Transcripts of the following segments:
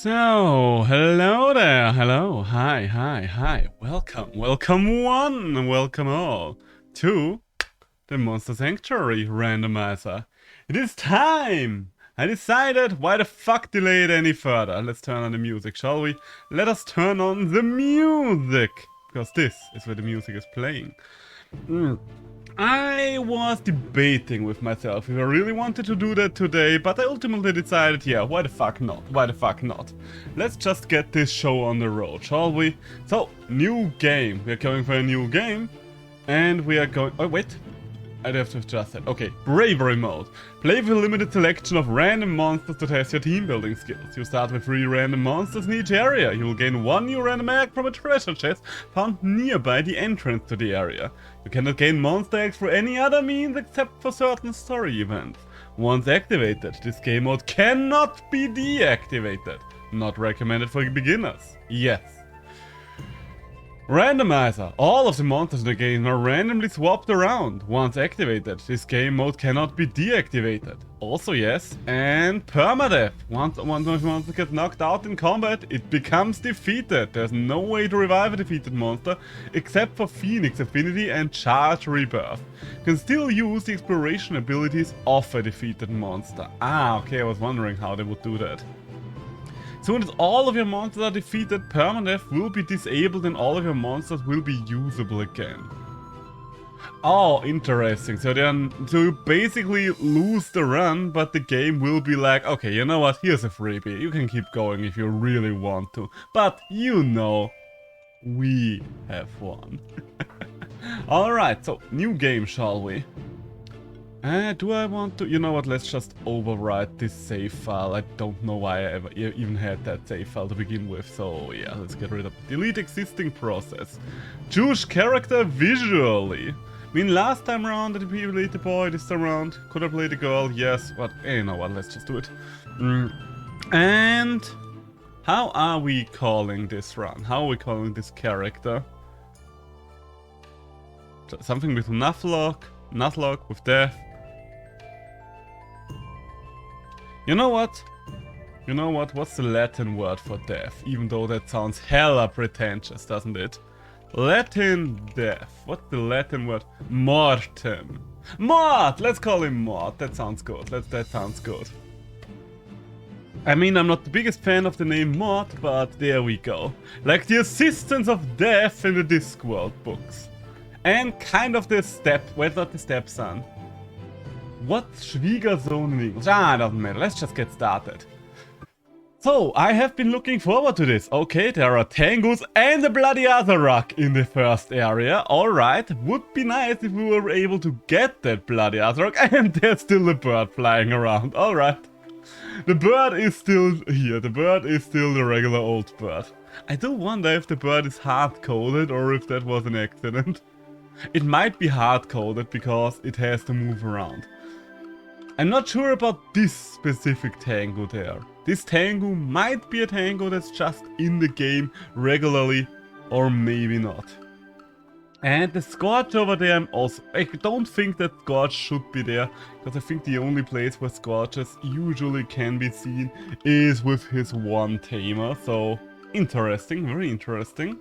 So, hello there, hello, hi, welcome one, welcome all to the Monster Sanctuary randomizer. It is time! I decided, why the fuck delay it any further? Let's turn on the music, shall we? Let us turn on the music! Because this is where the music is playing. I was debating with myself if I really wanted to do that today, but I ultimately decided, yeah, why the fuck not? Why the fuck not? Let's just get this show on the road, shall we? So, new game. We're going for a new game. And we are going... Oh, wait. I'd have to adjust that. Okay, Bravery Mode. Play with a limited selection of random monsters to test your team building skills. You start with 3 random monsters in each area. You will gain 1 new random egg from a treasure chest found nearby the entrance to the area. You cannot gain monster eggs through any other means except for certain story events. Once activated, this game mode cannot be deactivated. Not recommended for beginners. Yes. Randomizer. All of the monsters in the game are randomly swapped around. Once activated, this game mode cannot be deactivated. Also yes. And permadeath. Once a monster gets knocked out in combat, it becomes defeated. There's no way to revive a defeated monster, except for Phoenix Affinity and Charge Rebirth. You can still use the exploration abilities of a defeated monster. Ah, okay, I was wondering how they would do that. Soon as all of your monsters are defeated, permadeath will be disabled and all of your monsters will be usable again. Oh, interesting. So you basically lose the run, but the game will be like, okay, you know what, here's a freebie. You can keep going if you really want to. But you know, we have won. Alright, so new game, shall we? Do I want to... You know what, let's just overwrite this save file. I don't know why I ever even had that save file to begin with. So yeah, let's get rid of it. Delete existing process. Choose character visually. I mean, last time around I played the boy, this time around could I play the girl? Yes, but you know what, let's just do it. And how are we calling this run? How are we calling this character? Something with nuzlocke with death. You know what? You know what? What's the Latin word for death? Even though that sounds hella pretentious, doesn't it? Latin death. What's the Latin word? Mortem. Mort! Let's call him Mort. That sounds good. That sounds good. I mean, I'm not the biggest fan of the name Mort, but there we go. Like the assistance of death in the Discworld books. And kind of the not the stepson. What Schwiegersohn in English? Ah, doesn't matter. Let's just get started. So, I have been looking forward to this. Okay, there are Tengus and a bloody Azarok in the first area. Alright, would be nice if we were able to get that bloody Azarok. And there's still a bird flying around. Alright. The bird is still here. The bird is still the regular old bird. I do wonder if the bird is hard-coded or if that was an accident. It might be hard-coded because it has to move around. I'm not sure about this specific Tengu there. This Tengu might be a Tengu that's just in the game regularly, or maybe not. And the Scorch over there, I don't think that Scorch should be there, because I think the only place where Scorches usually can be seen is with his one tamer, so interesting, very interesting.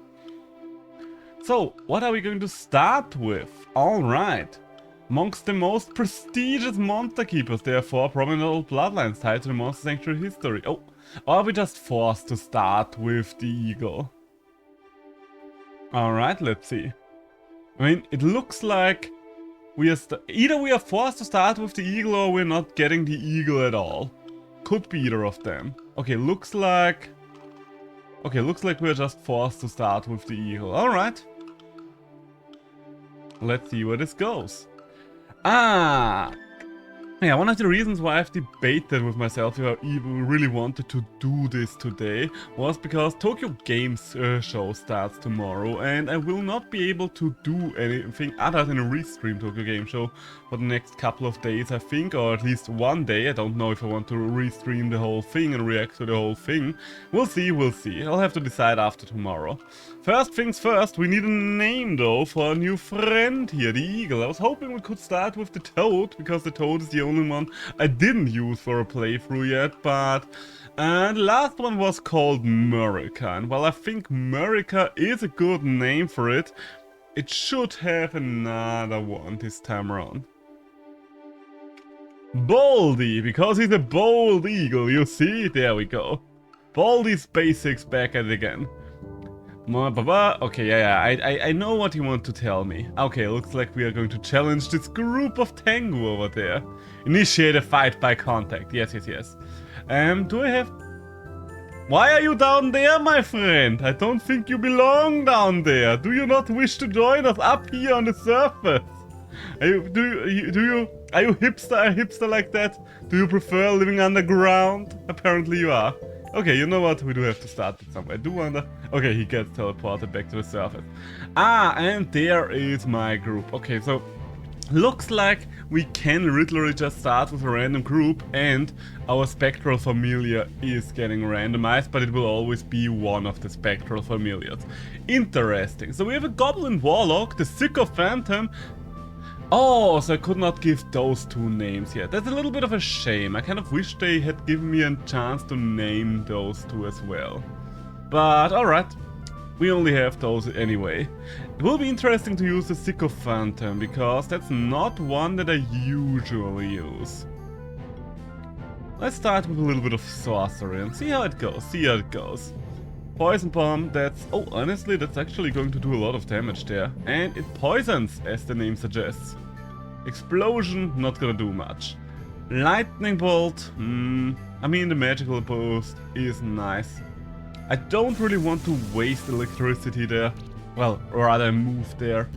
So, what are we going to start with? Alright. Amongst the most prestigious monster keepers, there are 4 prominent bloodlines tied to the Monster Sanctuary history. Oh, or are we just forced to start with the eagle? Alright, let's see. I mean, it looks like we are either we are forced to start with the eagle or we're not getting the eagle at all. Could be either of them. Okay, looks like we're just forced to start with the eagle. Alright. Let's see where this goes. Ah! Yeah, one of the reasons why I've debated with myself if I even really wanted to do this today was because Tokyo Games show starts tomorrow and I will not be able to do anything other than restream Tokyo Game Show for the next couple of days, I think, or at least one day. I don't know if I want to restream the whole thing and react to the whole thing. We'll see, we'll see. I'll have to decide after tomorrow. First things first, we need a name though for a new friend here, the eagle. I was hoping we could start with the toad, because the toad is the only one I didn't use for a playthrough yet, but And the last one was called Murica. And while I think Murica is a good name for it, it should have another one this time around. Baldy, because he's a bald eagle, you see? There we go. Baldy's basics back at it again. Okay, yeah, I know what you want to tell me. Okay, looks like we are going to challenge this group of Tengu over there. Initiate a fight by contact. Yes. Do I have... Why are you down there, my friend? I don't think you belong down there. Do you not wish to join us up here on the surface? Are you hipster like that? Do you prefer living underground? Apparently you are. Okay, you know what? We do have to start it somewhere. I do wonder... Okay, he gets teleported back to the surface. Ah, and there is my group. Okay, so... Looks like we can literally just start with a random group and our spectral familiar is getting randomized, but it will always be one of the spectral familiars. Interesting. So we have a goblin warlock, the sycophantom. Oh, so I could not give those two names yet. That's a little bit of a shame. I kind of wish they had given me a chance to name those two as well. But alright, we only have those anyway. It will be interesting to use the sycophantom, because that's not one that I usually use. Let's start with a little bit of sorcery and see how it goes. Poison bomb, that's... Oh, honestly, that's actually going to do a lot of damage there. And it poisons, as the name suggests. Explosion, not gonna do much. Lightning bolt, I mean, the magical boost is nice. I don't really want to waste electricity there. Well, or rather move there.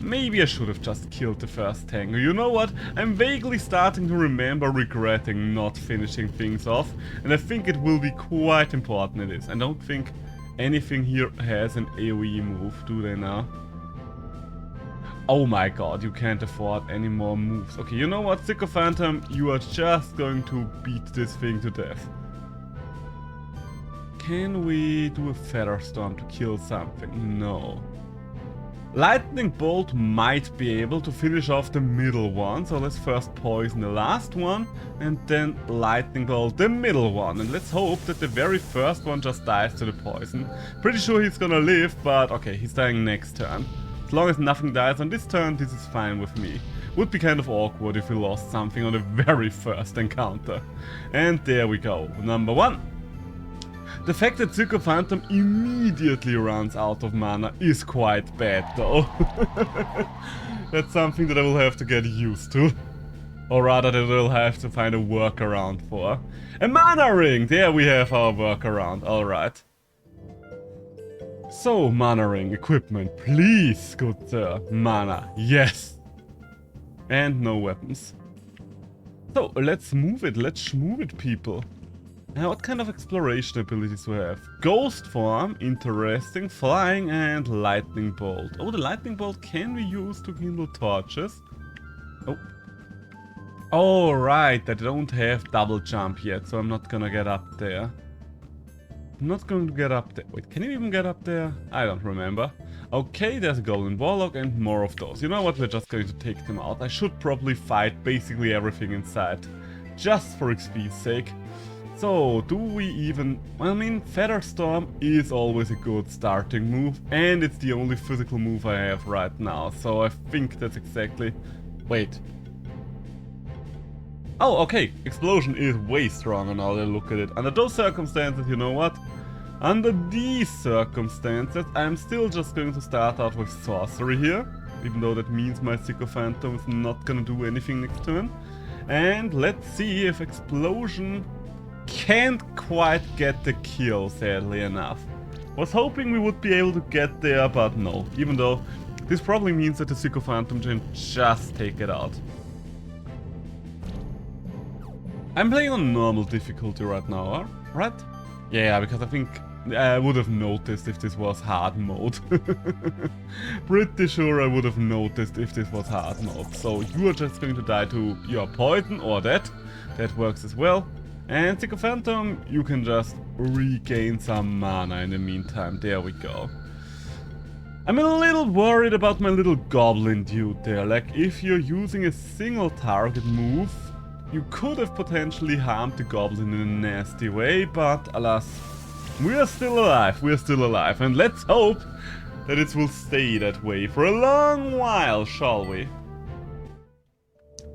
Maybe I should have just killed the first Tengu. You know what? I'm vaguely starting to remember regretting not finishing things off. And I think it will be quite important it is. I don't think anything here has an AoE move, do they now? Oh my god, you can't afford any more moves. Okay, you know what, Sycophantom? You are just going to beat this thing to death. Can we do a Feather Storm to kill something? No. Lightning Bolt might be able to finish off the middle one, so let's first poison the last one, and then Lightning Bolt the middle one. And let's hope that the very first one just dies to the poison. Pretty sure he's gonna live, but okay, he's dying next turn. As long as nothing dies on this turn, this is fine with me. Would be kind of awkward if we lost something on the very first encounter. And there we go, number 1. The fact that Sycophantom immediately runs out of mana is quite bad though. That's something that I will have to get used to. Or rather that I will have to find a workaround for. A mana ring! There we have our workaround, alright. So, mana ring, equipment, please, good sir. Mana, yes! And no weapons. So, let's move it, people. Now, what kind of exploration abilities do we have? Ghost form, interesting, flying and lightning bolt. Oh, the lightning bolt can be used to kindle torches. Oh. Oh, right, I don't have double jump yet, so I'm not gonna get up there. I'm not going to get up there. Wait, can you even get up there? I don't remember. Okay, there's a golden warlock and more of those. You know what, we're just going to take them out. I should probably fight basically everything in sight. Just for XP's sake. So, do we even... Well, I mean, Feather Storm is always a good starting move, and it's the only physical move I have right now, so I think that's exactly... Wait. Oh, okay, Explosion is way stronger now that I look at it. Under those circumstances, you know what? Under these circumstances, I'm still just going to start out with Sorcery here, even though that means my Sycophantom is not gonna do anything next turn. And let's see if Explosion... can't quite get the kill, sadly enough. Was hoping we would be able to get there, but no. Even though this probably means that the Sycophantom can just take it out. I'm playing on normal difficulty right now, right? Yeah, because I think I would have noticed if this was hard mode. Pretty sure I would have noticed if this was hard mode. So you are just going to die to your poison or that. That works as well. And Sycophantom, you can just regain some mana in the meantime. There we go. I'm a little worried about my little goblin dude there. Like, if you're using a single target move, You could have potentially harmed the goblin in a nasty way, but alas, we are still alive, and let's hope that it will stay that way for a long while, shall we?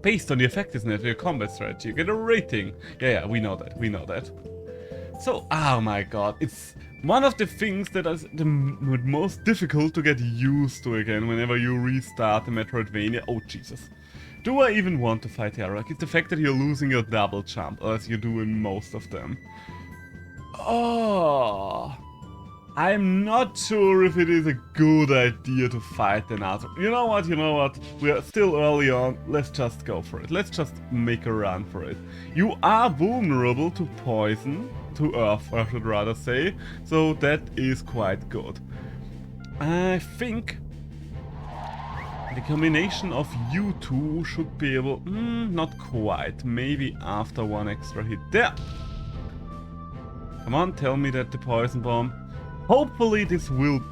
Based on the effectiveness of your combat strategy, you get a rating. Yeah, we know that. So, oh my god, it's one of the things that is the most difficult to get used to again whenever you restart the Metroidvania. Oh Jesus. Do I even want to fight Heroic? It's the fact that you're losing your double jump, as you do in most of them. Oh, I'm not sure if it is a good idea to fight another. You know what? We are still early on. Let's just go for it. Let's just make a run for it. You are vulnerable to poison, to earth, I should rather say. So that is quite good. I think the combination of you two should be able... not quite. Maybe after one extra hit. There! Come on, tell me that the poison bomb... Hopefully this will...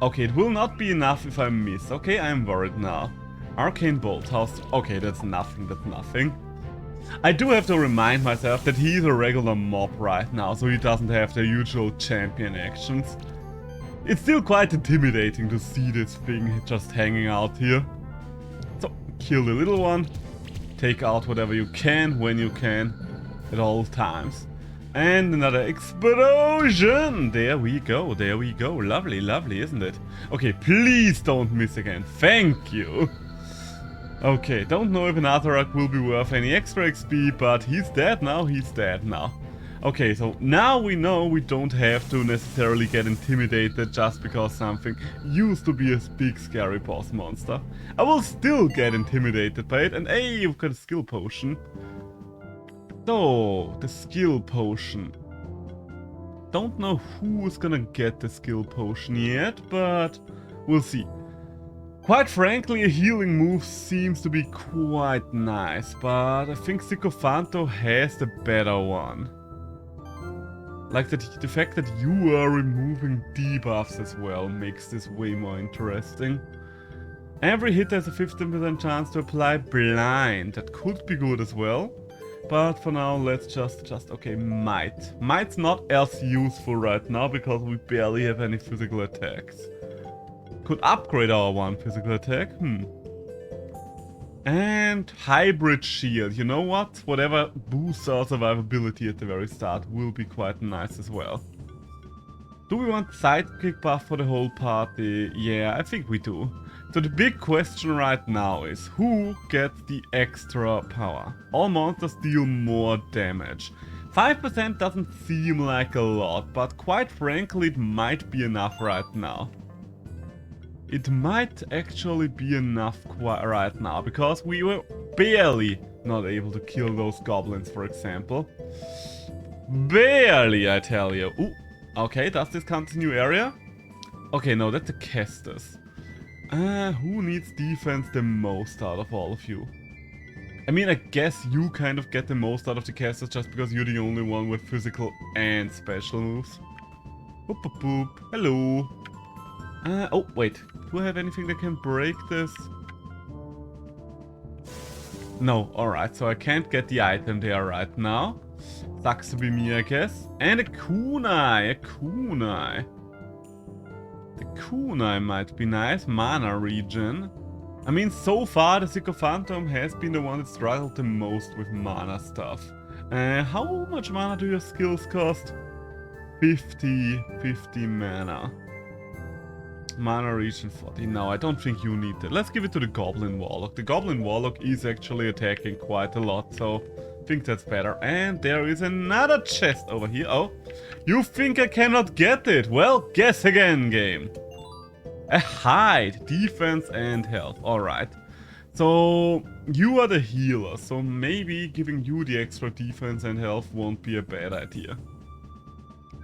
Okay, it will not be enough if I miss. Okay, I'm worried now. Arcane Bolt, how's... Okay, that's nothing. I do have to remind myself that he's a regular mob right now, so he doesn't have the usual champion actions. It's still quite intimidating to see this thing just hanging out here. So, kill the little one. Take out whatever you can, when you can, at all times. And another explosion! There we go. Lovely, isn't it? Okay, please don't miss again. Thank you. Okay, don't know if an Azarak will be worth any extra XP, but he's dead now. Okay, so now we know we don't have to necessarily get intimidated just because something used to be a big scary boss monster. I will still get intimidated by it, and hey, you've got a skill potion. So, the skill potion. Don't know who's gonna get the skill potion yet, but we'll see. Quite frankly, a healing move seems to be quite nice, but I think Sycophanto has the better one. Like the fact that you are removing debuffs as well makes this way more interesting. Every hit has a 15% chance to apply blind. That could be good as well. But for now, let's just okay, might. Might's not as useful right now because we barely have any physical attacks. Could upgrade our one physical attack. And hybrid shield. You know what? Whatever boosts our survivability at the very start will be quite nice as well. Do we want sidekick buff for the whole party? Yeah, I think we do. So the big question right now is, who gets the extra power? All monsters deal more damage. 5% doesn't seem like a lot, but quite frankly it might be enough right now. It might actually be enough right now, because we were barely not able to kill those goblins, for example. Barely, I tell you. Ooh, okay, does this count as a new area? Okay, no, that's a Kestis. Who needs defense the most out of all of you? I mean, I guess you kind of get the most out of the Kestis just because you're the only one with physical and special moves. Boop, boop, boop. Hello. Oh, wait. Do I have anything that can break this? No, alright, so I can't get the item there right now. Sucks to be me, I guess. And a kunai, The kunai might be nice. Mana regen. I mean, so far the Sycophantom has been the one that struggled the most with mana stuff. How much mana do your skills cost? 50 mana. Mana regen 40. No, I don't think you need that. Let's give it to the Goblin Warlock. The Goblin Warlock is actually attacking quite a lot, so I think that's better. And there is another chest over here. Oh, you think I cannot get it? Well, guess again, game. A hide, defense and health. Alright. So, you are the healer, so maybe giving you the extra defense and health won't be a bad idea.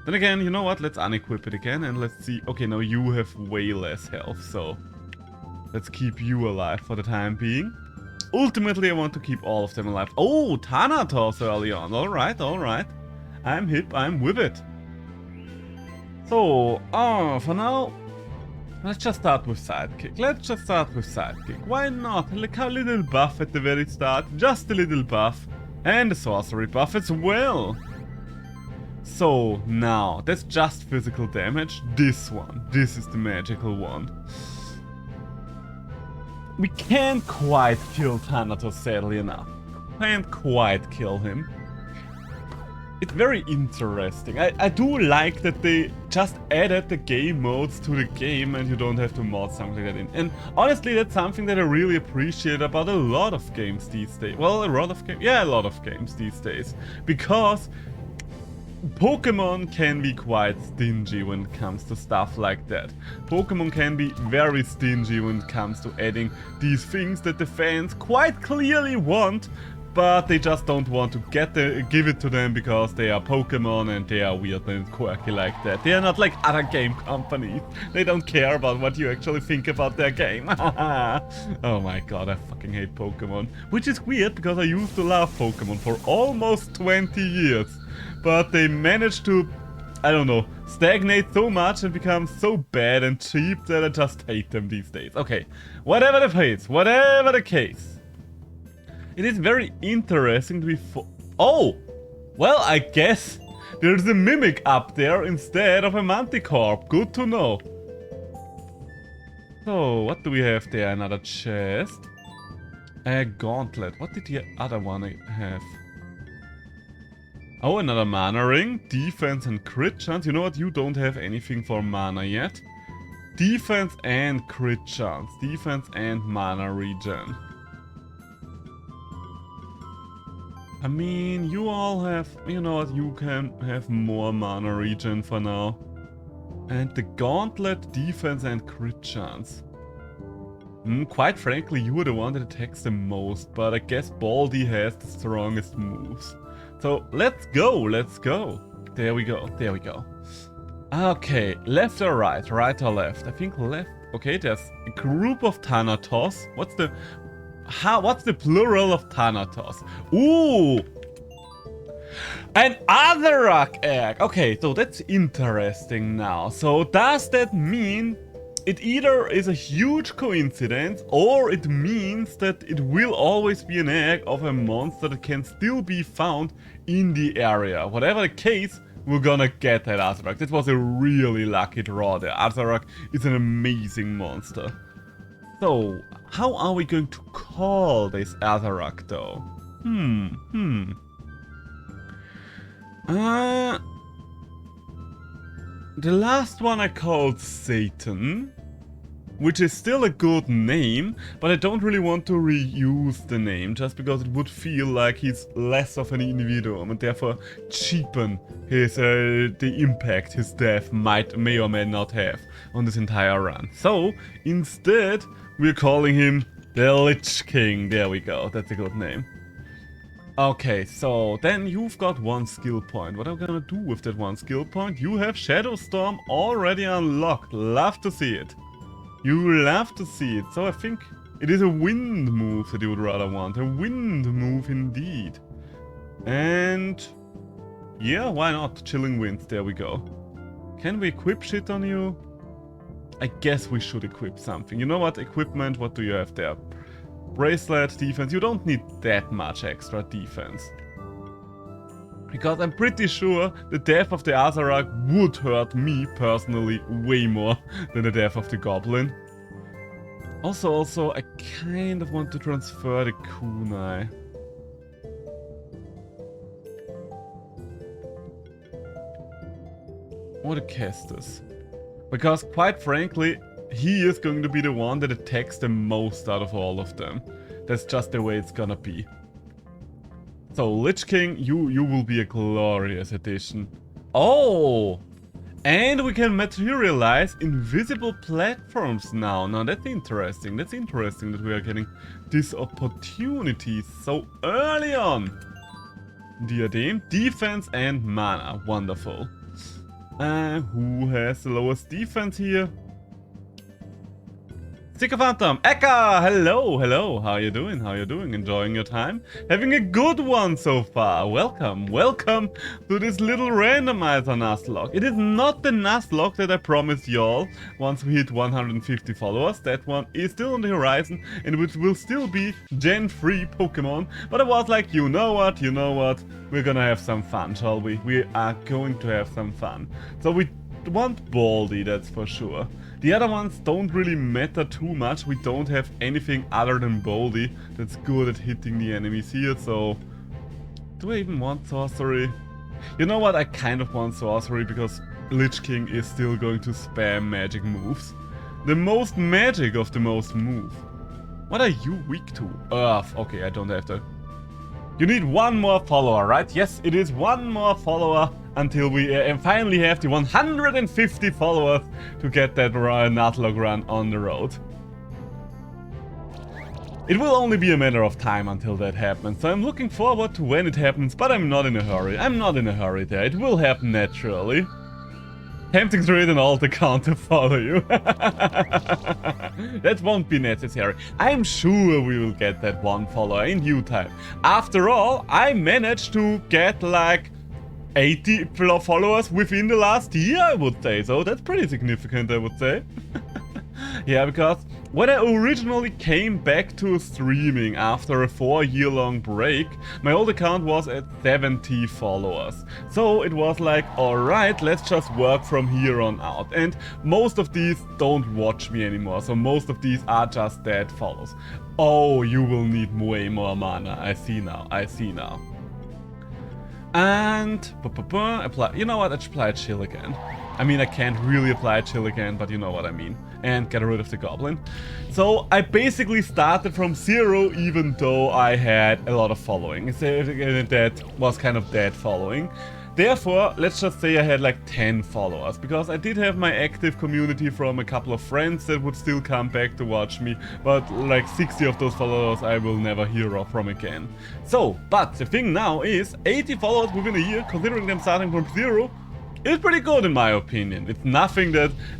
Then again, you know what? Let's unequip it again and let's see. Okay, now you have way less health, so let's keep you alive for the time being. Ultimately, I want to keep all of them alive. Oh, Thanatos early on. Alright. I'm hip, I'm with it. So, for now, let's just start with Sidekick. Why not? Like a little buff at the very start. Just a little buff. And the sorcery buff as well. So now, that's just physical damage. This one, this is the magical one. We can't quite kill Thanatos, sadly enough. Can't quite kill him. It's very interesting. I do like that they just added the game modes to the game and you don't have to mod something like that in. And honestly, that's something that I really appreciate about a lot of games these days. Well, a lot of games. Yeah, a lot of games these days. Because Pokemon can be quite stingy when it comes to stuff like that. Pokemon can be very stingy when it comes to adding these things that the fans quite clearly want, but they just don't want to give it to them because they are Pokemon and they are weird and quirky like that. They are not like other game companies. They don't care about what you actually think about their game. Oh my god, I fucking hate Pokemon. Which is weird because I used to love Pokemon for almost 20 years. But they managed to, I don't know, stagnate so much and become so bad and cheap that I just hate them these days. Okay, whatever the case. It is very interesting to be oh! Well, I guess there's a Mimic up there instead of a Manticorp. Good to know. So, what do we have there? Another chest. A gauntlet. What did the other one have? Oh, another mana ring. Defense and crit chance. You know what? You don't have anything for mana yet. Defense and crit chance. Defense and mana regen. I mean, you all have, you know what, you can have more mana regen for now. And the gauntlet, defense and crit chance. Quite frankly, you were the one that attacks the most, but I guess Baldi has the strongest moves. So let's go, let's go. There we go, there we go. Okay, left or right, right or left? I think left. Okay, there's a group of Thanatos. What's the plural of Thanatos? Ooh! An Azarak egg! Okay, so that's interesting now. So does that mean it either is a huge coincidence or it means that it will always be an egg of a monster that can still be found in the area? Whatever the case, we're gonna get that Azarak. That was a really lucky draw there. Azarak is an amazing monster. So, how are we going to call this Azarak though? The last one I called Satan, which is still a good name, but I don't really want to reuse the name just because it would feel like he's less of an individuum and therefore cheapen his the impact his death may or may not have on this entire run. So instead, we're calling him the Lich King. There we go, that's a good name. Okay, so then you've got one skill point. What am I gonna do with that one skill point? You have Shadow Storm already unlocked. Love to see it. You love to see it. So I think it is a wind move that you would rather want. A wind move indeed. And yeah, why not? Chilling Winds, there we go. Can we equip shit on you? I guess we should equip something. You know what? Equipment, what do you have there? Bracelet, defense. You don't need that much extra defense. Because I'm pretty sure the death of the Azarak would hurt me personally way more than the death of the Goblin. Also, I kind of want to transfer the kunai. Or the Kestis. Because quite frankly, he is going to be the one that attacks the most out of all of them. That's just the way it's gonna be. So, Lich King, you will be a glorious addition. Oh! And we can materialize invisible platforms now. Now that's interesting. That's interesting that we are getting this opportunity so early on. Diadem, defense and mana. Wonderful. Who has the lowest defense here? Sticker Phantom, Eka, hello, hello, how you doing, enjoying your time? Having a good one so far, welcome to this little randomizer nuzlocke. It is not the nuzlocke that I promised y'all once we hit 150 followers, that one is still on the horizon and it will still be Gen 3 Pokemon, but I was like, you know what, we're gonna have some fun, shall we? We are going to have some fun. So we want Baldy, that's for sure. The other ones don't really matter too much. We don't have anything other than Baldy that's good at hitting the enemies here, so... Do I even want Sorcery? You know what, I kind of want Sorcery because Lich King is still going to spam magic moves. The most magic of the most move. What are you weak to? Earth. Okay, I don't have to. You need one more follower, right? Yes, it is one more follower until we finally have the 150 followers to get that nuzlocke run on the road. It will only be a matter of time until that happens, so I'm looking forward to when it happens, but I'm not in a hurry. I'm not in a hurry there, it will happen naturally. Tempting to read an alt account to follow you. That won't be necessary. I'm sure we will get that one follower in due time. After all, I managed to get like 80 followers within the last year, I would say. So that's pretty significant, I would say. Yeah, because when I originally came back to streaming after a 4-year-long break, my old account was at 70 followers. So it was like, alright, let's just work from here on out. And most of these don't watch me anymore, so most of these are just dead follows. Oh, you will need way more mana. I see now. And apply. You know what? I should apply chill again. I mean, I can't really apply chill again, but you know what I mean. And get rid of the goblin. So I basically started from 0, even though I had a lot of following. That was kind of dead following. Therefore, let's just say I had like 10 followers, because I did have my active community from a couple of friends that would still come back to watch me, but like 60 of those followers I will never hear from again. So, but the thing now is, 80 followers within a year, considering them starting from 0, is pretty good in my opinion. It's nothing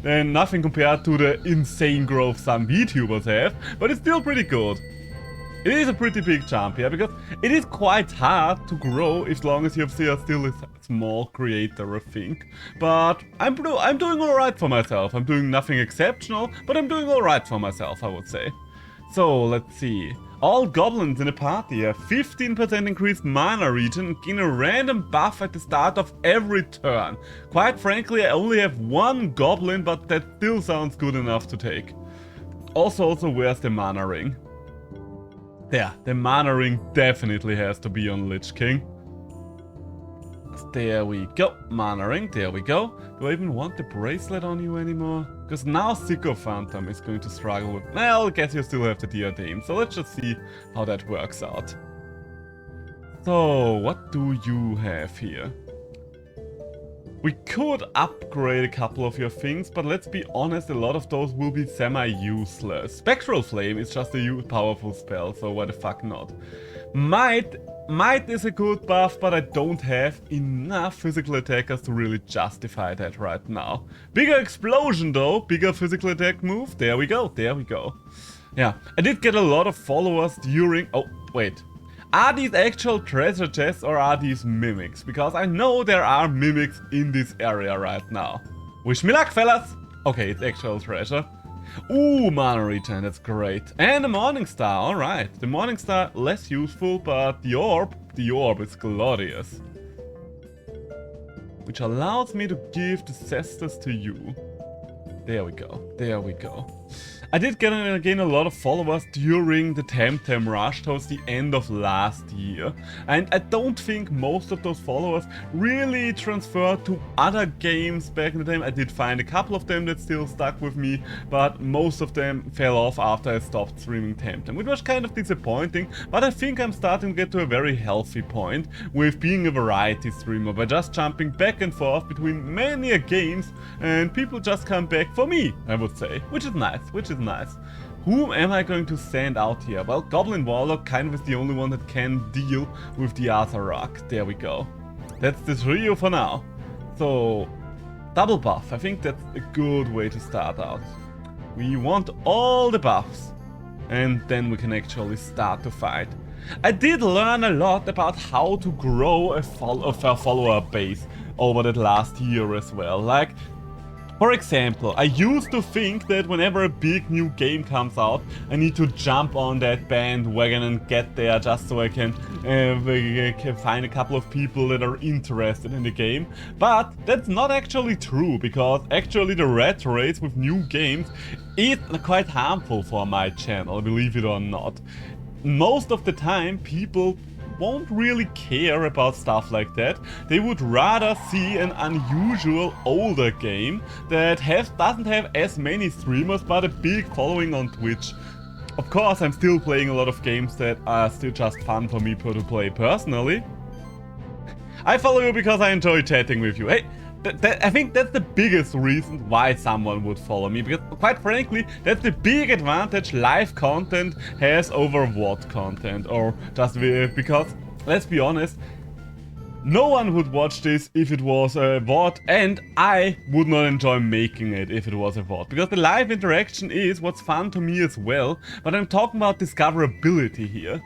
nothing compared to the insane growth some VTubers have, but it's still pretty good. It is a pretty big jump here, because it is quite hard to grow as long as you're still a small creator, I think. But I'm doing alright for myself. I'm doing nothing exceptional, but I'm doing alright for myself, I would say. So, let's see. All goblins in a party have 15% increased mana regen and gain a random buff at the start of every turn. Quite frankly, I only have one goblin, but that still sounds good enough to take. Also, where's the mana ring? There, the mana ring definitely has to be on Lich King. There we go, mana ring, there we go. Do I even want the bracelet on you anymore? Because now Sticker Phantom is going to struggle with... Well, I guess you still have the diadem, so let's just see how that works out. So, what do you have here? We could upgrade a couple of your things, but let's be honest, a lot of those will be semi-useless. Spectral Flame is just a powerful spell, so why the fuck not? Might is a good buff, but I don't have enough physical attackers to really justify that right now. Bigger explosion though, bigger physical attack move, there we go. Yeah, I did get a lot of followers during... Oh, wait. Are these actual treasure chests or are these mimics? Because I know there are mimics in this area right now. Wish me luck, fellas! Okay, it's actual treasure. Ooh, mana regen, that's great. And the Morning Star, alright. The Morning Star, less useful, but the orb is glorious. Which allows me to give the cestus to you. There we go. I did get again a lot of followers during the Temtem Rush towards the end of last year, and I don't think most of those followers really transferred to other games back in the time. I did find a couple of them that still stuck with me, but most of them fell off after I stopped streaming Temtem, which was kind of disappointing, but I think I'm starting to get to a very healthy point with being a variety streamer by just jumping back and forth between many games, and people just come back for me, I would say, which is nice. Whom am I going to send out here? Well, Goblin Warlock kind of is the only one that can deal with the Arthur Rock. There we go. That's the trio for now. So, double buff. I think that's a good way to start out. We want all the buffs. And then we can actually start to fight. I did learn a lot about how to grow a follower base over that last year as well. Like, for example, I used to think that whenever a big new game comes out, I need to jump on that bandwagon and get there just so I can find a couple of people that are interested in the game. But that's not actually true, because actually the rat race with new games is quite harmful for my channel, believe it or not. Most of the time, people won't really care about stuff like that. They would rather see an unusual older game that doesn't have as many streamers but a big following on Twitch. Of course, I'm still playing a lot of games that are still just fun for me to play personally. I follow you because I enjoy chatting with you. Hey, I think that's the biggest reason why someone would follow me, because quite frankly, that's the big advantage live content has over VOD content, or just because, let's be honest, no one would watch this if it was a VOD, and I would not enjoy making it if it was a VOD, because the live interaction is what's fun to me as well, but I'm talking about discoverability here.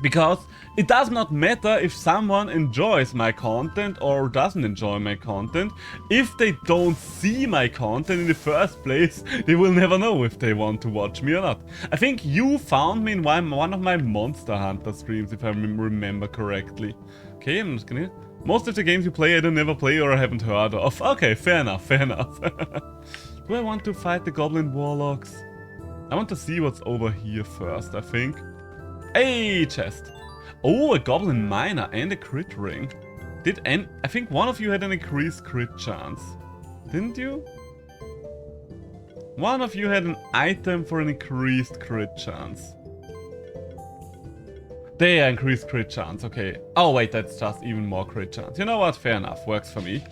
Because it does not matter if someone enjoys my content or doesn't enjoy my content. If they don't see my content in the first place, they will never know if they want to watch me or not. I think you found me in one of my Monster Hunter streams, if I remember correctly. Okay, I'm just gonna... Most of the games you play I don't never play or I haven't heard of. Okay, fair enough, fair enough. Do I want to fight the Goblin Warlocks? I want to see what's over here first, I think. Hey, chest. Oh, a Goblin Miner and a crit ring. I think one of you had an increased crit chance. Didn't you? One of you had an item for an increased crit chance. There, increased crit chance, okay. Oh wait, that's just even more crit chance. You know what, fair enough, works for me.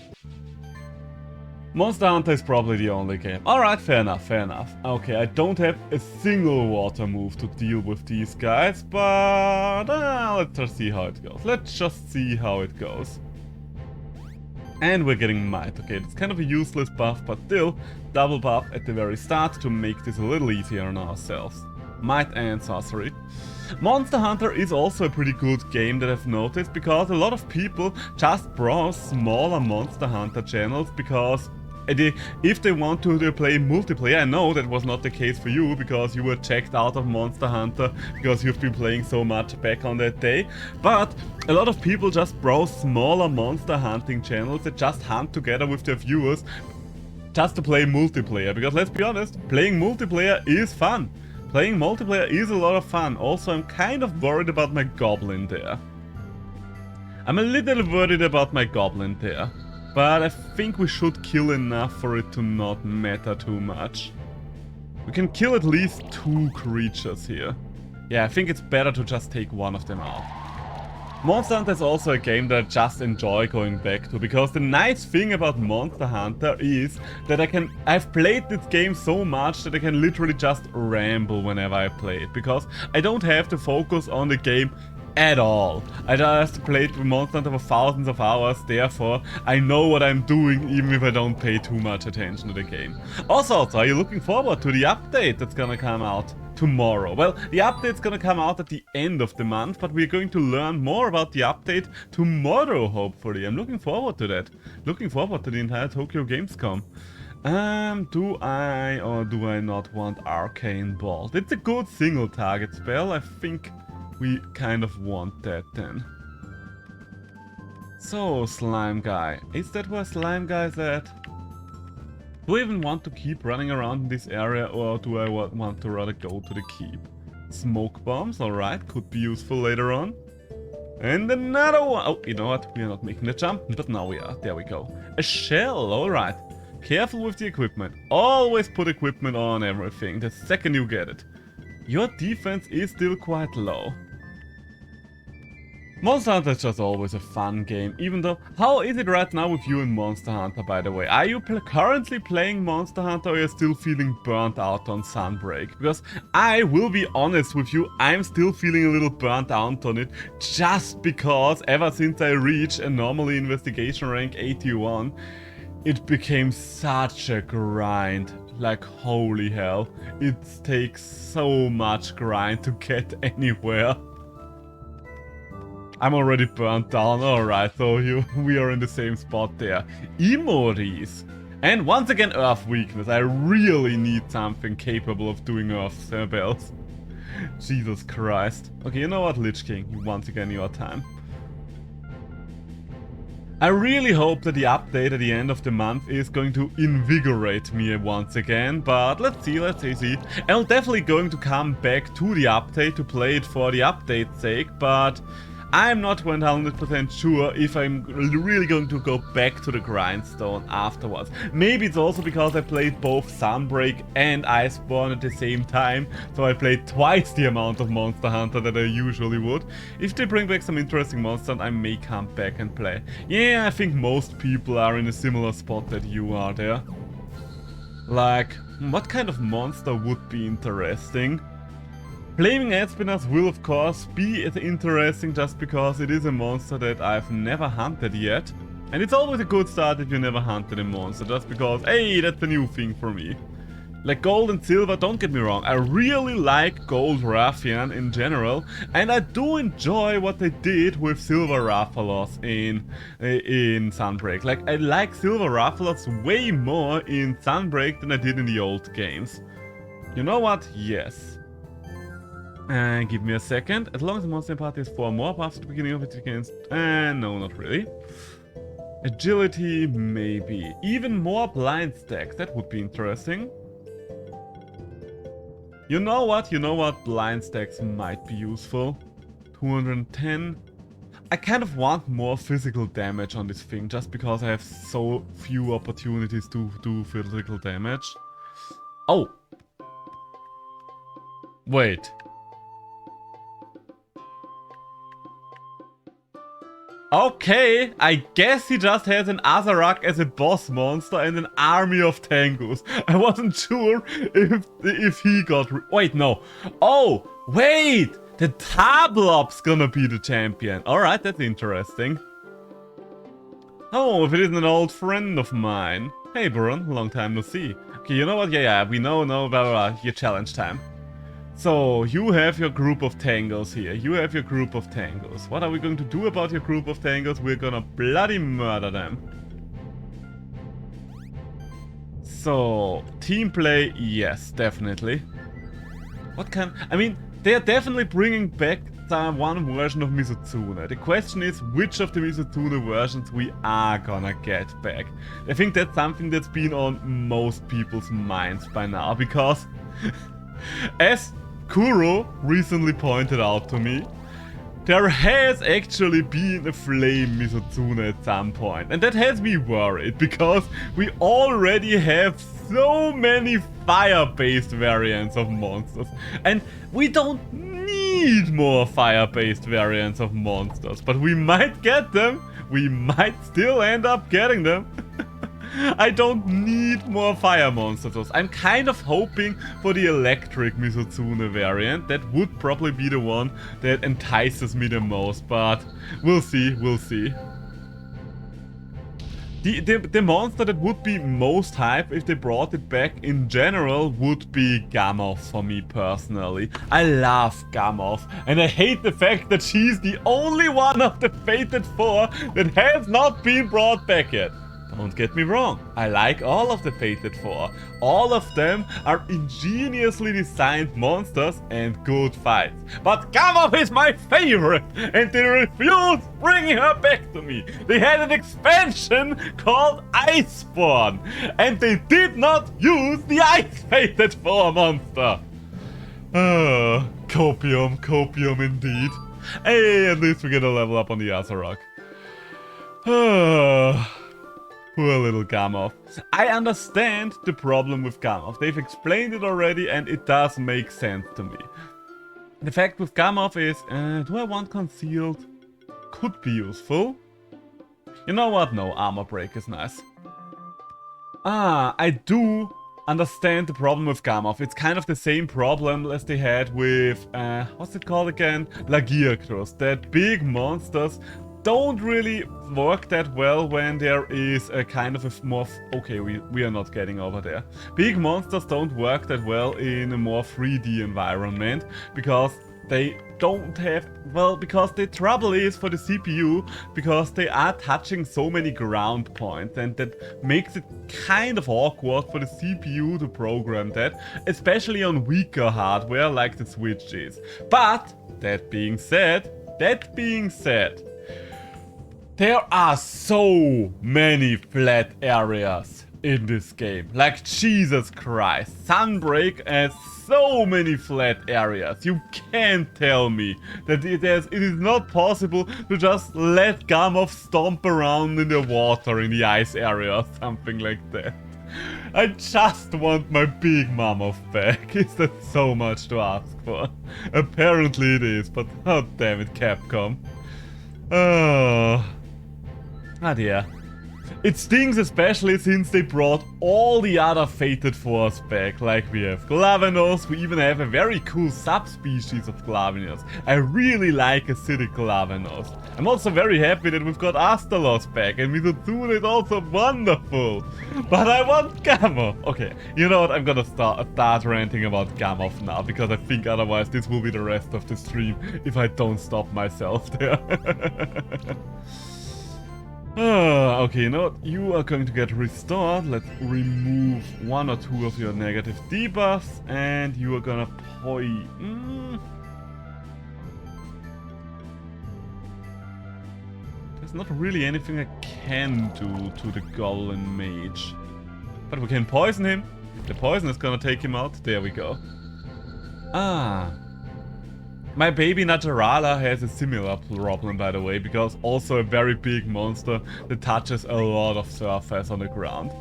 Monster Hunter is probably the only game. Alright, fair enough, fair enough. Okay, I don't have a single water move to deal with these guys, but let's just see how it goes. Let's just see how it goes. And we're getting Might. Okay, it's kind of a useless buff, but still, double buff at the very start to make this a little easier on ourselves. Might and Sorcery. Monster Hunter is also a pretty good game that I've noticed, because a lot of people just browse smaller Monster Hunter channels because if they want to play multiplayer. I know that was not the case for you, because you were checked out of Monster Hunter because you've been playing so much back on that day. But a lot of people just browse smaller monster hunting channels that just hunt together with their viewers just to play multiplayer. Because let's be honest, playing multiplayer is fun. Playing multiplayer is a lot of fun. Also, I'm kind of worried about my goblin there. I'm a little worried about my goblin there. But I think we should kill enough for it to not matter too much. We can kill at least 2 creatures here. Yeah, I think it's better to just take one of them out. Monster Hunter is also a game that I just enjoy going back to, because the nice thing about Monster Hunter is that I've played this game so much that I can literally just ramble whenever I play it, because I don't have to focus on the game at all. I just played Monster Hunter for thousands of hours, therefore I know what I'm doing even if I don't pay too much attention to the game. Also, are you looking forward to the update that's gonna come out tomorrow? Well, the update's gonna come out at the end of the month, but we're going to learn more about the update tomorrow, hopefully. I'm looking forward to that. Looking forward to the entire Tokyo Gamescom. Do I or do I not want Arcane Bolt? It's a good single target spell. I think we kind of want that then. So, Slime Guy. Is that where Slime Guy's at? Do I even want to keep running around in this area, or do I want to rather go to the keep? Smoke bombs, alright, could be useful later on. And another one! Oh, you know what? We are not making the jump, but now we are. There we go. A shell, alright. Careful with the equipment. Always put equipment on everything the second you get it. Your defense is still quite low. Monster Hunter is just always a fun game, even though... How is it right now with you in Monster Hunter, by the way? Are you currently playing Monster Hunter, or are you still feeling burnt out on Sunbreak? Because I will be honest with you, I'm still feeling a little burnt out on it, just because ever since I reached a normally investigation rank 81, it became such a grind. Like, holy hell. It takes so much grind to get anywhere. I'm already burnt down. Alright, so we are in the same spot there. Emories. And once again, Earth weakness. I really need something capable of doing Earth spells. Jesus Christ. Okay, you know what, Lich King? Once again, your time. I really hope that the update at the end of the month is going to invigorate me once again, but let's see. I'm definitely going to come back to the update to play it for the update's sake, but I'm not 100% sure if I'm really going to go back to the grindstone afterwards. Maybe it's also because I played both Sunbreak and Iceborne at the same time, so I played twice the amount of Monster Hunter that I usually would. If they bring back some interesting monsters, I may come back and play. Yeah, I think most people are in a similar spot that you are there. Like, what kind of monster would be interesting? Flaming Espinas will of course be interesting just because it is a monster that I've never hunted yet. And it's always a good start if you never hunted a monster, just because, hey, that's a new thing for me. Like gold and silver, don't get me wrong, I really like gold Rathian in general, and I do enjoy what they did with silver Rathalos in Sunbreak. Like, I like silver Rathalos way more in Sunbreak than I did in the old games. You know what? Yes. Give me a second. As long as the monster party has 4 more buffs at the beginning of it against... no, not really. Agility, maybe. Even more blind stacks, that would be interesting. You know what? Blind stacks might be useful. 210. I kind of want more physical damage on this thing, just because I have so few opportunities to do physical damage. Oh! Wait. Okay, I guess he just has an Azarak as a boss monster and an army of Tengus. I wasn't sure if he got... Wait, no. Oh, wait! The Tablop's gonna be the champion. Alright, that's interesting. Oh, if it isn't an old friend of mine. Hey, Baron, long time no see. Okay, you know what? Yeah, we know about your challenge time. So, you have your group of Tangos here. What are we going to do about your group of Tangos? We're gonna bloody murder them. So, team play, yes, definitely. What kind... I mean, they are definitely bringing back one version of Mizutsune. The question is, which of the Mizutsune versions we are gonna get back. I think that's something that's been on most people's minds by now, because... as Kuro recently pointed out to me, there has actually been a flame Mizutsune at some point. And that has me worried, because we already have so many fire-based variants of monsters. And we don't need more fire-based variants of monsters. But we might get them. We might still end up getting them. I don't need more fire monsters. I'm kind of hoping for the electric Mizutsune variant. That would probably be the one that entices me the most, but we'll see. The monster that would be most hype if they brought it back in general would be Gamoth for me personally. I love Gamoth, and I hate the fact that she's the only one of the Fated 4 that has not been brought back yet. Don't get me wrong, I like all of the Fated 4. All of them are ingeniously designed monsters and good fights. But Gamoth is my favorite, and they refuse bringing her back to me. They had an expansion called Iceborne, and they did not use the Ice Fated 4 monster. Copium indeed. Hey, at least we get a level up on the Azarak. Poor little Gamoth. I understand the problem with Gamoth. They've explained it already and it does make sense to me. The fact with Gamoth is, do I want concealed? Could be useful. You know what? No, armor break is nice. I do understand the problem with Gamoth. It's kind of the same problem as they had with, what's it called again? Lagiacrus. That big monsters don't really work that well when there is a kind of a more... Okay, we are not getting over there. Big monsters don't work that well in a more 3D environment, because they don't have... Well, because the trouble is for the CPU, because they are touching so many ground points, and that makes it kind of awkward for the CPU to program that, especially on weaker hardware like the Switch is. But, that being said, there are so many flat areas in this game. Like, Jesus Christ. Sunbreak has so many flat areas. You can't tell me that it is not possible to just let Gamoth stomp around in the water in the ice area or something like that. I just want my big Mammoth back. Is that so much to ask for? Apparently it is, but oh damn it, Capcom. Oh dear. It stings especially since they brought all the other Fated Fours back. Like we have Glavenos, we even have a very cool subspecies of Glavenos. I really like acidic Glavenos. I'm also very happy that we've got Astalos back, and Mizutsuno is also wonderful. But I want Gamoth. Okay, you know what, I'm gonna start ranting about Gamoth now, because I think otherwise this will be the rest of the stream if I don't stop myself there. Okay, you know what? You are going to get restored. Let's remove 1 or 2 of your negative debuffs, and you are gonna There's not really anything I can do to the Goblin Mage. But we can poison him. The poison is gonna take him out. There we go. My baby Najarala has a similar problem, by the way, because also a very big monster that touches a lot of surface on the ground.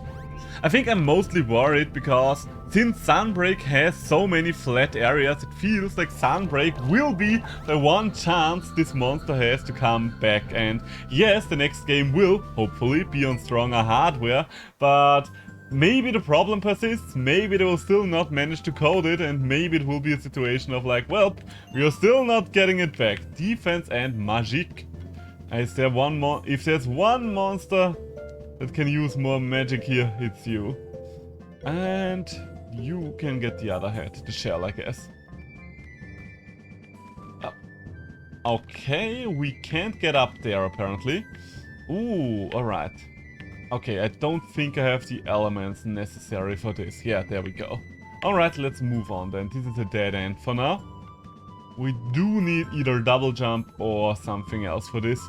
I think I'm mostly worried because since Sunbreak has so many flat areas, it feels like Sunbreak will be the one chance this monster has to come back. And yes, the next game will, hopefully, be on stronger hardware, but maybe the problem persists, maybe they will still not manage to code it, and maybe it will be a situation of like, well, we are still not getting it back. Defense and magic. Is there one more? If there's one monster that can use more magic here, it's you. And you can get the other head, the shell, I guess. Okay, we can't get up there apparently. Ooh, alright. Okay, I don't think I have the elements necessary for this. Yeah, there we go. Alright, let's move on then. This is a dead end for now. We do need either double jump or something else for this.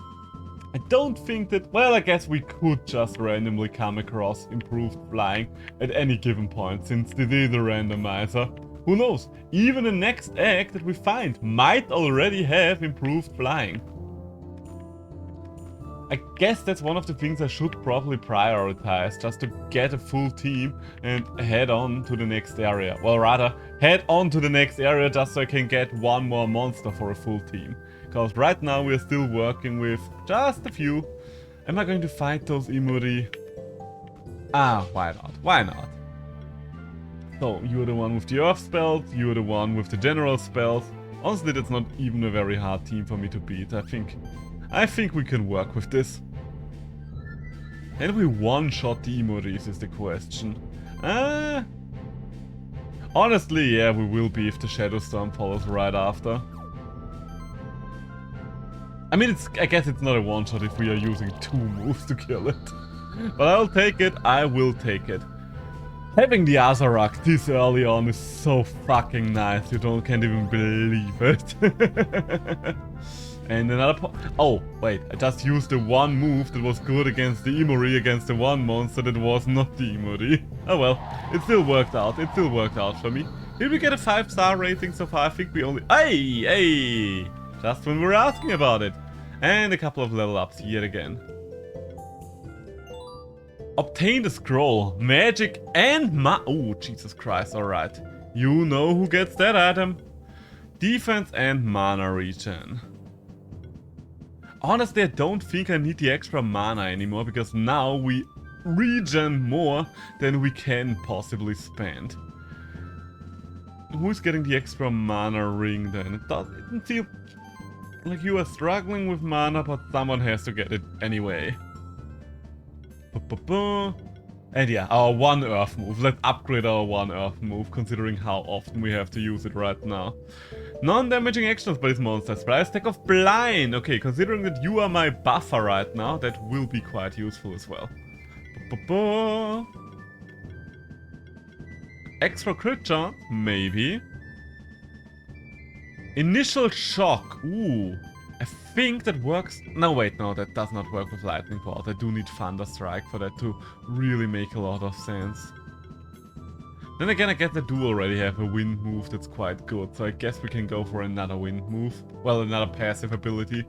I don't think that... Well, I guess we could just randomly come across improved flying at any given point, since this is a randomizer. Who knows? Even the next act that we find might already have improved flying. I guess that's one of the things I should probably prioritize, just to get a full team and head on to the next area. Well, rather, head on to the next area just so I can get one more monster for a full team. Because right now we're still working with just a few. Am I going to fight those Imuri? Why not? Why not? So, you're the one with the Earth spells, you're the one with the General spells. Honestly, that's not even a very hard team for me to beat, I think we can work with this. And we one-shot the Imuris is the question. Honestly, yeah, we will be if the Shadow Storm follows right after. I mean, I guess it's not a one-shot if we are using 2 moves to kill it. But I'll take it, I will take it. Having the Azarak this early on is so fucking nice, can't even believe it. And another oh, wait, I just used the one move that was good against the Imuri against the one monster that was not the Imuri. Oh well, it still worked out for me. Did we get a 5-star rating so far? I think we only... Hey! Just when we were asking about it. And a couple of level ups yet again. Obtain the scroll, magic and oh, Jesus Christ, alright. You know who gets that item. Defense and mana regen. Honestly, I don't think I need the extra mana anymore, because now we regen more than we can possibly spend. Who's getting the extra mana ring then? It like you are struggling with mana, but someone has to get it anyway. And yeah, our 1 earth move. Let's upgrade our 1 earth move, considering how often we have to use it right now. Non-damaging actions by this monster. Splice stack of blind. Okay, considering that you are my buffer right now, that will be quite useful as well. Extra crit chance? Maybe. Initial shock. Ooh. I think that works. No, wait, no, that does not work with lightning bolt. I do need thunder strike for that to really make a lot of sense. Then again, I guess I do already have a wind move that's quite good, so I guess we can go for another wind move. Well, another passive ability.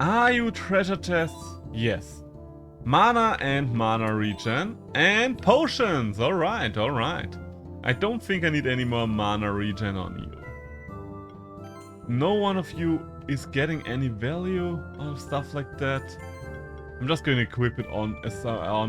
Are you treasure chests? Yes. Mana and mana regen. And potions! Alright, alright. I don't think I need any more mana regen on you. No one of you is getting any value or stuff like that. I'm just going to equip it on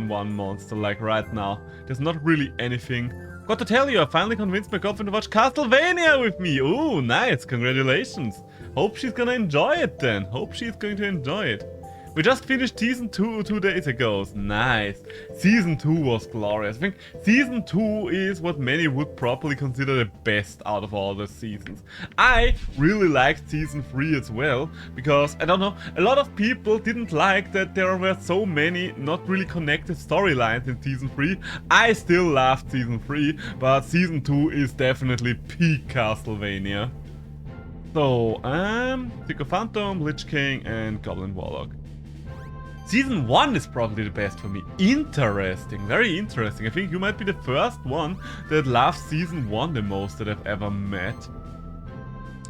one monster, like right now. There's not really anything. Got to tell you, I finally convinced my girlfriend to watch Castlevania with me. Ooh, nice, congratulations. Hope she's gonna enjoy it then. Hope she's going to enjoy it. We just finished Season 2 2 days ago. Nice. Season 2 was glorious. I think Season 2 is what many would probably consider the best out of all the seasons. I really liked Season 3 as well, because, I don't know, a lot of people didn't like that there were so many not really connected storylines in Season 3. I still loved Season 3, but Season 2 is definitely peak Castlevania. So, Psycho Phantom, Lich King, and Goblin Warlock. Season 1 is probably the best for me. Interesting, very interesting. I think you might be the first one that loves Season 1 the most that I've ever met.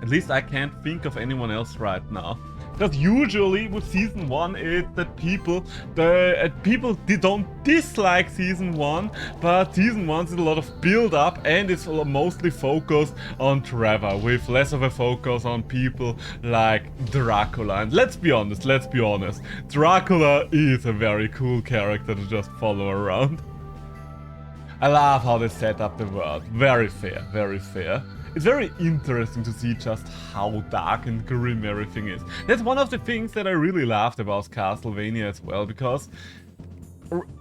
At least I can't think of anyone else right now. Because usually with Season 1 it's that people don't dislike Season 1, but Season 1 is a lot of build up and it's mostly focused on Trevor, with less of a focus on people like Dracula. And let's be honest, Dracula is a very cool character to just follow around. I love how they set up the world. Very fair, very fair. It's very interesting to see just how dark and grim everything is. That's one of the things that I really loved about Castlevania as well, because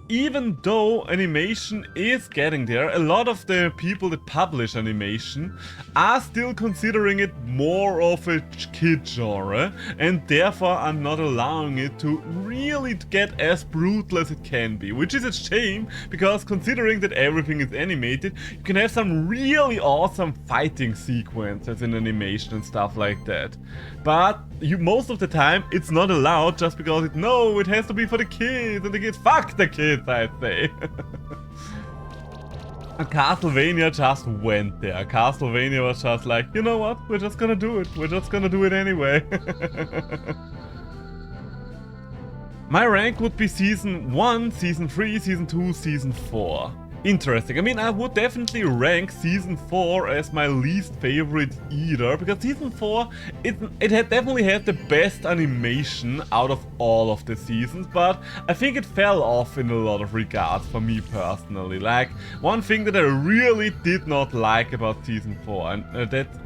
even though animation is getting there, a lot of the people that publish animation are still considering it more of a kid genre, and therefore are not allowing it to really get as brutal as it can be. Which is a shame, because considering that everything is animated, you can have some really awesome fighting sequences in animation and stuff like that. But most of the time, it's not allowed just because it has to be for the kids, and the kids, fuck the kids, I'd say. And Castlevania just went there. Castlevania was just like, you know what, we're just gonna do it. We're just gonna do it anyway. My rank would be Season 1, Season 3, Season 2, Season 4. Interesting. I mean, I would definitely rank Season 4 as my least favorite either, because Season 4, it definitely had the best animation out of all of the seasons, but I think it fell off in a lot of regards for me personally. Like, one thing that I really did not like about Season 4, and that's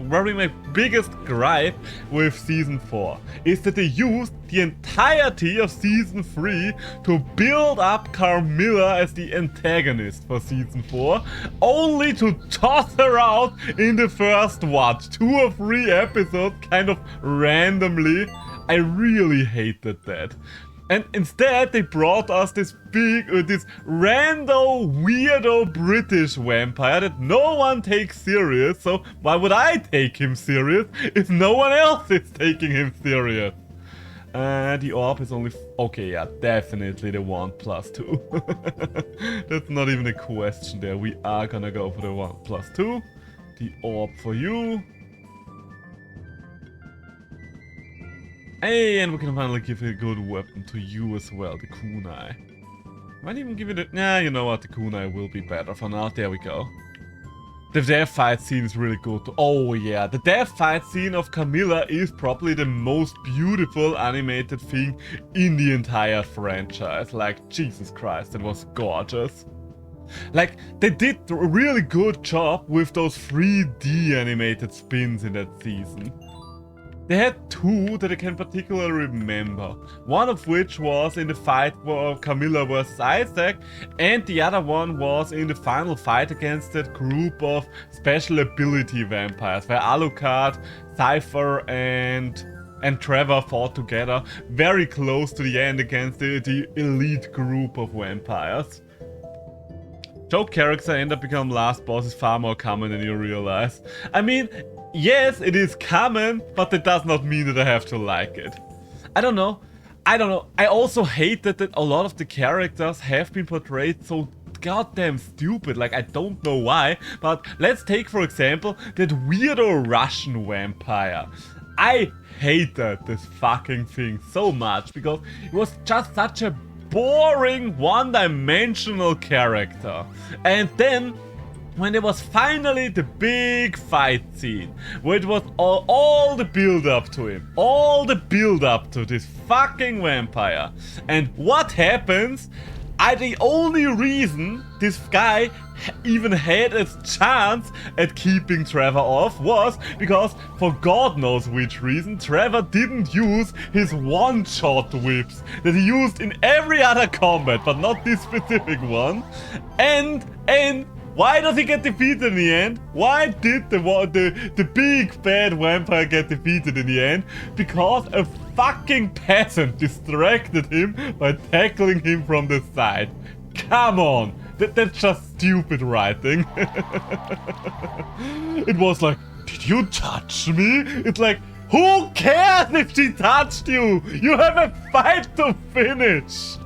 probably my biggest gripe with Season 4, is that they used the entirety of Season 3 to build up Carmilla as the antagonist for Season 4, only to toss her out in the first, 2 or 3 episodes, kind of randomly. I really hated that. And instead they brought us this this rando, weirdo British vampire that no one takes serious, so why would I take him serious if no one else is taking him serious? The orb is only... okay, yeah, definitely the 1+2. That's not even a question there. We are gonna go for the 1+2. The orb for you. Hey, and we can finally give a good weapon to you as well, the kunai. Might even give it a... nah, you know what, the kunai will be better for now. There we go. The death fight scene is really good. Oh yeah, the death fight scene of Camilla is probably the most beautiful animated thing in the entire franchise. Like, Jesus Christ, it was gorgeous. Like, they did a really good job with those 3D animated spins in that season. They had two that I can particularly remember. One of which was in the fight for Camilla vs Isaac, and the other one was in the final fight against that group of special ability vampires, where Alucard, Cypher, and Trevor fought together very close to the end against the elite group of vampires. Joke character end up become last boss is far more common than you realize. I mean, yes, it is common, but that does not mean that I have to like it. I don't know. I also hate that a lot of the characters have been portrayed so goddamn stupid. Like, I don't know why, but let's take, for example, that weirdo Russian vampire. I hated this fucking thing so much because it was just such a boring one-dimensional character. And then when there was finally the big fight scene, where it was all the build-up to him, all the build-up to this fucking vampire, and what happens? The only reason this guy even had a chance at keeping Trevor off was because, for God knows which reason, Trevor didn't use his one-shot whips that he used in every other combat, but not this specific one. And why does he get defeated in the end? Why did the big bad vampire get defeated in the end? Because a fucking peasant distracted him by tackling him from the side. Come on! That's just stupid writing. It was like, did you touch me? It's like, who cares if she touched you? You have a fight to finish!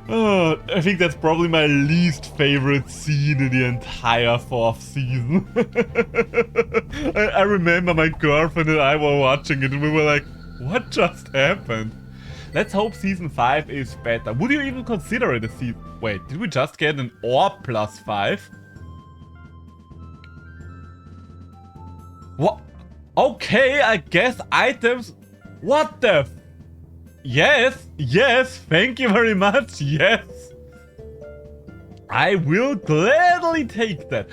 I think that's probably my least favorite scene in the entire 4th season. I remember my girlfriend and I were watching it and we were like, what just happened? Let's hope season 5 is better. Would you even consider it a season? Wait, did we just get an orb plus 5? What? Okay, I guess items. What the f? Yes, thank you very much, yes. I will gladly take that.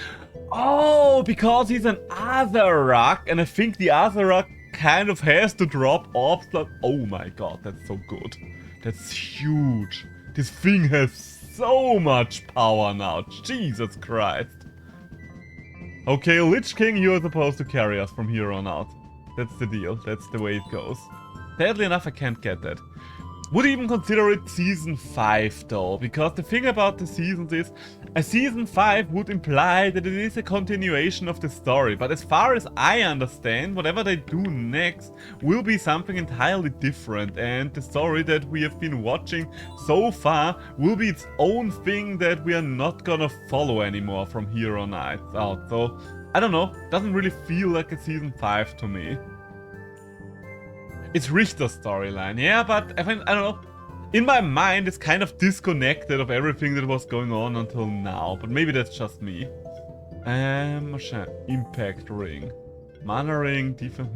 Oh, because he's an Azarok, and I think the Azarok kind of has to drop orbs. Oh my god, that's so good. That's huge. This thing has so much power now. Jesus Christ. Okay, Lich King, you're supposed to carry us from here on out. That's the deal. That's the way it goes. Sadly enough, I can't get that. Would even consider it season 5 though, because the thing about the seasons is, a season 5 would imply that it is a continuation of the story, but as far as I understand, whatever they do next will be something entirely different, and the story that we have been watching so far will be its own thing that we are not gonna follow anymore from here on out. So, I don't know, doesn't really feel like a season 5 to me. It's Richter's storyline, yeah, but I don't know. In my mind, it's kind of disconnected of everything that was going on until now, but maybe that's just me. Impact ring. Mana ring, defense,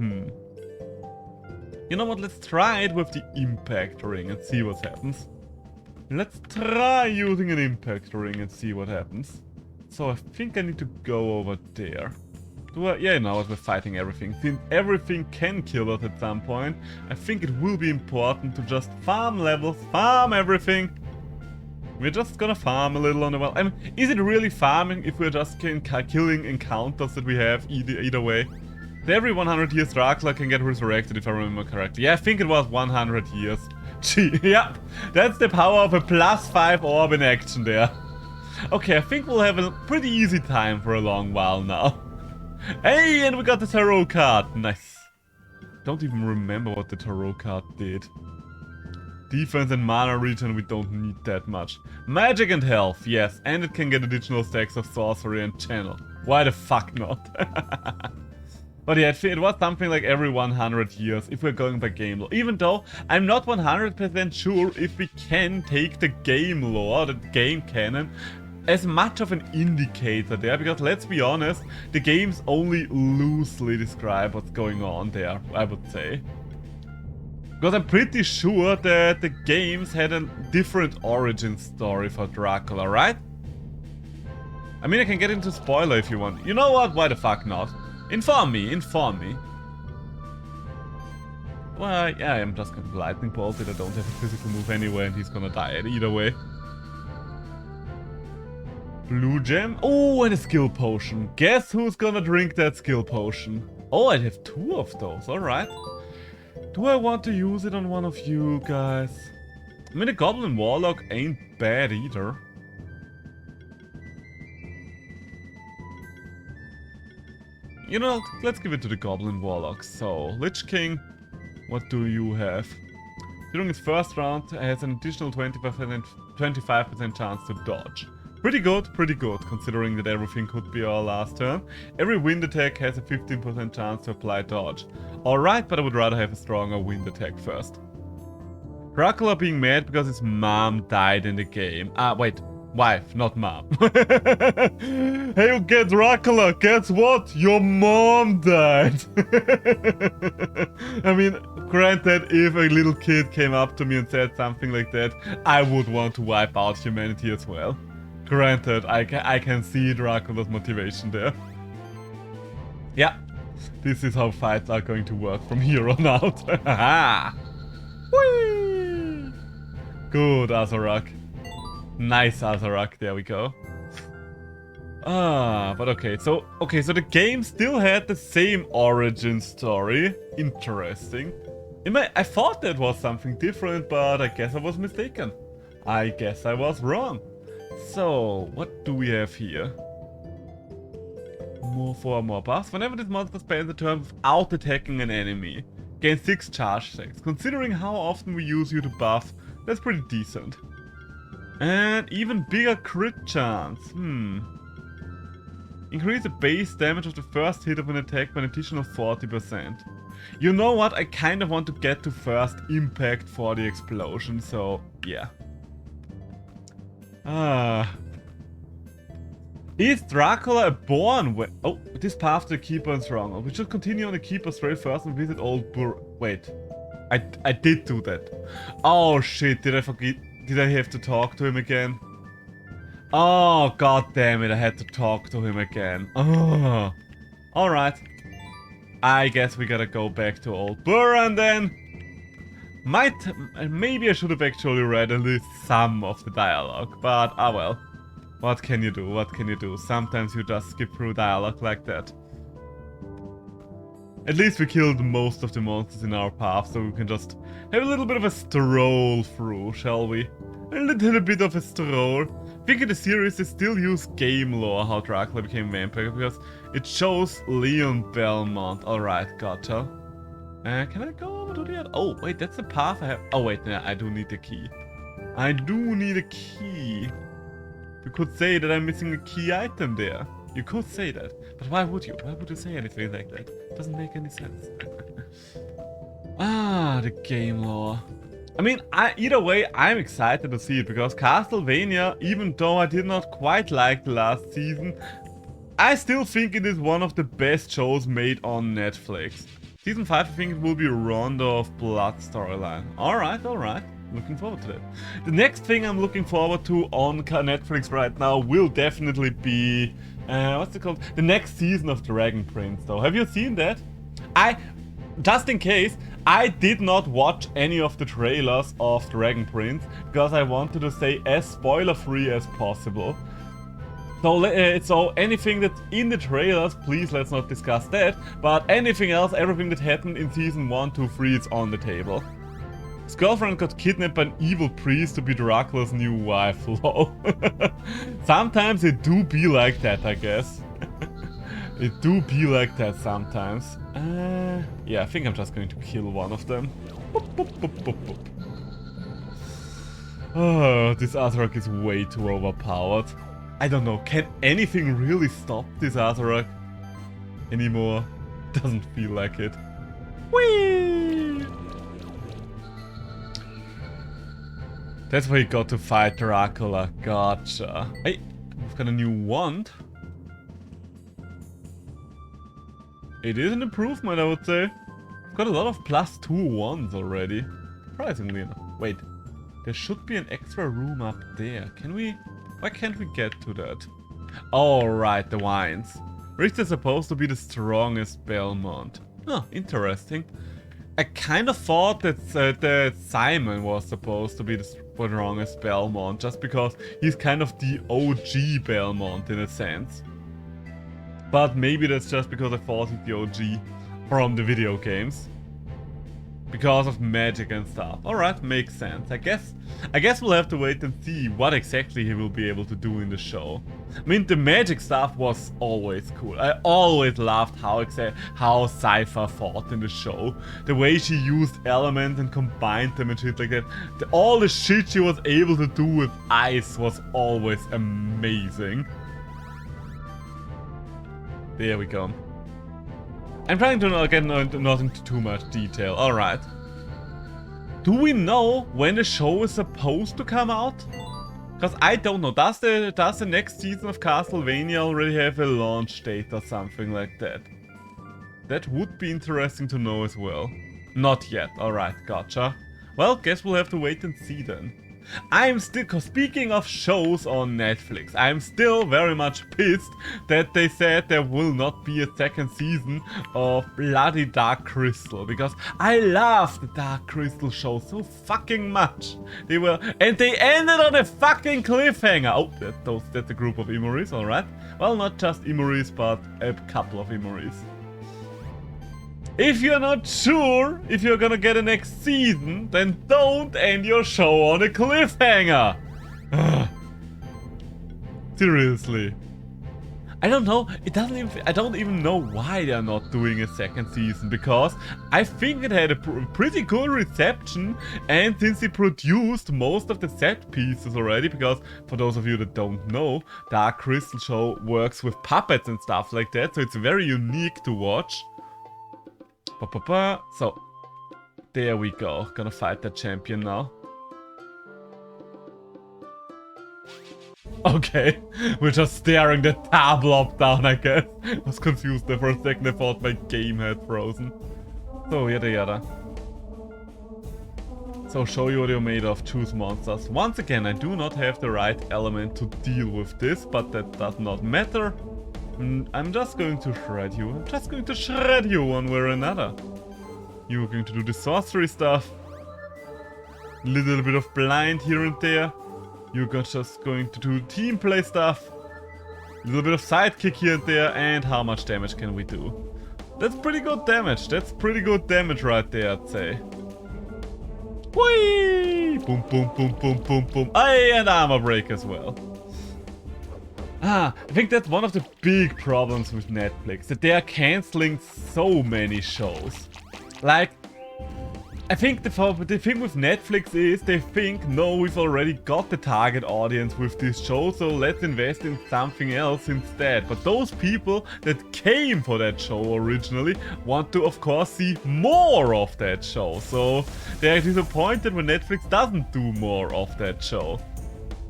You know what, let's try it with the impact ring and see what happens. Let's try using an impact ring and see what happens. So I think I need to go over there. Yeah, now as we're fighting everything, since everything can kill us at some point, I think it will be important to just farm levels, farm everything. We're just gonna farm a little on the well. I mean, is it really farming if we're just killing encounters that we have either way? Every 100 years Dracula can get resurrected if I remember correctly. Yeah, I think it was 100 years. Gee, yeah, that's the power of a +5 orb in action there. Okay, I think we'll have a pretty easy time for a long while now. Hey, and we got the tarot card. Nice. Don't even remember what the tarot card did. Defense and mana regen, we don't need that much. Magic and health, yes. And it can get additional stacks of sorcery and channel. Why the fuck not? But yeah, it was something like every 100 years if we're going by game lore. Even though I'm not 100% sure if we can take the game lore, the game canon, as much of an indicator there, because let's be honest, the games only loosely describe what's going on there, I would say. Because I'm pretty sure that the games had a different origin story for Dracula, right? I mean, I can get into spoiler if you want. You know what? Why the fuck not? Inform me, inform me. Well, yeah, I'm just gonna lightning bolt it. I don't have a physical move anyway, and he's gonna die either way. Blue gem. Oh, and a skill potion. Guess who's gonna drink that skill potion? Oh, I have 2 of those. Alright. Do I want to use it on one of you guys? I mean, the Goblin Warlock ain't bad either. You know, let's give it to the Goblin Warlock. So, Lich King, what do you have? During its first round, it has an additional 25% chance to dodge. Pretty good, considering that everything could be our last turn. Every wind attack has a 15% chance to apply dodge. Alright, but I would rather have a stronger wind attack first. Dracula being mad because his mom died in the game. Ah, wait. Wife, not mom. Hey, you get Dracula, guess what? Your mom died. I mean, granted, if a little kid came up to me and said something like that, I would want to wipe out humanity as well. Granted, I can see Dracula's motivation there. Yeah, this is how fights are going to work from here on out. Whee! Good, Azarak. Nice, Azarak, there we go. But okay, so the game still had the same origin story. Interesting. I thought that was something different, but I guess I was mistaken. I guess I was wrong. So, what do we have here? More buffs. Whenever this monster spends a turn without attacking an enemy, gain 6 charge stacks. Considering how often we use you to buff, that's pretty decent. And even bigger crit chance. Increase the base damage of the first hit of an attack by an additional 40%. You know what? I kind of want to get to first impact for the explosion, so yeah. Is Dracula a born with... Oh, this path to the Keeper is wrong. We should continue on the Keeper straight first and visit Old Bur... Wait. I did do that. Oh shit, did I forget... Did I have to talk to him again? Oh, god damn it, I had to talk to him again. Oh. Alright. I guess we gotta go back to Old Buran then. Maybe I should have actually read at least some of the dialogue, but ah well. What can you do? What can you do? Sometimes you just skip through dialogue like that. At least we killed most of the monsters in our path, so we can just have a little bit of a stroll through, shall we? A little bit of a stroll. I think in the series they still use game lore how Dracula became vampire, because it shows Leon Belmont. Alright, gotcha. Can I go over to the other? Oh, wait, that's the path I have. Oh, wait, yeah, I do need the key. I do need a key. You could say that I'm missing a key item there. You could say that. But why would you? Why would you say anything like that? Doesn't make any sense. The game lore. I mean, either way, I'm excited to see it, because Castlevania, even though I did not quite like the last season, I still think it is one of the best shows made on Netflix. Season 5, I think it will be a Rondo of Blood storyline. Alright, alright. Looking forward to that. The next thing I'm looking forward to on Netflix right now will definitely be... what's it called? The next season of Dragon Prince, though. Have you seen that? Just in case, I did not watch any of the trailers of Dragon Prince, because I wanted to stay as spoiler-free as possible. So anything that's in the trailers, please let's not discuss that. But anything else, everything that happened in season 1, 2, 3, it's on the table. His girlfriend got kidnapped by an evil priest to be Dracula's new wife. Lol. Sometimes it do be like that, I guess. It do be like that sometimes. Yeah, I think I'm just going to kill one of them. Boop, boop, boop, boop, boop. Oh, this Azarak is way too overpowered. I don't know, can anything really stop this Azarak anymore? Doesn't feel like it. Whee! That's why you got to fight Dracula. Gotcha. Hey, we've got a new wand. It is an improvement, I would say. I've got a lot of +2 wands already. Surprisingly enough. Wait, there should be an extra room up there. Can we... Why can't we get to that? Alright, the wines. Richter's supposed to be the strongest Belmont. Huh, interesting. I kind of thought that Simon was supposed to be the strongest Belmont, just because he's kind of the OG Belmont in a sense. But maybe that's just because I thought he's the OG from the video games. Because of magic and stuff. Alright, makes sense. I guess we'll have to wait and see what exactly he will be able to do in the show. I mean, the magic stuff was always cool. I always loved how Cypher fought in the show. The way she used elements and combined them and shit like that. All the shit she was able to do with ice was always amazing. There we go. I'm trying to not get not into too much detail. Alright. Do we know when the show is supposed to come out? Because I don't know. Does the next season of Castlevania already have a launch date or something like that? That would be interesting to know as well. Not yet. Alright, gotcha. Well, guess we'll have to wait and see then. I'm still, speaking of shows on Netflix, I'm still very much pissed that they said there will not be a second season of Bloody Dark Crystal, because I love the Dark Crystal show so fucking much. They ended on a fucking cliffhanger. Oh, that's a group of Imoris, alright. Well, not just Imoris, but a couple of Imoris. If you're not sure if you're gonna get a next season, then don't end your show on a cliffhanger. Seriously. I don't know. I don't even know why they're not doing a second season, because I think it had a pretty good reception, and since they produced most of the set pieces already, because for those of you that don't know, Dark Crystal show works with puppets and stuff like that, so it's very unique to watch. So, there we go. Gonna fight that champion now. Okay, we're just staring the tab blob down, I guess. I was confused there for a second. I thought my game had frozen. So, yada yada. So, show you what you're made of. Choose monsters. Once again, I do not have the right element to deal with this, but that does not matter. I'm just going to shred you. I'm just going to shred you one way or another. You're going to do the sorcery stuff. Little bit of blind here and there. You're just going to do team play stuff. A little bit of sidekick here and there. And how much damage can we do? That's pretty good damage. That's pretty good damage right there, I'd say. Whee! Boom, boom, boom, boom, boom, boom. Aye, and armor break as well. I think that's one of the big problems with Netflix, that they are cancelling so many shows. Like, I think the thing with Netflix is they think, no, we've already got the target audience with this show, so let's invest in something else instead. But those people that came for that show originally want to, of course, see more of that show. So they're disappointed when Netflix doesn't do more of that show.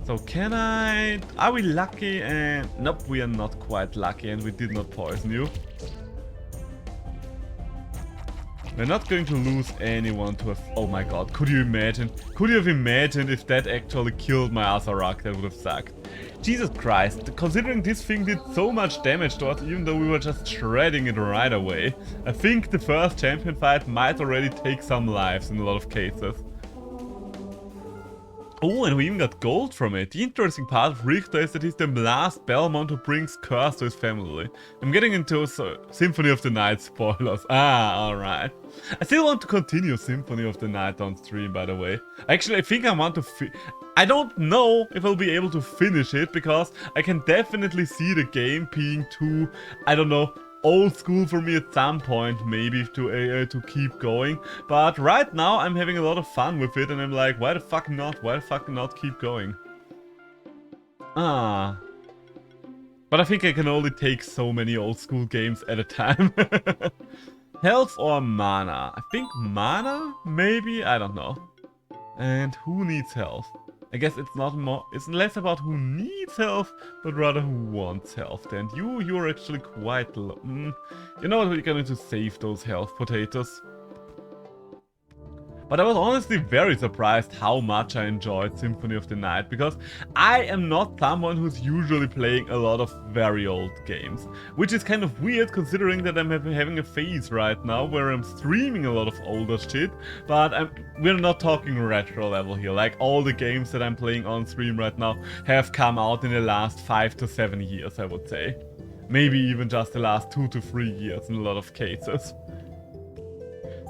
So are we lucky? And nope, we are not quite lucky, and we did not poison you. We're not going to lose anyone to have... Oh my god, could you imagine? Could you have imagined if that actually killed my Azarak? That would have sucked. Jesus Christ, considering this thing did so much damage to us, even though we were just shredding it right away, I think the first champion fight might already take some lives in a lot of cases. Oh, and we even got gold from it. The interesting part of Richter is that he's the last Belmont who brings curse to his family. I'm getting into Symphony of the Night spoilers. Alright. I still want to continue Symphony of the Night on stream, by the way. Actually, I think I want to I don't know if I'll be able to finish it, because I can definitely see the game being too, I don't know, old school for me at some point, maybe, to keep going. But right now I'm having a lot of fun with it, and I'm like, why the fuck not? Why the fuck not keep going? But I think I can only take so many old school games at a time. Health or mana? I think mana, maybe? I don't know. And who needs health? I guess it's less about who needs health, but rather who wants health. And you're actually quite low. You know what, we're going to save those health potatoes. But I was honestly very surprised how much I enjoyed Symphony of the Night, because I am not someone who's usually playing a lot of very old games. Which is kind of weird considering that I'm having a phase right now where I'm streaming a lot of older shit, but we're not talking retro level here. Like, all the games that I'm playing on stream right now have come out in the last 5 to 7 years, I would say. Maybe even just the last 2 to 3 years in a lot of cases.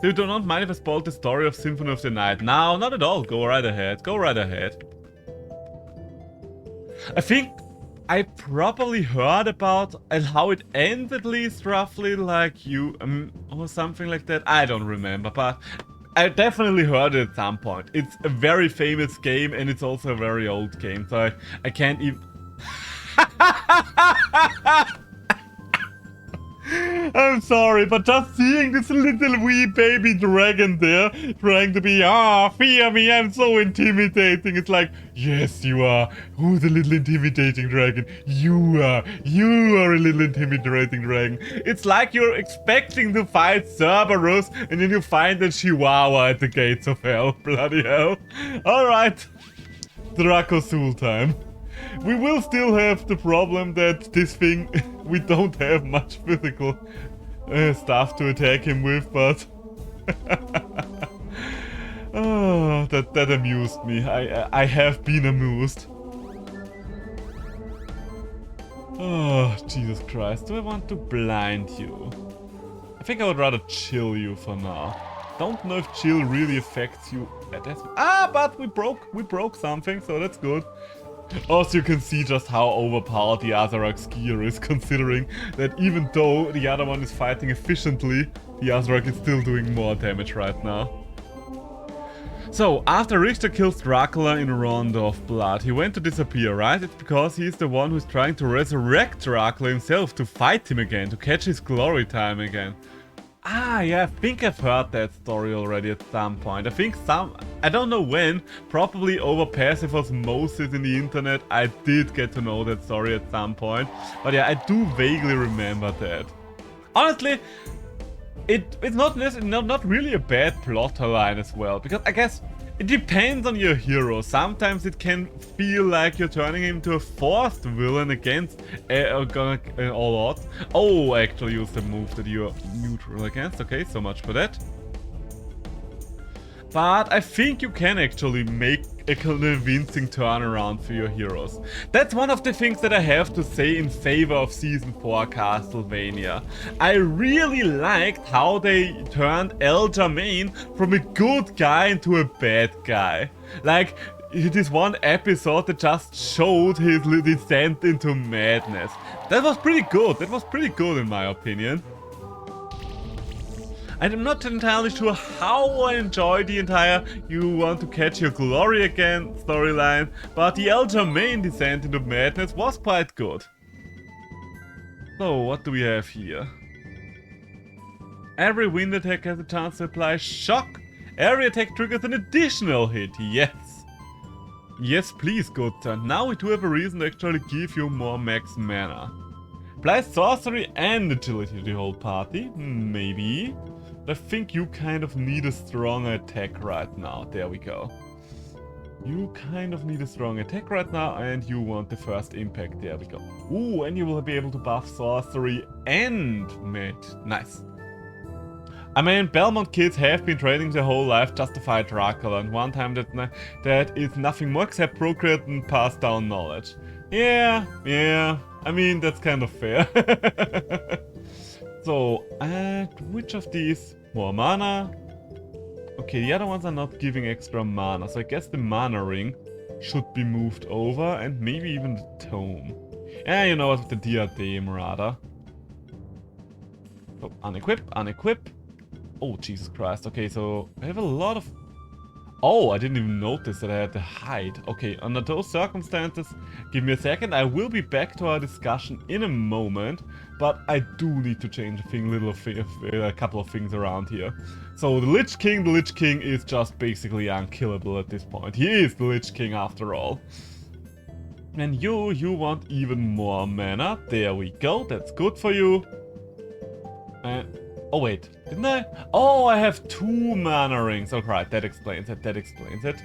So you do not mind if I spoiled the story of Symphony of the Night? No, not at all. Go right ahead. Go right ahead. I think I probably heard about and how it ends, at least roughly, like you or something like that. I don't remember, but I definitely heard it at some point. It's a very famous game and it's also a very old game, so I can't even... I'm sorry, but just seeing this little wee baby dragon there, trying to be, fear me, I'm so intimidating. It's like, yes, you are. Who's a little intimidating dragon? You are. You are a little intimidating dragon. It's like you're expecting to fight Cerberus, and then you find a Chihuahua at the gates of hell. Bloody hell. Alright. Dracosul time. We will still have the problem that this thing, we don't have much physical stuff to attack him with, but... oh, that amused me. I have been amused. Oh, Jesus Christ. Do I want to blind you? I think I would rather chill you for now. Don't know if chill really affects you. But we broke something, so that's good. Also, you can see just how overpowered the Azarak's gear is, considering that even though the other one is fighting efficiently, the Azarak is still doing more damage right now. So, after Richter kills Dracula in a Rondo of Blood, he went to disappear, right? It's because he's the one who's trying to resurrect Dracula himself, to fight him again, to catch his glory time again. Yeah, I think I've heard that story already at some point. I don't know when, probably over passive osmosis in the internet, I did get to know that story at some point. But yeah, I do vaguely remember that. Honestly, it's not really a bad plot line as well, because I guess it depends on your hero. Sometimes it can feel like you're turning him into a forced villain against all odds. Oh, I actually used the move that you're neutral against. Okay, so much for that. But I think you can actually make a convincing turnaround for your heroes. That's one of the things that I have to say in favor of Season 4 Castlevania. I really liked how they turned El Jermaine from a good guy into a bad guy. Like, this one episode that just showed his descent into madness. That was pretty good. That was pretty good in my opinion. I'm not entirely sure how I enjoy the entire "you want to catch your glory again" storyline, but the El Jermaine descent into madness was quite good. So, what do we have here? Every wind attack has a chance to apply shock. Every attack triggers an additional hit. Yes. Yes, please, good turn. Now we do have a reason to actually give you more max mana. Apply sorcery and agility to the whole party. Maybe. I think you kind of need a stronger attack right now. There we go. You kind of need a strong attack right now, and you want the first impact. There we go. Ooh, and you will be able to buff sorcery and med. Nice. I mean, Belmont kids have been training their whole life just to fight Dracula, and one time that is nothing more except procreate and pass down knowledge. Yeah. I mean, that's kind of fair. So, which of these? More mana? Okay, the other ones are not giving extra mana, so I guess the mana ring should be moved over, and maybe even the tome. Yeah, you know what, with the diadem rather. So, unequip. Oh, Jesus Christ. Okay, so I have a lot of... Oh, I didn't even notice that I had the hide. Okay, under those circumstances, give me a second. I will be back to our discussion in a moment, but I do need to change a couple of things around here. So the Lich King is just basically unkillable at this point. He is the Lich King after all. And you want even more mana. There we go. That's good for you. Oh wait, didn't I? Oh, I have 2 mana rings. Oh right, that explains it, that explains it.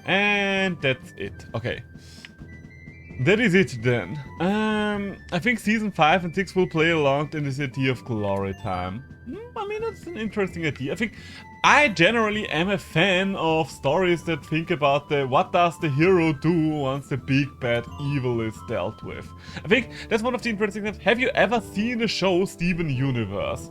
And that's it. Okay. That is it then. I think season 5 and 6 will play along in this idea of glory time. I mean, that's an interesting idea. I think I generally am a fan of stories that think about what does the hero do once the big bad evil is dealt with. I think that's one of the interesting things. Have you ever seen the show Steven Universe?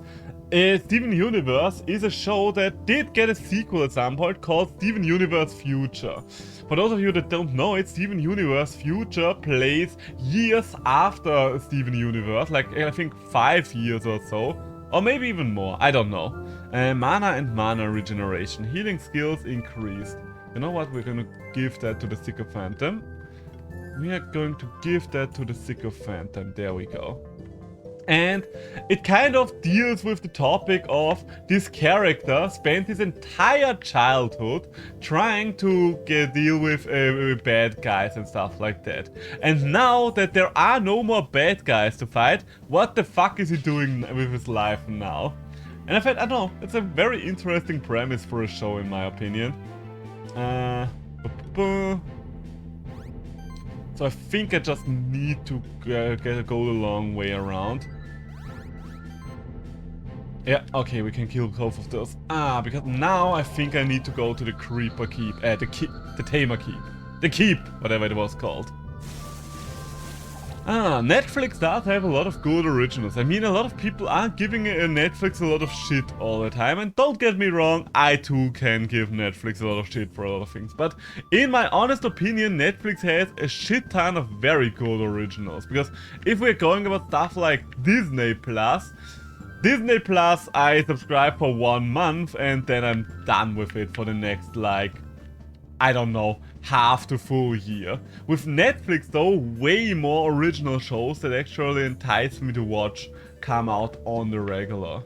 Steven Universe is a show that did get a sequel at some point called Steven Universe Future. For those of you that don't know it, Steven Universe Future plays years after Steven Universe, like I think 5 years or so. Or maybe even more, I don't know. Mana and mana regeneration, healing skills increased. You know what, we're gonna give that to the Sycophantum. We are going to give that to the Sycophantum, there we go. And it kind of deals with the topic of this character spent his entire childhood trying to deal with bad guys and stuff like that. And now that there are no more bad guys to fight, what the fuck is he doing with his life now? And I thought, I don't know, it's a very interesting premise for a show in my opinion. So I think I just need to go the long way around. Yeah, okay, we can kill both of those. Because now I think I need to go to the Creeper Keep. The Tamer Keep. The Keep, whatever it was called. Netflix does have a lot of good originals. I mean, a lot of people are giving Netflix a lot of shit all the time. And don't get me wrong, I too can give Netflix a lot of shit for a lot of things. But in my honest opinion, Netflix has a shit ton of very good originals. Because if we're going about stuff like Disney Plus, I subscribe for 1 month and then I'm done with it for the next, like, I don't know, half to full year. With Netflix though, way more original shows that actually entice me to watch come out on the regular.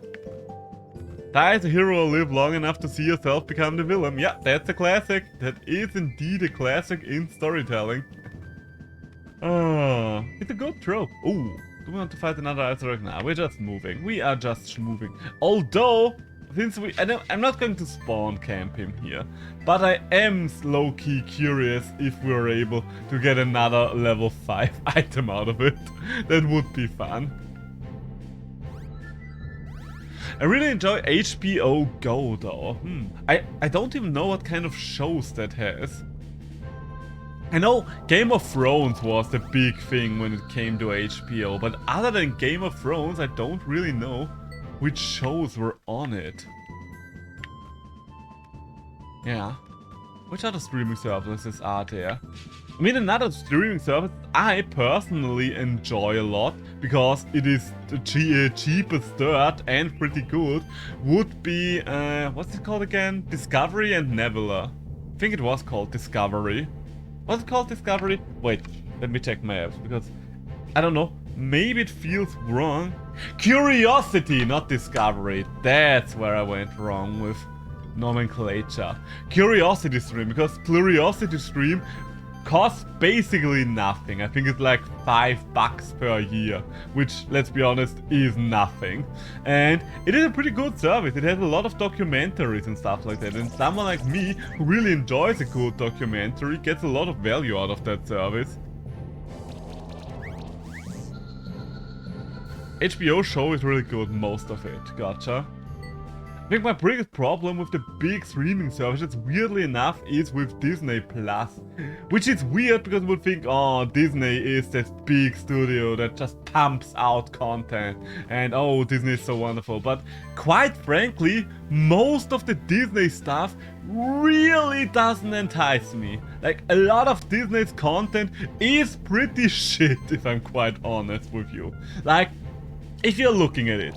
Die as a hero or live long enough to see yourself become the villain. Yeah, that's a classic. That is indeed a classic in storytelling. It's a good trope. Ooh, do we want to fight another Iceberg? Now we're just moving. We are just moving. Although, since I'm not going to spawn camp him here, but I am low-key curious if we're able to get another level 5 item out of it. That would be fun. I really enjoy HBO Go though. I don't even know what kind of shows that has. I know Game of Thrones was the big thing when it came to HBO, but other than Game of Thrones, I don't really know which shows were on it. Yeah. Which other streaming services are there? I mean, another streaming service I personally enjoy a lot, because it is the cheapest dirt and pretty good, would be, what's it called again? Discovery and Nebula. I think it was called Discovery. Was it called Discovery? Wait, let me check my apps, because I don't know, maybe it feels wrong. Curiosity, not Discovery. That's where I went wrong with nomenclature. Curiosity Stream, because Curiosity Stream costs basically nothing. I think it's like $5 per year, which, let's be honest, is nothing. And it is a pretty good service. It has a lot of documentaries and stuff like that. And someone like me, who really enjoys a good documentary, gets a lot of value out of that service. HBO show is really good, most of it. Gotcha. I think my biggest problem with the big streaming services, weirdly enough, is with Disney Plus. Which is weird because you would think, oh, Disney is this big studio that just pumps out content. And oh, Disney is so wonderful. But quite frankly, most of the Disney stuff really doesn't entice me. Like, a lot of Disney's content is pretty shit, if I'm quite honest with you. Like, if you're looking at it,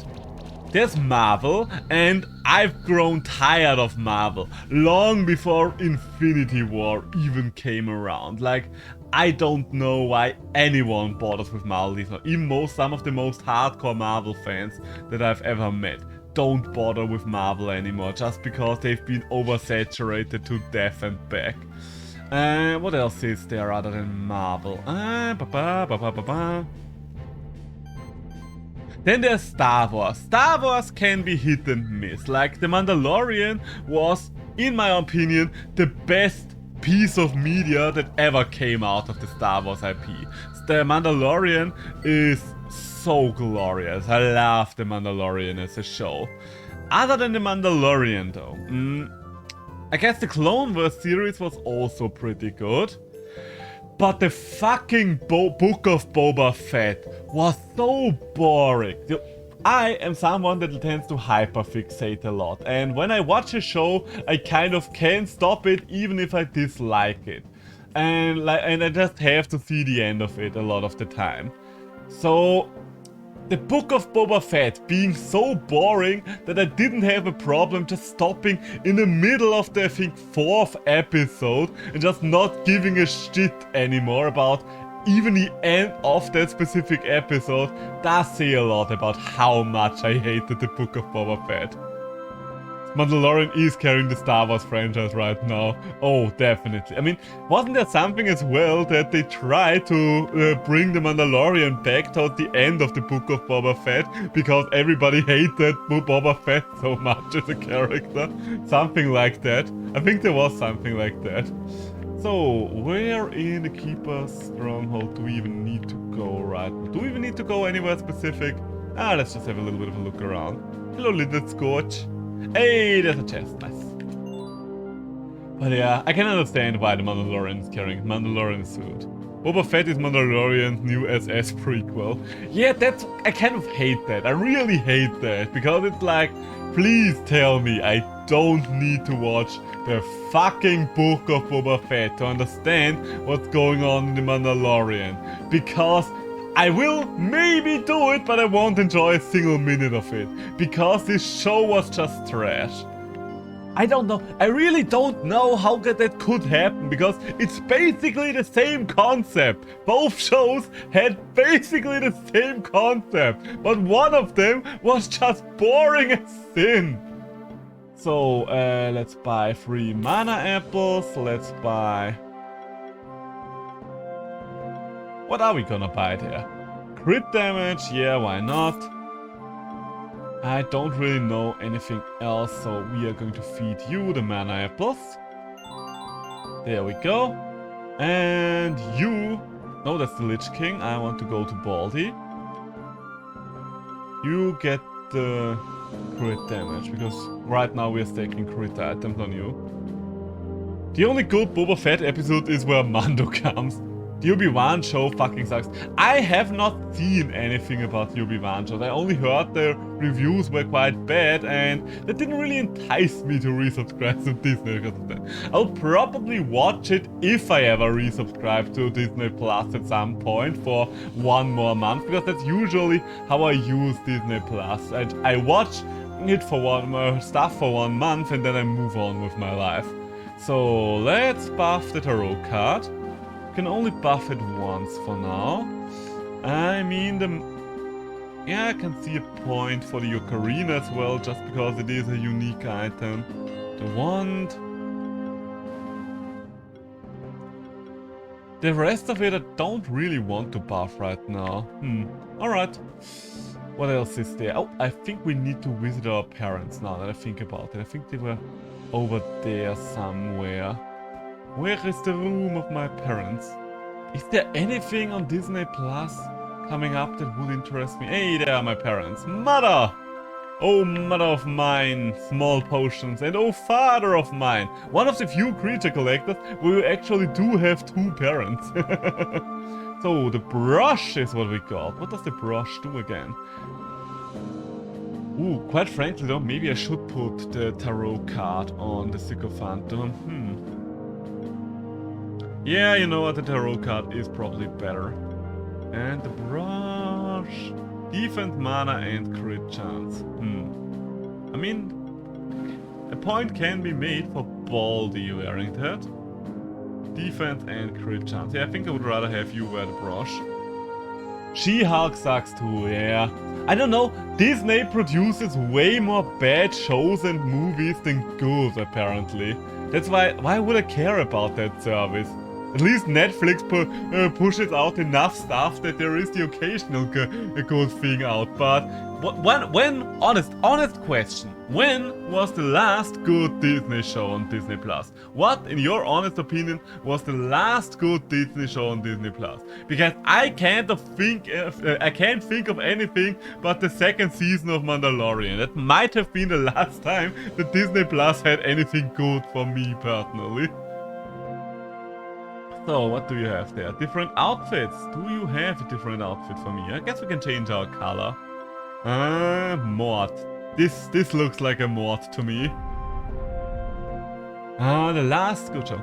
there's Marvel, and I've grown tired of Marvel long before Infinity War even came around. Like, I don't know why anyone bothers with Marvel these days. Even some of the most hardcore Marvel fans that I've ever met don't bother with Marvel anymore, just because they've been oversaturated to death and back. What else is there other than Marvel? Then there's Star Wars. Star Wars can be hit and miss. Like, The Mandalorian was, in my opinion, the best piece of media that ever came out of the Star Wars IP. The Mandalorian is so glorious. I love The Mandalorian as a show. Other than The Mandalorian though, I guess the Clone Wars series was also pretty good. But the fucking Book of Boba Fett was so boring. I am someone that tends to hyperfixate a lot, and when I watch a show, I kind of can't stop it even if I dislike it. And I just have to see the end of it a lot of the time. So the Book of Boba Fett being so boring that I didn't have a problem just stopping in the middle of the, I think, 4th episode and just not giving a shit anymore about even the end of that specific episode does say a lot about how much I hated the Book of Boba Fett. Mandalorian is carrying the Star Wars franchise right now. Oh, definitely. I mean, wasn't there something as well that they tried to bring the Mandalorian back towards the end of the Book of Boba Fett because everybody hated Boba Fett so much as a character? Something like that. I think there was something like that. So, where in the Keeper's Stronghold do we even need to go right now? Do we even need to go anywhere specific? Let's just have a little bit of a look around. Hello, little Scorch. Hey, there's a chest, nice. But yeah, I can understand why the Mandalorian is carrying Mandalorian suit. Boba Fett is Mandalorian's new SS prequel. Yeah, I kind of hate that. I really hate that, because it's like, please tell me I don't need to watch the fucking Book of Boba Fett to understand what's going on in the Mandalorian. Because I will maybe do it, but I won't enjoy a single minute of it. Because this show was just trash. I don't know. I really don't know how that could happen, because it's basically the same concept. Both shows had basically the same concept, but one of them was just boring as sin. So, let's buy 3 mana apples. Let's buy... What are we gonna buy there? Crit damage? Yeah, why not? I don't really know anything else, so we are going to feed you the mana apples. There we go. And you... No, that's the Lich King. I want to go to Baldy. You get the crit damage, because right now we're stacking crit items on you. The only good Boba Fett episode is where Mando comes. The Obi-Wan show fucking sucks. I have not seen anything about the Obi-Wan show. I only heard the reviews were quite bad, and that didn't really entice me to resubscribe to Disney because of that. I'll probably watch it if I ever resubscribe to Disney Plus at some point for 1 more month, because that's usually how I use Disney Plus. I watch it for stuff for 1 month and then I move on with my life. So let's buff the tarot card. Can only buff it once for now. I mean, yeah, I can see a point for the ocarina as well, just because it is a unique item. The wand. The rest of it I don't really want to buff right now. Alright. What else is there? Oh, I think we need to visit our parents now that I think about it. I think they were over there somewhere. Where is the room of my parents? Is there anything on Disney Plus coming up that would interest me? Hey, there are my parents. Mother! Oh, mother of mine, small potions, and oh, father of mine. One of the few creature collectors where we actually do have 2 parents. So, the brush is what we got. What does the brush do again? Ooh, quite frankly though, maybe I should put the tarot card on the Sycophantum. Yeah, you know what, the tarot card is probably better. And the brush... Defense, mana and crit chance. I mean, a point can be made for Baldy wearing that. Defense and crit chance. Yeah, I think I would rather have you wear the brush. She-Hulk sucks too, yeah. I don't know, Disney produces way more bad shows and movies than good, apparently. That's why would I care about that service? At least Netflix pushes out enough stuff that there is the occasional good thing out. But honest question, when was the last good Disney show on Disney Plus? What, in your honest opinion, was the last good Disney show on Disney Plus? Because I can't think of anything but the second season of Mandalorian. That might have been the last time that Disney Plus had anything good for me personally. So, what do you have there? Different outfits. Do you have a different outfit for me? I guess we can change our color. Mod. This looks like a mod to me. The last good show.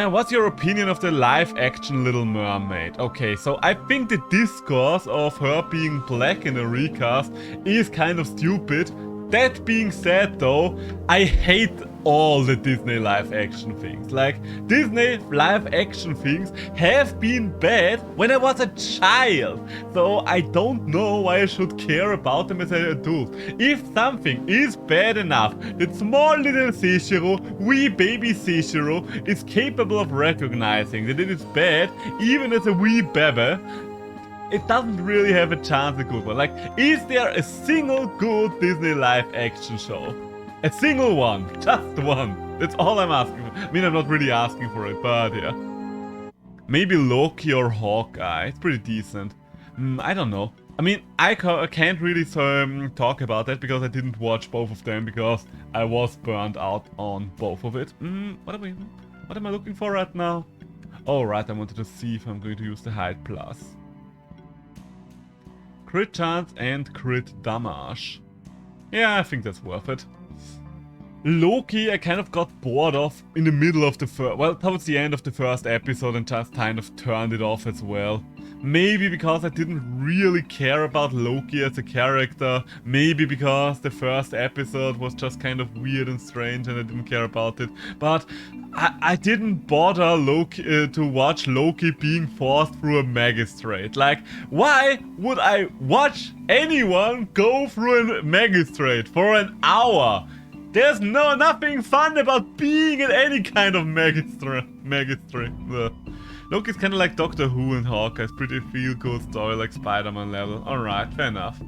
What's your opinion of the live-action Little Mermaid? Okay, so I think the discourse of her being black in a recast is kind of stupid. That being said though, I hate all the Disney live-action things. Like, Disney live-action things have been bad when I was a child. So I don't know why I should care about them as an adult. If something is bad enough that small little Seishiro, wee baby Seishiro, is capable of recognizing that it is bad, even as a wee baby, it doesn't really have a chance at good one. Like, is there a single good Disney live-action show? A single one. Just one. That's all I'm asking for. I mean, I'm not really asking for it, but yeah. Maybe Loki or Hawkeye. It's pretty decent. I don't know. I mean, I can't really talk about that because I didn't watch both of them because I was burned out on both of it. What am I looking for right now? Oh, right. I wanted to see if I'm going to use the Hide Plus. Crit chance and crit damage. Yeah, I think that's worth it. Loki, I kind of got bored of in the middle of the towards the end of the first episode and just kind of turned it off as well. Maybe because I didn't really care about Loki as a character. Maybe because the first episode was just kind of weird and strange and I didn't care about it. But I didn't bother to watch Loki being forced through a magistrate. Like, why would I watch anyone go through a magistrate for an hour? There's nothing fun about being in any kind of magistrate. Loki's kind of like Doctor Who and Hawkeye's pretty feel-good story like Spider-Man level. Alright, fair enough.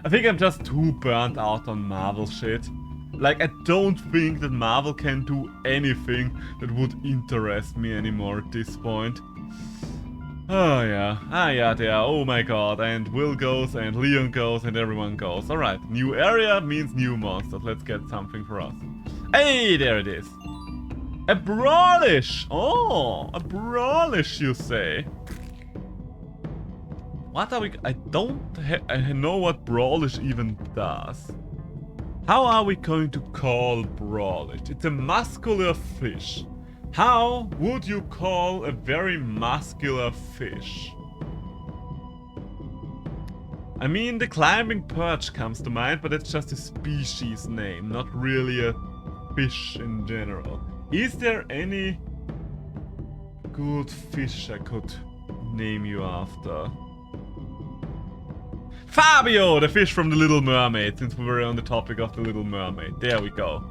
I think I'm just too burnt out on Marvel shit. Like, I don't think that Marvel can do anything that would interest me anymore at this point. Oh yeah, there, oh my god, and Will goes, and Leon goes, and everyone goes. Alright, new area means new monsters, let's get something for us. Hey, there it is. A Brawlish! Oh, a Brawlish, you say? What are we... I don't know what Brawlish even does. How are we going to call Brawlish? It's a muscular fish. How would you call a very muscular fish? I mean, the climbing perch comes to mind, but it's just a species name, not really a fish in general. Is there any good fish I could name you after? Fabio, the fish from the Little Mermaid, since we were on the topic of the Little Mermaid. There we go.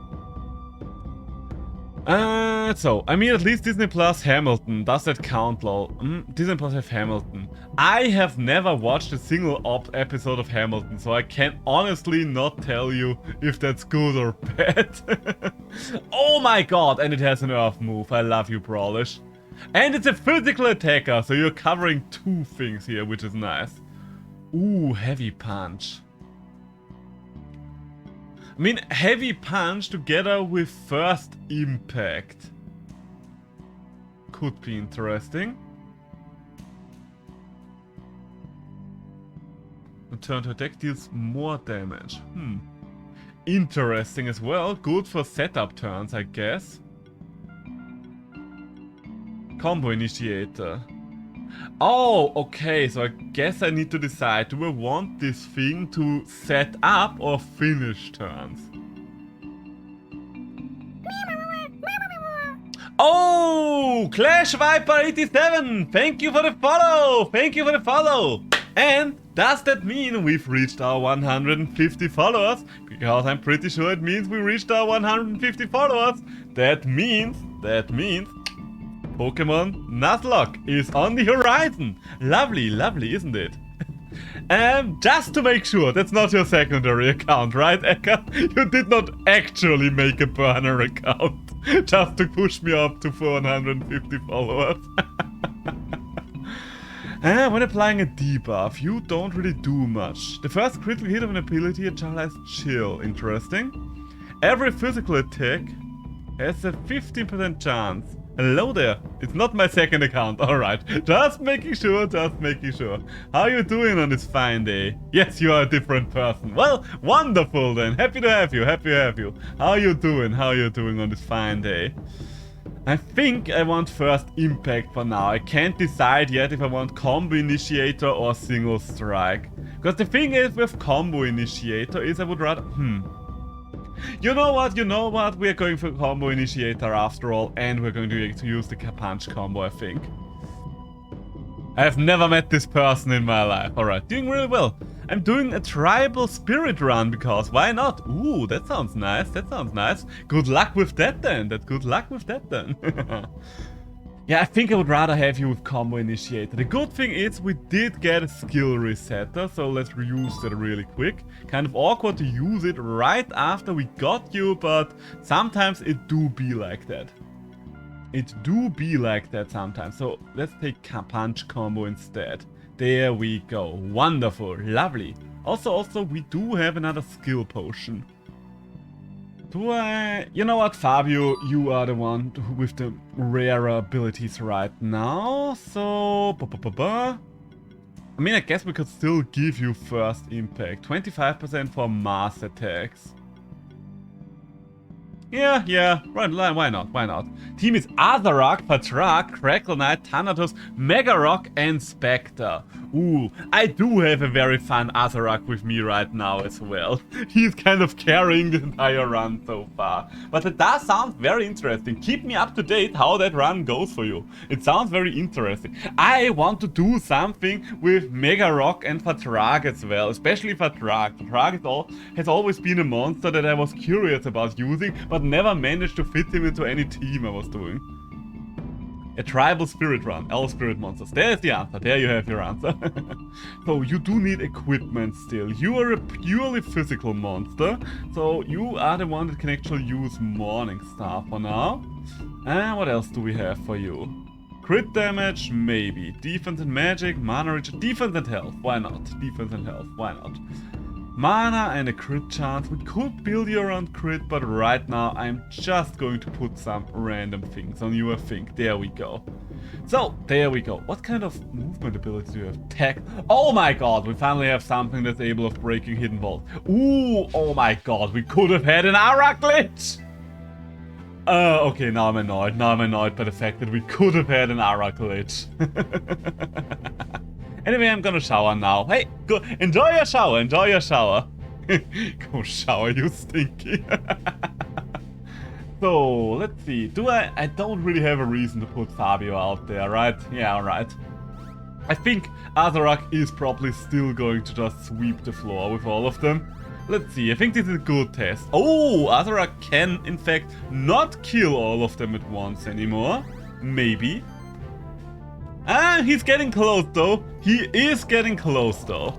So, I mean, at least Disney Plus Hamilton. Does that count, lol? Disney Plus have Hamilton. I have never watched a single episode of Hamilton, so I can honestly not tell you if that's good or bad. Oh my god, and it has an earth move. I love you, Brawlish. And it's a physical attacker, so you're covering two things here, which is nice. Ooh, heavy punch. I mean, heavy punch together with first impact could be interesting. Return to attack deals more damage. Interesting as well. Good for setup turns, I guess. Combo initiator. Oh, okay, so I guess I need to decide, do I want this thing to set up or finish turns? Oh, Clash Viper 87, thank you for the follow, thank you for the follow. And does that mean we've reached our 150 followers? Because I'm pretty sure it means we reached our 150 followers. That means Pokemon Nuzlocke is on the horizon. Lovely, lovely, isn't it? Just to make sure, that's not your secondary account, right, Eka? You did not actually make a burner account just to push me up to 450 followers. When applying a debuff, you don't really do much. The first critical hit of an ability has chill. Interesting. Every physical attack has a 15% chance. Hello there. It's not my second account. Alright. Just making sure, just making sure. How are you doing on this fine day? Yes, you are a different person. Well, wonderful then. Happy to have you. Happy to have you. How are you doing? How are you doing on this fine day? I think I want first impact for now. I can't decide yet if I want combo initiator or single strike. Because the thing is with combo initiator is I would rather... You know what? We are going for combo initiator after all, and we're going to use the punch combo, I think. I have never met this person in my life. Alright, doing really well. I'm doing a tribal spirit run because why not? Ooh, that sounds nice. That sounds nice. Good luck with that then. Good luck with that then. Yeah, I think I would rather have you with combo initiator. The good thing is we did get a skill resetter, so let's reuse that really quick. Kind of awkward to use it right after we got you, but sometimes it do be like that. It do be like that sometimes. So let's take punch combo instead. There we go. Wonderful. Lovely. Also, we do have another skill potion. Do I... You know what, Fabio? You are the one with the rarer abilities right now. So... I mean, I guess we could still give you first impact. 25% for mass attacks. Yeah, right, why not? Team is Azarak, Patrak, Crackle Knight, Thanatos, Mega Rock, and Spectre. Ooh, I do have a very fun Azarak with me right now as well. He's kind of carrying the entire run so far. But it does sound very interesting. Keep me up to date how that run goes for you. It sounds very interesting. I want to do something with Mega Rock and Patrak as well, especially Patrak. Patrak has always been a monster that I was curious about using, but never managed to fit him into any team I was doing. A tribal spirit run, all spirit monsters. There's the answer, there you have your answer. So you do need equipment still. You are a purely physical monster, so you are the one that can actually use Morning Star for now. And what else do we have for you? Crit damage, maybe. Defense and magic, mana regen, defense and health, why not? Defense and health, why not? Mana and a crit chance. We could build you around crit, but right now I'm just going to put some random things on you, I think. There we go. So, there we go. What kind of movement ability do you have? Tech. Oh my god, we finally have something that's able of breaking hidden vault. Ooh, oh my god, we could have had an Aura glitch! Okay, now I'm annoyed. Now I'm annoyed by the fact that we could have had an Aura glitch. Anyway, I'm gonna shower now. Hey, go enjoy your shower, enjoy your shower. Go shower, you stinky. So, let's see. I don't really have a reason to put Fabio out there, right? Yeah, alright. I think Azarak is probably still going to just sweep the floor with all of them. Let's see, I think this is a good test. Oh, Azarak can, in fact, not kill all of them at once anymore. Maybe. Ah, he's getting close though. He is getting close though.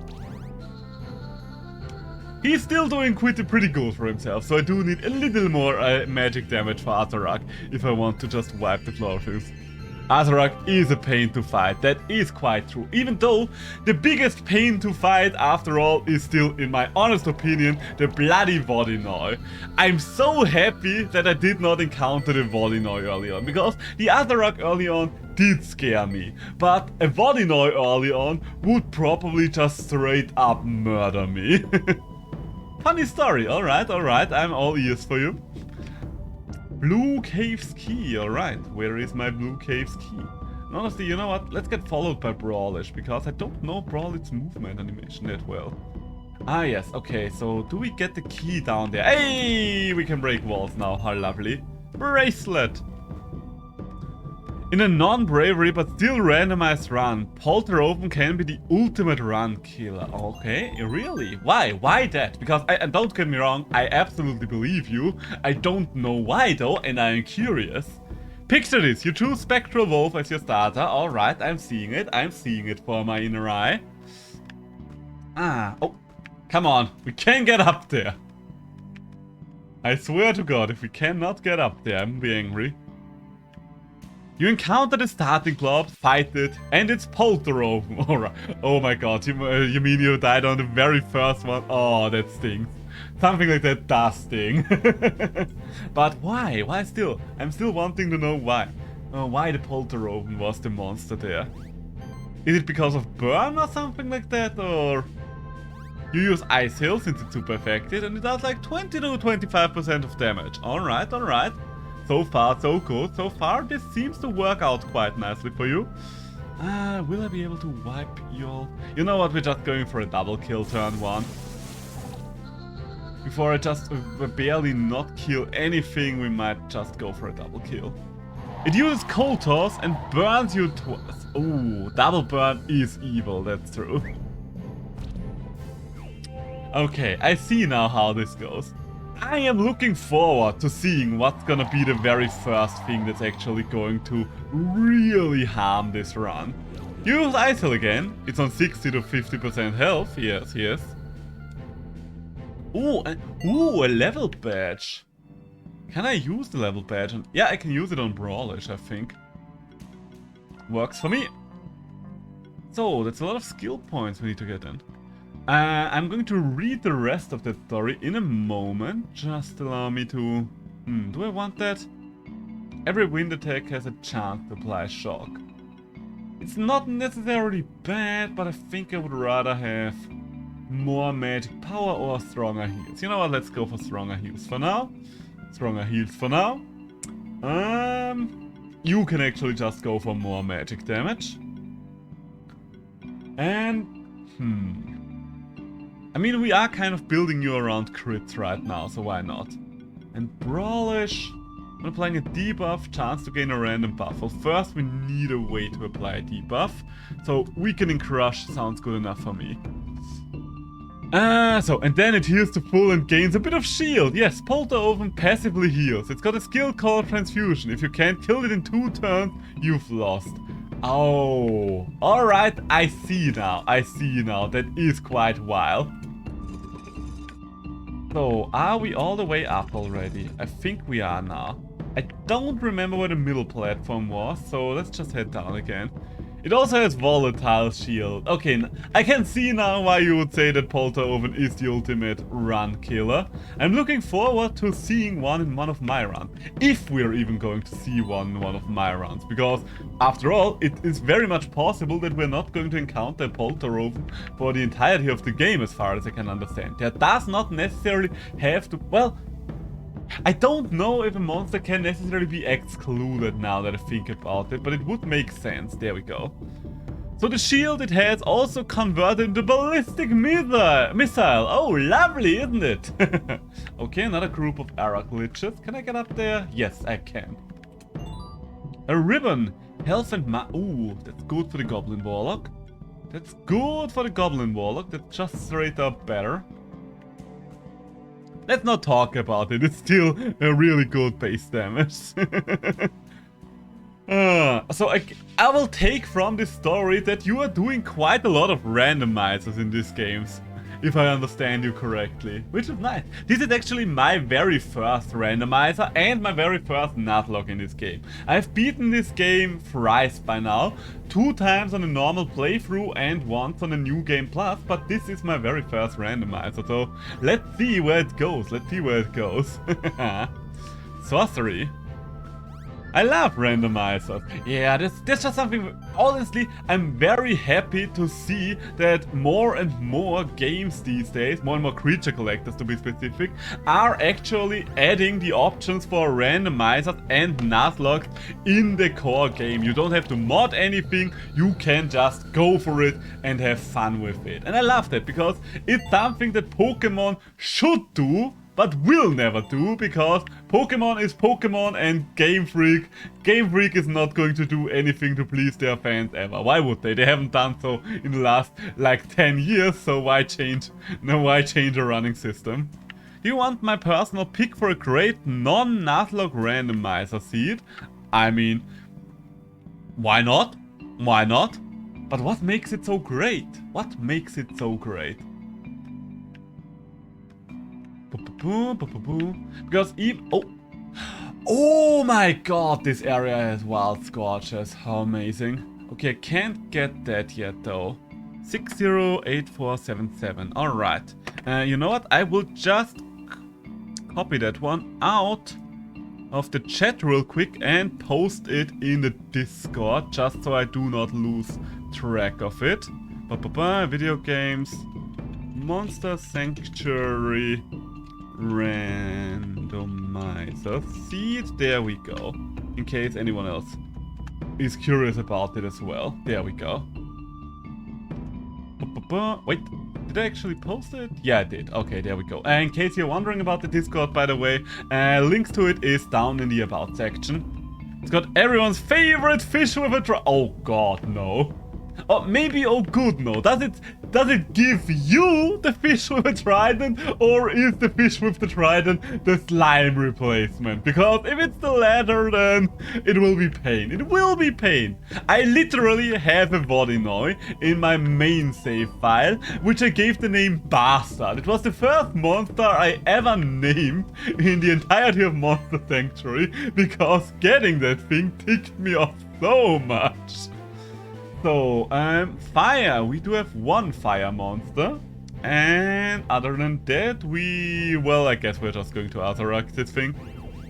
He's still doing pretty good for himself, so I do need a little more magic damage for Azarak if I want to just wipe the floor with this. Azarak is a pain to fight, that is quite true. Even though the biggest pain to fight after all is still, in my honest opinion, the bloody Vodinoi. I'm so happy that I did not encounter the Vodinoi early on, because the Azarak early on did scare me. But a Vodinoi early on would probably just straight up murder me. Funny story, alright, I'm all ears for you. Blue Cave's key, alright. Where is my Blue Cave's key? And honestly, you know what? Let's get followed by Brawlish, because I don't know Brawlish's movement animation that well. Ah, yes, okay, so do we get the key down there? Hey, we can break walls now, how lovely. Bracelet! In a non-bravery but still randomized run, Polter Open can be the ultimate run killer. Okay, really? Why? Why that? Because, and don't get me wrong, I absolutely believe you. I don't know why though, and I am curious. Picture this, you choose Spectral Wolf as your starter. Alright, I'm seeing it for my inner eye. Oh, come on, we can get up there. I swear to God, if we cannot get up there, I'm be angry. You encounter the starting club, fight it, and it's Polteroven. Alright. Oh my God, you mean you died on the very first one? Oh, that stings. Something like that does sting. But why? Why still? I'm still wanting to know why. Why the Polteroven was the monster there. Is it because of burn or something like that, or... You use Ice Hail since it's super effective, and it does like 20 to 25% of damage. Alright, alright. So far, so good. So far, this seems to work out quite nicely for you. Will I be able to wipe your... You know what, we're just going for a double kill turn 1. Before I just barely not kill anything, we might just go for a double kill. It uses Cold Toss and burns you twice. Ooh, double burn is evil, that's true. Okay, I see now how this goes. I am looking forward to seeing what's gonna be the very first thing that's actually going to really harm this run. Use Ice Hail again. It's on 60 to 50% health. Yes, yes. Ooh, a level badge. Can I use the level badge? Yeah, I can use it on Brawlish, I think. Works for me. So, that's a lot of skill points we need to get in. I'm going to read the rest of the story in a moment. Just allow me to... do I want that? Every wind attack has a chance to apply shock. It's not necessarily bad, but I think I would rather have more magic power or stronger heals. You know what, let's go for stronger heals for now. Stronger heals for now. You can actually just go for more magic damage. And... I mean, we are kind of building you around crits right now, so why not? And Brawlish, when applying a debuff, chance to gain a random buff. Well, first we need a way to apply a debuff, so Weakening Crush sounds good enough for me. And then it heals to full and gains a bit of shield. Yes, Polteroven passively heals. It's got a skill called Transfusion. If you can't kill it in 2 turns, you've lost. Oh, alright, I see now. That is quite wild. So, are we all the way up already? I think we are now. I don't remember where the middle platform was, so let's just head down again. It also has Volatile Shield. Okay, I can see now why you would say that Polteroven is the ultimate run killer. I'm looking forward to seeing one in one of my runs. If we're even going to see one in one of my runs. Because, after all, it is very much possible that we're not going to encounter Polteroven for the entirety of the game, as far as I can understand. There does not necessarily have to... Well... I don't know if a monster can necessarily be excluded now that I think about it, but it would make sense. There we go. So the shield it has also converted into ballistic missile. Oh, lovely, isn't it? Okay, another group of error glitches. Can I get up there? Yes, I can. A ribbon. Health and ooh, that's good for the Goblin Warlock. That's good for the Goblin Warlock. That's just straight up better. Let's not talk about it, it's still a really good base damage. So I will take from this story that you are doing quite a lot of randomizers in these games, if I understand you correctly, which is nice. This is actually my very first randomizer and my very first nuzlocke in this game. I've beaten this game thrice by now, 2 times on a normal playthrough and once on a New Game Plus, but this is my very first randomizer, so let's see where it goes, Sorcery. I love randomizers. Yeah, that's just something... Honestly, I'm very happy to see that more and more games these days, more and more creature collectors to be specific, are actually adding the options for randomizers and nuzlocke in the core game. You don't have to mod anything, you can just go for it and have fun with it. And I love that because it's something that Pokemon should do, but will never do, because Pokemon is Pokemon and Game Freak is not going to do anything to please their fans ever. Why would they? They haven't done so in the last like 10 years, so why change a running system? Do you want my personal pick for a great non-nuzlocke randomizer seed? I mean, why not? Why not? But what makes it so great? What makes it so great? Because even... Oh my god, this area has wild scorches. How amazing. Okay, I can't get that yet though. 608477. Alright. You know what? I will just copy that one out of the chat real quick and post it in the Discord, just so I do not lose track of it. Video games, Monster Sanctuary, randomizer seed. There we go. In case anyone else is curious about it as well. There we go. Wait, did I actually post it? Yeah, I did. Okay, there we go. In case you're wondering about the Discord, by the way, links to it is down in the About section. It's got everyone's favorite fish with a oh god, no. Or maybe, oh good, no. Does it give you the fish with a trident, or is the fish with the trident the slime replacement? Because if it's the latter, then it will be pain. It will be pain. I literally have a Vodinoi in my main save file, which I gave the name Bastard. It was the first monster I ever named in the entirety of Monster Sanctuary, because getting that thing ticked me off so much. So, fire. We do have one fire monster. And other than that, well, I guess we're just going to Azarac this thing.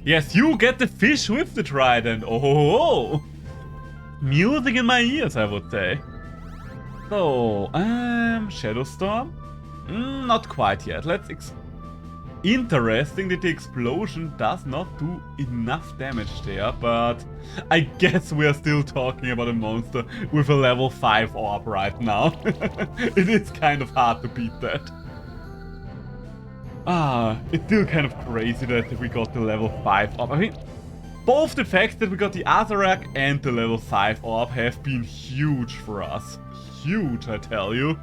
Yes, you get the fish with the trident. Oh, music in my ears, I would say. So, Shadow Storm? Not quite yet. Interesting that the explosion does not do enough damage there, but I guess we're still talking about a monster with a level 5 orb right now. It is kind of hard to beat that. It's still kind of crazy that we got the level 5 orb. I mean, both the fact that we got the Azarac and the level 5 orb have been huge for us. Huge, I tell you.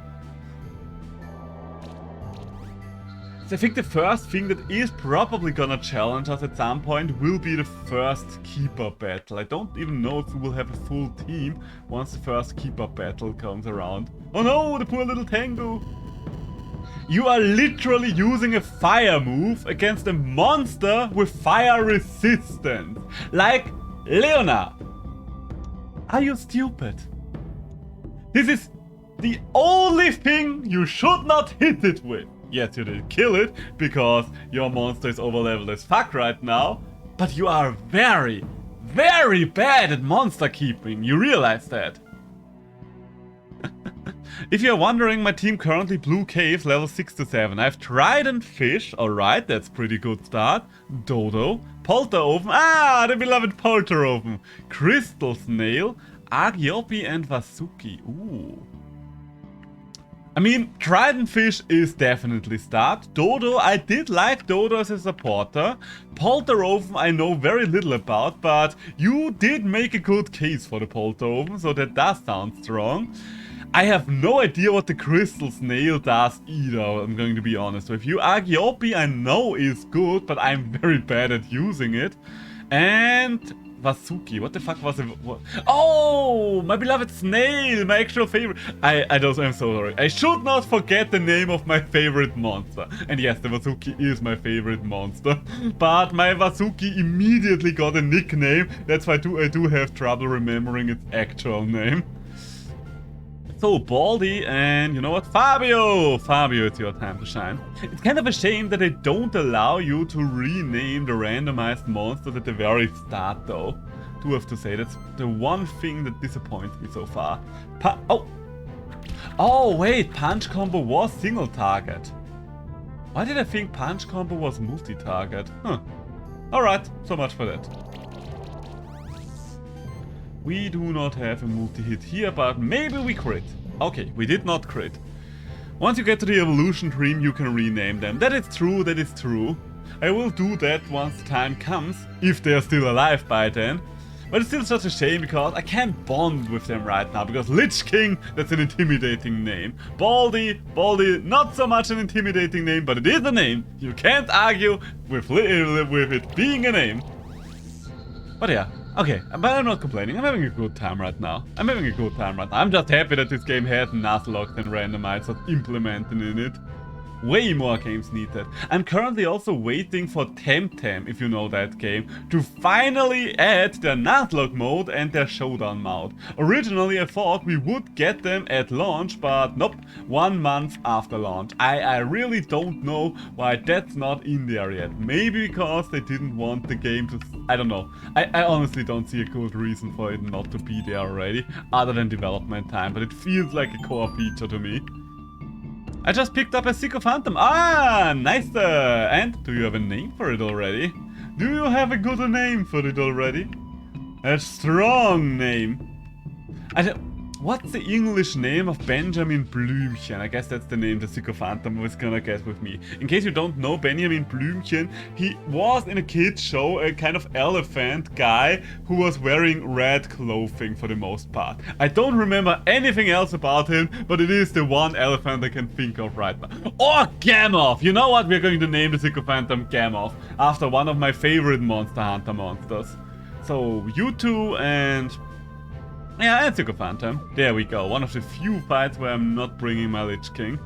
I think the first thing that is probably gonna challenge us at some point will be the first keeper battle. I don't even know if we will have a full team once the first keeper battle comes around. Oh no, the poor little Tengu! You are literally using a fire move against a monster with fire resistance. Like Leona. Are you stupid? This is the only thing you should not hit it with. Yes, you did kill it, because your monster is overleveled as fuck right now. But you are very, very bad at monster keeping. You realize that? If you're wondering, my team currently Blue Caves level 6 to 7. I have Trident Fish, alright, that's pretty good start. Dodo, Polter Oven, the beloved Polter Oven. Crystal Snail, Agiopi and Vasuki, ooh. I mean, Trident Fish is definitely start. Dodo, I did like Dodo as a supporter. Polter Oven I know very little about, but you did make a good case for the Polter Oven, so that does sound strong. I have no idea what the Crystal Snail does either, I'm going to be honest with you. Agiopi I know is good, but I'm very bad at using it. And Vasuki, what the fuck was it? Oh, my beloved snail, my actual favorite. I'm so sorry. I should not forget the name of my favorite monster. And yes, the Vasuki is my favorite monster. But my Vasuki immediately got a nickname. That's why I do have trouble remembering its actual name. So, Baldy, and you know what? Fabio! Fabio, it's your time to shine. It's kind of a shame that they don't allow you to rename the randomized monsters at the very start, though. Do have to say, that's the one thing that disappoints me so far. Oh, wait, Punch Combo was single target. Why did I think Punch Combo was multi-target? Huh. Alright, so much for that. We do not have a multi-hit here, but maybe we crit. Okay, we did not crit. Once you get to the evolution dream, you can rename them. That is true, that is true. I will do that once the time comes, if they are still alive by then. But it's still such a shame, because I can't bond with them right now, because Lich King, that's an intimidating name. Baldy, not so much an intimidating name, but it is a name. You can't argue with it being a name. But yeah. Okay, but I'm not complaining. I'm having a good time right now. I'm just happy that this game had nuzlocke and randomizers implemented in it. Way more games needed. I'm currently also waiting for Temtem, if you know that game, to finally add their nuzlocke mode and their showdown mode. Originally I thought we would get them at launch, but nope, 1 month after launch. I really don't know why that's not in there yet. Maybe because they didn't want the game to... I don't know. I honestly don't see a good reason for it not to be there already, other than development time, but it feels like a core feature to me. I just picked up a sycophantum. Ah, nice. And do you have a name for it already? Do you have a good name for it already? A strong name. What's the English name of Benjamin Blümchen? I guess that's the name the sycophantum was gonna get with me. In case you don't know Benjamin Blümchen, he was in a kids show a kind of elephant guy who was wearing red clothing for the most part. I don't remember anything else about him, but it is the one elephant I can think of right now. Or Gamoth! You know what? We're going to name the sycophantum Gamoth after one of my favorite Monster Hunter monsters. So you two and... yeah, and sycophantum. There we go. One of the few fights where I'm not bringing my Lich King.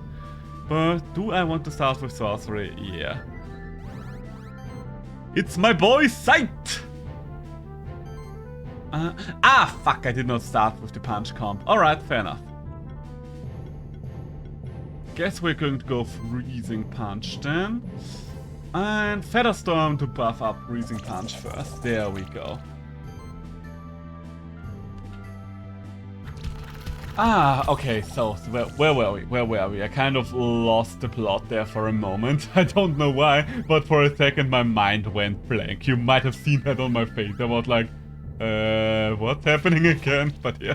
But do I want to start with sorcery? Yeah. It's my boy Sight! Fuck, I did not start with the punch comp. Alright, fair enough. Guess we're going to go Freezing Punch then. And Featherstorm to buff up Freezing Punch first. There we go. Okay, so where were we? I kind of lost the plot there for a moment. I don't know why, but for a second my mind went blank. You might have seen that on my face. I was like, what's happening again? But yeah.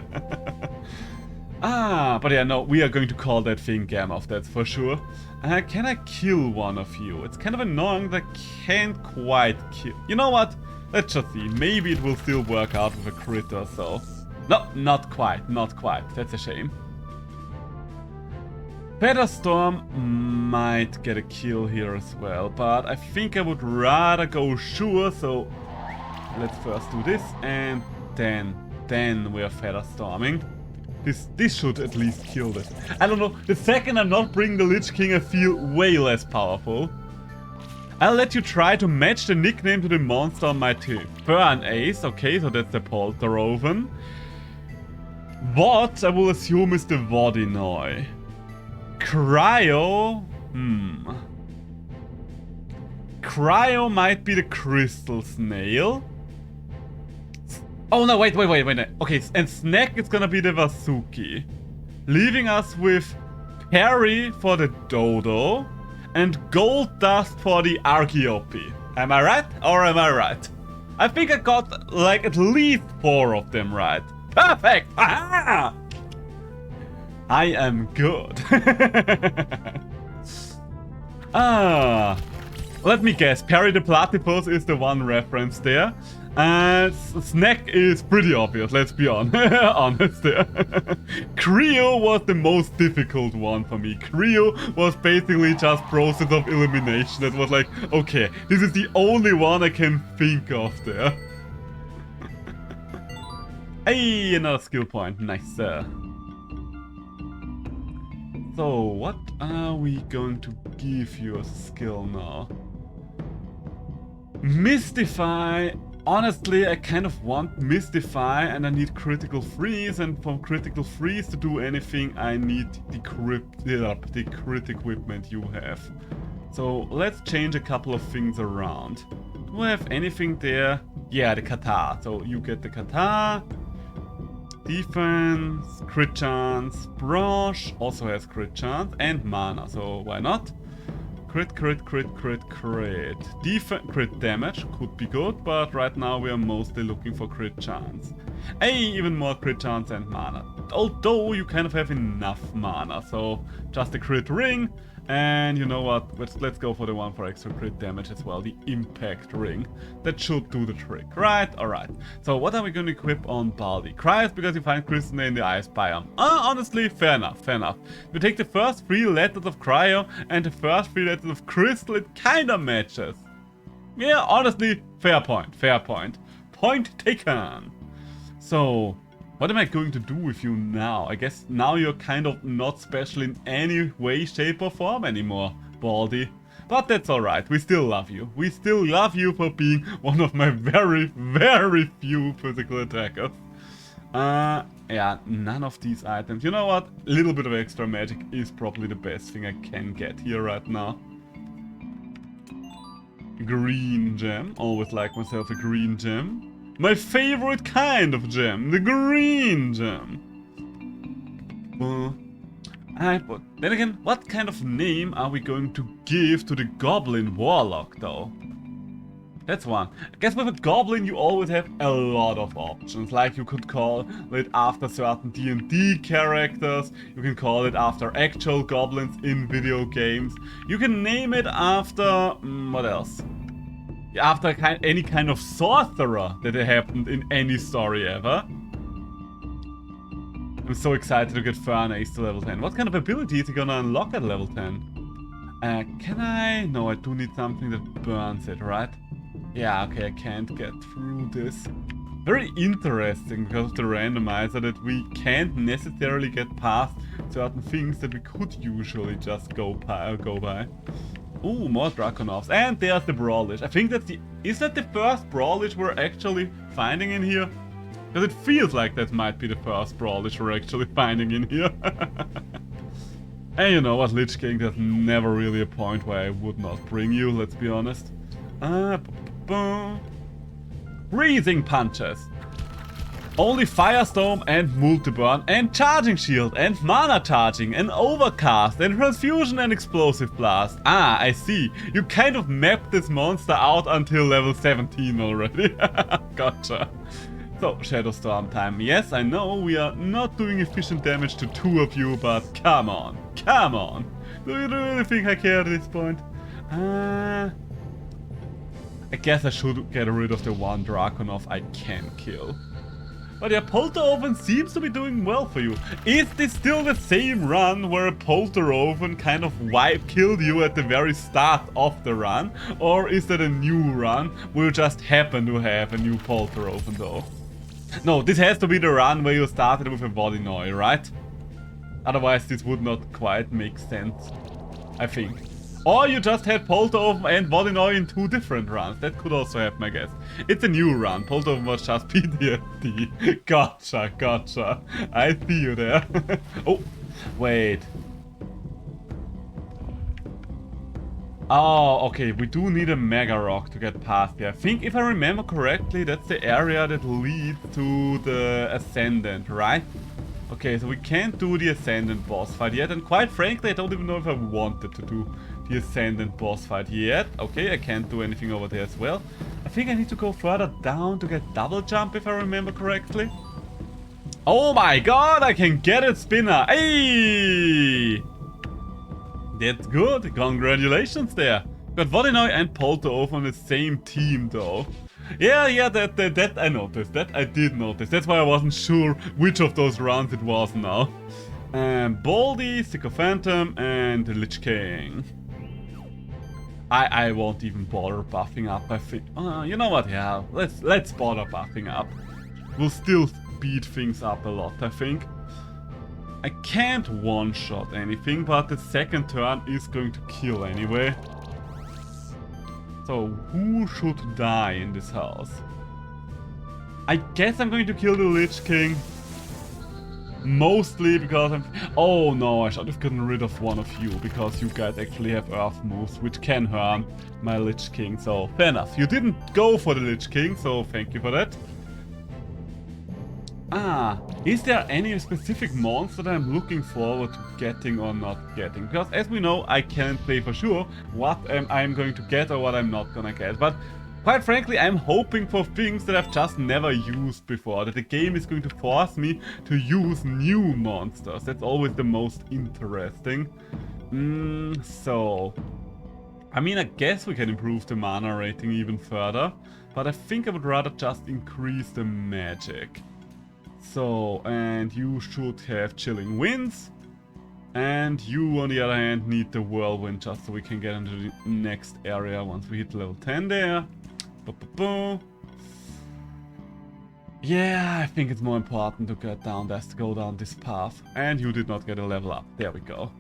But yeah, no, we are going to call that thing Gamoth, that's for sure. Can I kill one of you? It's kind of annoying that I can't quite kill. You know what? Let's just see. Maybe it will still work out with a crit or so. No, not quite. That's a shame. Featherstorm might get a kill here as well, but I think I would rather go sure, so let's first do this, and then we are Featherstorming. This should at least kill this. I don't know, the second I'm not bringing the Lich King, I feel way less powerful. I'll let you try to match the nickname to the monster on my team. Burn Ace, okay, so that's the Polteroven. What I will assume is the Vodinoi. Cryo... Cryo might be the Crystal Snail. Oh no, wait. Okay, and Snack is gonna be the Vasuki. Leaving us with Parry for the Dodo and Gold Dust for the Archeope. Am I right? Or am I right? I think I got like at least 4 of them right. Perfect! Aha! I am good. Let me guess. Parry the Platypus is the one reference there. Snack is pretty obvious, let's be honest there. Cryo was the most difficult one for me. Cryo was basically just process of elimination. It was like, okay, this is the only one I can think of there. Hey, another skill point. Nice. So, what are we going to give you as a skill now? Mystify. Honestly, I kind of want Mystify and I need Critical Freeze, and for Critical Freeze to do anything I need the crit equipment you have. So let's change a couple of things around. Do I have anything there? Yeah, the Kata. So you get the Kata. Defense, crit chance, Brush also has crit chance, and mana, so why not? Crit. Crit damage could be good, but right now we are mostly looking for crit chance. Hey, even more crit chance and mana. Although you kind of have enough mana, so just a crit ring. And you know what, let's go for the one for extra crit damage as well, the impact ring. That should do the trick, right? Alright. So what are we going to equip on Baldi? Cries because you find Crystal in the ice biome. Honestly, fair enough. If you take the first 3 letters of Cryo and the first 3 letters of Crystal, it kinda matches. Yeah, honestly, fair point. Point taken. So, what am I going to do with you now? I guess now you're kind of not special in any way, shape or form anymore, Baldy. But that's alright, we still love you. We still love you for being one of my very, very few physical attackers. Yeah, none of these items. You know what? A little bit of extra magic is probably the best thing I can get here right now. Green gem. Always like myself a green gem. My favorite kind of gem. The green gem. But then again, what kind of name are we going to give to the Goblin Warlock though? That's one. I guess with a Goblin you always have a lot of options. Like you could call it after certain D&D characters. You can call it after actual goblins in video games. You can name it after... what else? After any kind of sorcerer that happened in any story ever. I'm so excited to get Furnace to level 10. What kind of ability is he gonna unlock at level 10? Can I? No, I do need something that burns it, right? Yeah, okay, I can't get through this. Very interesting because of the randomizer that we can't necessarily get past certain things that we could usually just go by. Ooh, more Draconovs. And there's the Brawlish. I think that's the... Is that the first Brawlish we're actually finding in here? Because it feels like that might be the first Brawlish we're actually finding in here. And you know what, Lich King, there's never really a point where I would not bring you, let's be honest. Freezing Punches. Only Firestorm and Multiburn and Charging Shield and Mana Charging and Overcast and Transfusion and Explosive Blast. Ah, I see. You kind of mapped this monster out until level 17 already. Gotcha. So, Shadow Storm time. Yes, I know we are not doing efficient damage to two of you, but come on. Come on. Do you really think I care at this point? I guess I should get rid of the one Draconov I can kill. But yeah, Polter Oven seems to be doing well for you. Is this still the same run where a Polter Oven kind of killed you at the very start of the run? Or is that a new run where you just happen to have a new Polter Oven though? No, this has to be the run where you started with a Vodinoy, right? Otherwise this would not quite make sense, I think. Or you just had Polter Oven and Vodinoy in two different runs. That could also happen, I guess. It's a new run. Polter Oven was just PTSD. Gotcha, gotcha. I see you there. Oh, wait. Oh, okay. We do need a Mega Rock to get past here. I think, if I remember correctly, that's the area that leads to the Ascendant, right? Okay, so we can't do the Ascendant boss fight yet. And quite frankly, I don't even know if I wanted to do the Ascendant boss fight yet. Okay, I can't do anything over there as well. I think I need to go further down to get double jump if I remember correctly. Oh my god, I can get it, Spinner! Hey! That's good, congratulations there. Got Vodinoy and Polter Oven on the same team though. Yeah, that I noticed. That I did notice. That's why I wasn't sure which of those rounds it was now. Baldy, Sycophantum, and the Lich King. I won't even bother buffing up. I think. You know what? Yeah, let's bother buffing up. We'll still speed things up a lot, I think. I can't one-shot anything, but the second turn is going to kill anyway. So, who should die in this house? I guess I'm going to kill the Lich King. Mostly because I'm... Oh no, I should have gotten rid of one of you, because you guys actually have Earth moves, which can harm my Lich King. So, fair enough. You didn't go for the Lich King, so thank you for that. Is there any specific monster that I'm looking forward to getting or not getting? Because as we know, I can't say for sure what I'm going to get or what I'm not gonna get. But quite frankly, I'm hoping for things that I've just never used before. That the game is going to force me to use new monsters. That's always the most interesting. So... I mean, I guess we can improve the mana rating even further. But I think I would rather just increase the magic. So, and you should have Chilling Winds. And you, on the other hand, need the Whirlwind just so we can get into the next area once we hit level 10 there. Yeah, I think it's more important to get down there, to go down this path. And you did not get a level up. There we go.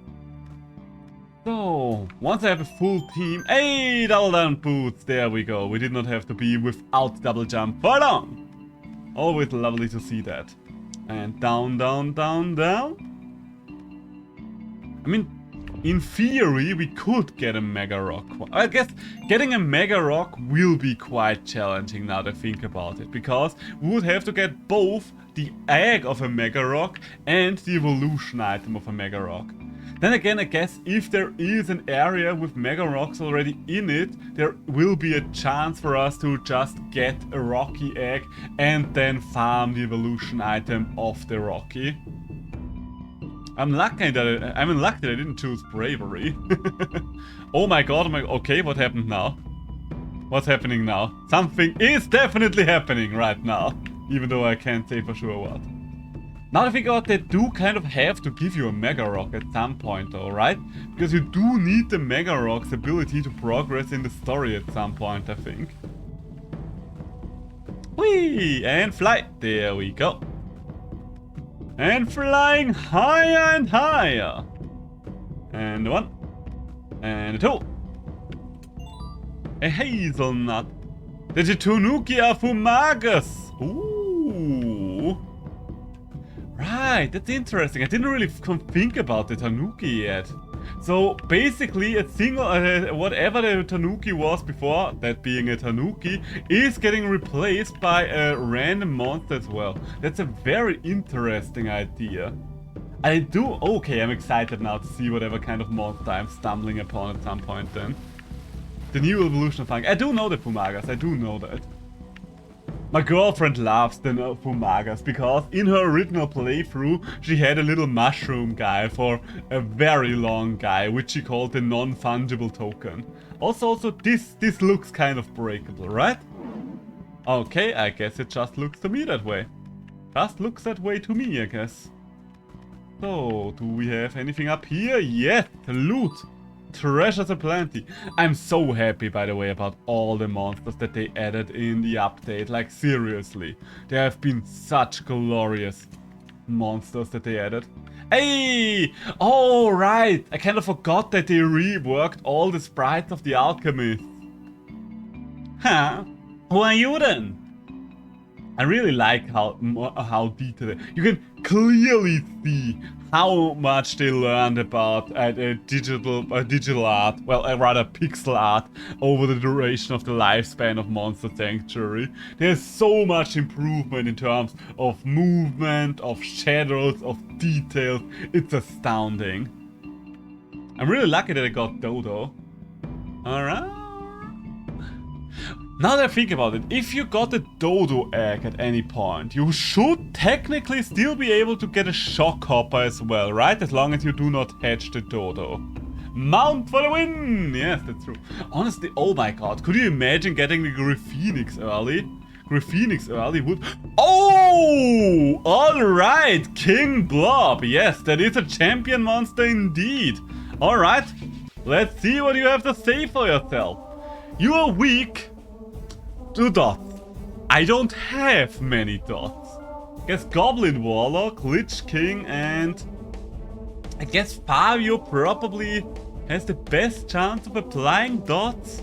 So, once I have a full team... Hey, double down boots! There we go. We did not have to be without double jump for long. Always lovely to see that. And down, down, down, down. I mean, in theory, we could get a Mega Rock. I guess getting a Mega Rock will be quite challenging now that I think about it. Because we would have to get both the egg of a Mega Rock and the evolution item of a Mega Rock. Then again, I guess if there is an area with Mega Rocks already in it, there will be a chance for us to just get a Rocky egg and then farm the evolution item of the Rocky. I'm lucky that I didn't choose bravery. Oh my god, okay, what happened now? What's happening now? Something is definitely happening right now, even though I can't say for sure what. Now that I think about it, they do kind of have to give you a Mega Rock at some point though, right? Because you do need the Mega Rock's ability to progress in the story at some point, I think. Whee! And fly! There we go. And flying higher and higher. And one. And a two. A hazelnut. The Tanuki Afumagus. Ooh. Right, that's interesting. I didn't really think about the Tanuki yet. So basically a single, whatever the Tanuki was before, that being a Tanuki, is getting replaced by a random monster as well. That's a very interesting idea. Okay, I'm excited now to see whatever kind of monster I'm stumbling upon at some point then. The new evolution of fungi. I do know the Fumagas, I do know that. My girlfriend loves the Fumagas because in her original playthrough she had a little mushroom guy for a very long guy, which she called the non-fungible token. Also this looks kind of breakable, right? Okay, I guess it just looks to me that way. Just looks that way to me, I guess. So, do we have anything up here? Yes, loot! Treasures aplenty. I'm so happy, by the way, about all the monsters that they added in the update. Like, seriously. There have been such glorious monsters that they added. Hey! Oh, right! I kind of forgot that they reworked all the sprites of the alchemists. Huh? Who are you then? I really like how detailed. You can clearly see how much they learned about digital art, well, rather pixel art, over the duration of the lifespan of Monster Sanctuary. There's so much improvement in terms of movement, of shadows, of details. It's astounding. I'm really lucky that I got Dodo. Alright. Now that I think about it, if you got a Dodo egg at any point, you should technically still be able to get a Shock Hopper as well, right? As long as you do not hatch the Dodo. Mount for the win! Yes, that's true. Honestly, oh my god, could you imagine getting the Griffenix early? Griffenix early would... Oh! Alright, King Blob. Yes, that is a champion monster indeed. Alright, let's see what you have to say for yourself. You are weak to dots. I don't have many dots. I guess Goblin Warlock, Lich King, and I guess Fabio probably has the best chance of applying dots.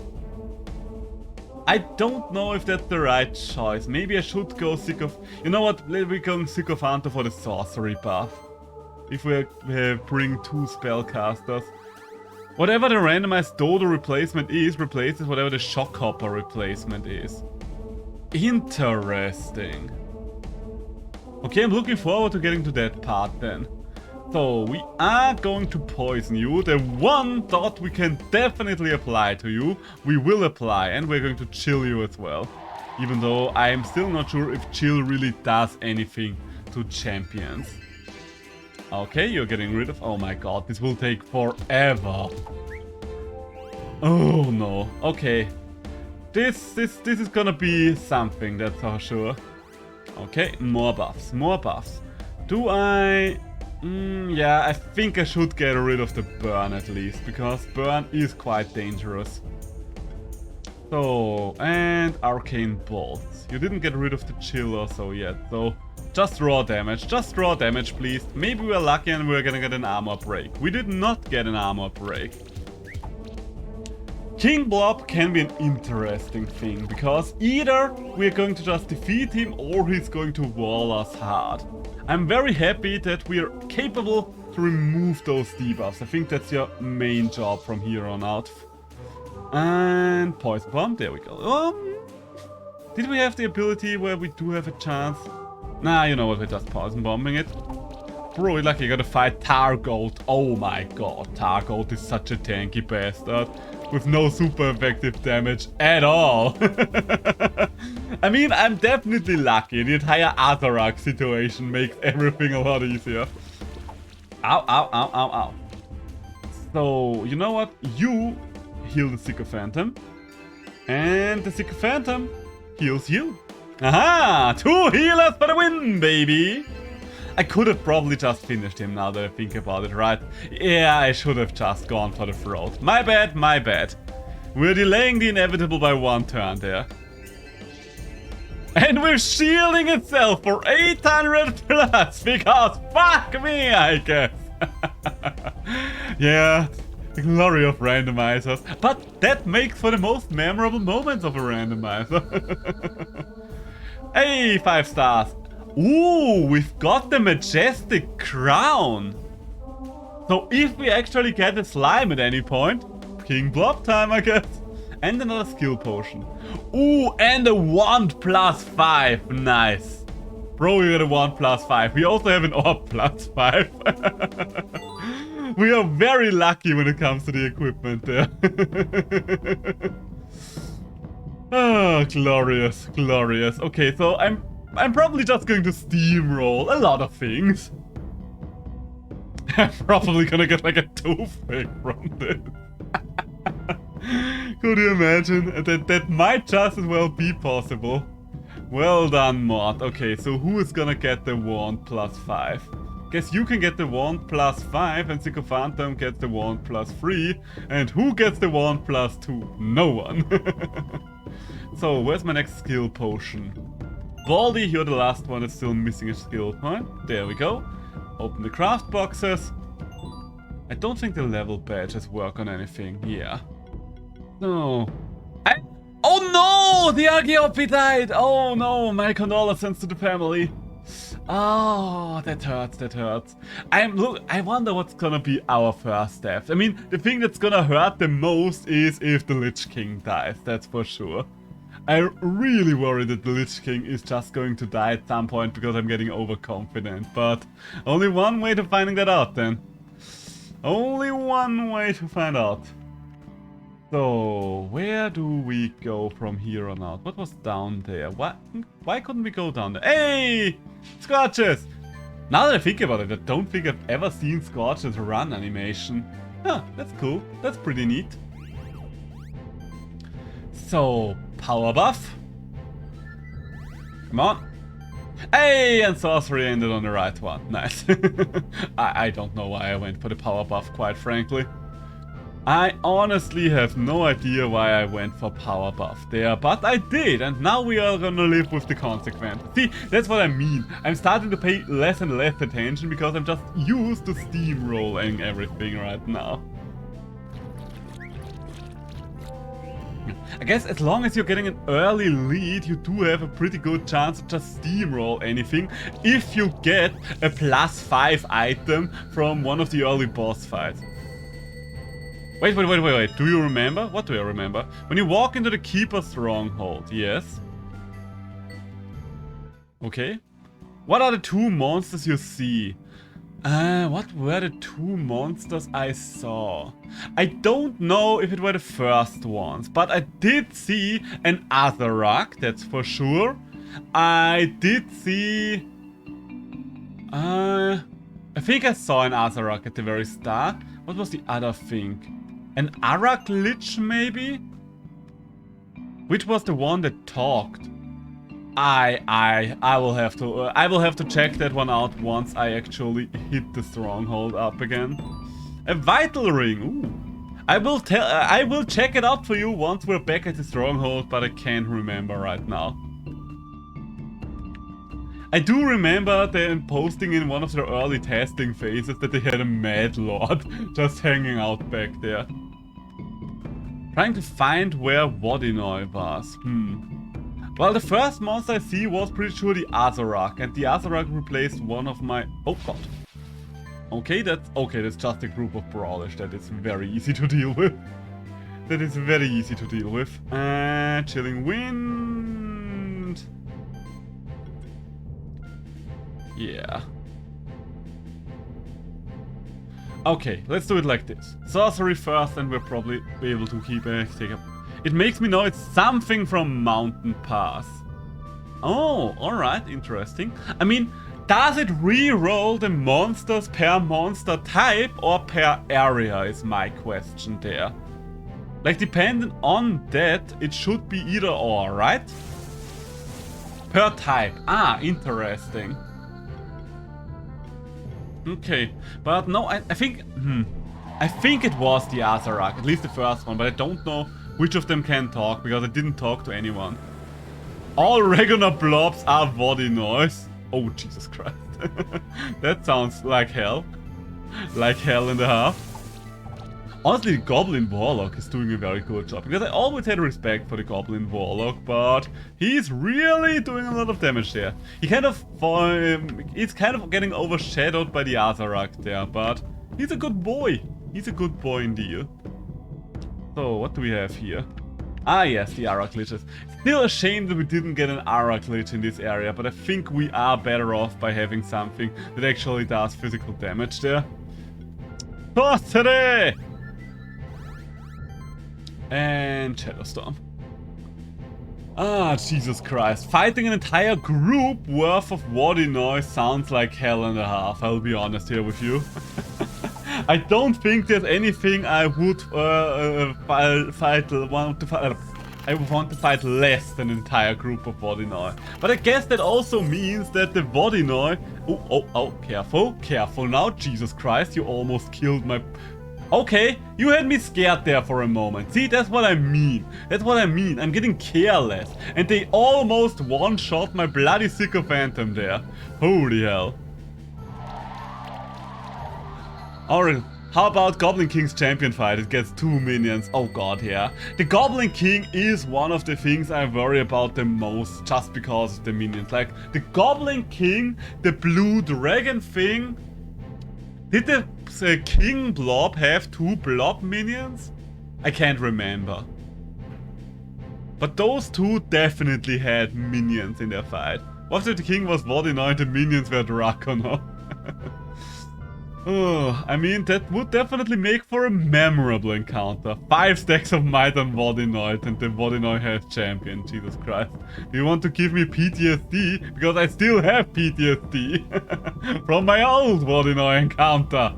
I don't know if that's the right choice. Maybe I should go You know what? Let me go Sycophanto for the sorcery buff. If we bring 2 spellcasters. Whatever the randomized Dodo replacement is, replaces whatever the Shock Hopper replacement is. Interesting. Okay, I'm looking forward to getting to that part then. So, we are going to poison you. The 1 dot we can definitely apply to you, we will apply. And we're going to chill you as well. Even though I'm still not sure if chill really does anything to champions. Okay, you're getting rid of... Oh my god, this will take forever. Oh no. Okay. This is gonna be something, that's for sure. Okay, more buffs, more buffs. Do I... yeah, I think I should get rid of the burn at least, because burn is quite dangerous. So, and Arcane Bolts. You didn't get rid of the chill or so yet, so just raw damage. Just raw damage, please. Maybe we're lucky and we're gonna get an armor break. We did not get an armor break. King Blob can be an interesting thing, because either we're going to just defeat him or he's going to wall us hard. I'm very happy that we're capable to remove those debuffs. I think that's your main job from here on out. And Poison Bomb, there we go. Did we have the ability where we do have a chance? Nah, you know what, we're just Poison Bombing it. Bro, like you gotta fight Targoat. Oh my god, Targoat is such a tanky bastard. With no super effective damage at all. I mean, I'm definitely lucky. The entire Azarak situation makes everything a lot easier. Ow, ow, ow, ow, ow. So, you know what? You heal the Sycophantom. And the Sycophantom heals you. Aha! 2 healers for the win, baby! I could have probably just finished him now that I think about it, right? Yeah, I should have just gone for the throat. My bad, my bad. We're delaying the inevitable by 1 turn there. And we're shielding itself for 800 plus, because fuck me, I guess. Yeah, the glory of randomizers. But that makes for the most memorable moments of a randomizer. Hey, 5 stars. Ooh, we've got the majestic crown. So if we actually get a slime at any point, King Blob time, I guess. And another skill potion. Ooh, and a 1+5. Nice. Bro, we got a 1+5. We also have an orb +5. We are very lucky when it comes to the equipment there. Oh, glorious, glorious. Okay, so I'm probably just going to steamroll a lot of things. I'm probably gonna get like a toothache from this. Could you imagine? That might just as well be possible. Well done, Mod. Okay, so who is gonna get the 1+5? Guess you can get the 1+5 and Sycophantom gets the 1+3. And who gets the 1+2? No one. So, where's my next skill potion? Baldy, you're the last one that's still missing a skill point. There we go. Open the craft boxes. I don't think the level badges work on anything. Yeah. No. Oh no! The Argiopi died! Oh no! My condolences to the family. Oh, that hurts, that hurts. Look, I wonder what's gonna be our first death. I mean, the thing that's gonna hurt the most is if the Lich King dies, that's for sure. I'm really worried that the Lich King is just going to die at some point because I'm getting overconfident. But only one way to finding that out then. Only one way to find out. So, where do we go from here on out? What was down there? Why couldn't we go down there? Hey! Scorches! Now that I think about it, I don't think I've ever seen Scorches run animation. Huh, that's cool. That's pretty neat. So, power buff. Come on. Hey, and sorcery ended on the right one. Nice. I don't know why I went for the power buff, quite frankly. I honestly have no idea why I went for power buff there, but I did, and now we are gonna live with the consequences. See, that's what I mean. I'm starting to pay less and less attention because I'm just used to steamrolling everything right now. I guess as long as you're getting an early lead, you do have a pretty good chance to just steamroll anything if you get a +5 item from one of the early boss fights. Wait. Do you remember? What do I remember? When you walk into the Keeper Stronghold, yes? Okay. What are the 2 monsters you see? What were the 2 monsters I saw? I don't know if it were the first ones, but I did see an Azarak, that's for sure. I did see... I think I saw an Azarak at the very start. What was the other thing? An Arak Lich, maybe? Which was the one that talked? I will have to check that one out once I actually hit the stronghold up again. A vital ring. Ooh. I will check it out for you once we're back at the stronghold, but I can't remember right now. I do remember them posting in one of their early testing phases that they had a Mad Lord just hanging out back there. Trying to find where Vodinoi was. Well, the first monster I see was pretty sure the Azarak, and the Azarak replaced one of my... Oh god. Okay, that's just a group of brawlers that is very easy to deal with. That is very easy to deal with. Chilling Wind. Yeah. Okay, let's do it like this. Sorcery first, and we'll probably be able to take up. It makes me know it's something from Mountain Pass. Oh, alright, interesting. I mean, does it re-roll the monsters per monster type or per area is my question there. Like, depending on that, it should be either or, right? Per type. Ah, interesting. Okay, but no, I think... I think it was the Azarak, at least the first one, but I don't know which of them can talk, because I didn't talk to anyone. All regular blobs are Vodinois. Oh, Jesus Christ. That sounds like hell. Like hell and a half. Honestly, the Goblin Warlock is doing a very good job, because I always had respect for the Goblin Warlock, but he's really doing a lot of damage there. He kind of... he's kind of getting overshadowed by the Azarak there, but he's a good boy. He's a good boy indeed. So, what do we have here? Ah yes, the Aura glitches. Still a shame that we didn't get an Aura glitch in this area, but I think we are better off by having something that actually does physical damage there. Sorcery! And Shadowstorm. Ah, Jesus Christ. Fighting an entire group worth of Vodinoi sounds like hell and a half, I'll be honest here with you. I don't think there's anything I would I would want to fight less than an entire group of Vodinoi. But I guess that also means that the Vodinoi... Oh, careful now, Jesus Christ, you almost killed my... Okay, you had me scared there for a moment. See, that's what I mean. That's what I mean. I'm getting careless. And they almost one-shot my bloody Sycophantom there. Holy hell. Alright, how about Goblin King's champion fight? It gets 2 minions. Oh god, yeah. The Goblin King is one of the things I worry about the most just because of the minions. Like, the Goblin King, the blue dragon thing. Did the King Blob have 2 Blob minions? I can't remember. But those two definitely had minions in their fight. What if the King was Vodinoi and the minions were Dracono? Oh, I mean, that would definitely make for a memorable encounter. 5 stacks of Might on Vodinoi and the Vodinoi has champion, Jesus Christ. Do you want to give me PTSD? Because I still have PTSD from my old Vodinoi encounter.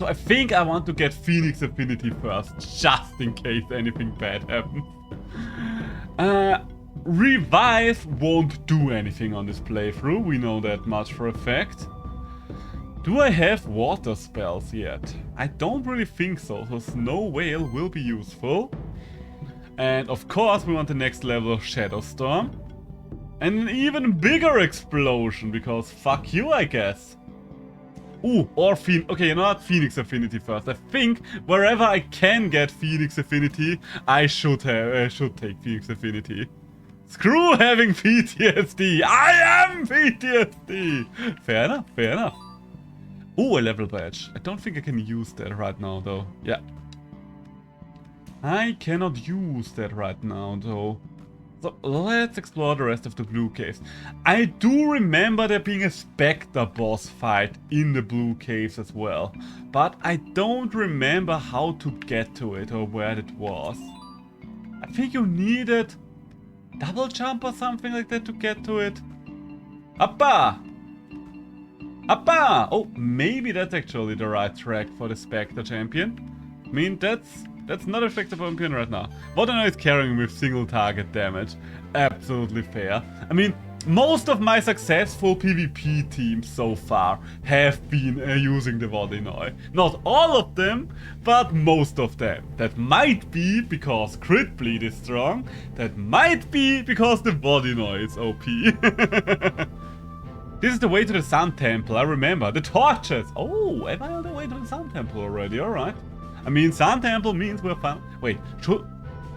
So I think I want to get Phoenix Affinity first, just in case anything bad happens. Revive won't do anything on this playthrough, we know that much for a fact. Do I have water spells yet? I don't really think so, so Snow Whale will be useful. And of course we want the next level of Shadowstorm. And an even bigger explosion, because fuck you, I guess. Ooh, or okay, you know what? Phoenix Affinity first. I think wherever I can get Phoenix Affinity, I should take Phoenix Affinity. Screw having PTSD! I am PTSD! Fair enough, fair enough. Ooh, a level badge. I don't think I can use that right now, though. Yeah. I cannot use that right now, though. So, let's explore the rest of the blue caves. I do remember there being a Spectre boss fight in the blue caves as well. But I don't remember how to get to it or where it was. I think you needed double jump or something like that to get to it. Appa! Appa! Oh, maybe that's actually the right track for the Spectre champion. I mean, that's not a Spectre champion right now. Vodinoi is carrying with single target damage. Absolutely fair. I mean, most of my successful PvP teams so far have been using the Vodinoi. Not all of them, but most of them. That might be because crit bleed is strong. That might be because the Vodinoi is OP. This is the way to the Sun Temple, I remember. The torches! Oh, am I on the way to the Sun Temple already? Alright. I mean, Sun Temple means we're fine. Wait,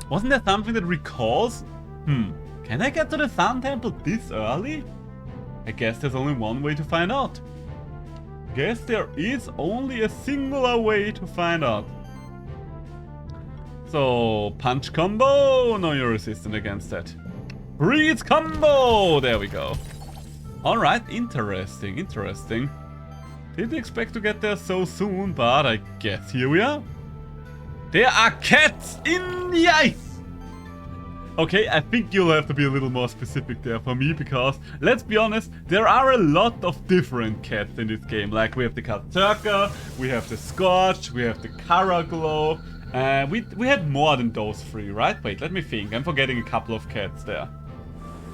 wasn't there something that recalls? Can I get to the Sun Temple this early? I guess there's only one way to find out. Guess there is only a singular way to find out. So, punch combo! No, you're resistant against that. Freeze combo! There we go. Alright, interesting, interesting. Didn't expect to get there so soon, but I guess here we are. There are cats in the ice! Okay, I think you'll have to be a little more specific there for me, because, let's be honest, there are a lot of different cats in this game. Like, we have the Katzerka, we have the Scorch, we have the Karaglow. We had more than those three, right? Wait, let me think. I'm forgetting a couple of cats there.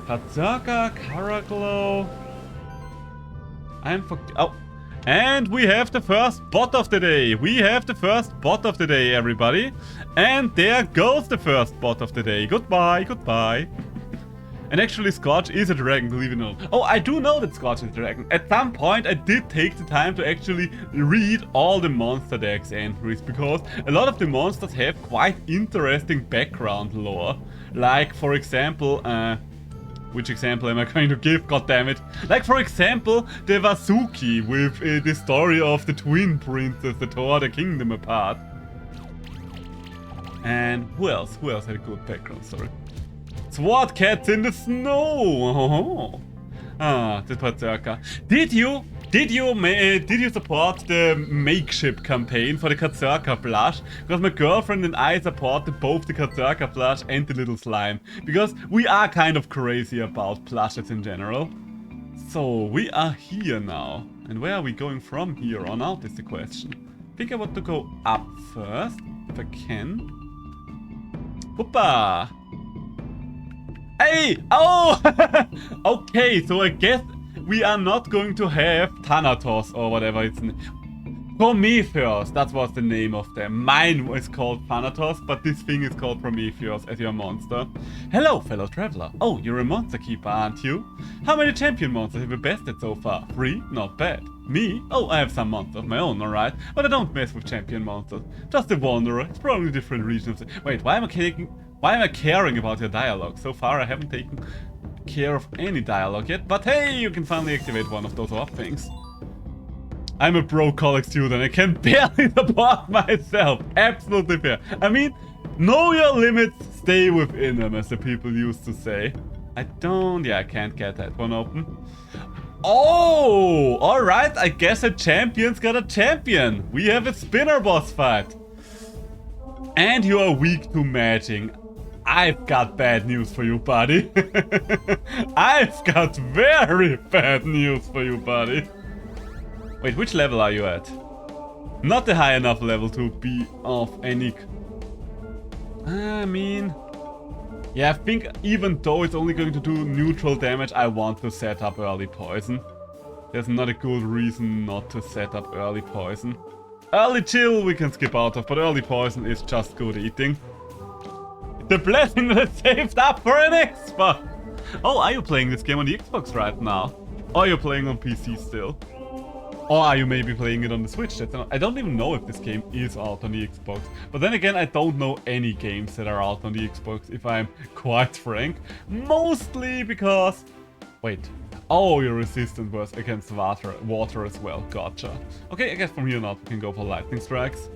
Katzerka, Karaglow. Oh, and we have the first bot of the day. We have the first bot of the day, everybody. And there goes the first bot of the day. Goodbye, goodbye. And actually, Scorch is a dragon, believe it or not. Oh, I do know that Scorch is a dragon. At some point, I did take the time to actually read all the monster dex entries, because a lot of the monsters have quite interesting background lore. Like, for example, which example am I going to give? God damn it. Like, for example, the Vasuki with the story of the twin princes that tore the kingdom apart. And who else? Who else had a good background story? Sword cats in the snow! Oh. Ah, the Berserker. Did you support the makeship campaign for the Katzerka plush? Because my girlfriend and I supported both the Katzerka plush and the little slime. Because we are kind of crazy about plushes in general. So we are here now. And where are we going from here on out is the question. I think I want to go up first, if I can. Hoppa! Hey! Oh! Okay, so I guess we are not going to have Thanatos or whatever it's Prometheus, that was the name of them. Mine is called Thanatos, but this thing is called Prometheus as your monster. Hello, fellow traveler. Oh, you're a monster keeper, aren't you? How many champion monsters have you bested so far? 3? Not bad. Me? Oh, I have some monsters of my own, alright. But I don't mess with champion monsters. Just a wanderer. It's probably a different region of the... Wait, why am I caring about your dialogue? So far I haven't taken care of any dialogue yet, but hey, you can finally activate one of those off things. I'm a broke college student, I can barely support myself. Absolutely fair. I mean, know your limits, stay within them, as the people used to say. I can't get that one open. Oh, alright, I guess a champion's got a champion. We have a spinner boss fight. And you are weak to matching. I've got bad news for you, buddy. I've got very bad news for you, buddy. Wait, which level are you at? Not a high enough level to be of any... I mean... Yeah, I think even though it's only going to do neutral damage, I want to set up early poison. There's not a good reason not to set up early poison. Early chill we can skip out of, but early poison is just good eating. The blessing that saved up for an Xbox! Oh, are you playing this game on the Xbox right now? Or are you playing on PC still? Or are you maybe playing it on the Switch? I don't even know if this game is out on the Xbox. But then again, I don't know any games that are out on the Xbox, if I'm quite frank. Mostly because... Wait. Oh, you're resistant was against water as well. Gotcha. Okay, I guess from here on out we can go for lightning strikes.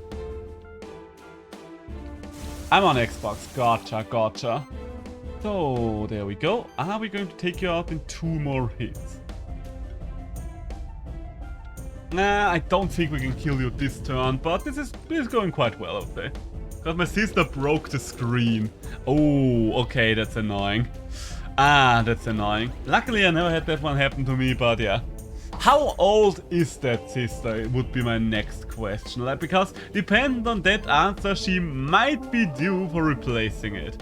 I'm on Xbox. Gotcha. So, there we go. Are we going to take you out in 2 more hits? Nah, I don't think we can kill you this turn, but this is going quite well, I would say. Because my sister broke the screen. Oh, okay, that's annoying. Ah, that's annoying. Luckily, I never had that one happen to me, but yeah. How old is that sister? It would be my next question. Like, because depending on that answer, she might be due for replacing it.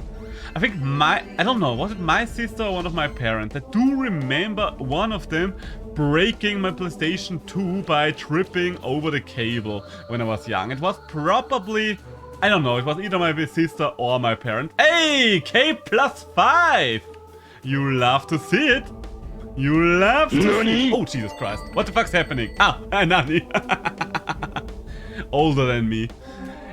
I think I don't know, was it my sister or one of my parents? I do remember one of them breaking my PlayStation 2 by tripping over the cable when I was young. It was probably, I don't know, it was either my sister or my parent. Hey, K +5! You love to see it. You love to see it. Oh, Jesus Christ. What the fuck's happening? Ah, Nani. Older than me.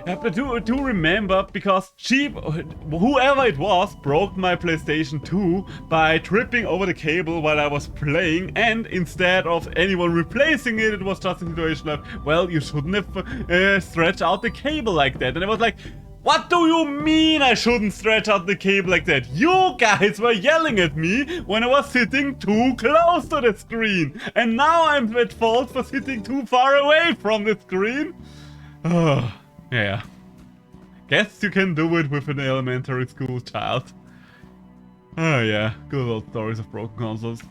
Yeah, but I do remember, because whoever it was broke my PlayStation 2 by tripping over the cable while I was playing, and instead of anyone replacing it, it was just a situation of, well, you shouldn't have stretched out the cable like that. And I was like, what do you mean I shouldn't stretch out the cable like that? You guys were yelling at me when I was sitting too close to the screen. And now I'm at fault for sitting too far away from the screen? Oh, yeah. Guess you can do it with an elementary school child. Oh yeah, good old stories of broken consoles.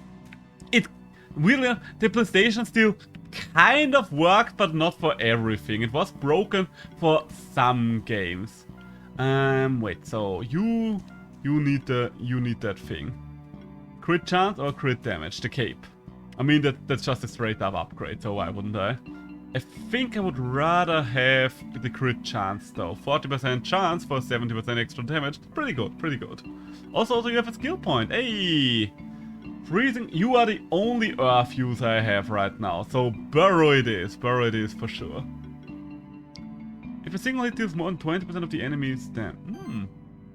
It really, the PlayStation still kind of worked, but not for everything. It was broken for some games. Wait, so you need that thing. Crit chance or crit damage? The cape. I mean, that's just a straight up upgrade, so why wouldn't I? I think I would rather have the crit chance though. 40% chance for 70% extra damage. Pretty good, pretty good. Also, you have a skill point. Hey! Freezing. You are the only earth user I have right now. So burrow it is. Burrow it is for sure. If a single hit deals more than 20% of the enemy's damage.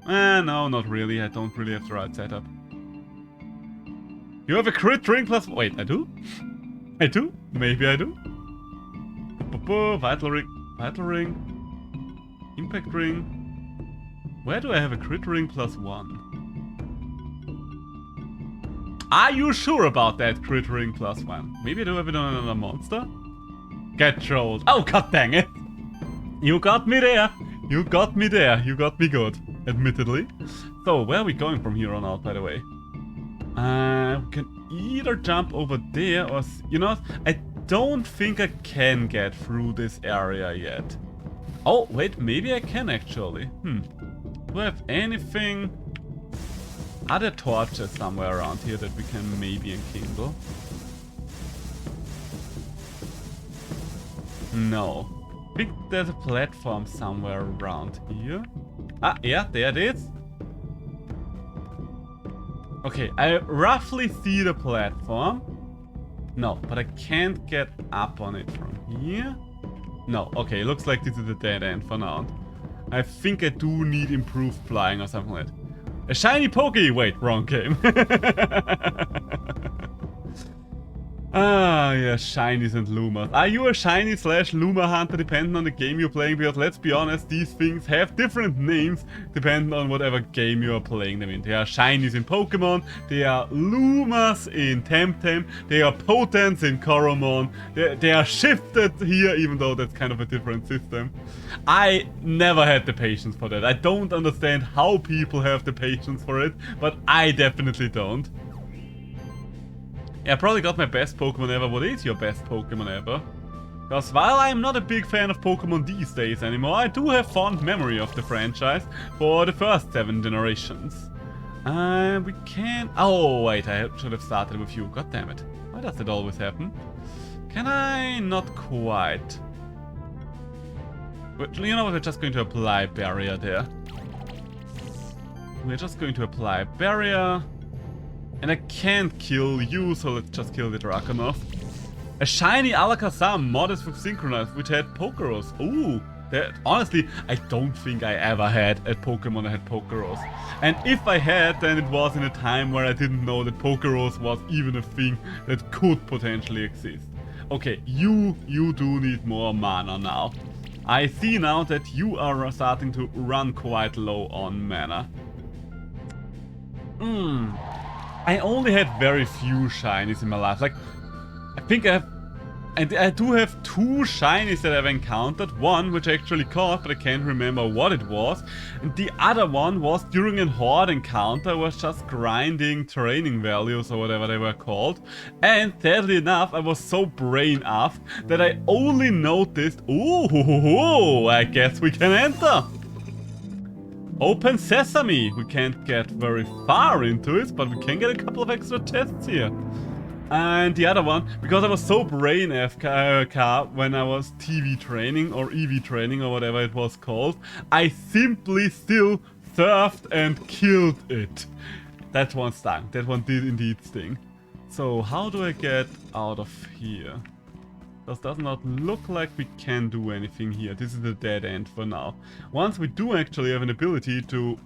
No, not really. I don't really have the right setup. You have a crit ring plus... Wait, I do? I do? Maybe I do? Vital ring. Vital ring. Impact ring. Where do I have a crit ring plus 1? Are you sure about that crit ring plus 1? Maybe I do have it on another monster? Get trolled. Oh, god dang it. You got me there. You got me there. You got me good, admittedly. So, where are we going from here on out, by the way? We can either jump over there or... You know, I don't think I can get through this area yet. Oh, wait, maybe I can actually. Do I have anything... Are there torches somewhere around here that we can maybe enkindle? No. I think there's a platform somewhere around here. Ah, yeah, there it is. Okay, I roughly see the platform. No, but I can't get up on it from here. No, okay, it looks like this is a dead end for now. I think I do need improved flying or something like that. A shiny Pokey! Wait, wrong game. Ah, yeah, shinies and lumas. Are you a shiny / luma hunter depending on the game you're playing? Because let's be honest, these things have different names depending on whatever game you are playing them in. They are shinies in Pokemon, they are lumas in Temtem, they are potents in Coromon, they are shifted here, even though that's kind of a different system. I never had the patience for that. I don't understand how people have the patience for it, but I definitely don't. Yeah, I probably got my best Pokemon ever. What is your best Pokemon ever? Because while I'm not a big fan of Pokemon these days anymore, I do have fond memory of the franchise for the first 7 generations. We can... Oh, wait, I should have started with you. God damn it. Why does it always happen? Can I? Not quite. But you know what? We're just going to apply barrier there. We're just going to apply barrier. And I can't kill you, so let's just kill the Draconov. A shiny Alakazam, modest with Synchronize, which had Pokeros. Ooh, that, honestly, I don't think I ever had a Pokemon that had Pokeros. And if I had, then it was in a time where I didn't know that Pokeros was even a thing that could potentially exist. Okay, you do need more mana now. I see now that you are starting to run quite low on mana. I only had very few shinies in my life. Like, I think I do have 2 shinies that I've encountered. One which I actually caught, but I can't remember what it was. And the other one was during a horde encounter. I was just grinding training values or whatever they were called. And sadly enough, I was so brain off that I only noticed... Ooh, I guess we can enter. Open sesame! We can't get very far into it, but we can get a couple of extra tests here. And the other one, because I was so brain AFK when I was TV training or EV training or whatever it was called, I simply still surfed and killed it. That one stung. That one did indeed sting. So how do I get out of here? This does not look like we can do anything here. This is a dead end for now. Once we do actually have an ability to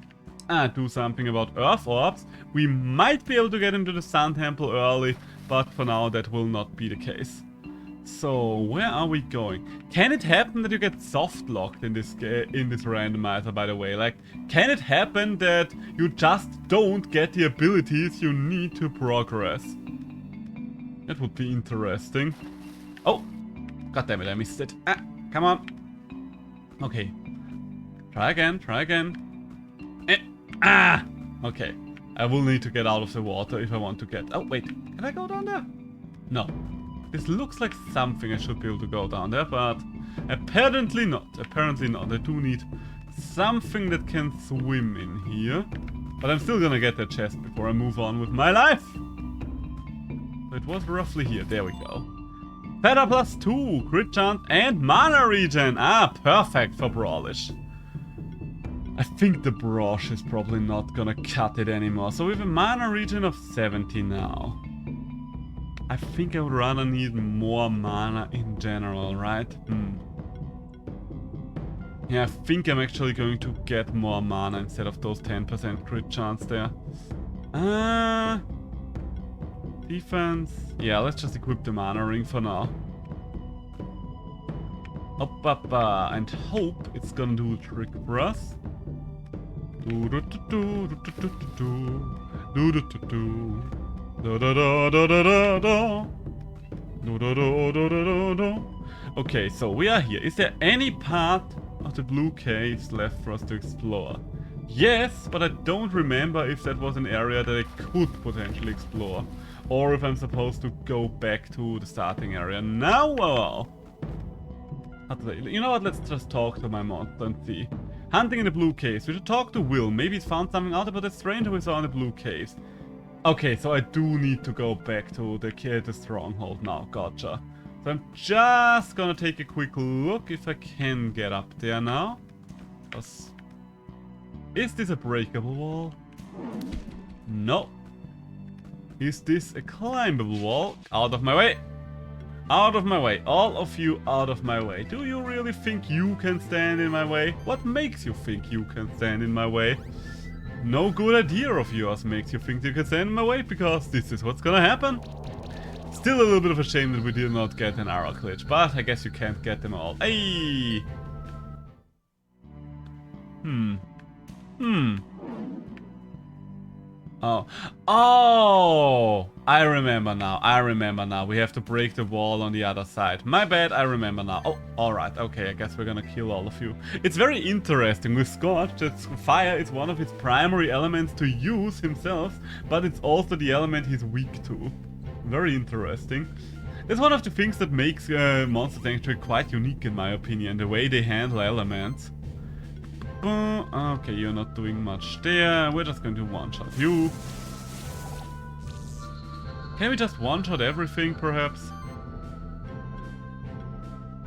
do something about Earth Orbs, we might be able to get into the Sun Temple early, but for now that will not be the case. So where are we going? Can it happen that you get soft locked in this randomizer, by the way? Like, can it happen that you just don't get the abilities you need to progress? That would be interesting. Oh! God damn it, I missed it. Ah, come on. Okay. Try again, try again. Ah! Okay. I will need to get out of the water if I want to get... Oh, wait. Can I go down there? No. This looks like something I should be able to go down there, but apparently not. Apparently not. I do need something that can swim in here. But I'm still gonna get that chest before I move on with my life. So it was roughly here. There we go. Feather +2, crit chance, and mana regen. Ah, perfect for Brawlish. I think the brush is probably not gonna cut it anymore. So we have a mana regen of 70 now. I think I would rather need more mana in general, right? Yeah, I think I'm actually going to get more mana instead of those 10% crit chance there. Defense. Yeah, let's just equip the mana ring for now. And hope it's gonna do the trick for us. Okay, so we are here. Is there any part of the blue caves left for us to explore? Yes, but I don't remember if that was an area that I could potentially explore. Or if I'm supposed to go back to the starting area now. Well, you know what, let's just talk to my monster and see. Hunting in the blue caves. We should talk to Will. Maybe he's found something out about the stranger we saw in the blue caves. Okay, so I do need to go back to the stronghold now. Gotcha. So I'm just gonna take a quick look if I can get up there now. Is this a breakable wall? No. Is this a climbable wall? Out of my way. Out of my way. All of you out of my way. Do you really think you can stand in my way? What makes you think you can stand in my way? No good idea of yours makes you think you can stand in my way, because this is what's gonna happen. Still a little bit of a shame that we did not get an arrow glitch, but I guess you can't get them all. Hey! Oh, I remember now. We have to break the wall on the other side. My bad, I remember now. Oh, alright, okay, I guess we're gonna kill all of you. It's very interesting with Scorch that fire is one of his primary elements to use himself, but it's also the element he's weak to. Very interesting. That's one of the things that makes Monster Sanctuary quite unique in my opinion, the way they handle elements. Okay, you're not doing much there. We're just going to one-shot you. Can we just one-shot everything, perhaps?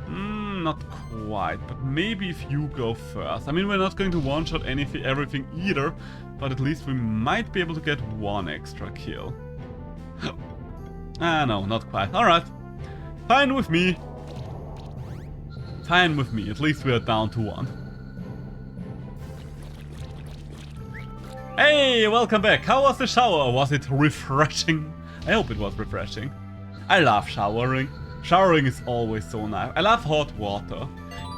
Not quite, but maybe if you go first. I mean, we're not going to one-shot everything either, but at least we might be able to get one extra kill. No, not quite. Alright. Fine with me. Fine with me. At least we are down to one. Hey, welcome back. How was the shower? Was it refreshing? I hope it was refreshing. I love showering. Showering is always so nice. I love hot water.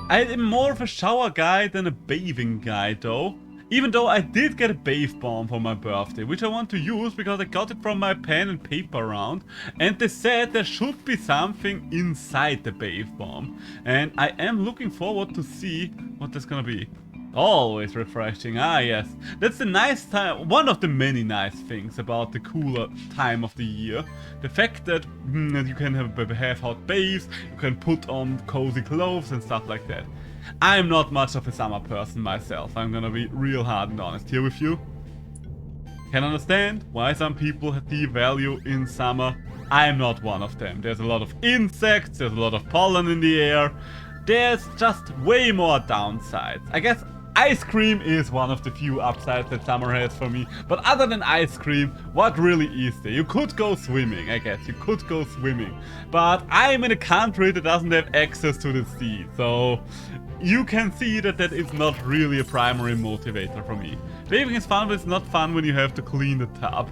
I am more of a shower guy than a bathing guy though. Even though I did get a bath bomb for my birthday, which I want to use because I got it from my pen and paper round. And they said there should be something inside the bath bomb. And I am looking forward to see what that's gonna be. Always refreshing, ah yes. That's the nice time, one of the many nice things about the cooler time of the year. The fact that you can have hot baths, you can put on cozy clothes and stuff like that. I'm not much of a summer person myself. I'm gonna be real hard and honest here with you. Can understand why some people see value in summer. I'm not one of them. There's a lot of insects, there's a lot of pollen in the air. There's just way more downsides. I guess ice cream is one of the few upsides that summer has for me. But other than ice cream, what really is there? You could go swimming, I guess. You could go swimming. But I'm in a country that doesn't have access to the sea. So you can see that that is not really a primary motivator for me. Bathing is fun, but it's not fun when you have to clean the tub.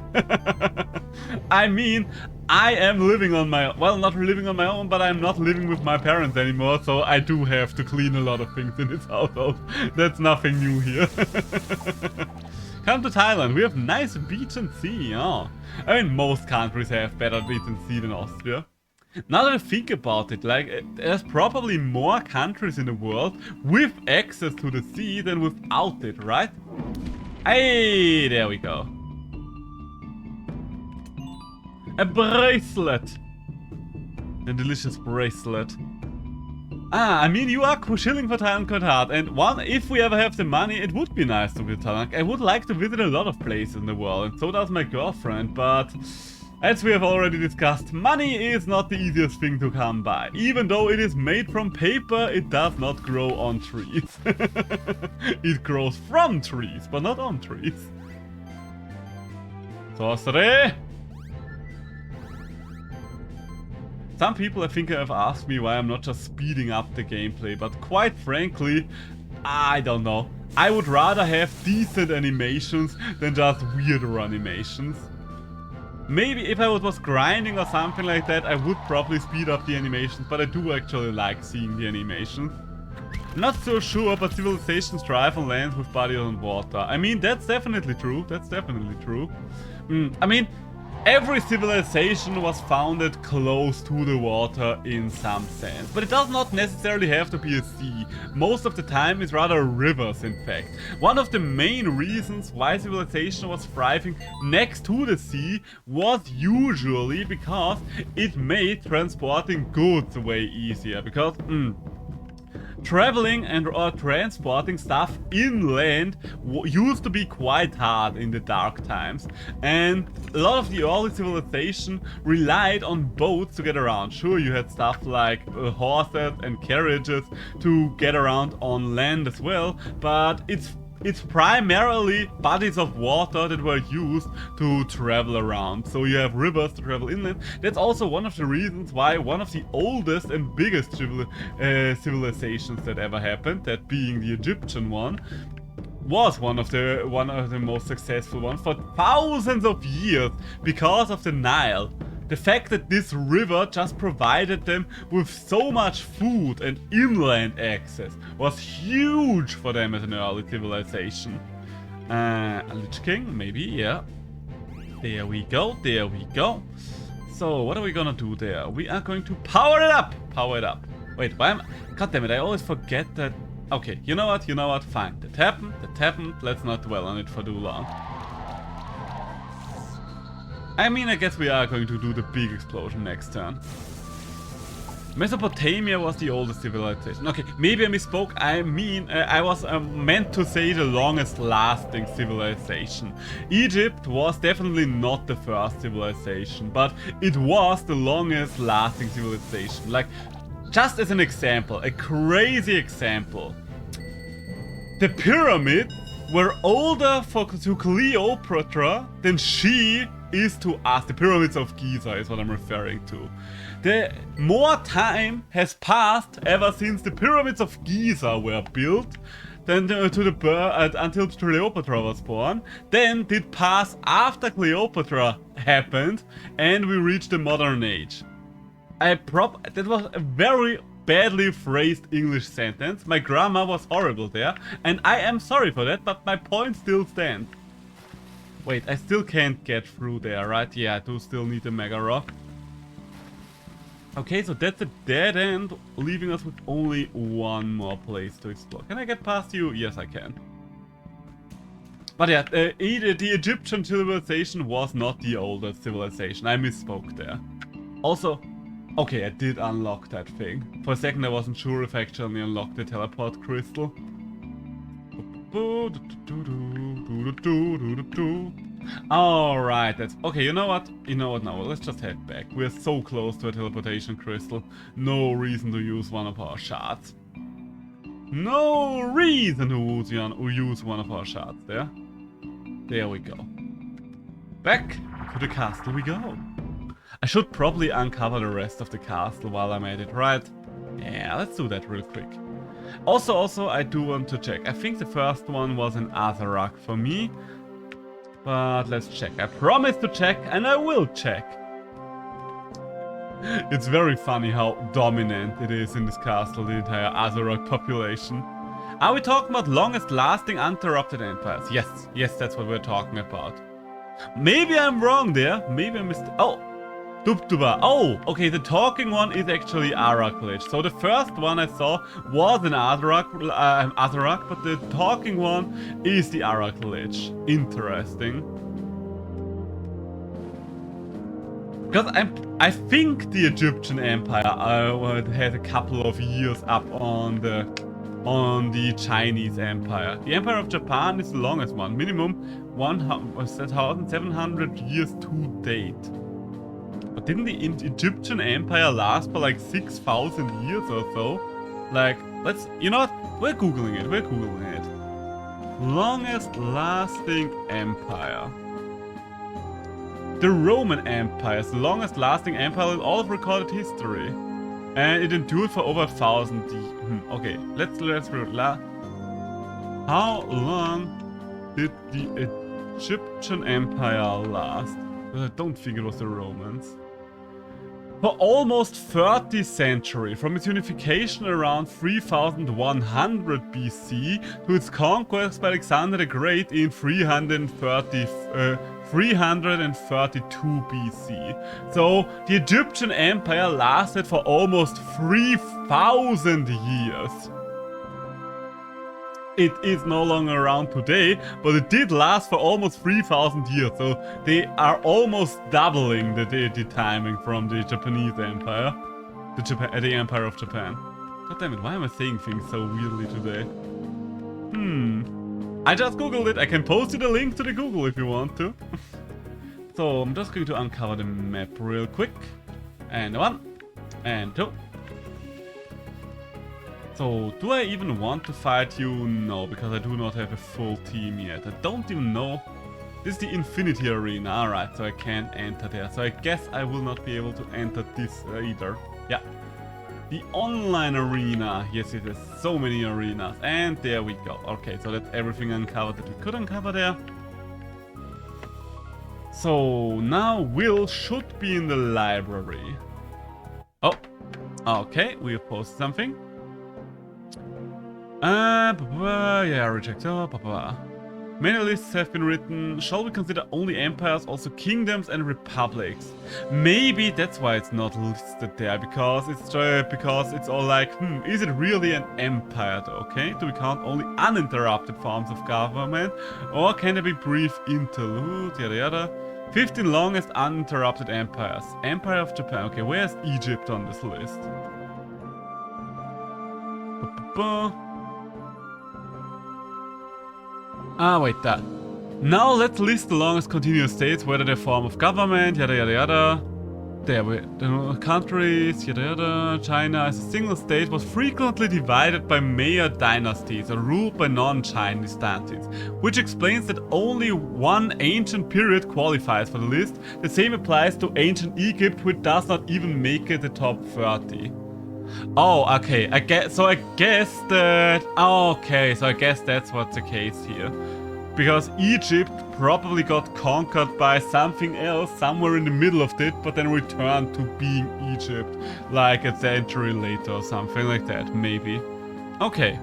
I mean, I am living on my... Well, not living on my own, but I'm not living with my parents anymore, so I do have to clean a lot of things in this household. That's nothing new here. Come to Thailand. We have nice beach and sea, oh. I mean, most countries have better beach and sea than Austria. Now that I think about it, like, there's probably more countries in the world with access to the sea than without it, right? Hey, there we go. A bracelet. A delicious bracelet. Ah, I mean, you are chilling for Thailand quite hard. And if we ever have the money, it would be nice to visit Thailand. I would like to visit a lot of places in the world, and so does my girlfriend, but... As we have already discussed, money is not the easiest thing to come by. Even though it is made from paper, it does not grow on trees. It grows from trees, but not on trees. Sorcery! Some people I think have asked me why I'm not just speeding up the gameplay, but quite frankly, I don't know. I would rather have decent animations than just weirder animations. Maybe if I was grinding or something like that, I would probably speed up the animations, but I do actually like seeing the animations. Not so sure, but civilizations thrive on land with bodies on water. I mean, that's definitely true. That's definitely true. I mean, every civilization was founded close to the water in some sense. But it does not necessarily have to be a sea. Most of the time it's rather rivers, in fact. One of the main reasons why civilization was thriving next to the sea was usually because it made transporting goods way easier. Because, traveling or transporting stuff inland used to be quite hard in the dark times, and a lot of the early civilization relied on boats to get around. Sure, you had stuff like horses and carriages to get around on land as well, but it's primarily bodies of water that were used to travel around. So you have rivers to travel inland. That's also one of the reasons why one of the oldest and biggest civilizations that ever happened, that being the Egyptian one, was one of the most successful ones for thousands of years because of the Nile. The fact that this river just provided them with so much food and inland access was huge for them as an early civilization. A Lich King, maybe, yeah. There we go, there we go. So, what are we gonna do there? We are going to power it up! Power it up. Wait, why am I... God damn it, I always forget that... Okay, you know what, fine. That happened, let's not dwell on it for too long. I mean, I guess we are going to do the big explosion next turn. Mesopotamia was the oldest civilization. Okay, maybe I misspoke. I mean, I was meant to say the longest lasting civilization. Egypt was definitely not the first civilization, but it was the longest lasting civilization. Like, just as an example, a crazy example. The pyramids were older to Cleopatra than she is to us. The pyramids of Giza is what I'm referring to. The more time has passed ever since the pyramids of Giza were built than until Cleopatra was born. Then did pass after Cleopatra happened, and we reached the modern age. That was a very badly phrased English sentence. My grammar was horrible there, and I am sorry for that, but my point still stands. Wait, I still can't get through there, right? Yeah, I do still need a Mega Rock. Okay, so that's a dead end, leaving us with only one more place to explore. Can I get past you? Yes, I can. But yeah, the Egyptian civilization was not the oldest civilization. I misspoke there. Also, Okay, I did unlock that thing. For a second I wasn't sure if I actually unlocked the teleport crystal. Alright, that's... Okay, you know what? You know what now? Let's just head back. We're so close to a teleportation crystal. No reason to use one of our shards. No reason to use one of our shards there. There we go. Back to the castle we go. I should probably uncover the rest of the castle while I'm at it, right? Yeah, let's do that real quick. Also, I do want to check. I think the first one was an Azarak for me. But let's check. I promise to check, and I will check. It's very funny how dominant it is in this castle, the entire Azarak population. Are we talking about longest lasting uninterrupted empires? Yes, that's what we're talking about. Maybe I'm wrong there. Maybe I missed... Oh! Dubduba. Oh, okay, the talking one is actually Arak Lich. So the first one I saw was an Azarak, but the talking one is the Arak Lich. Interesting. Because I think the Egyptian Empire had a couple of years up on the Chinese Empire. The Empire of Japan is the longest one, minimum 1,700 years to date. But didn't the Egyptian Empire last for like 6,000 years or so? Like, let's... You know what? We're googling it. Longest lasting empire. The Roman Empire is the longest lasting empire in all of recorded history. And it endured for over 1,000 years. Okay, let's read. How long did the Egyptian Empire last? I don't think it was the Romans. For almost 30 centuries, from its unification around 3100 BC to its conquest by Alexander the Great in 332 BC. So the Egyptian Empire lasted for almost 3,000 years. It is no longer around today, but it did last for almost 3,000 years, so they are almost doubling the timing from the Japanese Empire, the Empire of Japan. God damn it, why am I saying things so weirdly today? I just googled it. I can post you the link to the Google if you want to. So I'm just going to uncover the map real quick. And 1, and 2. So, do I even want to fight you? No, because I do not have a full team yet. I don't even know. This is the Infinity Arena. Alright, so I can't enter there. So I guess I will not be able to enter this either. Yeah. The Online Arena. Yes, it has so many arenas. And there we go. Okay, so that's everything uncovered that we could uncover there. So, now Will should be in the library. Oh. Okay, we have posted something. Yeah, reject. Many lists have been written. Shall we consider only empires, also kingdoms and republics? Maybe that's why it's not listed there, because it's all like, is it really an empire though, okay? Do we count only uninterrupted forms of government? Or can there be brief interlude, yada yada? 15 longest uninterrupted empires. Empire of Japan. Okay, where's Egypt on this list? Wait, that. Now let's list the longest continuous states, whether they're form of government, yada yada yada. There we the countries, yada yada. China as a single state was frequently divided by major dynasties or ruled by non-Chinese dynasties, which explains that only one ancient period qualifies for the list. The same applies to ancient Egypt, which does not even make it the top 30. Oh, okay. I guess that... Okay, so I guess that's what's the case here. Because Egypt probably got conquered by something else somewhere in the middle of it, but then returned to being Egypt like a century later or something like that, maybe. Okay.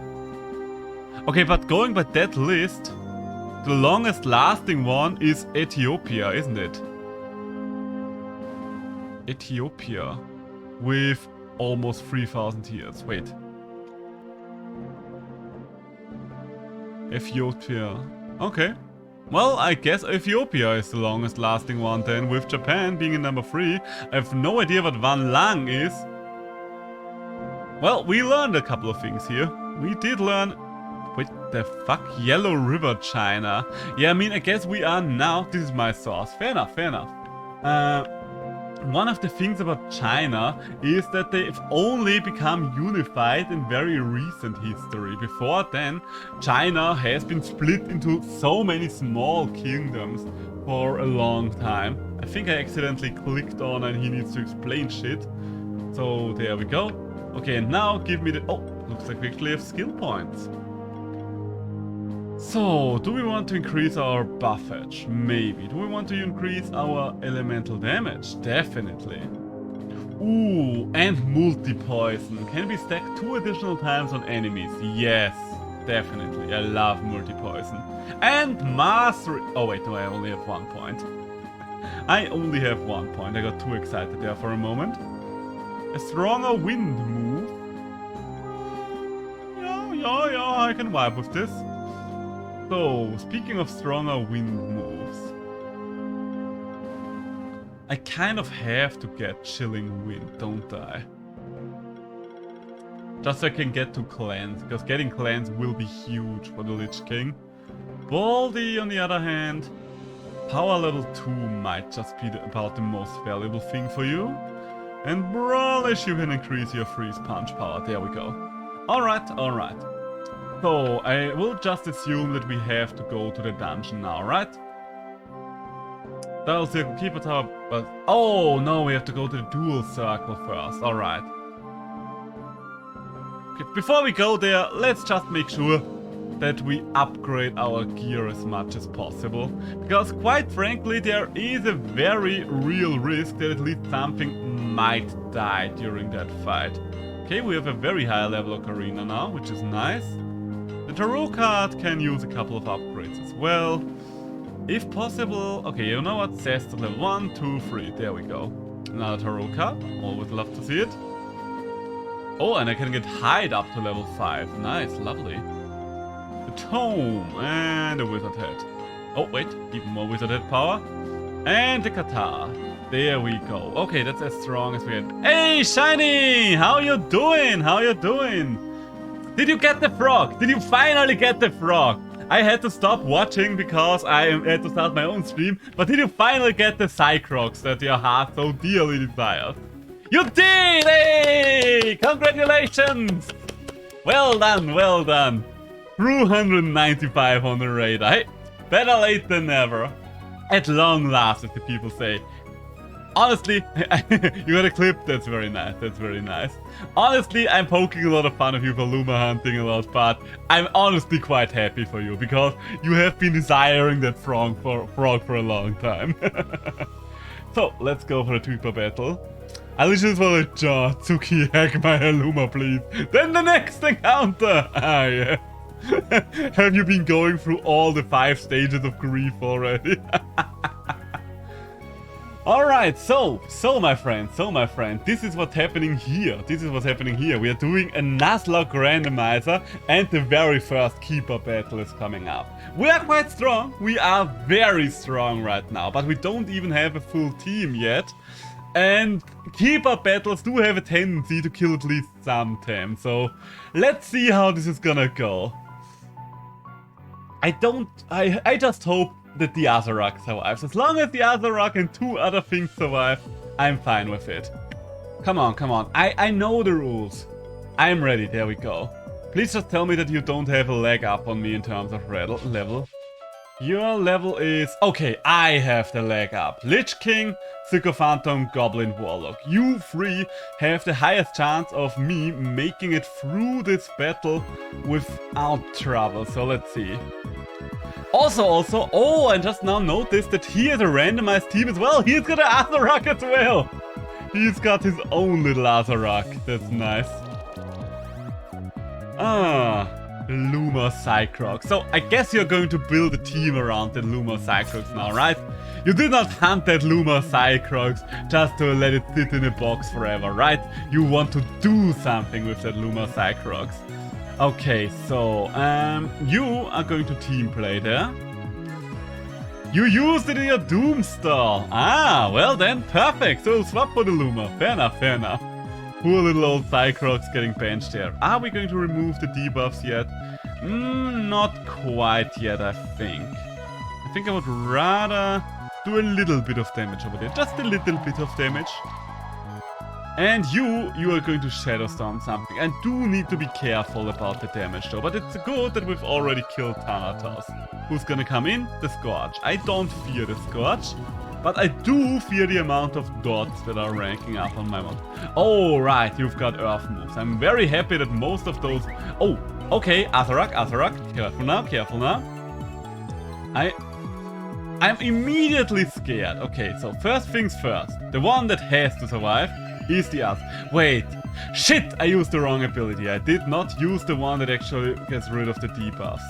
Okay, but going by that list, the longest lasting one is Ethiopia, isn't it? Ethiopia. With almost 3,000 years. Wait. Ethiopia. Okay. Well, I guess Ethiopia is the longest lasting one then, with Japan being in number 3. I have no idea what Van Lang is. Well, we learned a couple of things here. We did learn... Wait, the fuck? Yellow River, China. Yeah, I mean, I guess we are now... This is my source. Fair enough, fair enough. One of the things about China is that they've only become unified in very recent history. Before then, China has been split into so many small kingdoms for a long time. I think I accidentally clicked on and he needs to explain shit. So there we go. Okay, and now give me the... Oh, looks like we actually have skill points. So, do we want to increase our buffage? Maybe. Do we want to increase our elemental damage? Definitely. Ooh, and multi-poison. Can be stacked 2 additional times on enemies. Yes, definitely. I love multi-poison. And mastery... Oh wait, no, I only have 1 point. I only have 1 point. I got too excited there for a moment. A stronger wind move. Yeah, I can vibe with this. So, speaking of stronger wind moves, I kind of have to get Chilling Wind, don't I? Just so I can get to Cleanse, because getting Cleanse will be huge for the Lich King. Baldy, on the other hand, Power level 2 might just be about the most valuable thing for you. And Brawlish, you can increase your Freeze Punch power, there we go. Alright. So, I will just assume that we have to go to the dungeon now, right? That'll Circle Keeper Tower, but... Oh, no, we have to go to the Dual Circle first, alright. Okay, before we go there, let's just make sure that we upgrade our gear as much as possible. Because, quite frankly, there is a very real risk that at least something might die during that fight. Okay, we have a very high level Ocarina now, which is nice. The tarot card can use a couple of upgrades as well. If possible... Okay, you know what? Zest at level 1, 2, 3. There we go. Another tarot card. Always love to see it. Oh, and I can get Hide up to level 5. Nice, lovely. The Tome and the Wizard Head. Oh, wait. Even more Wizard Head power. And the Katar. There we go. Okay, that's as strong as we had. Hey, Shiny! How you doing? How you doing? Did you get the frog? Did you finally get the frog? I had to stop watching because I had to start my own stream. But did you finally get the Cycrocs that your heart so dearly desires? You did! Hey! Congratulations! Well done, well done. 295 on the radar. Hey, better late than never. At long last, as the people say. Honestly, you got a clip, that's very nice, that's very nice. Honestly, I'm poking a lot of fun of you for Luma hunting a lot, but I'm honestly quite happy for you, because you have been desiring that frog for a long time. So, let's go for a Tweeper battle. I just want to Tsuki hack my Luma, please. Then the next encounter! Ah, yeah. Have you been going through all the 5 stages of grief already? Alright, so my friend, this is what's happening here. We are doing a Nuzlocke randomizer, and the very first Keeper battle is coming up. We are quite strong, we are very strong right now, but we don't even have a full team yet. And Keeper battles do have a tendency to kill at least some time, so let's see how this is gonna go. I just hope that the Azarac survives. As long as the Azarac and 2 other things survive, I'm fine with it. Come on. I know the rules. I'm ready. There we go. Please just tell me that you don't have a leg up on me in terms of level. Your level is... Okay, I have the leg up. Lich King, Sycophantom, Goblin, Warlock. You 3 have the highest chance of me making it through this battle without trouble. So let's see. Also, oh, I just now noticed that he has a randomized team as well. He's got an Azarac as well. He's got his own little Azarac. That's nice. Luma Cycrocs. So, I guess you're going to build a team around the Luma Cycrocs now, right? You did not hunt that Luma Cycrocs just to let it sit in a box forever, right? You want to do something with that Luma Cycrocs. Okay, so, you are going to team play there. You used it in your Doomstar. Ah, well then, perfect. So we'll swap for the Luma. Fair enough, fair enough. Poor little old Cycrox getting benched there. Are we going to remove the debuffs yet? Not quite yet, I think. I think I would rather do a little bit of damage over there. Just a little bit of damage. And you are going to Shadow Storm something. I do need to be careful about the damage though. But it's good that we've already killed Thanatos. Who's gonna come in? The Scorch. I don't fear the Scorch. But I do fear the amount of dots that are ranking up on my mod. Oh, right. You've got Earth moves. I'm very happy that most of those... Oh, okay. Azarak. Careful now, careful now. I'm immediately scared. Okay, so first things first. The one that has to survive is the us. Wait. Shit! I used the wrong ability. I did not use the one that actually gets rid of the debuffs.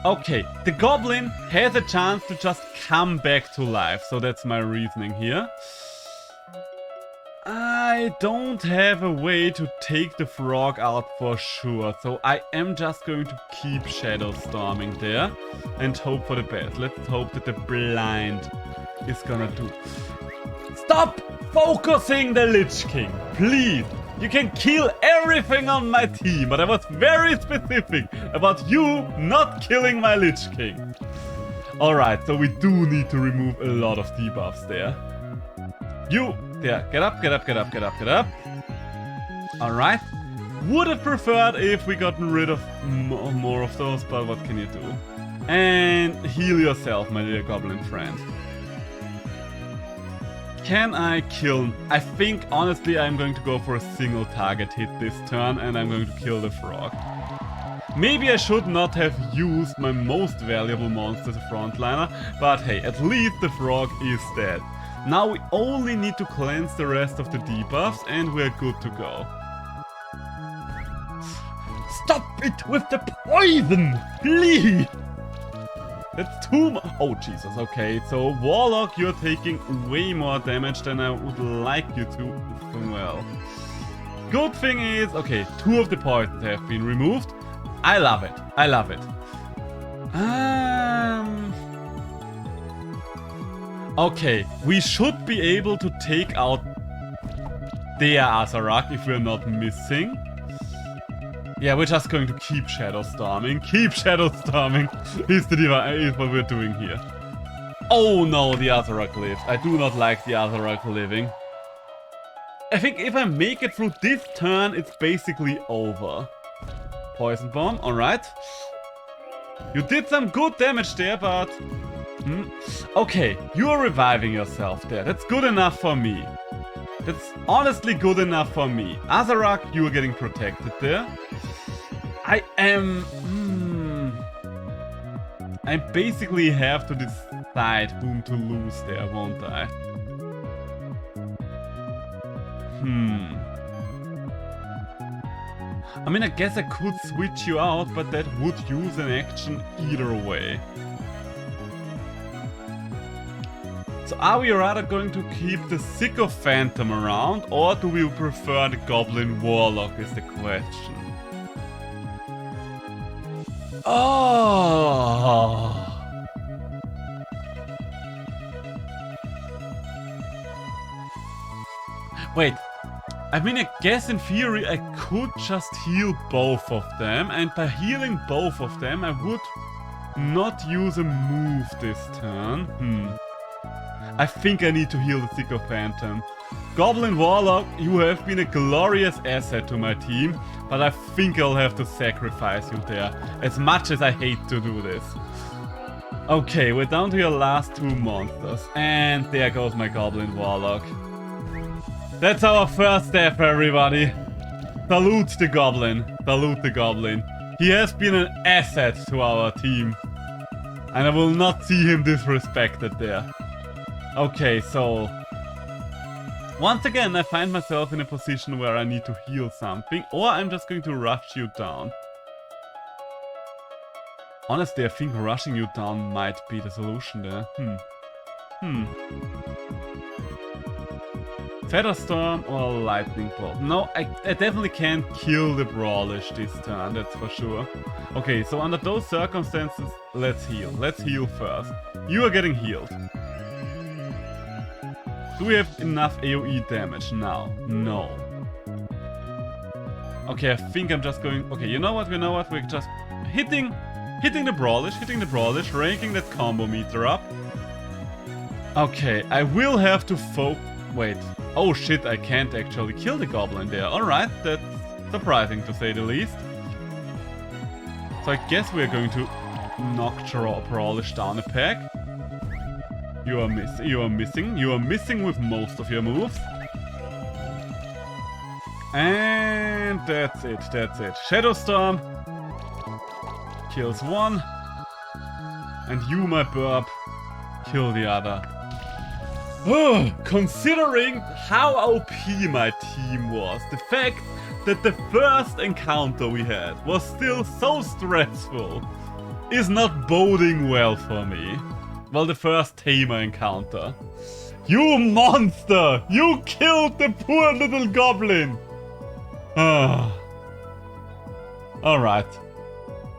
Okay, the Goblin has a chance to just come back to life. So that's my reasoning here. I don't have a way to take the Frog out for sure. So I am just going to keep Shadow Storming there. And hope for the best. Let's hope that the blind is gonna do... Stop focusing the Lich King, please. You can kill everything on my team, but I was very specific about you not killing my Lich King. Alright, so we do need to remove a lot of debuffs there. You, there, get up. Alright. Would have preferred if we gotten rid of more of those, but what can you do? And heal yourself, my little goblin friend. Can I kill... I think, honestly, I'm going to go for a single target hit this turn, and I'm going to kill the frog. Maybe I should not have used my most valuable monster as a frontliner, but hey, at least the frog is dead. Now we only need to cleanse the rest of the debuffs, and we're good to go. Stop it with the poison! Please! That's too much. Oh, Jesus. Okay, so Warlock, you're taking way more damage than I would like you to. Well, good thing is, okay, 2 of the poisons have been removed. I love it. I love it. Okay, we should be able to take out their Azarak if we're not missing. Yeah, we're just going to keep Shadow Storming. Keep Shadow Storming is what we're doing here. Oh no, the Azarak lived. I do not like the Azarak living. I think if I make it through this turn, it's basically over. Poison Bomb, alright. You did some good damage there, but... Okay, you're reviving yourself there. That's good enough for me. That's honestly good enough for me. Azarak, you are getting protected there. I basically have to decide whom to lose there, won't I? I mean, I guess I could switch you out, but that would use an action either way. So are we rather going to keep the Sicko Phantom around, or do we prefer the Goblin Warlock is the question. Oh! Wait, I mean, I guess in theory I could just heal both of them, and by healing both of them I would not use a move this turn. I think I need to heal the Sicko Phantom. Goblin Warlock, you have been a glorious asset to my team, but I think I'll have to sacrifice you there, as much as I hate to do this. Okay, we're down to your last 2 monsters, and there goes my Goblin Warlock. That's our first step, everybody. Salute the Goblin. Salute the Goblin. He has been an asset to our team, and I will not see him disrespected there. Okay, so... once again, I find myself in a position where I need to heal something, or I'm just going to rush you down. Honestly, I think rushing you down might be the solution there. Featherstorm or Lightning Bolt? No, I definitely can't kill the Brawlish this turn, that's for sure. Okay, so under those circumstances, let's heal. Let's heal first. You are getting healed. Do we have enough AoE damage now? No. Okay, I think I'm just going... Okay, you know what? We're just hitting the Brawlish, ranking that combo meter up. Okay, I will have to wait. Oh shit, I can't actually kill the goblin there. Alright, that's surprising to say the least. So I guess we're going to knock Brawlish down a peg. You are missing with most of your moves. And that's it. Shadow Storm kills one. And you, my burp, kill the other. Considering how OP my team was, the fact that the first encounter we had was still so stressful is not boding well for me. Well, the first Tamer encounter. You monster! You killed the poor little goblin! Alright.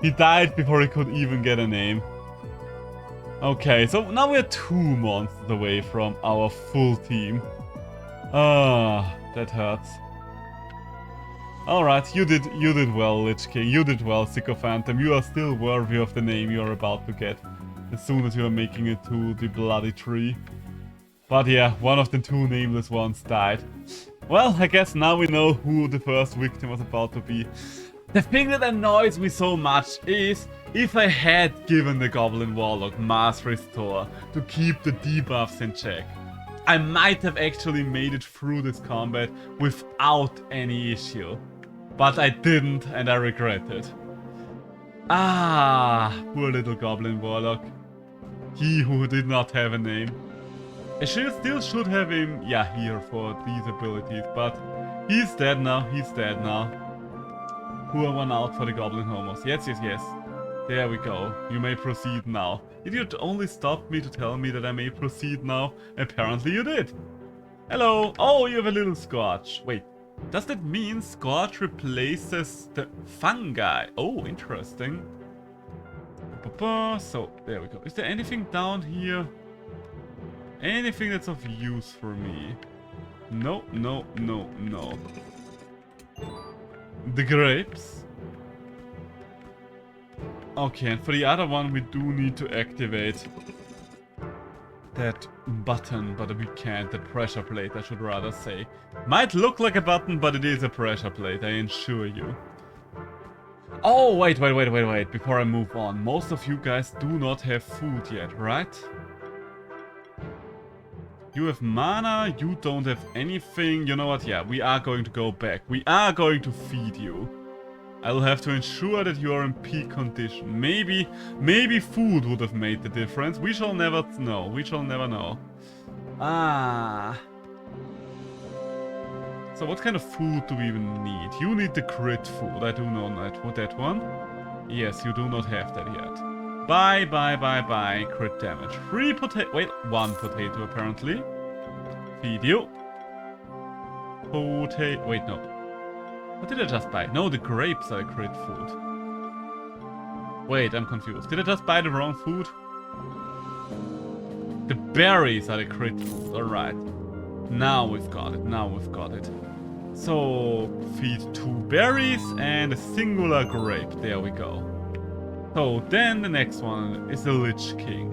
He died before he could even get a name. Okay, so now we're 2 monsters away from our full team. That hurts. Alright, you did well, Lich King. You did well, Sycophantum. You are still worthy of the name you are about to get as soon as you are making it to the bloody tree. But yeah, one of the 2 nameless ones died. Well, I guess now we know who the first victim was about to be. The thing that annoys me so much is, if I had given the Goblin Warlock Mass Restore to keep the debuffs in check, I might have actually made it through this combat without any issue. But I didn't, and I regret it. Poor little Goblin Warlock. He who did not have a name. I still should have him, here for these abilities, but he's dead now, Poor one out for the Goblin Homos. Yes. There we go. You may proceed now. Did you only stop me to tell me that I may proceed now? Apparently you did. Hello. Oh, you have a little Scorch. Wait, does that mean Scorch replaces the fungi? Oh, interesting. So, there we go. Is there anything down here? Anything that's of use for me? No. The grapes. Okay, and for the other one we do need to activate that button, but we can't. The pressure plate, I should rather say. Might look like a button, but it is a pressure plate, I assure you. Oh, wait. Before I move on. Most of you guys do not have food yet, right? You have mana, you don't have anything. You know what? Yeah, we are going to go back. We are going to feed you. I'll have to ensure that you are in peak condition. Maybe food would have made the difference. We shall never know. So what kind of food do we even need? You need the crit food. I do know that one. Yes, you do not have that yet. Bye. Crit damage. 3 potato. Wait, 1 potato apparently. Feed you. Potato. Wait, no. What did I just buy? No, the grapes are crit food. Wait, I'm confused. Did I just buy the wrong food? The berries are the crit food. Alright. Now we've got it. So, feed 2 berries and a singular grape. There we go. So, then the next one is the Lich King.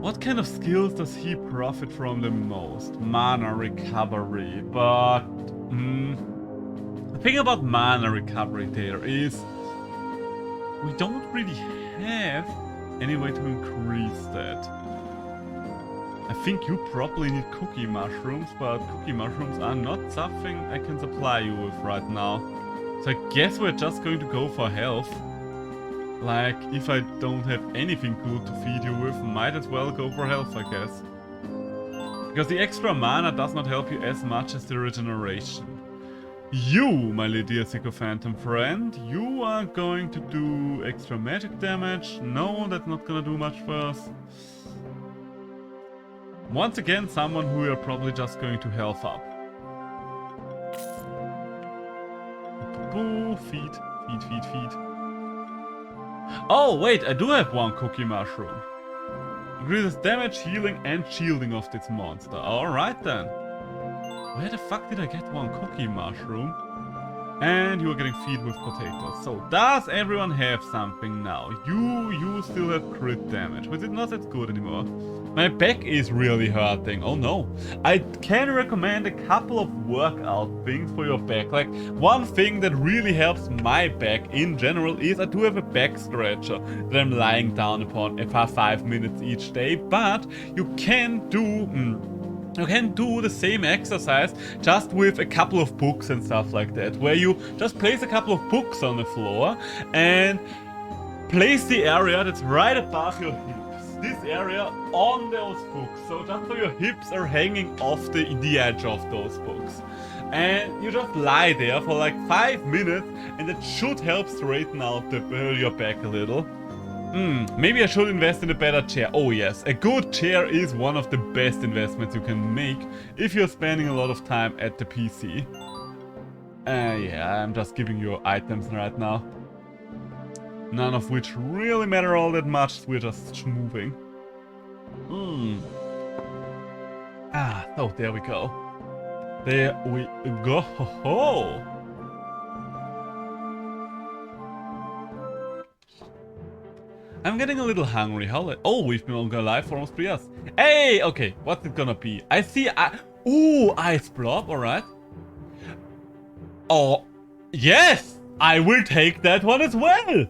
What kind of skills does he profit from the most? Mana recovery, but... The thing about mana recovery there is... we don't really have any way to increase that. I think you probably need cookie mushrooms, but cookie mushrooms are not something I can supply you with right now. So I guess we're just going to go for health. Like, if I don't have anything good to feed you with, might as well go for health, I guess. Because the extra mana does not help you as much as the regeneration. You, my dear Sycophantum friend, you are going to do extra magic damage. No, that's not gonna do much for us. Once again, someone who you're probably just going to health up. Boo, feed. Oh, wait, I do have one cookie mushroom. Increases damage, healing, and shielding of this monster. Alright then. Where the fuck did I get one cookie mushroom? And you are getting feed with potatoes. So, does everyone have something now? You still have crit damage, but it's not that good anymore. My back is really hurting. Oh no. I can recommend a couple of workout things for your back. Like, one thing that really helps my back in general is I do have a back stretcher that I'm lying down upon for 5 minutes each day. But you can do... You can do the same exercise just with a couple of books and stuff like that, where you just place a couple of books on the floor and place the area that's right above your hips, this area on those books, so just so your hips are hanging off the edge of those books. And you just lie there for like 5 minutes and it should help straighten out your back a little. Maybe I should invest in a better chair. Oh yes, a good chair is one of the best investments you can make if you're spending a lot of time at the PC. Yeah, I'm just giving you items right now. None of which really matter all that much, so we're just moving. So there we go. There we go. Ho-ho! I'm getting a little hungry. Oh, we've been alive for almost 3 years. Hey, okay, what's it gonna be? I see. Ooh, ice blob. All right. Oh, yes, I will take that one as well.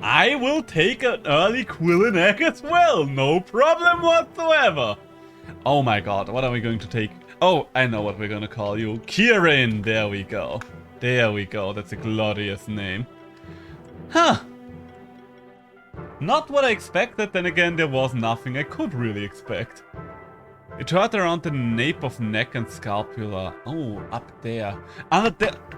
I will take an early Quillen egg as well. No problem whatsoever. Oh my God, what are we going to take? Oh, I know what we're gonna call you. Kieran. There we go. There we go. That's a glorious name. Huh. Not what I expected, then again there was nothing I could really expect. It hurt around the nape of neck and scapula. Oh, up there.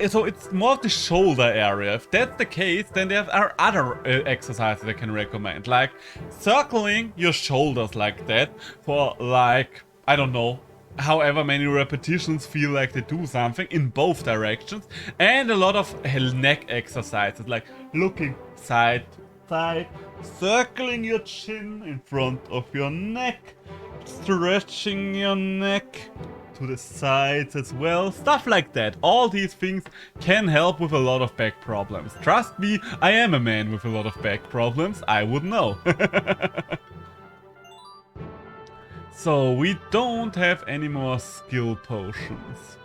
So it's more of the shoulder area. If that's the case, then there are other exercises I can recommend. Like circling your shoulders like that for like, I don't know, however many repetitions feel like they do something in both directions. And a lot of neck exercises like looking side to side, circling your chin in front of your neck, stretching your neck to the sides as well, stuff like that. All these things can help with a lot of back problems. Trust me, I am a man with a lot of back problems, I would know. So we don't have any more skill potions.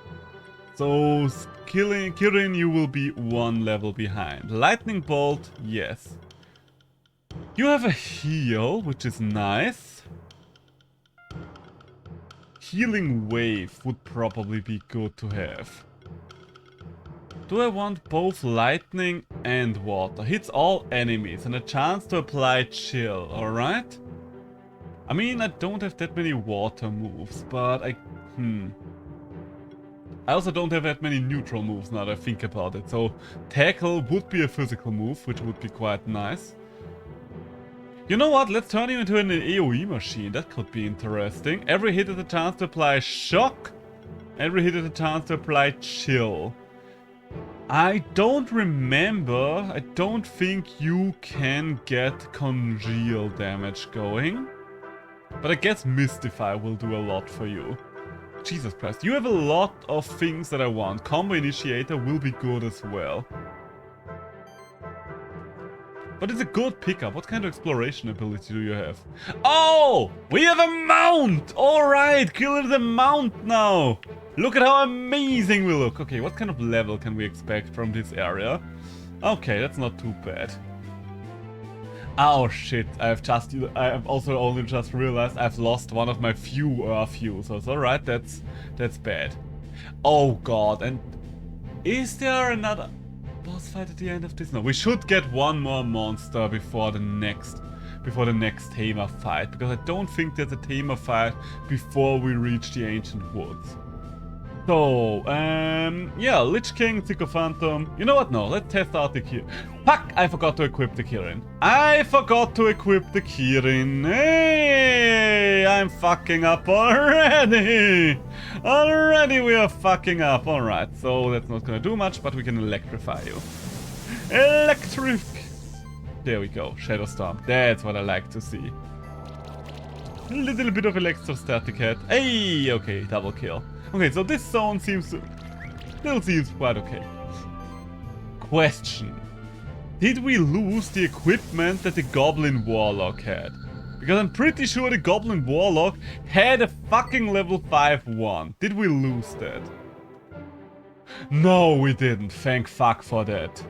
So Kirin, you will be 1 level behind. Lightning bolt, yes. You have a heal, which is nice. Healing wave would probably be good to have. Do I want both lightning and water? Hits all enemies and a chance to apply chill, alright? I mean, I don't have that many water moves, but I also don't have that many neutral moves now that I think about it. So tackle would be a physical move, which would be quite nice. You know what, let's turn you into an AoE machine, that could be interesting. Every hit is a chance to apply shock, every hit is a chance to apply chill. I don't remember, I don't think you can get congeal damage going. But I guess Mystify will do a lot for you. Jesus Christ, you have a lot of things that I want. Combo Initiator will be good as well. But it's a good pickup. What kind of exploration ability do you have? Oh! We have a mount! Alright, kill the mount now! Look at how amazing we look! Okay, what kind of level can we expect from this area? Okay, that's not too bad. Oh shit, I've also only just realized I've lost one of my few Earth users. Alright, that's bad. Oh god, and is there another boss fight at the end of this? No, we should get one more monster before the next Tamer fight, because I don't think there's a Tamer fight before we reach the Ancient Woods. So, yeah, Lich King, Sycophantom. You know what? No, let's test out the Kirin. Fuck! I forgot to equip the Kirin. I forgot to equip the Kirin. Hey! I'm fucking up already! Already we are fucking up. Alright, so that's not gonna do much, but we can electrify you. Electric! There we go, Shadow Storm. That's what I like to see. A little bit of electrostatic head. Hey! Okay, double kill. Okay, so this zone still seems quite okay. Question. Did we lose the equipment that the Goblin Warlock had? Because I'm pretty sure the Goblin Warlock had a fucking level 5-1. Did we lose that? No, we didn't. Thank fuck for that.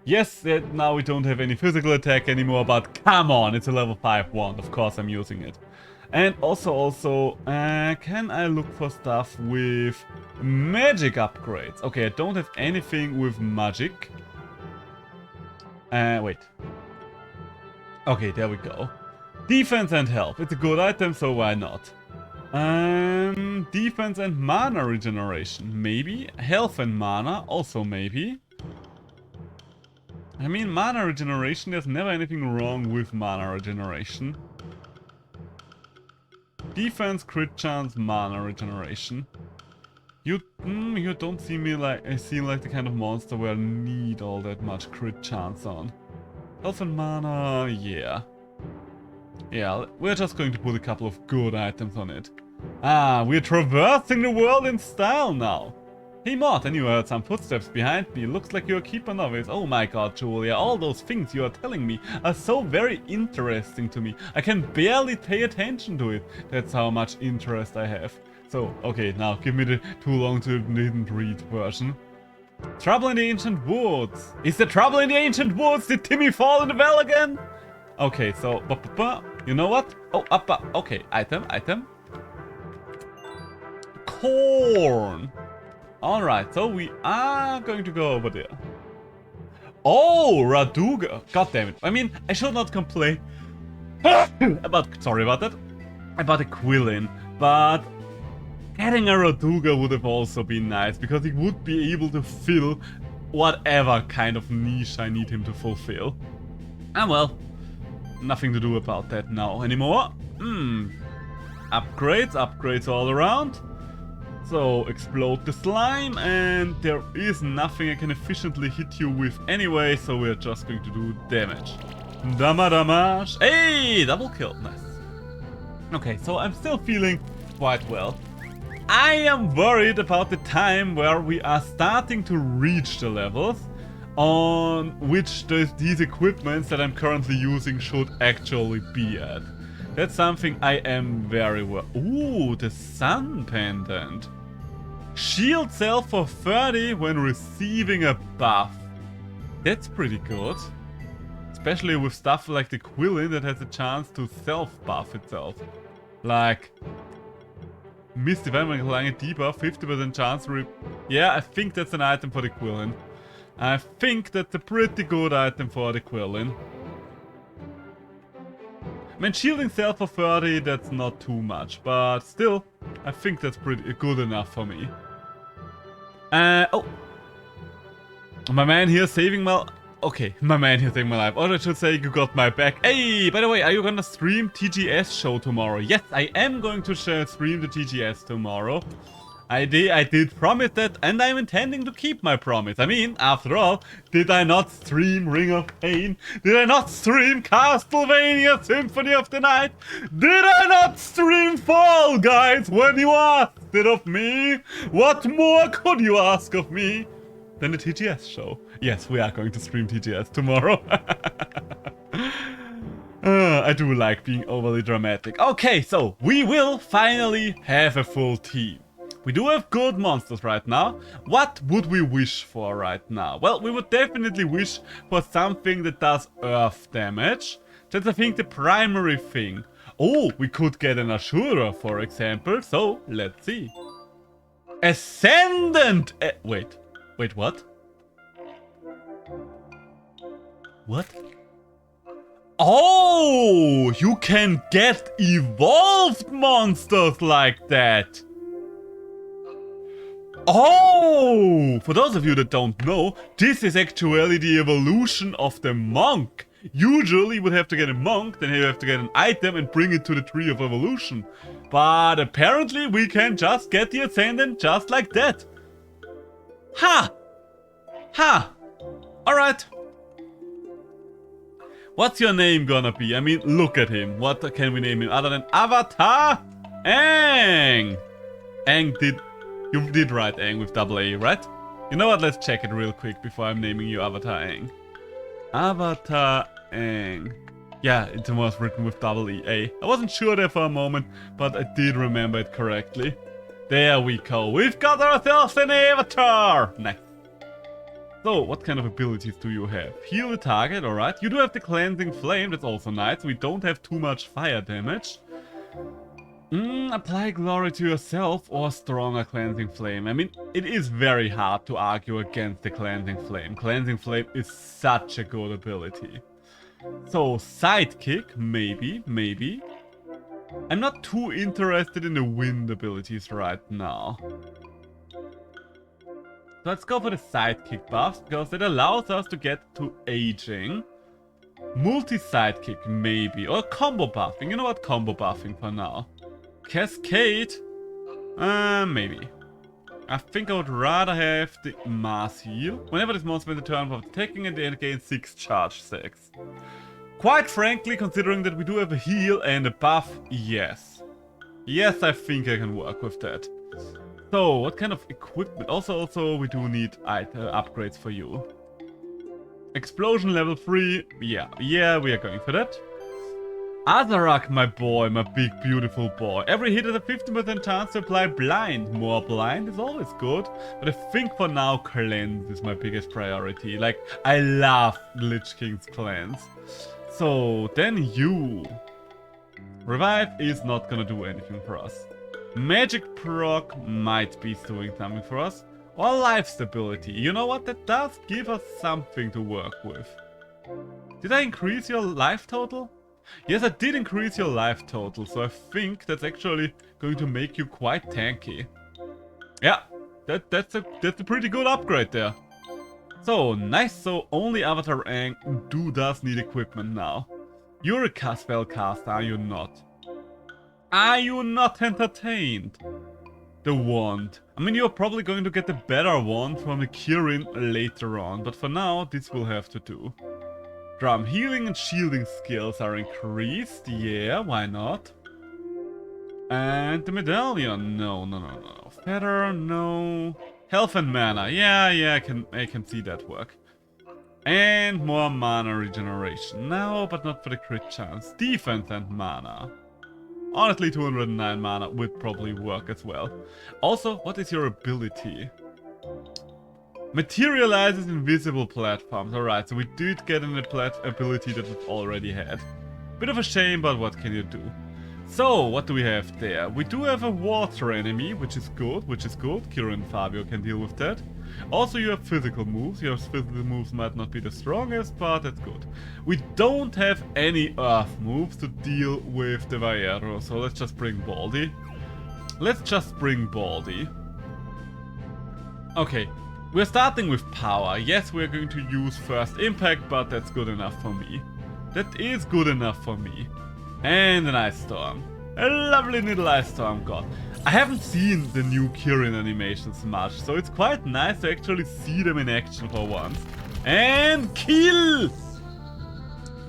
Yes, now we don't have any physical attack anymore, but come on, it's a level 5-1. Of course I'm using it. And also, can I look for stuff with magic upgrades? Okay, I don't have anything with magic. Wait. Okay, there we go. Defense and health. It's a good item, so why not? Defense and mana regeneration. Maybe. Health and mana. Also maybe. I mean, mana regeneration. There's never anything wrong with mana regeneration. Defense, crit chance, mana regeneration. You don't see me like I seem like the kind of monster where I need all that much crit chance on. Health and mana, yeah. Yeah, we're just going to put a couple of good items on it. Ah, we're traversing the world in style now. Hey Mort, I knew I heard some footsteps behind me. Looks like you're a keeper novice. Oh my god, Julia, all those things you are telling me are so very interesting to me. I can barely pay attention to it. That's how much interest I have. So, okay, now give me the too long to didn't read version. Trouble in the Ancient Woods. Is there trouble in the Ancient Woods? Did Timmy fall in the well again? Okay, so, you know what? Oh, okay, item. Corn. Alright, so we are going to go over there. Oh, Raduga. God damn it. I mean, I should not complain sorry about that, about a Quillin, but getting a Raduga would have also been nice, because he would be able to fill whatever kind of niche I need him to fulfill. Ah well, nothing to do about that now anymore. Upgrades all around. So, explode the slime, and there is nothing I can efficiently hit you with anyway, so we're just going to do damage. Damage! Hey! Double kill. Nice. Okay, so I'm still feeling quite well. I am worried about the time where we are starting to reach the levels on which these equipments that I'm currently using should actually be at. That's something I am very worried. Ooh, the Sun Pendant. Shield self for 30 when receiving a buff. That's pretty good. Especially with stuff like the Quillin that has a chance to self-buff itself. Like Misty Vamp applying a debuff, 50% chance to yeah, I think that's an item for the Quillin. I think that's a pretty good item for the Quillin. I mean, shielding self for 30, that's not too much, but still, I think that's pretty good enough for me. Oh. My man here saving my... Okay, my man here saving my life. Or I should say, you got my back. Hey, by the way, are you gonna stream TGS show tomorrow? Yes, I am going to stream the TGS tomorrow. I did promise that, and I'm intending to keep my promise. I mean, after all, did I not stream Ring of Pain? Did I not stream Castlevania Symphony of the Night? Did I not stream Fall Guys when you asked it of me? What more could you ask of me than the TGS show? Yes, we are going to stream TGS tomorrow. I do like being overly dramatic. Okay, so we will finally have a full team. We do have good monsters right now. What would we wish for right now? Well, we would definitely wish for something that does earth damage. That's, I think, the primary thing. Oh, we could get an Ashura, for example. So, let's see. Ascendant! Wait, what? What? Oh, you can get evolved monsters like that. Oh! For those of you that don't know, this is actually the evolution of the monk. Usually you would have to get a monk, then you have to get an item and bring it to the tree of evolution. But apparently we can just get the ascendant just like that. Ha! Ha! Alright. What's your name gonna be? I mean, look at him. What can we name him other than Avatar Aang? Aang did... You did write Aang with double A, right? You know what? Let's check it real quick before I'm naming you Avatar Aang. Avatar Aang. Yeah, it was written with double E-A. I wasn't sure there for a moment, but I did remember it correctly. There we go. We've got ourselves an avatar! Nice. So, what kind of abilities do you have? Heal the target, alright. You do have the cleansing flame, that's also nice. We don't have too much fire damage. Apply glory to yourself or stronger cleansing flame. I mean, it is very hard to argue against the cleansing flame. Cleansing flame is such a good ability. So, sidekick, maybe. I'm not too interested in the wind abilities right now. Let's go for the sidekick buffs, because it allows us to get to aging. Multi-sidekick, maybe. Or combo buffing. You know what? Combo buffing for now. Cascade? Maybe. I think I would rather have the mass heal. Whenever this monster spends a turn for attacking and they gain 6 charge stacks. Quite frankly, considering that we do have a heal and a buff, yes. Yes, I think I can work with that. So, what kind of equipment? Also, we do need upgrades for you. Explosion level 3. Yeah, we are going for that. Azarak, my boy, my big beautiful boy. Every hit has a 50% chance to apply blind. More blind is always good. But I think for now, cleanse is my biggest priority. Like, I love Lich King's cleanse. So, then you. Revive is not gonna do anything for us. Magic proc might be doing something for us. Or life stability. You know what? That does give us something to work with. Did I increase your life total? Yes, I did increase your life total. So I think that's actually going to make you quite tanky. Yeah, that's a pretty good upgrade there. So, nice. So only Avatar Aang does need equipment now. You're a spellcaster, are you not? Are you not entertained? The wand. I mean, you're probably going to get the better wand from the Kirin later on, but for now, this will have to do. Drum healing and shielding skills are increased. Yeah, why not? And the medallion. No. Feather, no. Health and mana. Yeah, I can see that work. And more mana regeneration. No, but not for the crit chance. Defense and mana. Honestly, 209 mana would probably work as well. Also, what is your ability? Materializes invisible platforms. Alright, so we did get an ability that we've already had. Bit of a shame, but what can you do? So, what do we have there? We do have a water enemy, which is good. Kieran and Fabio can deal with that. Also, you have physical moves. Your physical moves might not be the strongest, but that's good. We don't have any earth moves to deal with the Vaero, so let's just bring Baldy. Okay, we're starting with power. Yes, we're going to use first impact, but that's good enough for me. That is good enough for me. And an Ice Storm. A lovely little Ice Storm god. I haven't seen the new Kirin animations much, so it's quite nice to actually see them in action for once. And kill!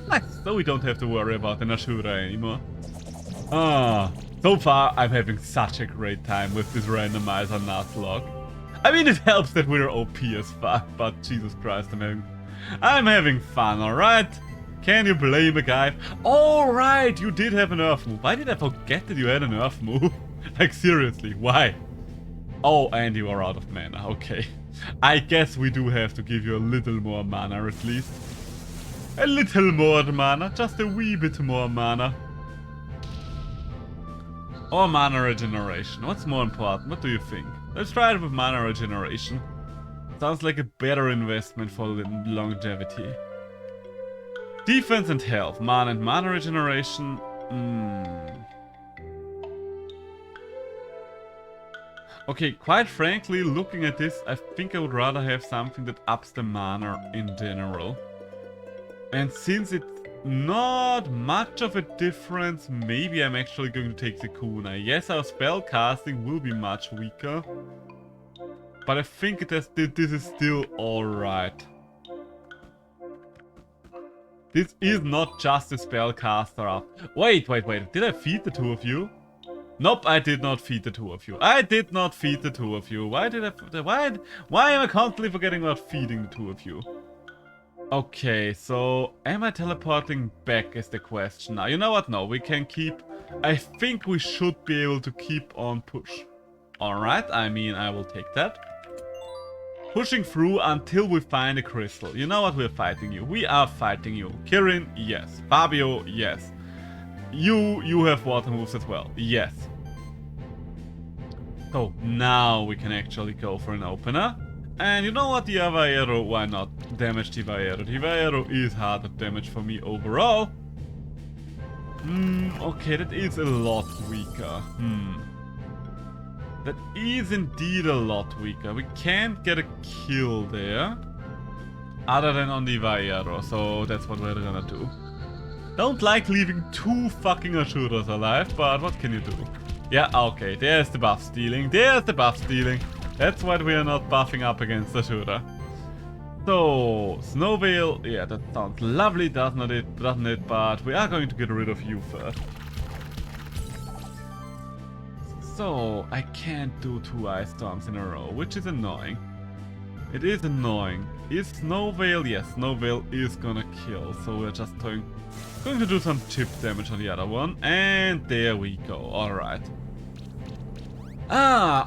Nice, so we don't have to worry about the Ashura anymore. So far I'm having such a great time with this randomizer nuzlocke. I mean, it helps that we're OP as fuck, but Jesus Christ, I'm having fun, alright? Can you blame a guy? Alright, you did have an earth move. Why did I forget that you had an earth move? Like, seriously, why? Oh, and you are out of mana, okay. I guess we do have to give you a little more mana at least. A little more mana, just a wee bit more mana. Or mana regeneration, what's more important? What do you think? Let's try it with mana regeneration. Sounds like a better investment for longevity. Defense and health, mana and mana regeneration. Okay, quite frankly, looking at this, I think I would rather have something that ups the mana in general. And since it's not much of a difference, maybe I'm actually going to take the Kuna. Yes, our spell casting will be much weaker, but I think this is still alright. This is not just a spellcaster up. Wait. Did I feed the two of you? Nope, I did not feed the two of you. I did not feed the two of you. Why am I constantly forgetting about feeding the two of you? Okay, so am I teleporting back is the question now. You know what? No, we can keep... I think we should be able to keep on push. Alright, I mean, I will take that. Pushing through until we find a crystal. You know what? We're fighting you. We are fighting you. Kirin, yes. Fabio, yes. You have water moves as well. Yes. So now we can actually go for an opener. And you know what? The Avaero, why not? Damage the Avaero. The Avaero is harder damage for me overall. Okay, that is a lot weaker. That is indeed a lot weaker. We can't get a kill there. Other than on the Avaero, so that's what we're gonna do. Don't like leaving two fucking Ashuras alive, but what can you do? Yeah, okay, there's the buff stealing. There's the buff stealing. That's why we are not buffing up against Ashura. So, Snowveil, yeah, that sounds lovely, doesn't it? But we are going to get rid of you first. So, I can't do 2 Ice Storms in a row, which is annoying. It is annoying. Is Snowveil? Yes, Snowveil is gonna kill, so we're just going to do some chip damage on the other one. And there we go, alright.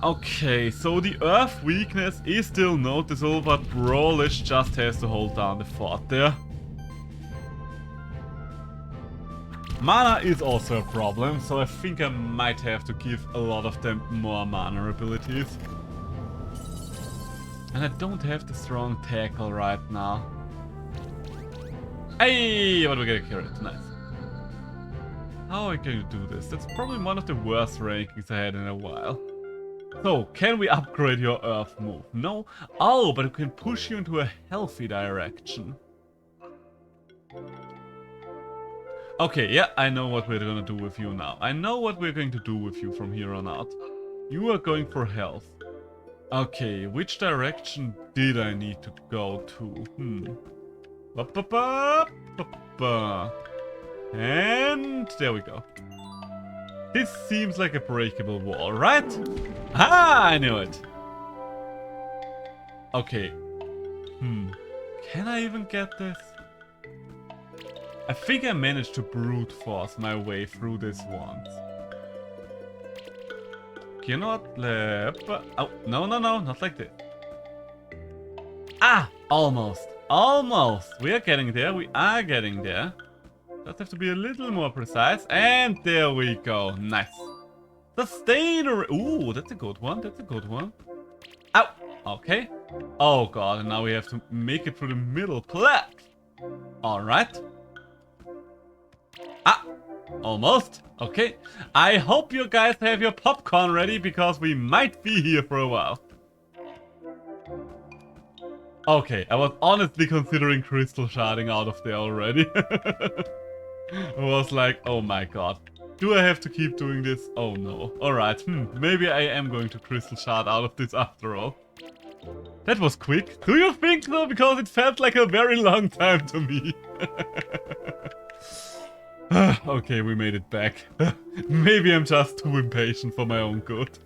Okay, so the Earth weakness is still noticeable, but Brawlish just has to hold down the fort there. Mana is also a problem, so I think I might have to give a lot of them more mana abilities. And I don't have the strong tackle right now. Hey, what do we get here? Nice. How are we going to do this? That's probably one of the worst rankings I had in a while. So, can we upgrade your Earth move? No? Oh, but we can push you into a healthy direction. Okay, yeah, I know what we're gonna do with you now. I know what we're going to do with you from here on out. You are going for health. Okay, which direction did I need to go to? And there we go. This seems like a breakable wall, right? Ah, I knew it. Okay. Can I even get this? I think I managed to brute force my way through this once. You know what? Oh, no, not like this. Ah, almost. Almost. We are getting there. We are getting there. Just have to be a little more precise. And there we go. Nice. Sustain. Ooh, that's a good one. That's a good one. Ow. Okay. Oh god, and now we have to make it through the middle. Plat. Alright. Ah. Almost. Okay. I hope you guys have your popcorn ready, because we might be here for a while. Okay, I was honestly considering crystal sharding out of there already. I was like, oh my god. Do I have to keep doing this? Oh no. Alright, maybe I am going to crystal shard out of this after all. That was quick. Do you think so? Because it felt like a very long time to me. Okay, we made it back. Maybe I'm just too impatient for my own good.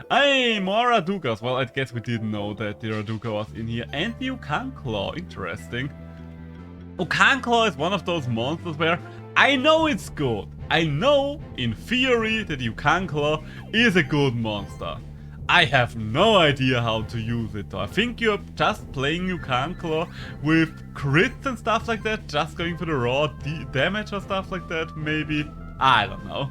Hey, more Radugas. Well, I guess we didn't know that the Raduga was in here. And the Ukanclaw. Interesting. Ukanclaw is one of those monsters where I know it's good. I know, in theory, that Ukanclaw is a good monster. I have no idea how to use it though. I think you're just playing Ukanclaw with crits and stuff like that, just going for the raw damage or stuff like that, maybe. I don't know.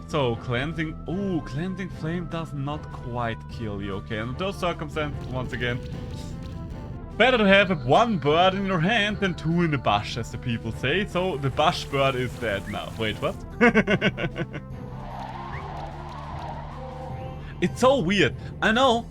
So, cleansing... Ooh, cleansing flame does not quite kill you, okay? Under those circumstances, once again, Better to have one bird in your hand than two in the bush, as the people say. So the bush bird is dead now. Wait, what? It's so weird. I know.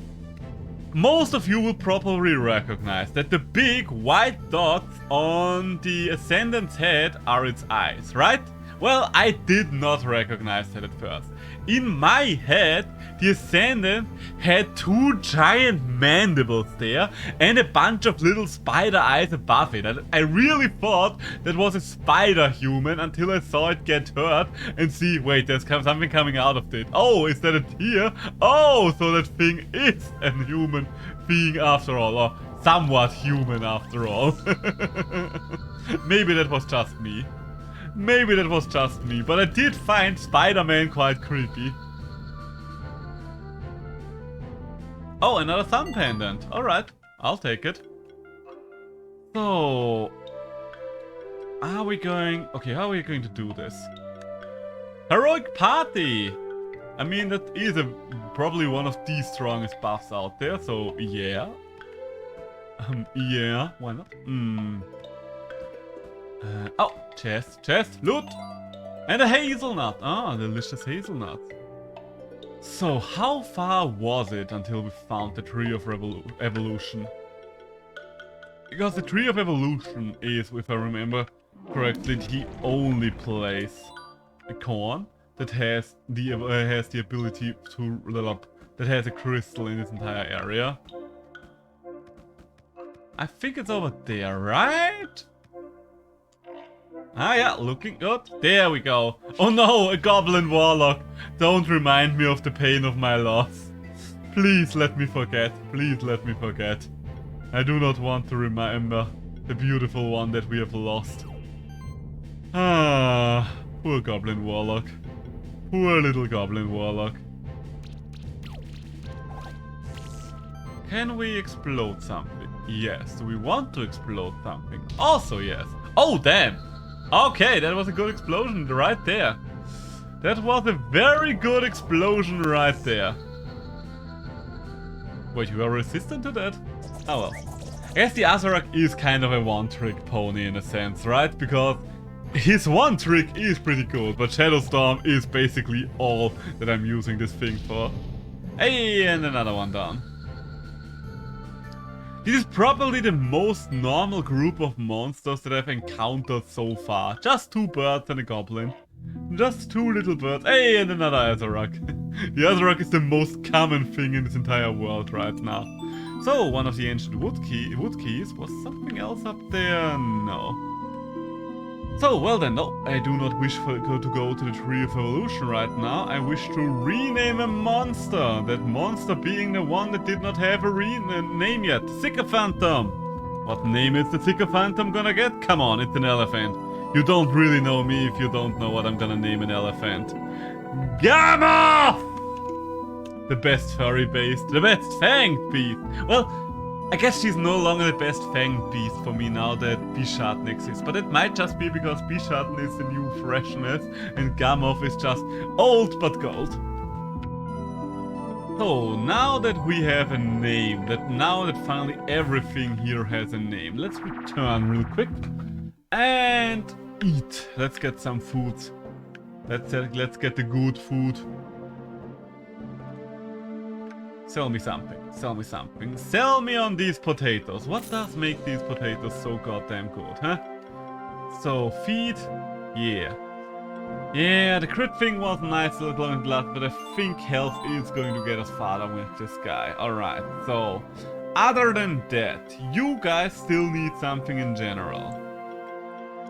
Most of you will probably recognize that the big white dots on the Ascendant's head are its eyes, right? Well, I did not recognize that at first. In my head, the Ascendant had two giant mandibles there and a bunch of little spider eyes above it. I really thought that was a spider human until I saw it get hurt and see, wait, there's something coming out of it. Oh, is that a tear? Oh, so that thing is a human being after all, or somewhat human after all. Maybe that was just me. Maybe that was just me, but I did find Spider-Man quite creepy. Oh, another thumb pendant. Alright, I'll take it. So... are we going... okay, how are we going to do this? Heroic Party! I mean, that is probably one of the strongest buffs out there, so yeah. Yeah, why not? Oh, chest, loot! And a hazelnut! Ah, delicious hazelnut. So, how far was it until we found the Tree of Evolution? Because the Tree of Evolution is, if I remember correctly, the only place, a corn, that has the ability to level up, that has a crystal in this entire area. I think it's over there, right? Ah yeah, looking good. There we go. Oh no, a goblin warlock. Don't remind me of the pain of my loss. Please let me forget. Please let me forget. I do not want to remember the beautiful one that we have lost. Ah, poor goblin warlock. Poor little goblin warlock. Can we explode something? Yes. Do we want to explode something? Also yes. Oh damn! Okay, that was a good explosion right there. That was a very good explosion right there. Wait, you are resistant to that? Oh well. I guess the Azarak is kind of a one-trick pony in a sense, right? Because his one trick is pretty good, but Shadowstorm is basically all that I'm using this thing for. Hey, and another one down. This is probably the most normal group of monsters that I've encountered so far. Just two birds and a goblin. Just two little birds. Hey, and another Azarak. The Azarak is the most common thing in this entire world right now. So, one of the ancient wood keys. Was something else up there? No. So, well then, no, I do not wish to go to the Tree of Evolution right now. I wish to rename a monster. That monster being the one that did not have a name yet. Sycophantum. What name is the Sycophantum gonna get? Come on, it's an elephant. You don't really know me if you don't know what I'm gonna name an elephant. Gamma! The best furry beast, the best fanged beast. Well, I guess she's no longer the best fanged beast for me now that Bisharten exists. But it might just be because Bisharten is the new freshness and Gamoth is just old but gold. So, now that we have a name, now that finally everything here has a name, let's return real quick and eat. Let's get some food. Let's get the good food. Sell me something, sell me something. Sell me on these potatoes. What does make these potatoes so goddamn good, huh? So, feed, yeah. Yeah, the crit thing was nice a little and last, but I think health is going to get us farther with this guy. Alright, so, other than that, you guys still need something in general.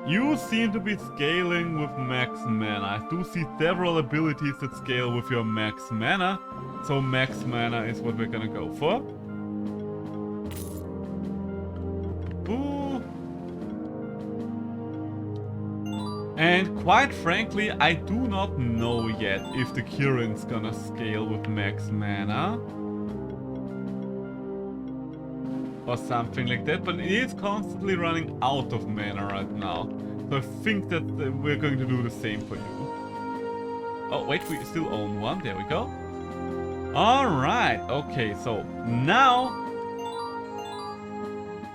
You seem to be scaling with max mana. I do see several abilities that scale with your max mana. So max mana is what we're gonna go for. Boo. And quite frankly, I do not know yet if the Kirin's gonna scale with max mana. Or something like that, but it is constantly running out of mana right now. So I think that we're going to do the same for you. Oh wait, we still own one, there we go. Alright, okay, so now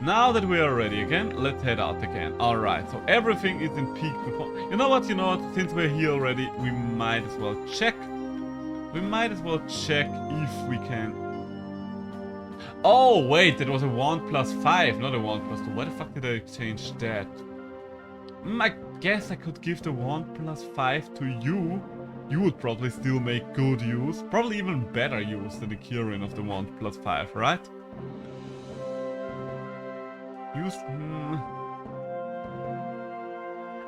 Now that we are ready again, let's head out again. Alright, so everything is in peak before. You know what, since we're here already, we might as well check. We might as well check if we can... Oh, wait, it was a 1+5, not a 1+2. Why the fuck did I exchange that? I guess I could give the 1+5 to you. You would probably still make good use. Probably even better use than the Kirin of the 1+5, right? Use...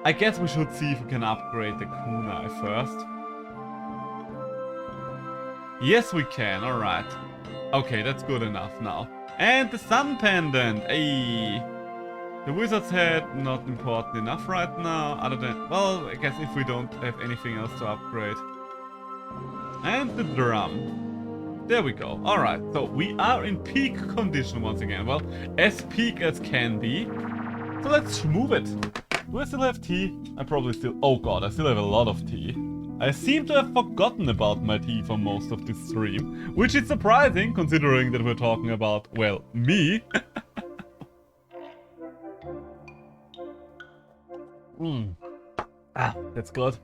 I guess we should see if we can upgrade the kunai first. Yes, we can, alright. Okay, that's good enough now. And the sun pendant! Ayy! The wizard's head, not important enough right now, other than... Well, I guess if we don't have anything else to upgrade. And the drum. There we go. Alright, so we are in peak condition once again. Well, as peak as can be. So let's move it. Do I still have tea? I probably still... Oh god, I still have a lot of tea. I seem to have forgotten about my tea for most of this stream. Which is surprising, considering that we're talking about, well, me. Ah, that's good.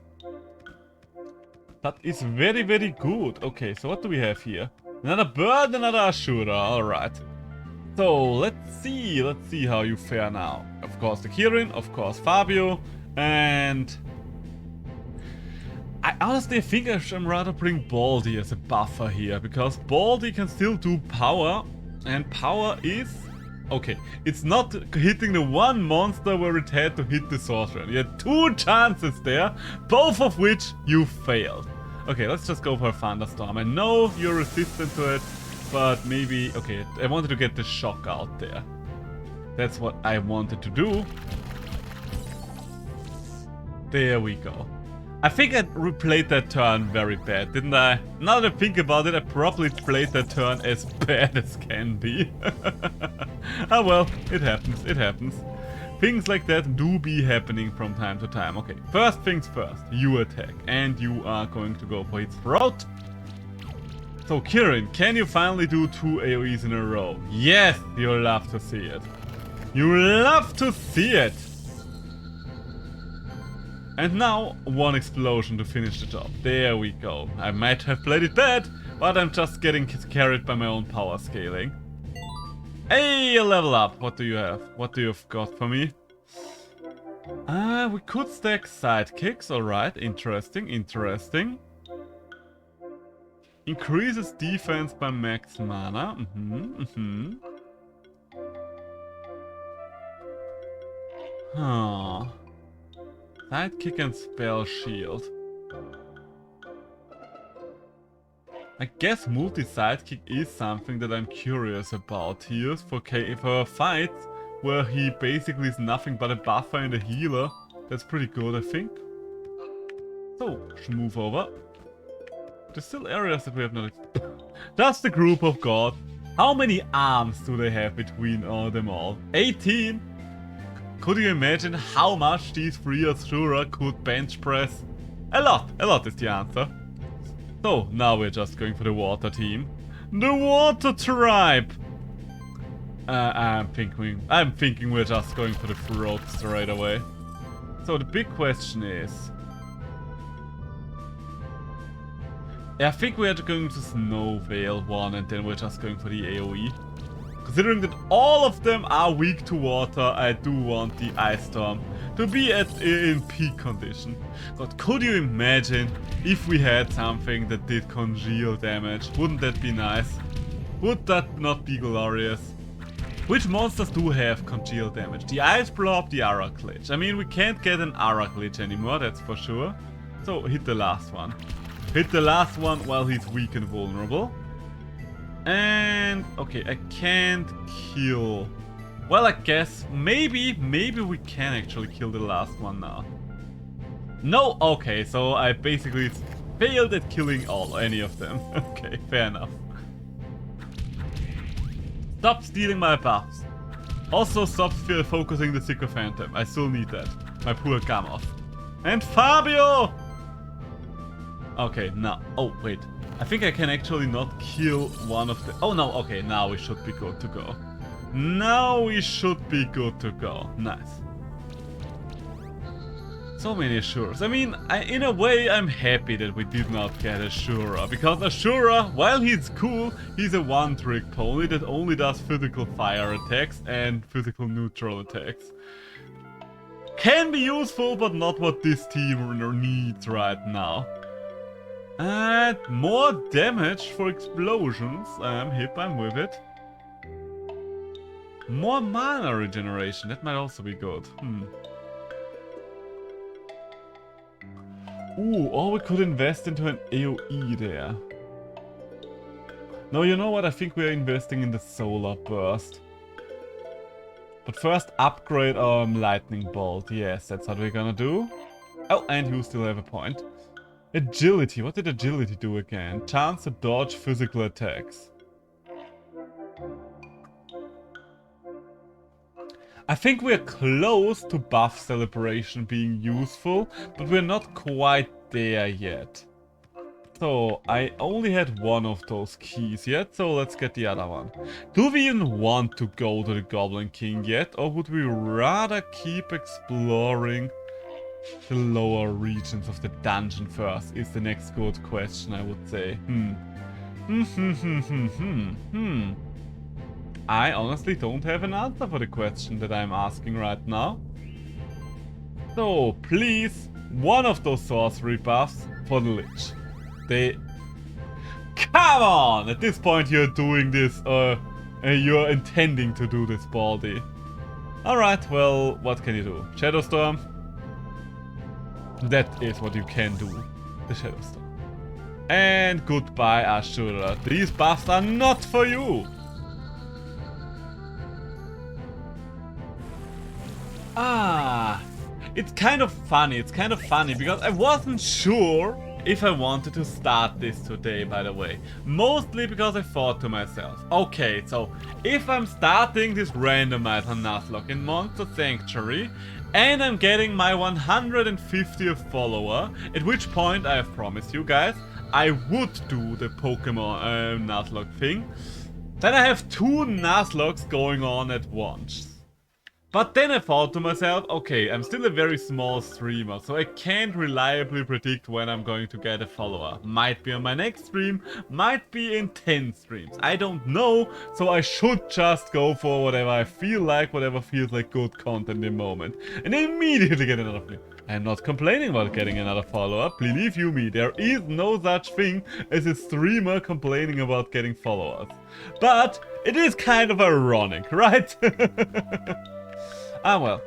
That is very, very good. Okay, so what do we have here? Another bird, another Ashura. Alright. So, let's see how you fare now. Of course the Kirin, of course Fabio, and... I honestly think I should rather bring Baldy as a buffer here, because Baldy can still do power, and power is... Okay, it's not hitting the one monster where it had to hit the sorcerer. You had 2 chances there, both of which you failed. Okay, let's just go for a thunderstorm. I know you're resistant to it, but maybe... Okay, I wanted to get the shock out there. That's what I wanted to do. There we go. I think I replayed that turn very bad, didn't I? Now that I think about it, I probably played that turn as bad as can be. Ah well, it happens, it happens. Things like that do be happening from time to time. Okay, first things first, you attack. And you are going to go for its throat. So Kirin, can you finally do 2 AoEs in a row? Yes, you'll love to see it. You'll love to see it! And now, 1 explosion to finish the job. There we go. I might have played it bad, but I'm just getting carried by my own power scaling. Hey, a level up. What do you have? What do you have got for me? We could stack sidekicks. Alright, interesting, interesting. Increases defense by max mana. Huh. Sidekick and spell shield. I guess multi-sidekick is something that I'm curious about here for fights where he basically is nothing but a buffer and a healer. That's pretty good, I think. So, move over. There's still areas that we have not... Just a group of god. How many arms do they have between them all? 18? Could you imagine how much these 3 Asura could bench press? A lot is the answer. So, now we're just going for the water team. The water tribe! I'm thinking we're just going for the throat straight away. So the big question is... I think we are going to Snow Veil 1 and then we're just going for the AoE. Considering that all of them are weak to water, I do want the Ice Storm to be in peak condition. But could you imagine if we had something that did congeal damage? Wouldn't that be nice? Would that not be glorious? Which monsters do have congeal damage? The Ice Blob, the Arak Lich. I mean, we can't get an Arak Lich anymore, that's for sure. So hit the last one. Hit the last one while he's weak and vulnerable. And, okay, I can't kill... Well, I guess, maybe we can actually kill the last one now. No, okay, so I basically failed at killing any of them. Okay, fair enough. Stop stealing my buffs. Also, stop focusing the Sycophantom. I still need that. My poor Gamoth. And Fabio! Okay, now... Oh, wait. I think I can actually not kill one of the... Oh no, okay, now we should be good to go. Now we should be good to go. Nice. So many Ashurs. I mean, in a way, I'm happy that we did not get Ashura. Because Ashura, while he's cool, he's a one-trick pony that only does physical fire attacks and physical neutral attacks. Can be useful, but not what this team needs right now. And more damage for explosions. I'm hip, I'm with it. More mana regeneration, that might also be good. Ooh, or we could invest into an AoE there. No, you know what? I think we're investing in the Solar Burst. But first, upgrade our Lightning Bolt. Yes, that's what we're gonna do. Oh, and you still have a point. Agility. What did Agility do again? Chance to dodge physical attacks. I think we're close to buff celebration being useful, but we're not quite there yet. So, I only had one of those keys yet, so let's get the other one. Do we even want to go to the Goblin King yet, or would we rather keep exploring the lower regions of the dungeon first? Is the next good question, I would say. I honestly don't have an answer for the question that I'm asking right now. So, please, one of those sorcery buffs for the Lich. Come on! At this point you're doing this, you're intending to do this, Baldy. Alright, well, what can you do? Shadowstorm? That is what you can do. The Shadowstorm. And goodbye, Ashura. These buffs are not for you! It's kind of funny, because I wasn't sure if I wanted to start this today, by the way. Mostly because I thought to myself, okay, so if I'm starting this randomizer nuzlocke in Monster Sanctuary, and I'm getting my 150th follower, at which point I have promised you guys, I would do the Pokemon nuzlocke thing, then I have 2 nuzlockes going on at once. But then I thought to myself, okay, I'm still a very small streamer, so I can't reliably predict when I'm going to get a follower. Might be on my next stream, might be in 10 streams. I don't know, so I should just go for whatever I feel like, whatever feels like good content in the moment. And immediately get another flip. I'm not complaining about getting another follower, believe you me, there is no such thing as a streamer complaining about getting followers. But it is kind of ironic, right? Well.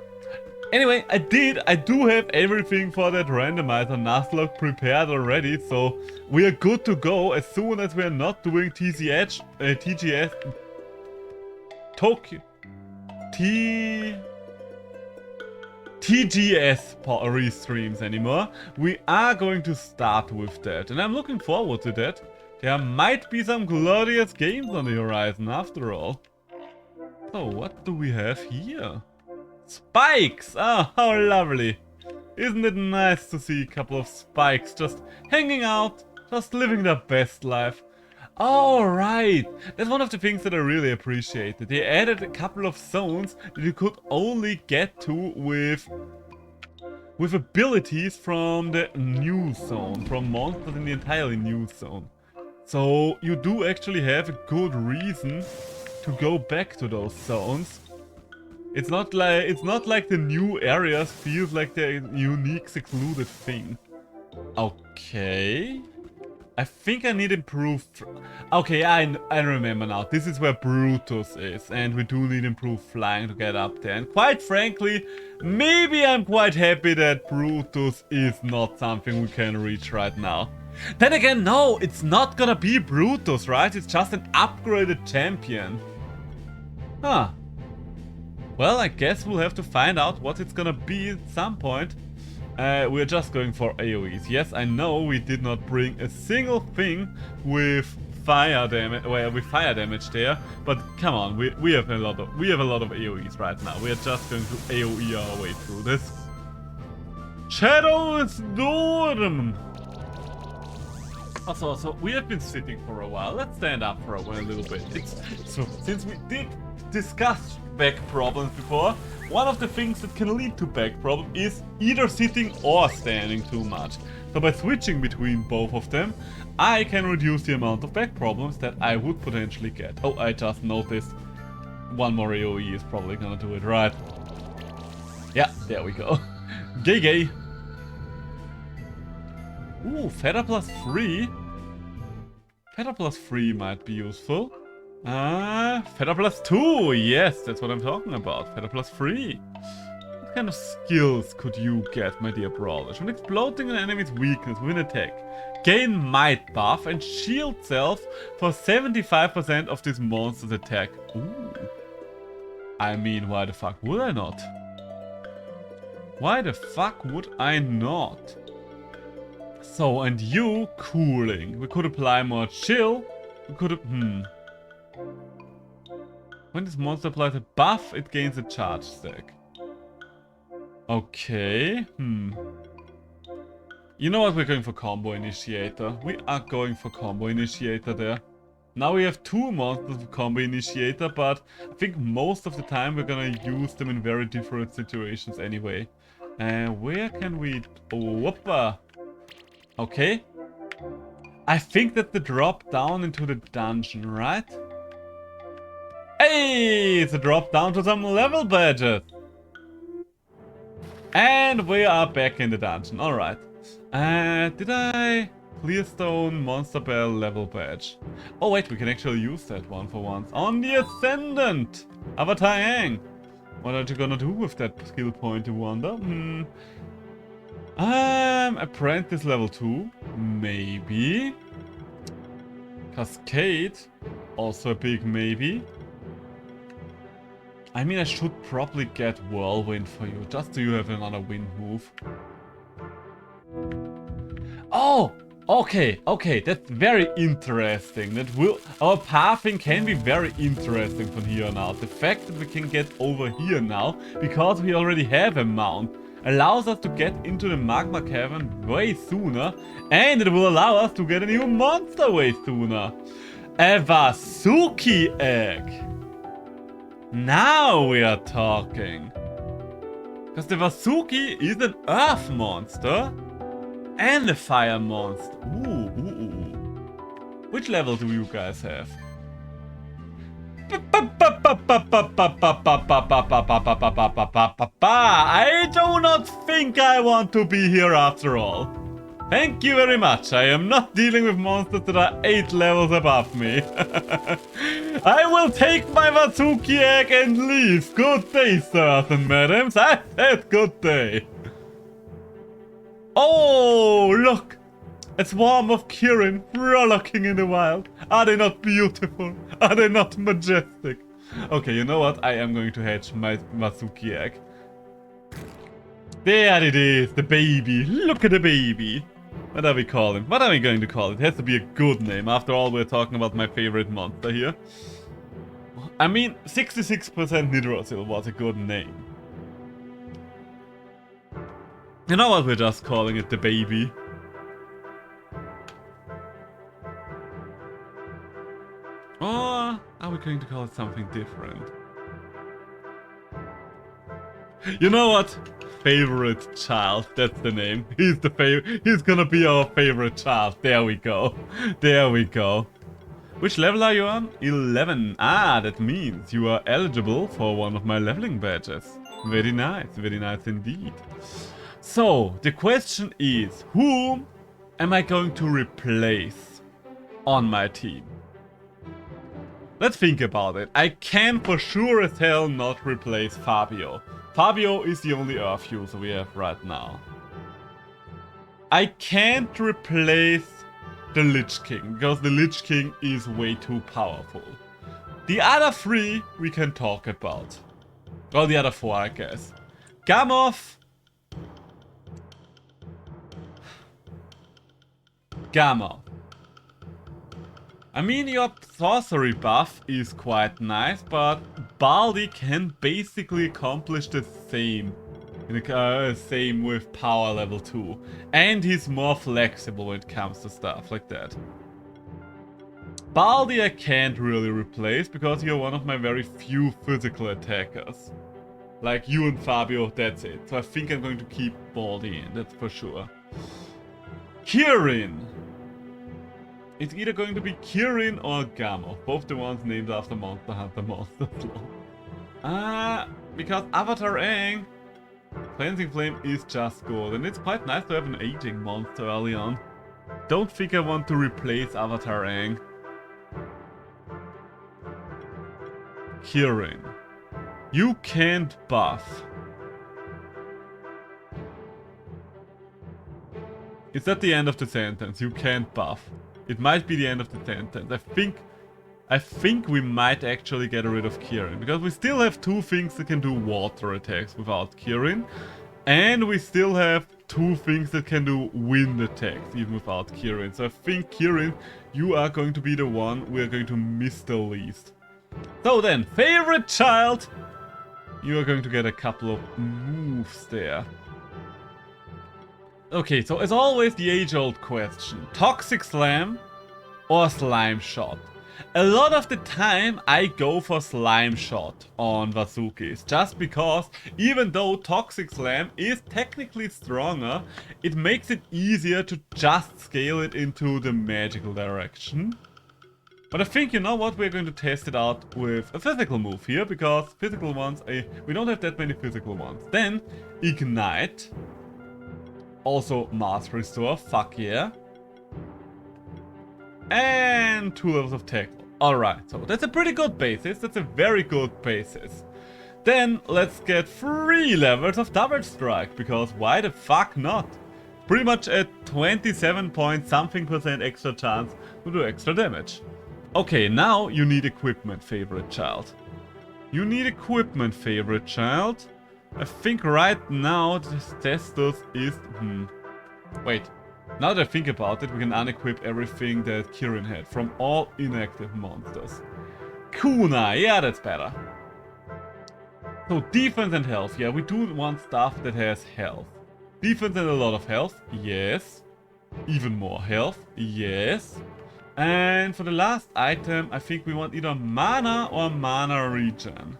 Anyway, I do have everything for that randomizer nuzlocke prepared already, so we are good to go as soon as we are not doing TGS restreams anymore. We are going to start with that, and I'm looking forward to that. There might be some glorious games on the horizon after all. So, what do we have here? Spikes! Oh, how lovely. Isn't it nice to see a couple of spikes just hanging out, just living their best life. Alright, that's one of the things that I really appreciated. They added a couple of zones that you could only get to with abilities from the new zone, from monsters in the entirely new zone. So you do actually have a good reason to go back to those zones. It's not like the new areas feels like they're a unique, secluded thing. Okay. I think I need improved... Okay, I remember now. This is where Brutus is, and we do need improved flying to get up there. And quite frankly, maybe I'm quite happy that Brutus is not something we can reach right now. Then again, no, it's not gonna be Brutus, right? It's just an upgraded champion. Huh. Well, I guess we'll have to find out what it's gonna be at some point. We're just going for AoEs. Yes, I know we did not bring a single thing with fire damage, well, with fire damage there, but come on, we have a lot of AoEs right now. We are just going to AoE our way through this. Shadowstorm! So we have been sitting for a while. Let's stand up for a little bit. So since we did discussed back problems before. One of the things that can lead to back problem is either sitting or standing too much. So by switching between both of them, I can reduce the amount of back problems that I would potentially get. Oh, I just noticed one more AoE is probably gonna do it right. Yeah, there we go. Gay. Ooh, feather +3. Feather +3 might be useful. Feather +2. Yes, that's what I'm talking about. Feather +3. What kind of skills could you get, my dear brawlers? When exploding an enemy's weakness with an attack, gain might buff and shield self for 75% of this monster's attack. Ooh. I mean, why the fuck would I not? Why the fuck would I not? So, and you, cooling. We could apply more chill. We could When this monster applies a buff, it gains a charge stack. Okay, You know what, we're going for combo initiator. We are going for combo initiator there. Now we have 2 monsters with combo initiator, but I think most of the time we're gonna use them in very different situations anyway. Where can we... Oh, whoopa! Okay. I think that the drop down into the dungeon, right? Hey! It's a drop down to some level badges! And we are back in the dungeon, alright. Did I... Clearstone Monster Bell level badge. Oh wait, we can actually use that one for once. On the Ascendant! Avatar Aang! What are you gonna do with that skill point, you wonder? Apprentice level 2? Maybe. Cascade? Also a big maybe. I mean, I should probably get Whirlwind for you, just so you have another wind move. Oh! Okay, that's very interesting. Our pathing can be very interesting from here on out. The fact that we can get over here now, because we already have a mount, allows us to get into the magma cavern way sooner, and it will allow us to get a new monster way sooner. A Vasuki egg. Now we are talking. Because the Vasuki is an earth monster. And a fire monster. Ooh. Which level do you guys have? I do not think I want to be here after all. Thank you very much. I am not dealing with monsters that are 8 levels above me. I will take my Vasuki egg and leave. Good day, sirs and madams. I said good day. Oh, look! A swarm of Kirin frolicking in the wild. Are they not beautiful? Are they not majestic? Okay, you know what? I am going to hatch my Vasuki egg. There it is, the baby. Look at the baby. What are we calling? What are we going to call it? It has to be a good name. After all, we're talking about my favorite monster here. I mean, 66% Nidrosil was a good name. You know what, we're just calling it the baby. Or are we going to call it something different? You know what? Favorite child, that's the name. He's the favorite. He's gonna be our favorite child. There we go. There we go. Which level are you on? 11. Ah, that means you are eligible for one of my leveling badges. Very nice indeed. So, the question is, whom am I going to replace on my team? Let's think about it. I can for sure as hell not replace Fabio. Fabio is the only Earth user we have right now. I can't replace the Lich King, because the Lich King is way too powerful. The other 3 we can talk about. Or the other 4, I guess. Gamoth. I mean, your sorcery buff is quite nice, but Baldi can basically accomplish the same. Same with power level 2. And he's more flexible when it comes to stuff like that. Baldi I can't really replace because you're one of my very few physical attackers. Like you and Fabio, that's it. So I think I'm going to keep Baldi in, that's for sure. Kirin! It's either going to be Kirin or Gamov, both the ones named after Monster Hunter monsters. Because Avatar Aang, Cleansing Flame is just good, and it's quite nice to have an aging monster early on. Don't think I want to replace Avatar Aang. Kirin. You can't buff. Is that the end of the sentence? You can't buff. It might be the end of the sentence. I think we might actually get rid of Kirin. Because we still have two things that can do water attacks without Kirin. And we still have two things that can do wind attacks even without Kirin. So I think Kirin, you are going to be the one we are going to miss the least. So then, favorite child! You are going to get a couple of moves there. Okay, so as always, the age-old question. Toxic Slam or Slime Shot? A lot of the time I go for Slime Shot on Vazukis, just because even though Toxic Slam is technically stronger, it makes it easier to just scale it into the magical direction. But I think, you know what, we're going to test it out with a physical move here, because physical ones, we don't have that many physical ones. Then, Ignite. Also, Mass Restore, fuck yeah. And 2 levels of tackle. Alright, so that's a pretty good basis, that's a very good basis. Then, let's get 3 levels of Double Strike, because why the fuck not? Pretty much a 27 point something % extra chance to do extra damage. Okay, now you need equipment, favorite child. You need equipment, favorite child. I think right now this Testus is... Wait, now that I think about it, we can unequip everything that Kirin had from all inactive monsters. Kuna, yeah, that's better. So defense and health, yeah, we do want stuff that has health. Defense and a lot of health, yes. Even more health, yes. And for the last item, I think we want either mana or mana regen.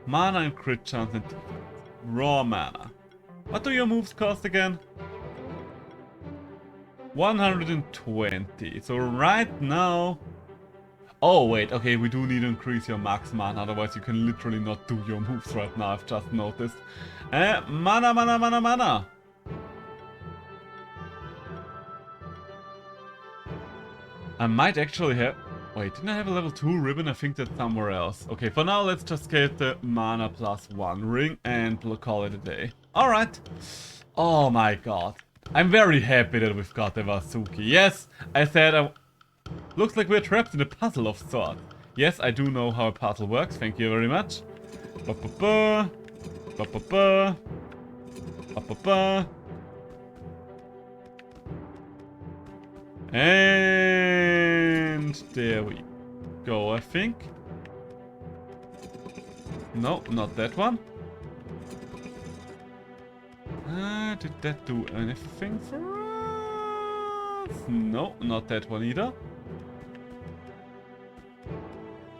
Mana and crit chance and defense. Raw mana. What do your moves cost again? 120. So right now... Oh wait, okay, we do need to increase your max mana, otherwise you can literally not do your moves right now, I've just noticed. Mana. I might actually have... Wait, didn't I have a level 2 ribbon? I think that's somewhere else. Okay, for now, let's just get the mana +1 ring and call it a day. Alright. Oh my god. I'm very happy that we've got the Vazuki. Yes, I said looks like we're trapped in a puzzle of sorts. Yes, I do know how a puzzle works. Thank you very much. Ba-ba-ba. Ba-ba-ba. Ba-ba-ba. And there we go, I think. No, not that one. Did that do anything for us? No, not that one either.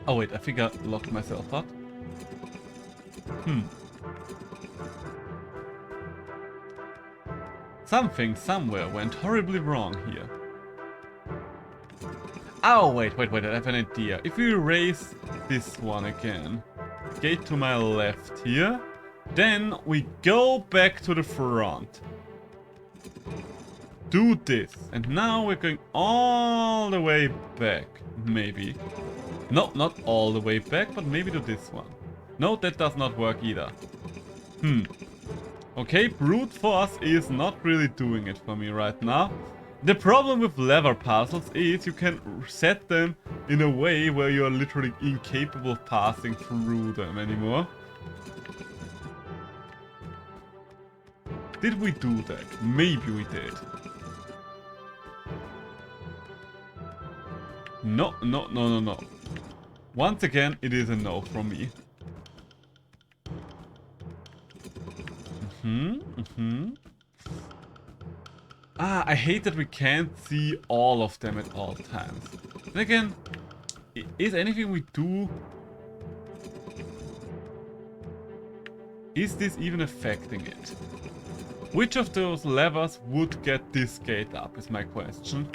Oh wait, I think I locked myself out. Something somewhere went horribly wrong here. Oh, wait, I have an idea. If we erase this one again, gate to my left here, then we go back to the front. Do this, and now we're going all the way back, maybe. No, not all the way back, but maybe to this one. No, that does not work either. Okay, brute force is not really doing it for me right now. The problem with lever puzzles is you can set them in a way where you are literally incapable of passing through them anymore. Did we do that? Maybe we did. No. Once again, it is a no from me. I hate that we can't see all of them at all times. And again, is anything we do... Is this even affecting it? Which of those levers would get this gate up is my question.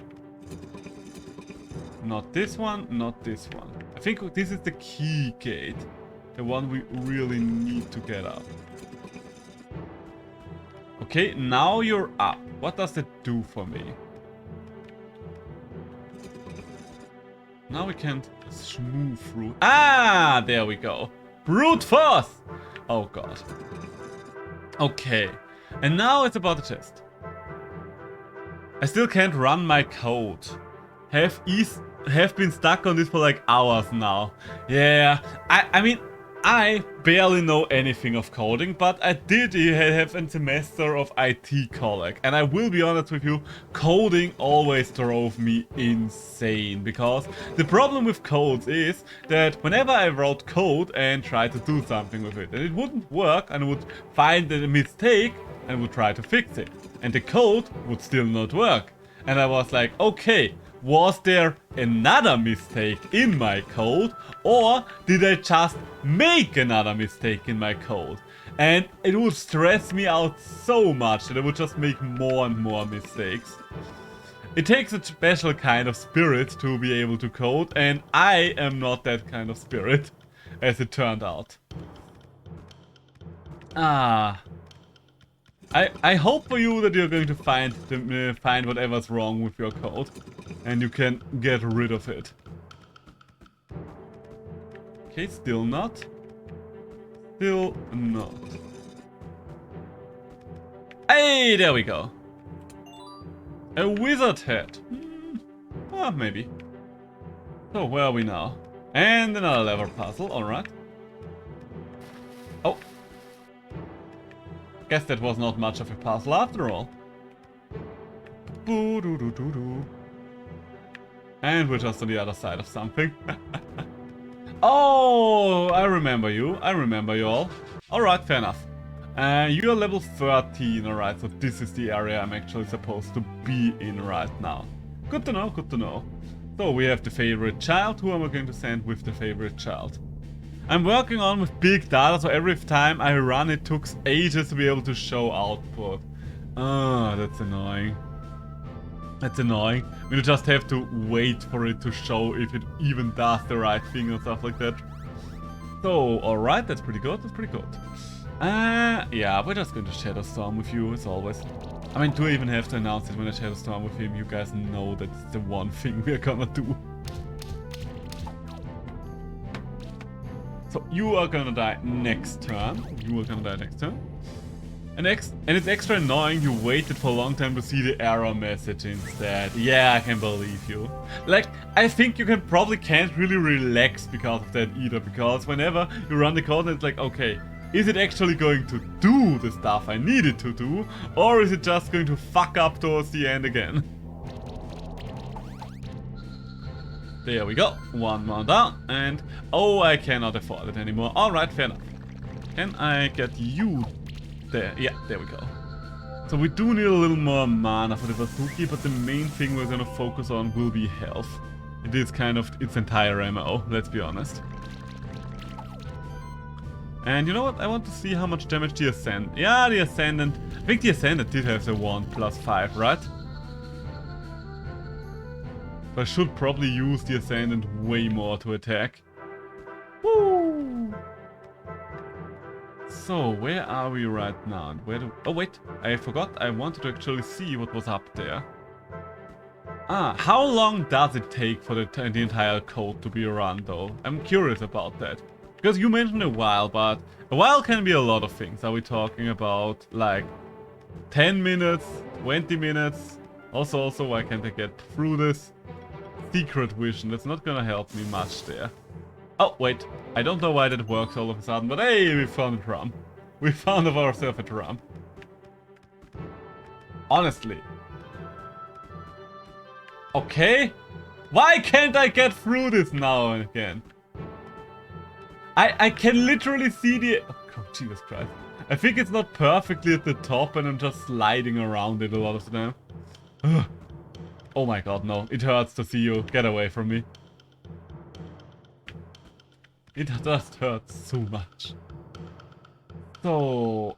Not this one, not this one. I think this is the key gate. The one we really need to get up. Okay, now you're up. What does it do for me? Now we can't smooth through. Ah, there we go. Brute force! Oh god. Okay. And now it's about the chest. I still can't run my code. Have been stuck on this for like hours now. Yeah, I mean, I barely know anything of coding, but I did have a semester of IT college. And I will be honest with you, coding always drove me insane. Because the problem with codes is that whenever I wrote code and tried to do something with it, and it wouldn't work, and I would find a mistake and would try to fix it. And the code would still not work. And I was like, okay, was there another mistake in my code, or did I just make another mistake in my code? And it would stress me out so much that I would just make more and more mistakes. It takes a special kind of spirit to be able to code, and I am not that kind of spirit, as it turned out. I hope for you that you're going to find whatever's wrong with your code, and you can get rid of it. Okay, still not. Still not. Hey, there we go. A wizard head. Oh, maybe. So, where are we now? And another lever puzzle, alright. Oh. Guess that was not much of a puzzle after all. Boo-doo-doo-doo-doo. And we're just on the other side of something. Oh, I remember you. I remember you all. Alright, fair enough. You're level 13, alright, so this is the area I'm actually supposed to be in right now. Good to know, good to know. So we have the favorite child. Who am I going to send with the favorite child? I'm working on with big data, so every time I run it took ages to be able to show output. Ah, that's annoying. That's annoying. We just have to wait for it to show if it even does the right thing and stuff like that. So, alright, that's pretty good, that's pretty good. Yeah, we're just going to Shadow Storm with you, as always. I mean, do I even have to announce it when I Shadow Storm with him? You guys know that's the one thing we're gonna do. So you are gonna die next turn. You are gonna die next turn. And it's extra annoying you waited for a long time to see the error message instead. Yeah, I can believe you. Like, I think you probably can't really relax because of that either. Because whenever you run the code, it's like, okay, is it actually going to do the stuff I need it to do? Or is it just going to fuck up towards the end again? There we go. One more down. And, oh, I cannot afford it anymore. Alright, fair enough. Can I get you there? Yeah, there we go. So we do need a little more mana for the Bazooki, but the main thing we're gonna focus on will be health. It is kind of its entire MO, let's be honest. And you know what? I want to see how much damage the Ascendant... Yeah, the Ascendant... I think the Ascendant did have the 1+5, right? I should probably use the Ascendant way more to attack. Woo! So, where are we right now? And where do... Oh, wait. I forgot. I wanted to actually see what was up there. Ah, how long does it take for the entire code to be run, though? I'm curious about that. Because you mentioned a while, but a while can be a lot of things. Are we talking about, like, 10 minutes, 20 minutes? Also, why can't I get through this? Secret vision, that's not gonna help me much there. Oh, wait. I don't know why that works all of a sudden, but hey, we found a drum. We found ourselves a drum. Honestly. Okay. Why can't I get through this now and again? I can literally see the... Oh, Jesus Christ. I think it's not perfectly at the top and I'm just sliding around it a lot of the time. Oh my god, no. It hurts to see you. Get away from me. It just hurts so much. So,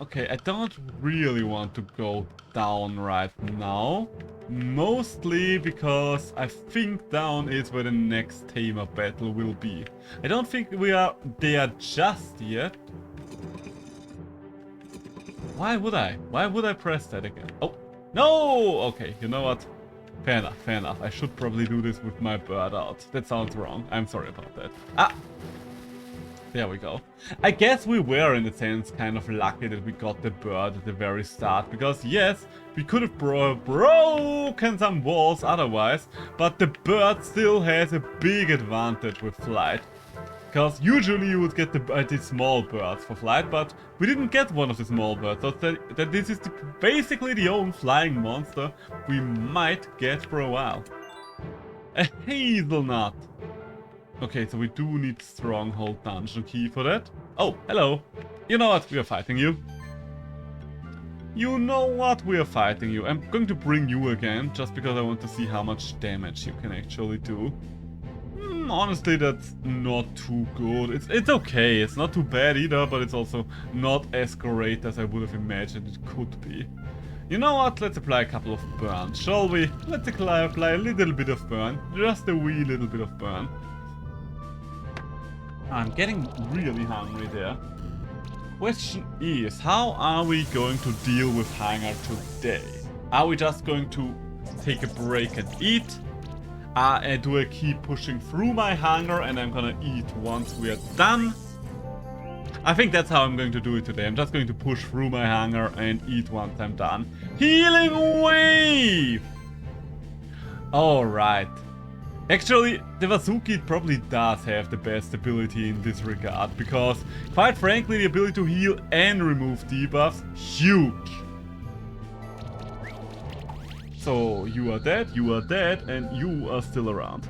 okay, I don't really want to go down right now. Mostly because I think down is where the next Tamer battle will be. I don't think we are there just yet. Why would I? Why would I press that again? Oh, no! Okay, you know what? Fair enough, fair enough. I should probably do this with my bird out. That sounds wrong. I'm sorry about that. Ah! There we go. I guess we were, in a sense, kind of lucky that we got the bird at the very start. Because, yes, we could have broken some walls otherwise. But the bird still has a big advantage with flight. Because usually you would get the small birds for flight. But we didn't get one of the small birds. So that this is basically the only flying monster we might get for a while. A hazelnut. Okay, so we do need Stronghold Dungeon Key for that. Oh, hello. You know what? We are fighting you. You know what? We are fighting you. I'm going to bring you again, just because I want to see how much damage you can actually do. Honestly, that's not too good. It's okay. It's not too bad either, but it's also not as great as I would have imagined it could be. You know what? Let's apply a couple of burns, shall we? Let's apply a little bit of burn. Just a wee little bit of burn. I'm getting really hungry there. Question is, how are we going to deal with hunger today? Are we just going to take a break and eat? Do I keep pushing through my hunger and I'm gonna eat once we are done? I think that's how I'm going to do it today. I'm just going to push through my hunger and eat once I'm done. Healing Wave! Alright. Actually, the Vasuki probably does have the best ability in this regard, because, quite frankly, the ability to heal and remove debuffs, huge. So, you are dead, and you are still around.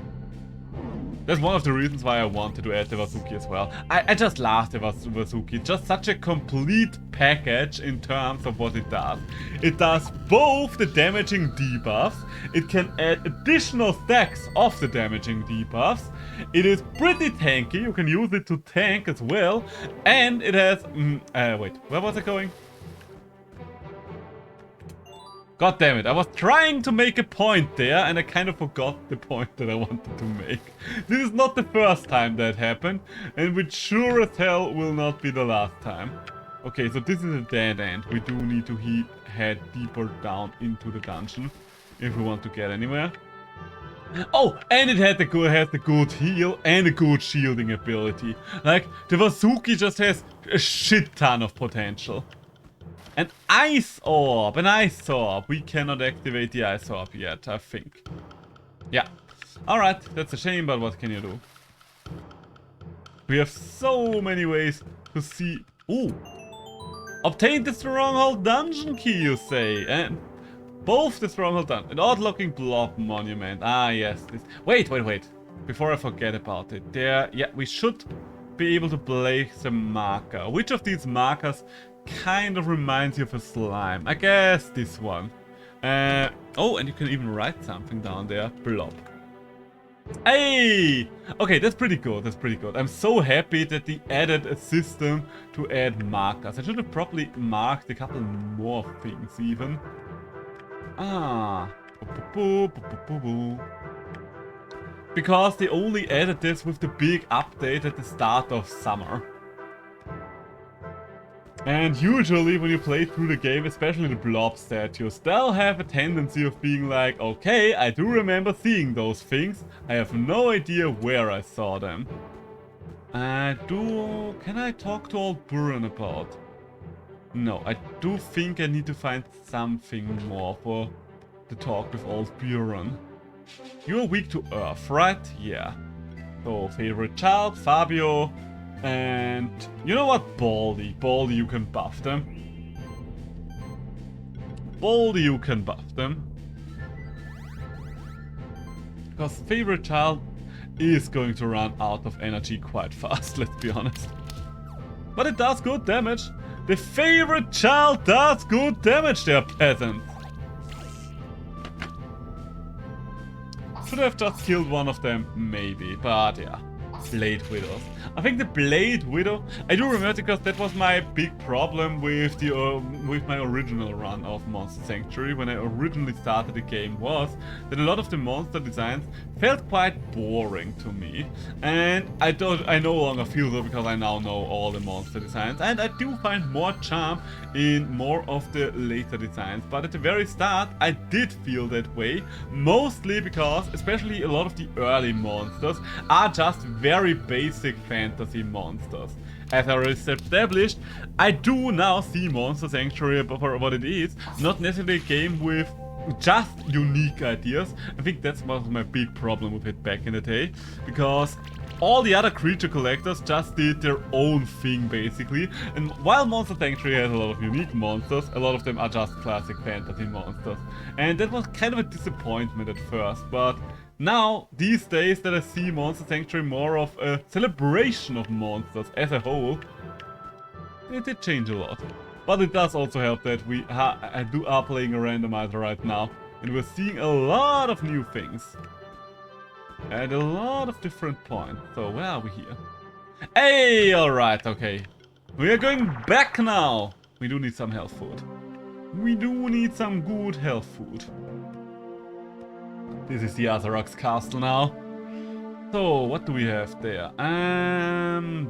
That's one of the reasons why I wanted to add the Vasuki as well. I just love the Vasuki. It's just such a complete package in terms of what it does. It does both the damaging debuffs, it can add additional stacks of the damaging debuffs, it is pretty tanky, you can use it to tank as well, and it has... wait, where was it going? God damn it, I was trying to make a point there and I kind of forgot the point that I wanted to make. This is not the first time that happened, and which sure as hell will not be the last time. Okay, so this is a dead end. We do need to head deeper down into the dungeon if we want to get anywhere. Oh, and it has the good heal and a good shielding ability. Like, the Vasuki just has a shit ton of potential. An ice orb, We cannot activate the ice orb yet, I think. Yeah. Alright, that's a shame, but what can you do? We have so many ways to see... Ooh! Obtain the Stronghold Dungeon Key, you say? And both the Stronghold Dungeon... An odd-looking blob monument. Ah, yes. This... Wait. Before I forget about it. There... Yeah, we should be able to place a marker. Which of these markers... kind of reminds you of a slime? I guess this one. Oh, and you can even write something down there. Blob. Hey! Okay, that's pretty good. I'm so happy that they added a system to add markers. I should have probably marked a couple more things even. Ah. Because they only added this with the big update at the start of summer. And usually when you play through the game, especially the blob statues, they'll have a tendency of being like, okay, I do remember seeing those things, I have no idea where I saw them. Can I talk to old Buran about? No, I do think I need to find something more for the talk with old Buran. You're weak to earth, right? Yeah. So, favorite child, Fabio. And you know what? Baldy, you can buff them. Because favorite child is going to run out of energy quite fast, let's be honest. But it does good damage. The favorite child does good damage there, peasant. Should have just killed one of them, maybe, but yeah. Blade Widows. I think the Blade Widow, I do remember because that was my big problem with the with my original run of Monster Sanctuary when I originally started the game, was that a lot of the monster designs felt quite boring to me, and I no longer feel so because I now know all the monster designs, and I do find more charm in more of the later designs. But at the very start I did feel that way, mostly because especially a lot of the early monsters are just very basic fantasy monsters. As I already established, I do now see Monster Sanctuary for what it is, not necessarily a game with just unique ideas. I think that's was my big problem with it back in the day, because all the other creature collectors just did their own thing basically, and while Monster Sanctuary has a lot of unique monsters, a lot of them are just classic fantasy monsters, and that was kind of a disappointment at first. But now, these days that I see Monster Sanctuary more of a celebration of monsters as a whole, it did change a lot. But it does also help that we are playing a randomizer right now, and we're seeing a lot of new things. At a lot of different points. So where are we here? Hey, alright, okay. We are going back now. We do need some health food. We do need some good health food. This is the Azarok's castle now. So, what do we have there?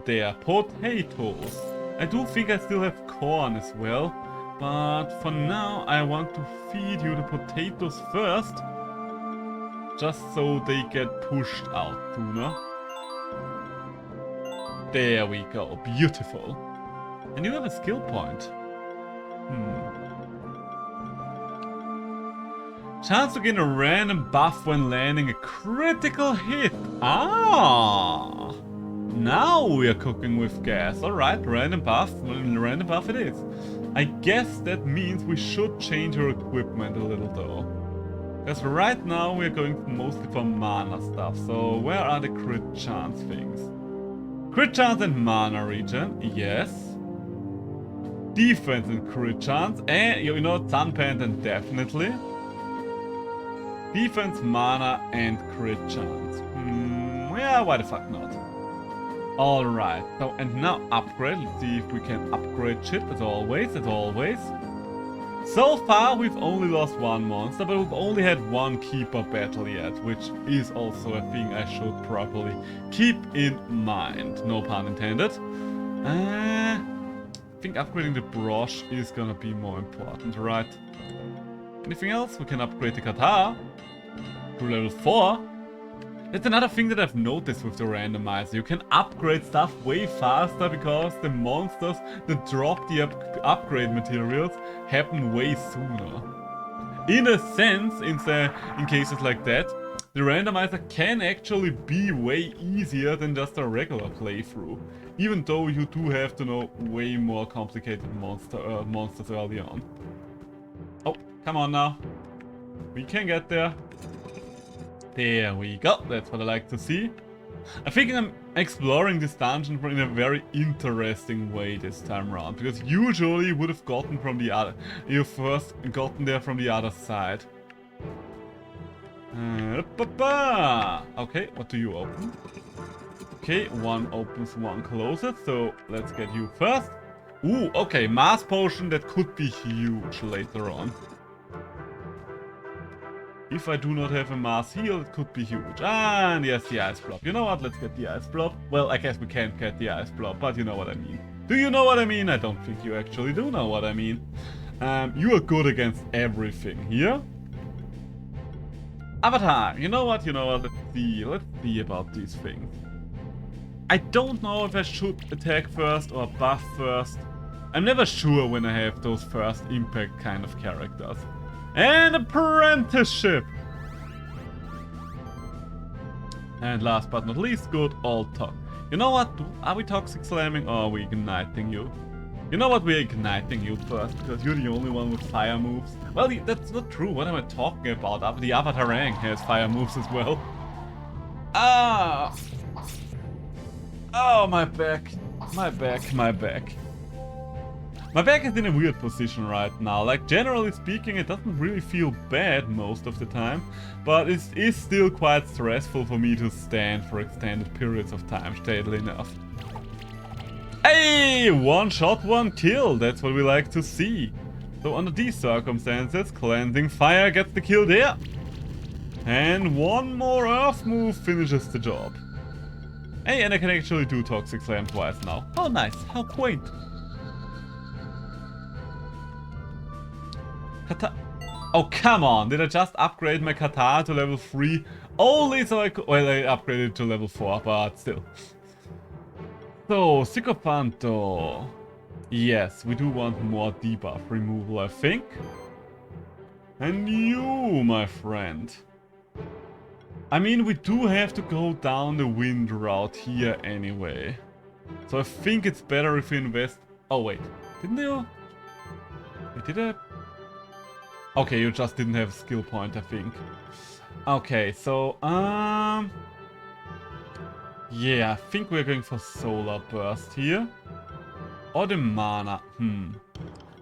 There, potatoes. I do think I still have corn as well. But for now, I want to feed you the potatoes first. Just so they get pushed out sooner. There we go, beautiful. And you have a skill point. Chance to gain a random buff when landing a critical hit. Ah! Now we are cooking with gas. Alright, random buff. Random buff it is. I guess that means we should change our equipment a little though. Because right now we're going mostly for mana stuff. So where are the crit chance things? Crit chance and mana regen, yes. Defense and crit chance, and you know, Sunpant and definitely. Defense, mana, and crit chance. Yeah, why the fuck not? Alright, so and now upgrade. Let's see if we can upgrade shit as always, So far we've only lost one monster, but we've only had one keeper battle yet, which is also a thing I should probably keep in mind. No pun intended. I think upgrading the brush is gonna be more important, right? Anything else? We can upgrade the Katar to level 4. That's another thing that I've noticed with the randomizer. You can upgrade stuff way faster because the monsters that drop the upgrade materials happen way sooner. In a sense, in cases like that, the randomizer can actually be way easier than just a regular playthrough. Even though you do have to know way more complicated monsters early on. Oh, come on now. We can get there. There we go, that's what I like to see. I think I'm exploring this dungeon in a very interesting way this time around, because usually you would have gotten from the other, you've first gotten there from the other side. Okay, what do you open? Okay, one opens, one closes, so let's get you first. Ooh, okay, mass potion that could be huge later on. If I do not have a mass heal, it could be huge. And yes, the ice blob. You know what? Let's get the ice blob. Well, I guess we can't get the ice blob, but you know what I mean. Do you know what I mean? I don't think you actually do know what I mean. You are good against everything here. Avatar. You know what? Let's see about these things. I don't know if I should attack first or buff first. I'm never sure when I have those first impact kind of characters. And apprenticeship! And last but not least, good old talk. You know what? Are we toxic slamming or are we igniting you? You know what? We're igniting you first, because you're the only one with fire moves. Well, that's not true. What am I talking about? The Avatarang has fire moves as well. Ah! Oh, my back. My back. My back is in a weird position right now. Like, generally speaking, it doesn't really feel bad most of the time, but it is still quite stressful for me to stand for extended periods of time, steadily enough. Hey! One shot, one kill. That's what we like to see. So under these circumstances, Cleansing Fire gets the kill there. And one more Earth move finishes the job. Hey, and I can actually do Toxic Slam twice now. How nice, how quaint. Oh, come on. Did I just upgrade my Katana to level 3? Only so I could... Well, I upgraded it to level 4, but still. So, Sycophanto. Yes, we do want more debuff removal, I think. And you, my friend. I mean, we do have to go down the wind route here anyway. So I think it's better if we invest... Oh, wait. Didn't you... Wait, did I... Okay, you just didn't have a skill point, I think. Okay, so, yeah, I think we're going for Solar Burst here. Or the Mana.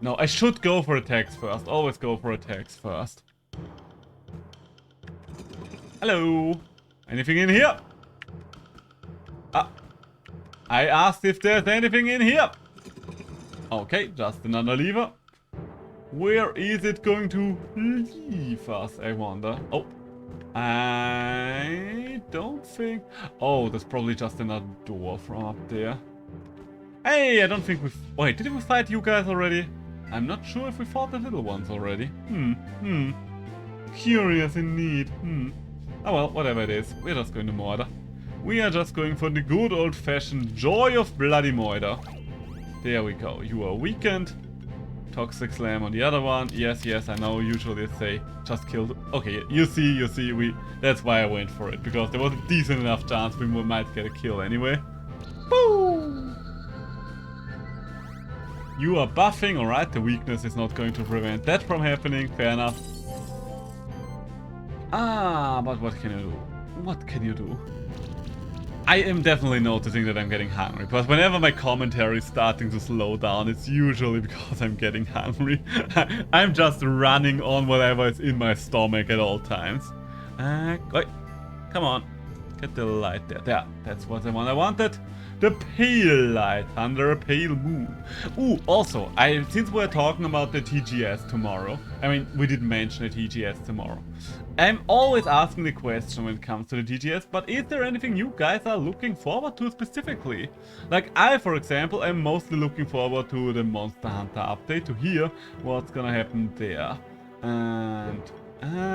No, I should go for attacks first. Always go for attacks first. Hello. Anything in here? Ah. I asked if there's anything in here. Okay, just another lever. Where is it going to leave us, I wonder? Oh, I don't think... Oh, there's probably just another door from up there. Hey, I don't think we've... Wait, did we fight you guys already? I'm not sure if we fought the little ones already. Curious indeed. Oh well, whatever it is. We're just going to murder. We are just going for the good old-fashioned joy of bloody murder. There we go. You are weakened. Toxic Slam on the other one. Yes, yes, I know. Usually they say just killed. Okay, you see, that's why I went for it. Because there was a decent enough chance we might get a kill anyway. Boom! You are buffing, alright. The weakness is not going to prevent that from happening. Fair enough. Ah, but what can you do? What can you do? I am definitely noticing that I'm getting hungry, because whenever my commentary is starting to slow down, it's usually because I'm getting hungry. I'm just running on whatever is in my stomach at all times. Wait, come on. Get the light there. There, that's what I wanted. The pale light under a pale moon. Ooh, also, since we're talking about the TGS tomorrow, I mean, we didn't mention the TGS tomorrow. I'm always asking the question when it comes to the TGS, but is there anything you guys are looking forward to specifically? Like, I, for example, am mostly looking forward to the Monster Hunter update, to hear what's gonna happen there. And,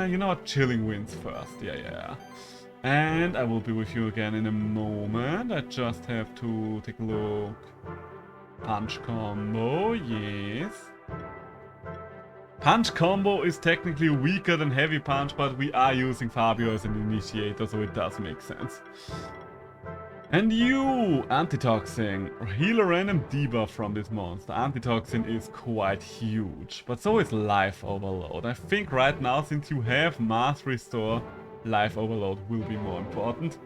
you know what, Chilling Winds first, yeah. And I will be with you again in a moment. I just have to take a look. Punch combo, yes. Punch combo is technically weaker than heavy punch, but we are using Fabio as an initiator, so it does make sense. And you, Antitoxin. Heal a random debuff from this monster. Antitoxin is quite huge, but so is Life Overload. I think right now, since you have Mass Restore, Life Overload will be more important.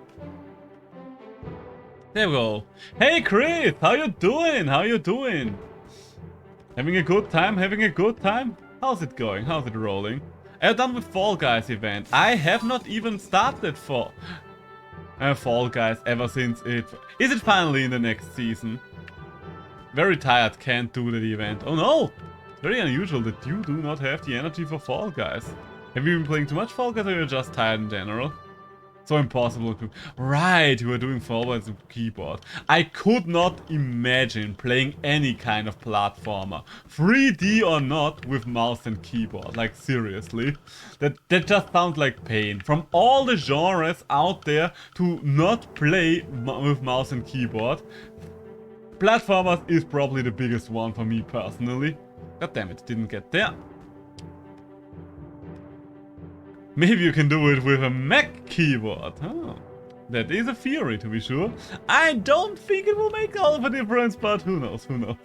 There we go. Hey Chris, how you doing? How you doing? Having a good time? Having a good time? How's it going? How's it rolling? I'm done with Fall Guys event. I have not even started for Fall Guys ever since it... Is it finally in the next season? Very tired, can't do the event. Oh no! Very unusual that you do not have the energy for Fall Guys. Have you been playing too much Fall Guys, or you're just tired in general? So impossible to... Right, you were doing forwards with keyboard. I could not imagine playing any kind of platformer, 3D or not, with mouse and keyboard. Like, seriously. That just sounds like pain. From all the genres out there to not play with mouse and keyboard, platformers is probably the biggest one for me personally. God damn it, didn't get there. Maybe you can do it with a Mac keyboard. Oh, that is a theory, to be sure. I don't think it will make all of a difference, but who knows, who knows.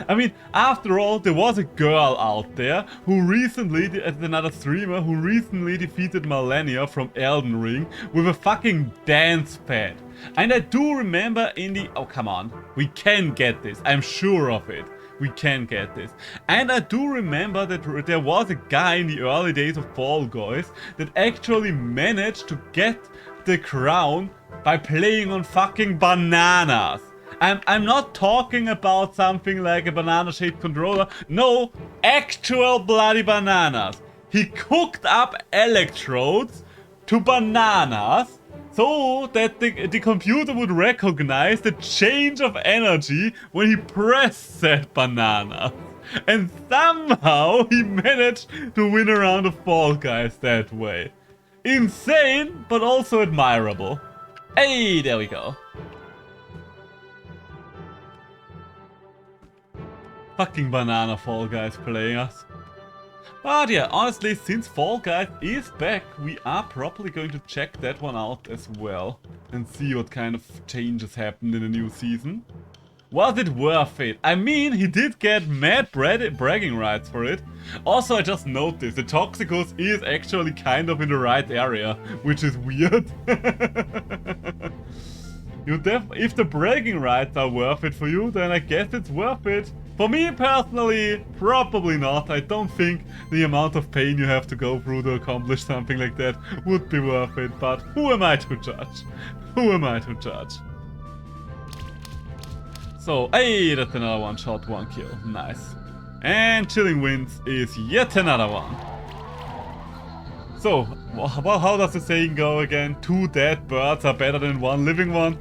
I mean, after all, there was a girl out there who recently, another streamer, who recently defeated Malenia from Elden Ring with a fucking dance pad. And I do remember in the... Oh, come on. We can get this. I'm sure of it. we can get this. And I do remember that there was a guy in the early days of Fall Guys that actually managed to get the crown by playing on fucking bananas. I'm not talking about something like a banana-shaped controller. No, actual bloody bananas. He cooked up electrodes to bananas so that the computer would recognize the change of energy when he pressed that banana. And somehow he managed to win a round of Fall Guys that way. Insane, but also admirable. Hey, there we go. Fucking banana Fall Guys playing us. But yeah, honestly, since Fall Guys is back, we are probably going to check that one out as well. And see what kind of changes happened in the new season. Was it worth it? I mean, he did get mad bragging rights for it. Also, I just noticed, the Toxicus is actually kind of in the right area, which is weird. If the bragging rights are worth it for you, then I guess it's worth it. For me personally, probably not. I don't think the amount of pain you have to go through to accomplish something like that would be worth it, but who am I to judge? Who am I to judge? So, hey, that's another one shot, one kill. Nice. And Chilling Winds is yet another one. So, how does the saying go again? 2 dead birds are better than 1 living one?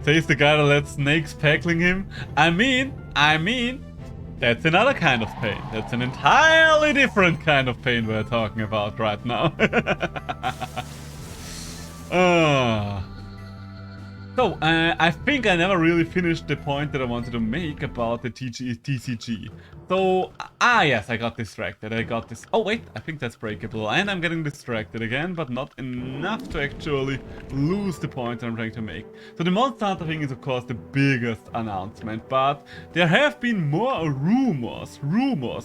Says the guy that lets snakes tackling him. I mean, that's another kind of pain. That's an entirely different kind of pain we're talking about right now. So, I think I never really finished the point that I wanted to make about the TCG. So, yes, I got distracted. Oh wait, I think that's breakable. And I'm getting distracted again, but not enough to actually lose the point that I'm trying to make. So the Monster Hunter thing is of course the biggest announcement, but there have been more rumors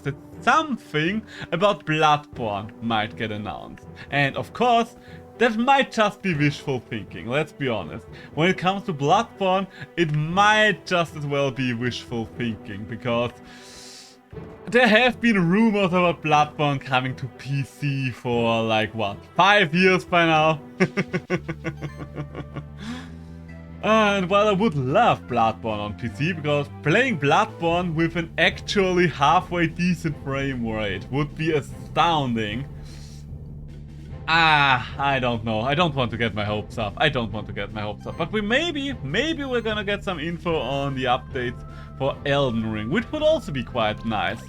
that something about Bloodborne might get announced. And of course, that might just be wishful thinking, let's be honest. When it comes to Bloodborne, it might just as well be wishful thinking, because there have been rumors about Bloodborne coming to PC for like, what, 5 years by now? And while I would love Bloodborne on PC, because playing Bloodborne with an actually halfway decent frame rate would be astounding. I don't know. I don't want to get my hopes up. But maybe we're gonna get some info on the updates for Elden Ring, which would also be quite nice.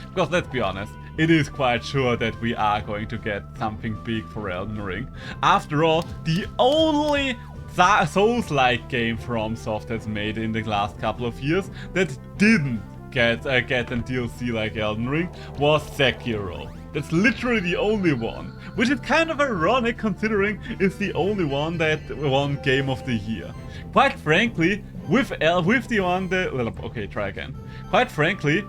Because let's be honest, it is quite sure that we are going to get something big for Elden Ring. After all, the only Souls-like game FromSoft has made in the last couple of years that didn't get a DLC like Elden Ring was Sekiro. That's literally the only one, which is kind of ironic considering it's the only one that won Game of the Year. Quite frankly, with the one that... Well, okay, try again. Quite frankly,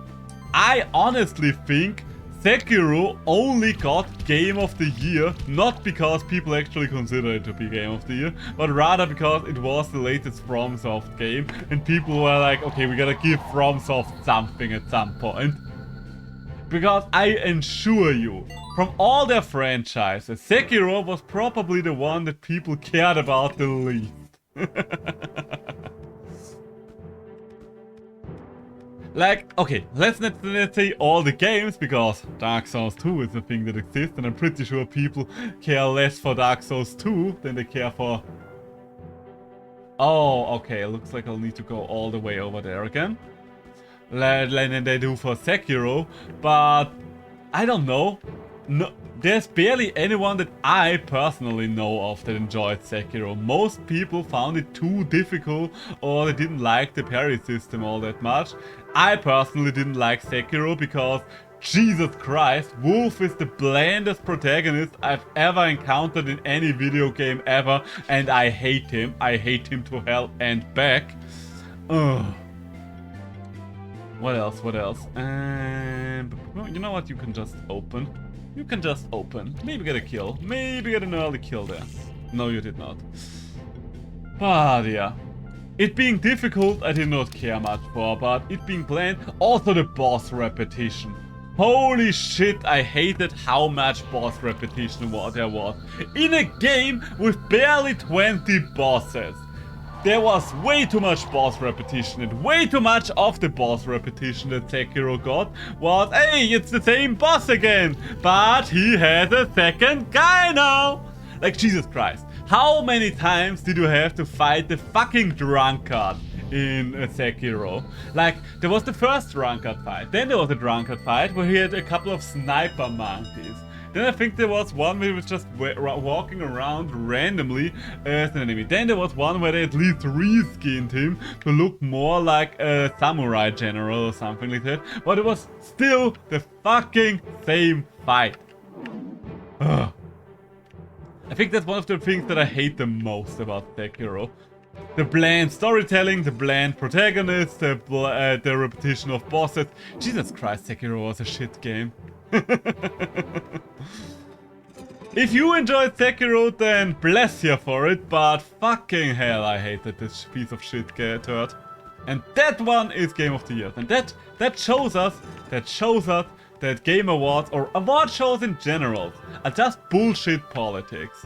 I honestly think Sekiro only got Game of the Year, not because people actually consider it to be Game of the Year, but rather because it was the latest FromSoft game, and people were like, okay, we gotta give FromSoft something at some point. Because I assure you, from all their franchises, Sekiro was probably the one that people cared about the least. Like, okay, let's say all the games, because Dark Souls 2 is a thing that exists, and I'm pretty sure people care less for Dark Souls 2 than they care for... Oh, okay, looks like I'll need to go all the way over there again. Than they do for Sekiro, but I don't know. No, there's barely anyone that I personally know of that enjoyed Sekiro. Most people found it too difficult, or they didn't like the parry system all that much. I personally didn't like Sekiro because, Jesus Christ, Wolf is the blandest protagonist I've ever encountered in any video game ever, and I hate him. I hate him to hell and back. Ugh. What else? You know what? You can just open. Maybe get a kill. Maybe get an early kill there. No, you did not. But yeah. It being difficult, I did not care much for, but it being bland, also the boss repetition. Holy shit, I hated how much boss repetition there was. In a game with barely 20 bosses. There was way too much boss repetition, and way too much of the boss repetition that Sekiro got was, hey, it's the same boss again, but he has a second guy now. Like, Jesus Christ. How many times did you have to fight the fucking drunkard in Sekiro? Like, there was the first drunkard fight, then there was a drunkard fight where he had a couple of sniper monkeys. Then I think there was one where he was just walking around randomly as an enemy. Then there was one where they at least reskinned him to look more like a samurai general or something like that. But it was still the fucking same fight. Ugh. I think that's one of the things that I hate the most about Sekiro. The bland storytelling, the bland protagonist, the repetition of bosses. Jesus Christ, Sekiro was a shit game. If you enjoyed Sekiro, then bless you for it, but fucking hell, I hated this piece of shit turd. And that one is Game of the Year. And that shows us that Game Awards, or award shows in general, are just bullshit politics.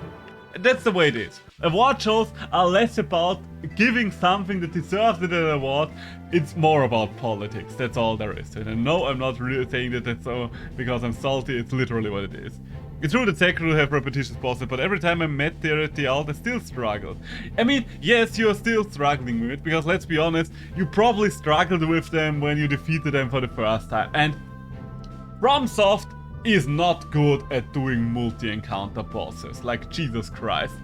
That's the way it is. Award shows are less about giving something that deserves an award. It's more about politics. That's all there is to it. And no, I'm not really saying that that's so because I'm salty. It's literally what it is. It's true that Sekiro have repetitious bosses, but every time I met there at the alt, I still struggled. I mean, yes, you're still struggling with it, because let's be honest, you probably struggled with them when you defeated them for the first time. And FromSoft is not good at doing multi-encounter bosses, like Jesus Christ.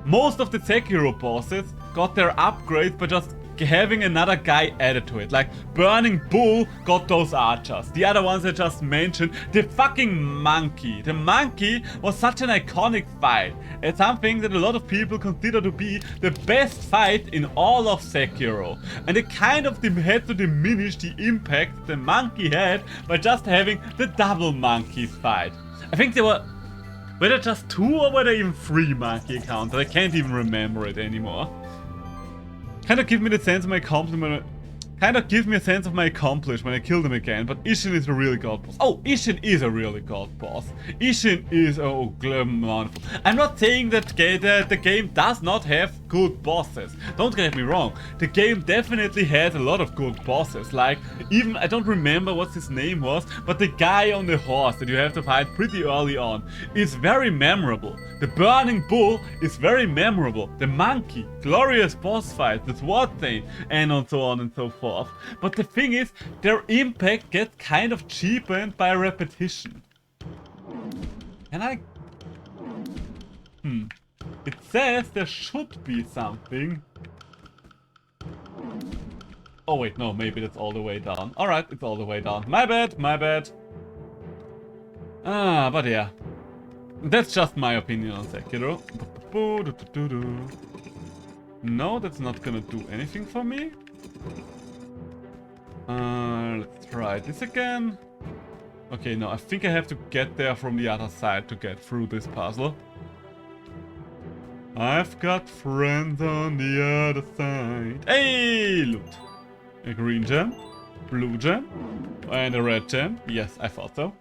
Most of the Sekiro bosses got their upgrades by just having another guy added to it. Like Burning Bull got those archers. The other ones I just mentioned. The fucking monkey. The monkey was such an iconic fight. It's something that a lot of people consider to be the best fight in all of Sekiro. And it kind of had to diminish the impact the monkey had by just having the double monkey fight. I think there were there just 2 or were there even 3 monkey encounters? I can't even remember it anymore. Kind of give me the sense of my accomplishment. Kind of gives me a sense of my accomplishment when I kill them again, but Ishin is a really god boss. Oh, Ishin is a really god boss. Ishin is wonderful. I'm not saying that the game does not have good bosses. Don't get me wrong. The game definitely has a lot of good bosses. Like, even, I don't remember what his name was, but the guy on the horse that you have to fight pretty early on is very memorable. The Burning Bull is very memorable. The monkey, glorious boss fight, the sword thing, and so on and so forth. But the thing is, their impact gets kind of cheapened by repetition. Can I... It says there should be something. Oh wait, no, maybe that's all the way down. Alright, it's all the way down. My bad, my bad. Ah, but yeah. That's just my opinion on Sekiro. No, that's not gonna do anything for me. Let's try this again. Okay, no, I think I have to get there from the other side to get through this puzzle. I've got friends on the other side. Hey, loot. A green gem, blue gem, and a red gem. Yes, I thought so.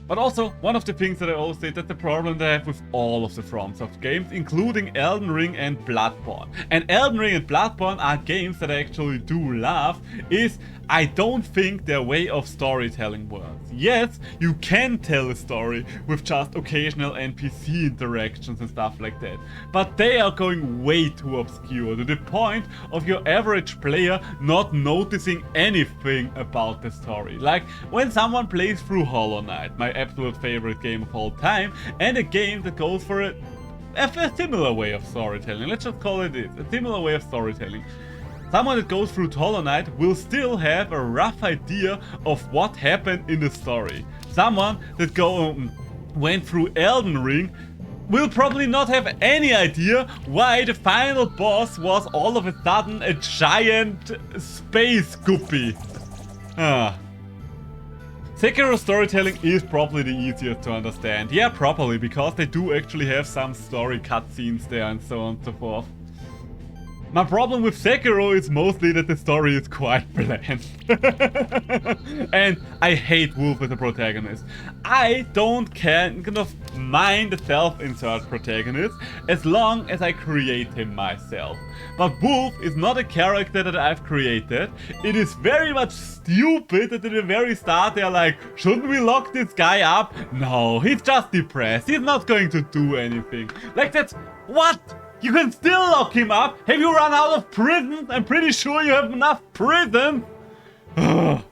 But also, one of the things that I always say, that's the problem that I have with all of the FromSoft games, including Elden Ring and Bloodborne. And Elden Ring and Bloodborne are games that I actually do love, is I don't think their way of storytelling works. Yes, you can tell a story with just occasional NPC interactions and stuff like that, but they are going way too obscure to the point of your average player not noticing anything about the story. Like when someone plays through Hollow Knight, my absolute favorite game of all time, and a game that goes for a similar way of storytelling. Let's just call it this, a similar way of storytelling. Someone that goes through Hollow Knight will still have a rough idea of what happened in the story. Someone that went through Elden Ring will probably not have any idea why the final boss was all of a sudden a giant space guppy. Sekiro's storytelling is probably the easiest to understand. Yeah, probably, because they do actually have some story cutscenes there and so on and so forth. My problem with Sekiro is mostly that the story is quite bland. And I hate Wolf as a protagonist. I don't kind of mind the self-insert protagonist as long as I create him myself. But Wolf is not a character that I've created. It is very much stupid that at the very start they're like, shouldn't we lock this guy up? No, he's just depressed. He's not going to do anything. Like that's... What? You can still lock him up? Have you run out of prison? I'm pretty sure you have enough prison. I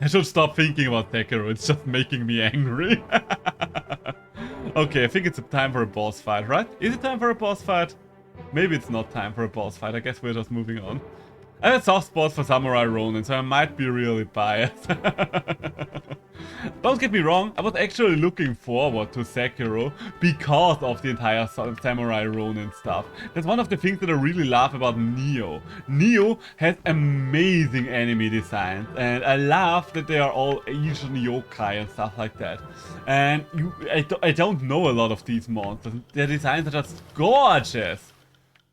should stop thinking about Sekiro. It's just making me angry. Okay, I think it's time for a boss fight, right? Is it time for a boss fight? Maybe it's not time for a boss fight. I guess we're just moving on. I have a soft spot for Samurai Ronin, so I might be really biased. Don't get me wrong, I was actually looking forward to Sekiro because of the entire Samurai Ronin stuff. That's one of the things that I really love about Nioh. Nioh has amazing enemy designs, and I love that they are all Asian yokai and stuff like that. And I don't know a lot of these monsters. Their designs are just gorgeous.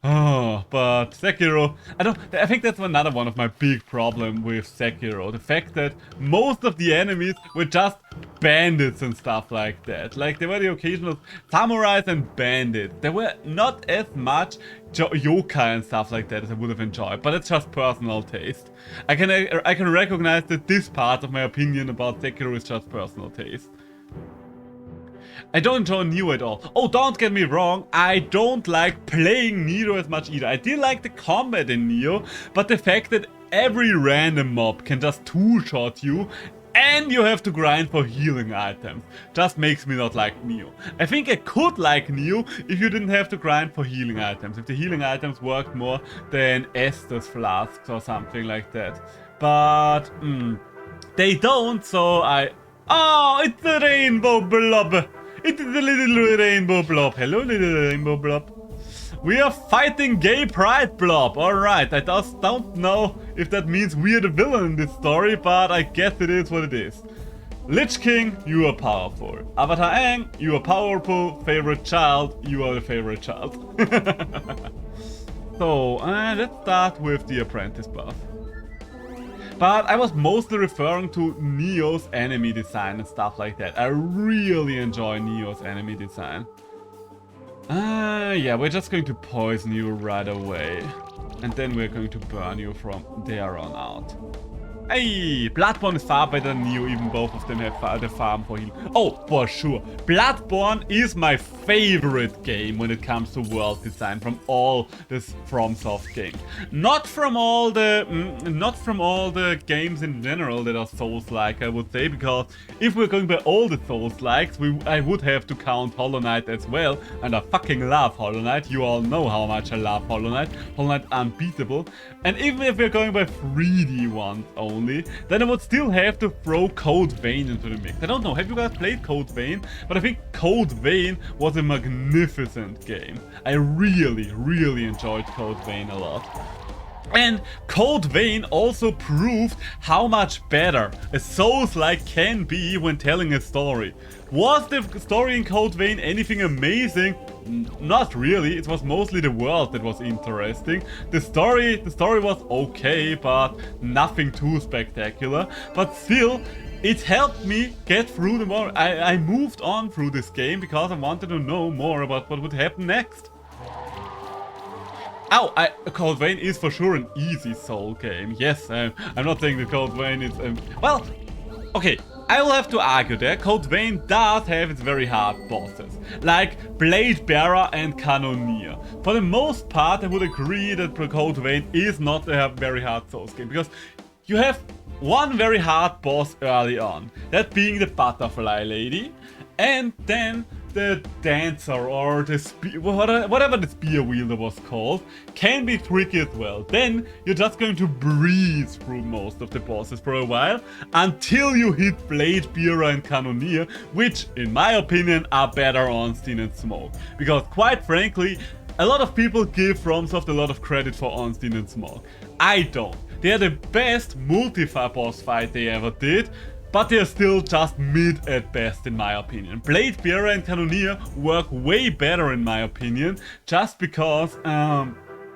Oh, but Sekiro, I think that's another one of my big problem with Sekiro. The fact that most of the enemies were just bandits and stuff like that. Like, there were the occasional samurais and bandits. There were not as much yokai and stuff like that as I would have enjoyed, but it's just personal taste. I can recognize that this part of my opinion about Sekiro is just personal taste. I don't enjoy Nioh at all. Oh, don't get me wrong, I don't like playing Nioh as much either. I did like the combat in Nioh, but the fact that every random mob can just two-shot you and you have to grind for healing items just makes me not like Nioh. I think I could like Nioh if you didn't have to grind for healing items. If the healing items worked more than Estus flasks or something like that. But, they don't, so I... Oh, it's the rainbow blob! It is a little rainbow blob. Hello, little rainbow blob. We are fighting gay pride blob. Alright, I just don't know if that means we are the villain in this story, but I guess it is what it is. Lich King, you are powerful. Avatar Aang, you are powerful. Favorite child, you are the favorite child. So, let's start with the apprentice buff. But I was mostly referring to Nioh's enemy design and stuff like that. I really enjoy Nioh's enemy design. Yeah, we're just going to poison you right away. And then we're going to burn you from there on out. Hey, Bloodborne is far better than Nioh, even both of them have the farm for healing. Oh, for sure. Bloodborne is my favorite game when it comes to world design from all this FromSoft games. Not from all the games in general that are Souls-like, I would say, because if we're going by all the Souls-likes, I would have to count Hollow Knight as well, and I fucking love Hollow Knight. You all know how much I love Hollow Knight. Hollow Knight unbeatable. And even if we're going by 3D ones only, then I would still have to throw Code Vein into the mix. I don't know, have you guys played Code Vein? But I think Code Vein was a magnificent game. I really, really enjoyed Code Vein a lot. And Code Vein also proved how much better a Souls-like can be when telling a story. Was the story in Code Vein anything amazing? Not really. It was mostly the world that was interesting. The story was okay, but nothing too spectacular. But still, it helped me get through the more. I moved on through this game because I wanted to know more about what would happen next. Oh, Code Vein is for sure an easy soul game. Yes, I'm not saying that Code Vein is... well, okay, I will have to argue there. Code Vein does have its very hard bosses, like Blade Bearer and Cannoneer. For the most part, I would agree that Code Vein is not a very hard Souls game, because you have one very hard boss early on, that being the Butterfly Lady, and then the Dancer or the spear, whatever the spear wielder was called, can be tricky as well. Then you're just going to breeze through most of the bosses for a while until you hit Blade Bearer and Cannoneer, which in my opinion are better on Steam and Smoke. Because quite frankly, a lot of people give FromSoft a lot of credit for Ornstein and Smoke. I don't. They're the best multi-fire boss fight they ever did, but they're still just mid at best in my opinion. Blade Bearer and Cannoneer work way better in my opinion, just because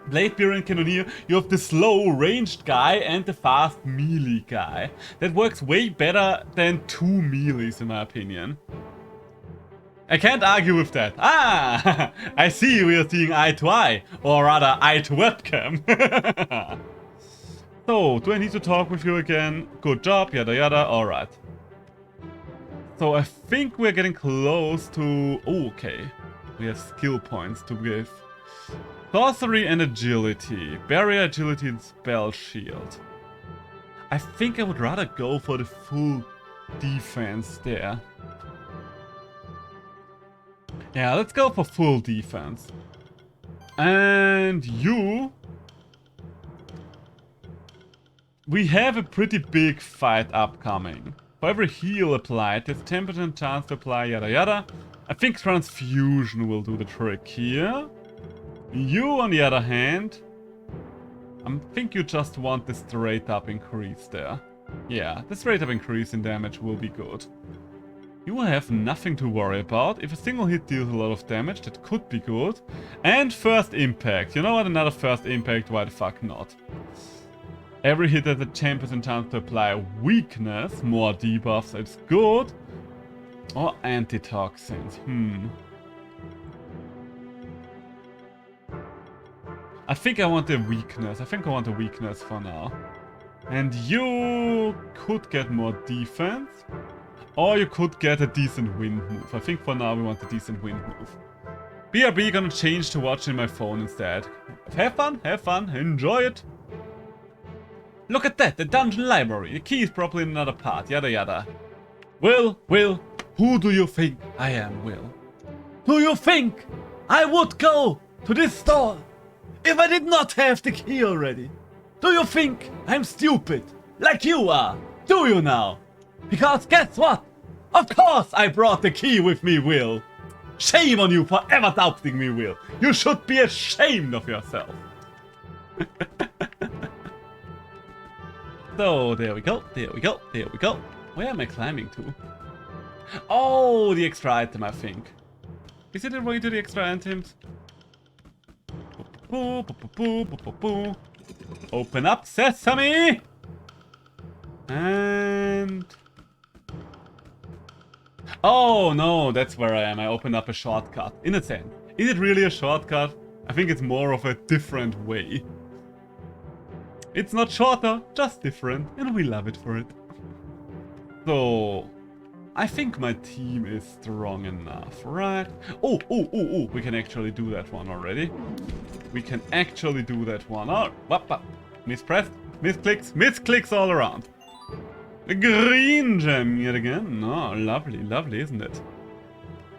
Blade Bearer and Cannoneer, you have the slow ranged guy and the fast melee guy. That works way better than 2 melees in my opinion. I can't argue with that. Ah! I see we are seeing eye to eye, or rather eye to webcam. So, do I need to talk with you again? Good job, yada yada, alright. So I think we're getting close to... Oh, okay. We have skill points to give. Sorcery and agility. Barrier, agility and spell shield. I think I would rather go for the full defense there. Yeah, let's go for full defense. And you... We have a pretty big fight upcoming. For every heal applied, there's 10% chance to apply yada yada. I think transfusion will do the trick here. You, on the other hand, I think you just want the straight up increase there. Yeah, the straight up increase in damage will be good. You have nothing to worry about. If a single hit deals a lot of damage, that could be good. And first impact. You know what? Another first impact, why the fuck not? Every hit has a 10% chance to apply weakness. More debuffs, it's good. Or antitoxins. I think I want a weakness. I think I want a weakness for now. And you could get more defense. Or you could get a decent wind move. I think for now we want a decent wind move. BRB gonna change to watching my phone instead. Have fun, enjoy it. Look at that, the dungeon library. The key is probably in another part, yada yada. Will, who do you think I am, Will? Do you think I would go to this store if I did not have the key already? Do you think I'm stupid, like you are? Do you now? Because guess what? Of course I brought the key with me, Will. Shame on you for ever doubting me, Will. You should be ashamed of yourself. So, there we go. Where am I climbing to? Oh, the extra item, I think. Is it the way to the extra items? Open up, sesame! And... Oh, no, that's where I am. I opened up a shortcut. In a sense. Is it really a shortcut? I think it's more of a different way. It's not shorter, just different, and we love it for it. So, I think my team is strong enough, right? Oh, we can actually do that one already. We can actually do that one. Oh, mispressed, misclicks all around. A green gem yet again. Oh, lovely, isn't it?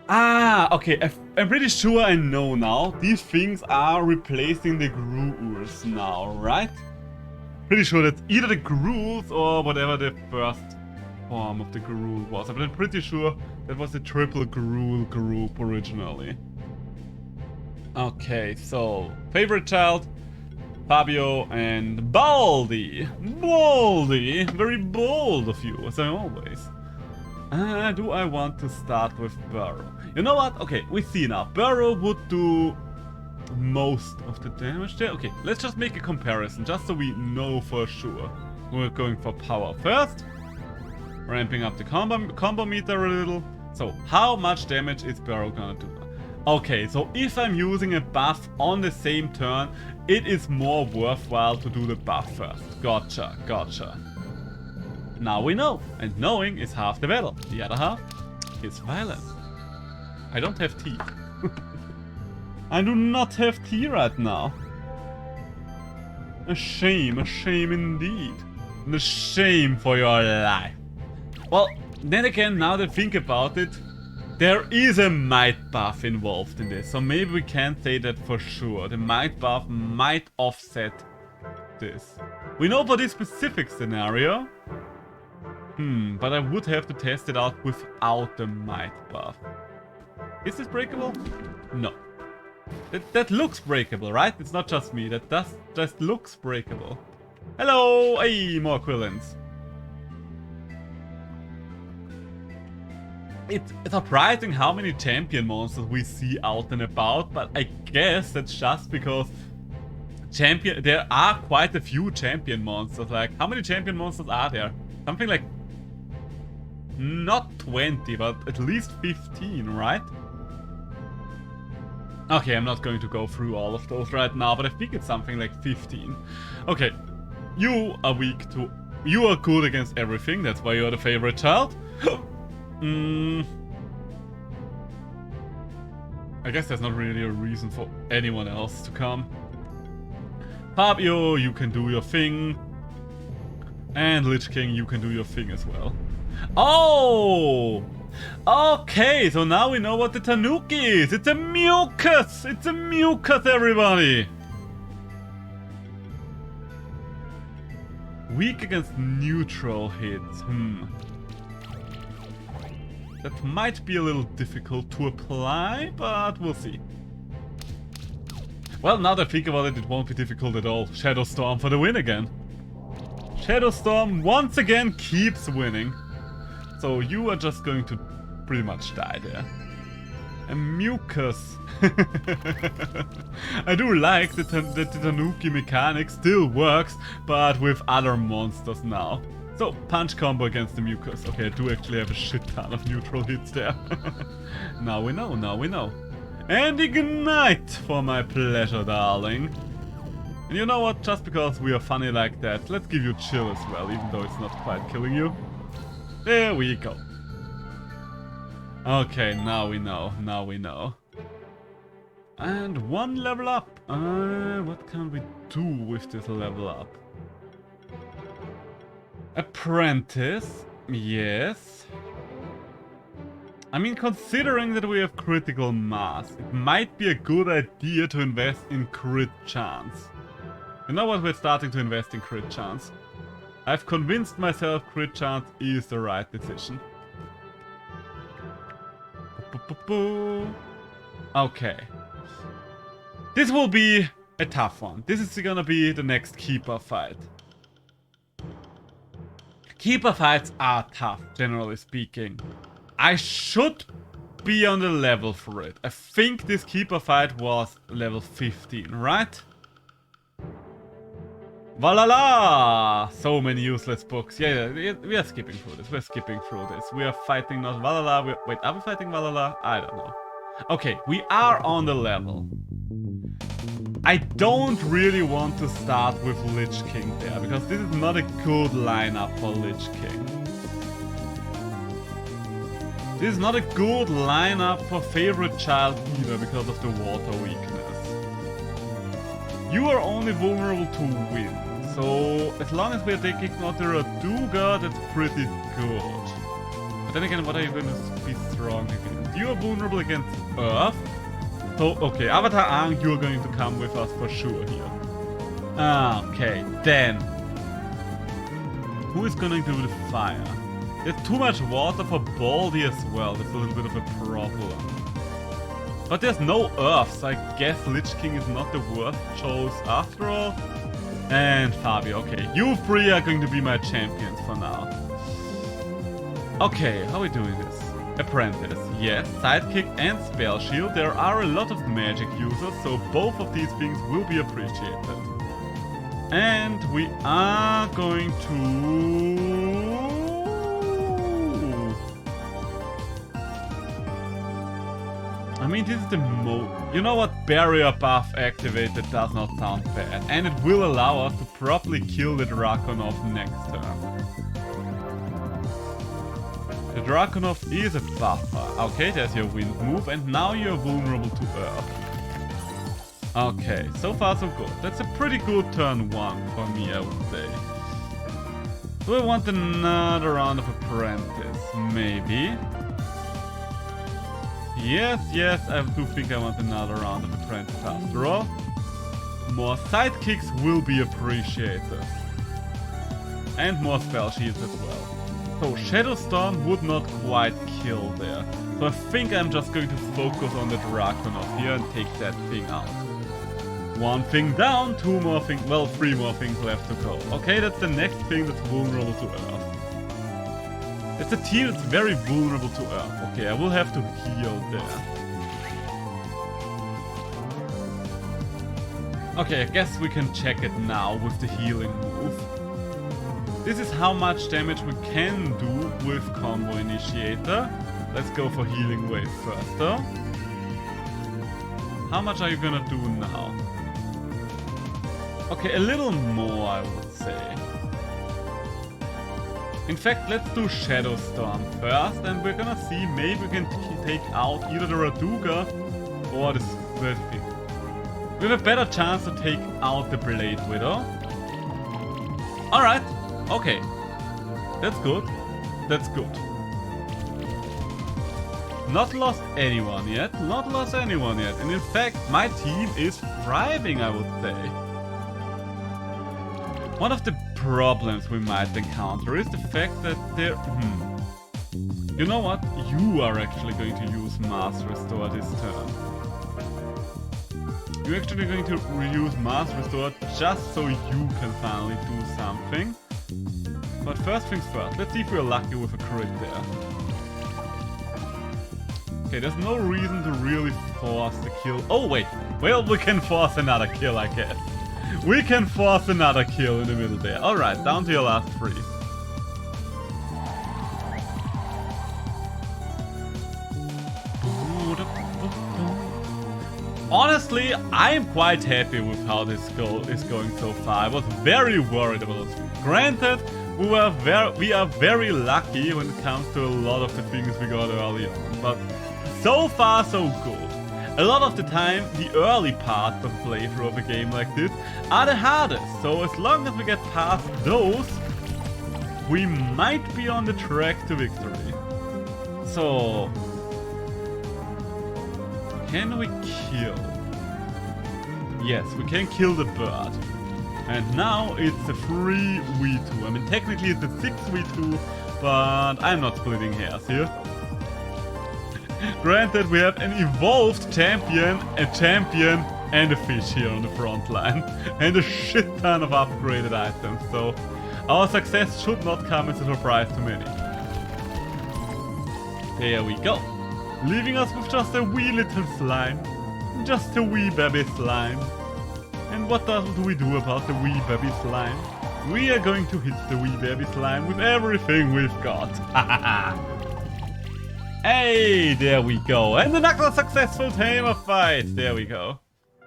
Ah, okay, I'm pretty sure I know now. These things are replacing the gruels now, right? Pretty sure that's either the gruels or whatever the first form of the gruel was. But I'm pretty sure that was the triple gruel group originally. Okay, so favorite child, Fabio and Baldi. Baldi, very bold of you, as I always. Do I want to start with Burrow? You know what? Okay, we see now. Burrow would do most of the damage there. Okay, let's just make a comparison, just so we know for sure. We're going for power first. Ramping up the combo meter a little. So, how much damage is Burrow gonna do? Okay, so if I'm using a buff on the same turn, it is more worthwhile to do the buff first. Gotcha. Now we know, and knowing is half the battle. The other half is violence. I don't have tea. I do not have tea right now. A shame indeed. And a shame for your life. Well, then again, now that I think about it, there is a might buff involved in this, so maybe we can't say that for sure. The might buff might offset this. We know for this specific scenario, but I would have to test it out without the might buff. Is this breakable? No. That looks breakable, right? It's not just me. That just looks breakable. Hello! Hey, more Quillins. It's surprising how many champion monsters we see out and about, but I guess that's just because there are quite a few champion monsters. Like, how many champion monsters are there? Something like not 20, but at least 15, right? Okay, I'm not going to go through all of those right now, but I think it's something like 15. Okay, you are weak to... You are good against everything, that's why you're the favorite child. I guess there's not really a reason for anyone else to come. Fabio, you can do your thing. And Lich King, you can do your thing as well. Oh! Okay, so now we know what the Tanuki is. It's a mucus! It's a mucus, everybody! Weak against neutral hits. That might be a little difficult to apply, but we'll see. Well, now that I think about it, it won't be difficult at all. Shadow Storm for the win again. Shadow Storm once again keeps winning. So you are just going to pretty much die there. A mucus. I do like that the Tanuki mechanic still works, but with other monsters now. So, punch combo against the mucus. Okay, I do actually have a shit ton of neutral hits there. Now we know, now we know. And ignite for my pleasure, darling. And you know what? Just because we are funny like that, let's give you chill as well, even though it's not quite killing you. There we go. Okay, now we know, now we know. And one level up. What can we do with this level up? Apprentice, yes. I mean, considering that we have critical mass, it might be a good idea to invest in crit chance. You know what? We're starting to invest in crit chance. I've convinced myself crit chance is the right decision. Okay. This will be a tough one. This is gonna be the next keeper fight. Keeper fights are tough, generally speaking. I should be on the level for it. I think this keeper fight was level 15, right? Valhalla! So many useless books. Yeah, we are skipping through this. We're skipping through this. We are fighting not Valhalla. Wait, are we fighting Valhalla? I don't know. Okay, we are on the level. I don't really want to start with Lich King there, because this is not a good lineup for Lich King. This is not a good lineup for favorite child either, because of the water weakness. You are only vulnerable to wind, so as long as we are taking not the Raduga, that's pretty good. But then again, what are you going to be strong against? You are vulnerable against Earth. So, okay, Avatar Aang, you're going to come with us for sure here. Okay, then. Who is going to do the fire? There's too much water for Baldy as well. That's a little bit of a problem. But there's no Earth, so I guess Lich King is not the worst choice after all. And Fabio, okay. You three are going to be my champions for now. Okay, how are we doing this? Apprentice, yes, sidekick and spell shield. There are a lot of magic users, so both of these things will be appreciated. And we are going to... I mean, this is the most... You know what? Barrier buff activated does not sound bad. And it will allow us to properly kill the Draconov next turn. The Draconov is a buffer. Okay, there's your wind move, and now you're vulnerable to Earth. Okay, so far so good. That's a pretty good turn one for me, I would say. Do I want another round of Apprentice? Maybe. Yes, I do think I want another round of Apprentice after all. More sidekicks will be appreciated. And more spell shields as well. So Shadow Storm would not quite kill there. So I think I'm just going to focus on the Draconov here and take that thing out. One thing down, two more things, well, three more things left to go. Okay, that's the next thing that's vulnerable to Earth. It's a team that's very vulnerable to Earth. Okay, I will have to heal there. Okay, I guess we can check it now with the healing move. This is how much damage we can do with Combo Initiator. Let's go for Healing Wave first though. How much are you gonna do now? Okay, a little more I would say. In fact, let's do Shadow Storm first and we're gonna see maybe we can take out either the Raduga or the Swiftly. We have a better chance to take out the Blade Widow. Alright, okay. That's good. That's good. Not lost anyone yet. Not lost anyone yet. And in fact, my team is thriving, I would say. One of the problems we might encounter is the fact that there... You know what? You are actually going to use Mass Restore this turn. You're actually going to reuse Mass Restore just so you can finally do something. But first things first, let's see if we're lucky with a crit there. Okay, there's no reason to really force the kill. Oh wait, well we can force another kill I guess. We can force another kill in the middle there. Alright, down to your last three. Honestly, I am quite happy with how this goal is going so far. I was very worried about it. Granted, we are very lucky when it comes to a lot of the things we got early on, but so far so good. A lot of the time, the early parts of playthrough of a game like this are the hardest, so as long as we get past those, we might be on the track to victory. So... Can we kill? Yes, we can kill the bird. And now it's a 3v2. I mean, technically it's a 6v2, but I'm not splitting hairs here. Granted, we have an evolved champion, a champion, and a fish here on the front line. And a shit ton of upgraded items, so our success should not come as a surprise to many. There we go. Leaving us with just a wee little slime. Just a wee baby slime. And what do we do about the wee baby slime? We are going to hit the wee baby slime with everything we've got. Hey, there we go. And another successful tamer fight. There we go.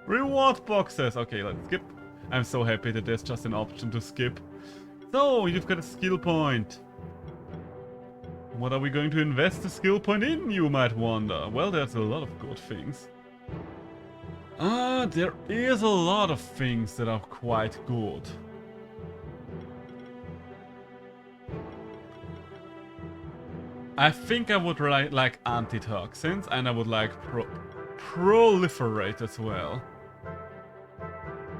Reward boxes. Okay, let's skip. I'm so happy that there's just an option to skip. So, you've got a skill point. What are we going to invest the skill point in, you might wonder? Well, there's a lot of good things. There is a lot of things that are quite good. I think I would like antitoxins, and I would like proliferate as well.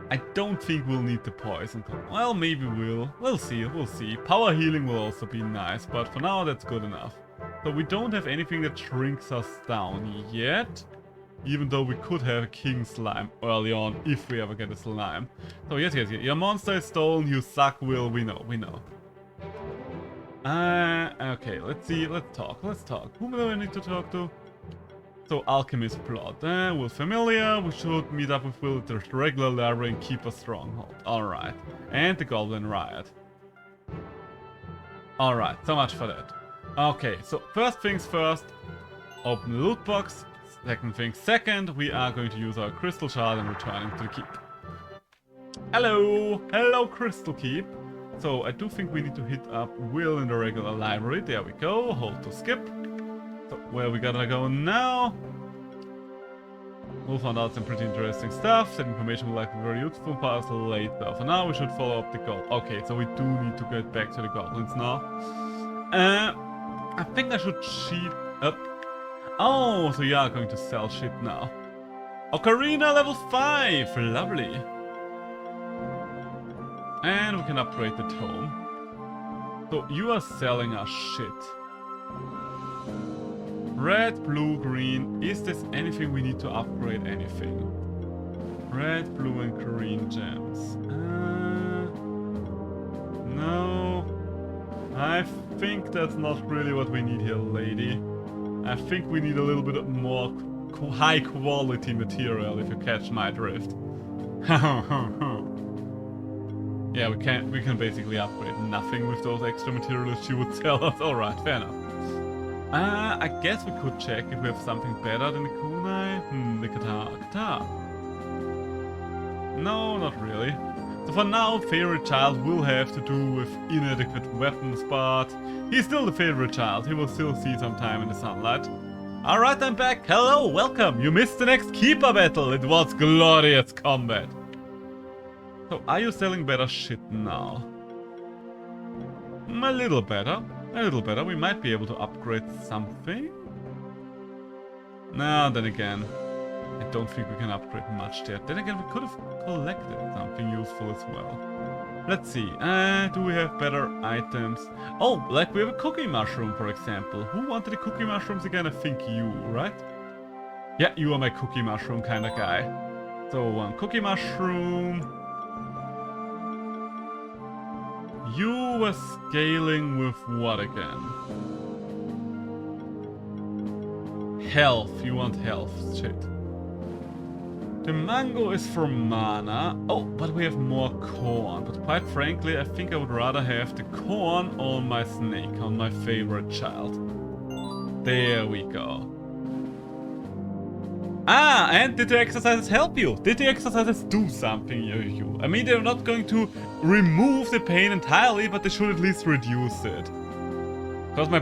I don't think we'll need the poison. Well, maybe we'll see, we'll see. Power healing will also be nice, but for now that's good enough. So we don't have anything that shrinks us down yet. Even though we could have a king slime early on if we ever get a slime. So yes, your monster is stolen, you suck, Will, we know. Okay, let's talk. Whom do I need to talk to? So, Alchemist Plot. We're familiar. We should meet up with Will at the regular library and keep a stronghold. Alright. And the Goblin Riot. Alright, so much for that. Okay, so first things first. Open the loot box. Second things second. We are going to use our Crystal Shard and returning to the keep. Hello! Hello, Crystal Keep. So, I do think we need to hit up Will in the regular library. There we go. Hold to skip. So, where we gotta go now? We'll find out some pretty interesting stuff. That information will likely be very useful for us later. For now, we should follow up the goal. Okay, so we do need to get back to the goblins now. I think I should cheat up. Oh, so you are going to sell shit now. Ocarina level 5! Lovely. And we can upgrade the tome. So you are selling us shit. Red, blue, green. Is this anything we need to upgrade? Anything? Red, blue, and green gems. No. I think that's not really what we need here, lady. I think we need a little bit more high quality material, if you catch my drift. Yeah, we can basically upgrade nothing with those extra materials she would tell us. Alright, fair enough. I guess we could check if we have something better than the kunai. The guitar. No, not really. So for now, favorite child will have to do with inadequate weapons, but he's still the favorite child. He will still see some time in the sunlight. Alright, I'm back. Hello, welcome. You missed the next keeper battle. It was glorious combat. So, are you selling better shit now? A little better. A little better. We might be able to upgrade something. No, then again, I don't think we can upgrade much there. Then again, we could have collected something useful as well. Let's see. Do we have better items? Oh, like we have a cookie mushroom, for example. Who wanted the cookie mushrooms again? I think you, right? Yeah, you are my cookie mushroom kind of guy. So, one cookie mushroom. You were scaling with what again? Health. You want health. Shit. The mango is for mana. Oh, but we have more corn. But quite frankly, I think I would rather have the corn on my snake, on my favorite child. There we go. Ah, and did the exercises help you? Did the exercises do something you? I mean, they're not going to remove the pain entirely, but they should at least reduce it. Because the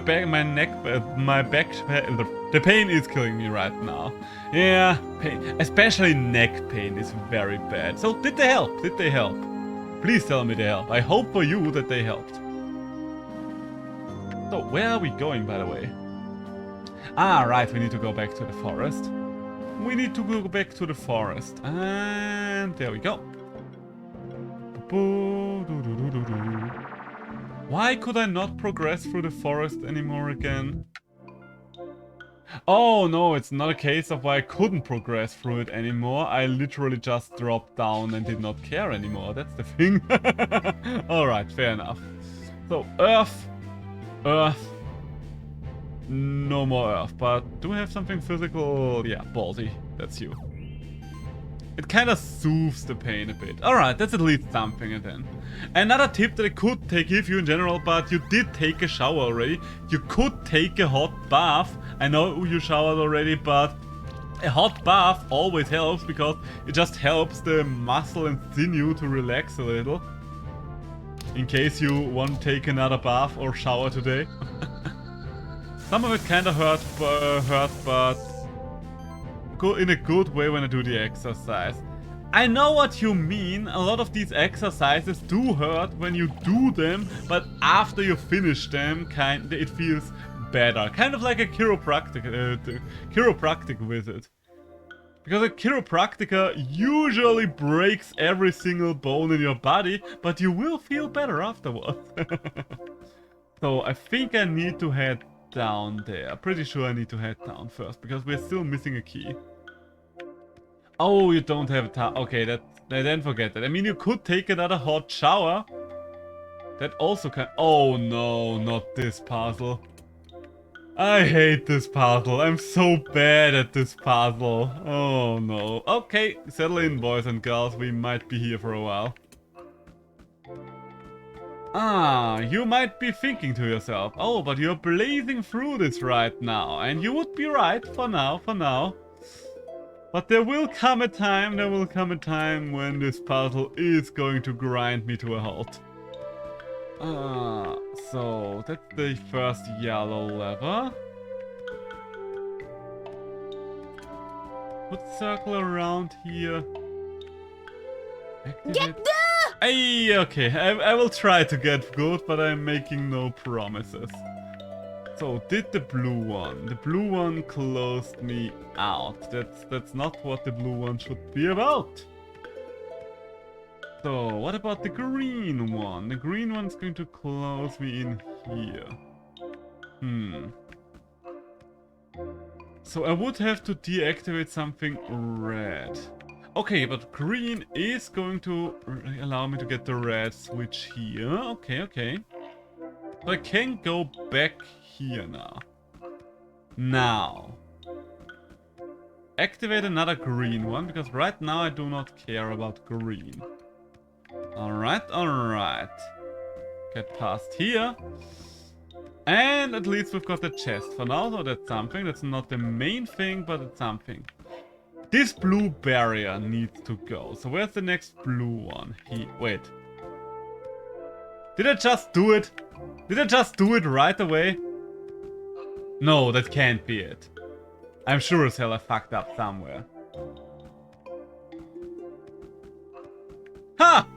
pain is killing me right now. Yeah, pain, especially neck pain is very bad. So did they help? Did they help? Please tell me they help. I hope for you that they helped. So where are we going, by the way? Ah, right, we need to go back to the forest. We need to go back to the forest. And there we go. Why could I not progress through the forest anymore again? Oh no, it's not a case of why I couldn't progress through it anymore. I literally just dropped down and did not care anymore. That's the thing. Alright, fair enough. So, Earth. No more Earth, but do we have something physical? Yeah, ballsy. That's you. It kind of soothes the pain a bit. Alright, that's at least something then. Another tip that I could give you in general, but you did take a shower already. You could take a hot bath. I know you showered already, but a hot bath always helps because it just helps the muscle and sinew to relax a little. In case you want to take another bath or shower today. Some of it kind of hurt, but in a good way when I do the exercise. I know what you mean. A lot of these exercises do hurt when you do them, but after you finish them, it feels better. Kind of like a chiropractic visit. Because a chiropractor usually breaks every single bone in your body, but you will feel better afterwards. So I think I need to head down there. Pretty sure I need to head down first, because we're still missing a key. Oh, you don't have a towel. Okay, then forget that. I mean, you could take another hot shower. That also can... Oh no, not this puzzle. I hate this puzzle. I'm so bad at this puzzle. Oh no. Okay, settle in, boys and girls. We might be here for a while. Ah, you might be thinking to yourself, oh, but you're blazing through this right now. And you would be right for now. But there will come a time when this puzzle is going to grind me to a halt. So that's the first yellow lever. Put circle around here. Activate. Get there! Ay, okay, I will try to get good, but I'm making no promises. So, did the blue one? The blue one closed me out. That's not what the blue one should be about. So, what about the green one? The green one's going to close me in here. So I would have to deactivate something red. Okay, but green is going to allow me to get the red switch here. Okay, okay. So I can go back here now. Now. Activate another green one, because right now I do not care about green. Alright, alright. Get past here. And at least we've got the chest for now, so that's something. That's not the main thing, but it's something. This blue barrier needs to go. So where's the next blue one? Wait. Did I just do it? Did I just do it right away? No, that can't be it. I'm sure as hell I fucked up somewhere. Ha!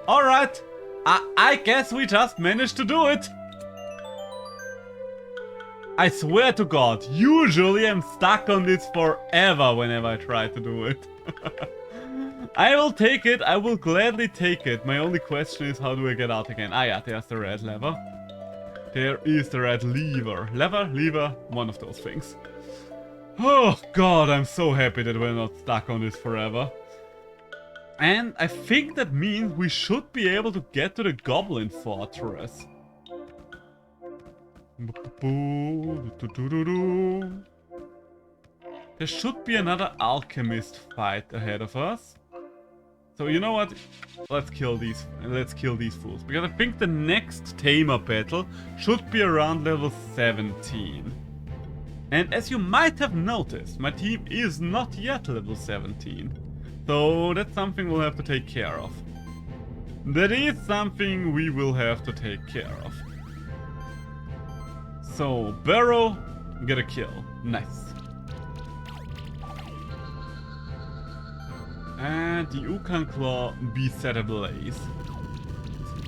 Alright. I guess we just managed to do it. I swear to God, usually I'm stuck on this forever whenever I try to do it. I will take it, I will gladly take it. My only question is, how do I get out again? Ah yeah, there's the red lever. There is the red lever. Lever, one of those things. Oh God, I'm so happy that we're not stuck on this forever. And I think that means we should be able to get to the Goblin Fortress. There should be another alchemist fight ahead of us. So you know what? Let's kill these fools. Because I think the next Tamer battle should be around level 17. And as you might have noticed, my team is not yet level 17. So that's something we'll have to take care of. That is something we will have to take care of. So, Barrow, get a kill. Nice. And the Ukan Claw be set ablaze.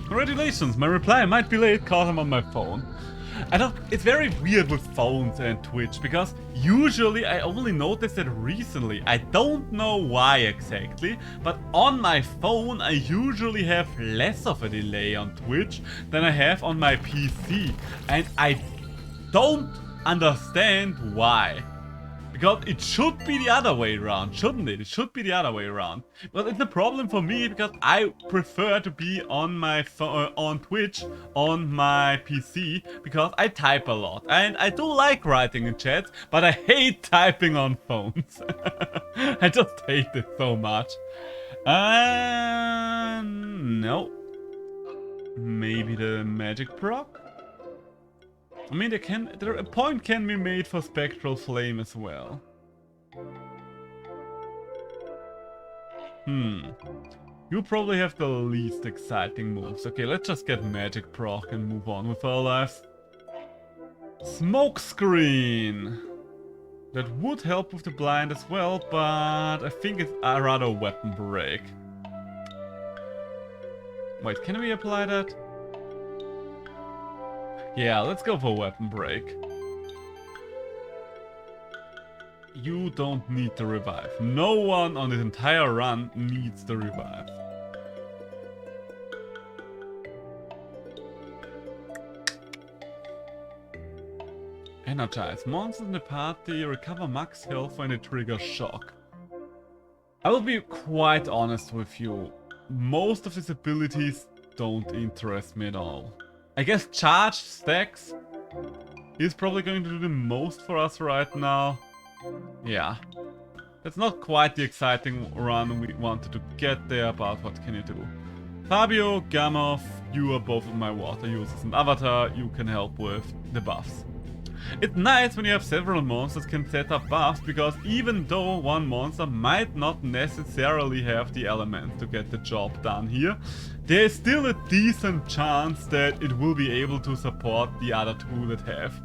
Congratulations, my reply might be late cause I'm on my phone. It's very weird with phones and Twitch, because usually I only noticed it recently. I don't know why exactly, but on my phone I usually have less of a delay on Twitch than I have on my PC. And I don't understand why. Because it should be the other way around, shouldn't it? It should be the other way around. But it's a problem for me because I prefer to be on my phone, on Twitch, on my PC, because I type a lot. And I do like writing in chats, but I hate typing on phones. I just hate it so much. No. Maybe the magic proc? I mean, a point can be made for Spectral Flame as well. You probably have the least exciting moves. Okay, let's just get Magic Proc and move on with our lives. Smoke Screen! That would help with the blind as well, but I think it's rather Weapon Break. Wait, can we apply that? Yeah, let's go for Weapon Break. You don't need the revive. No one on this entire run needs the revive. Energize. Monsters in the party recover max health when they trigger shock. I will be quite honest with you. Most of these abilities don't interest me at all. I guess charge stacks is probably going to do the most for us right now. Yeah. That's not quite the exciting run we wanted to get there, but what can you do? Fabio, Gamov, you are both of my water users, and Avatar, you can help with the buffs. It's nice when you have several monsters can set up buffs, because even though one monster might not necessarily have the elements to get the job done here, there is still a decent chance that it will be able to support the other two that have.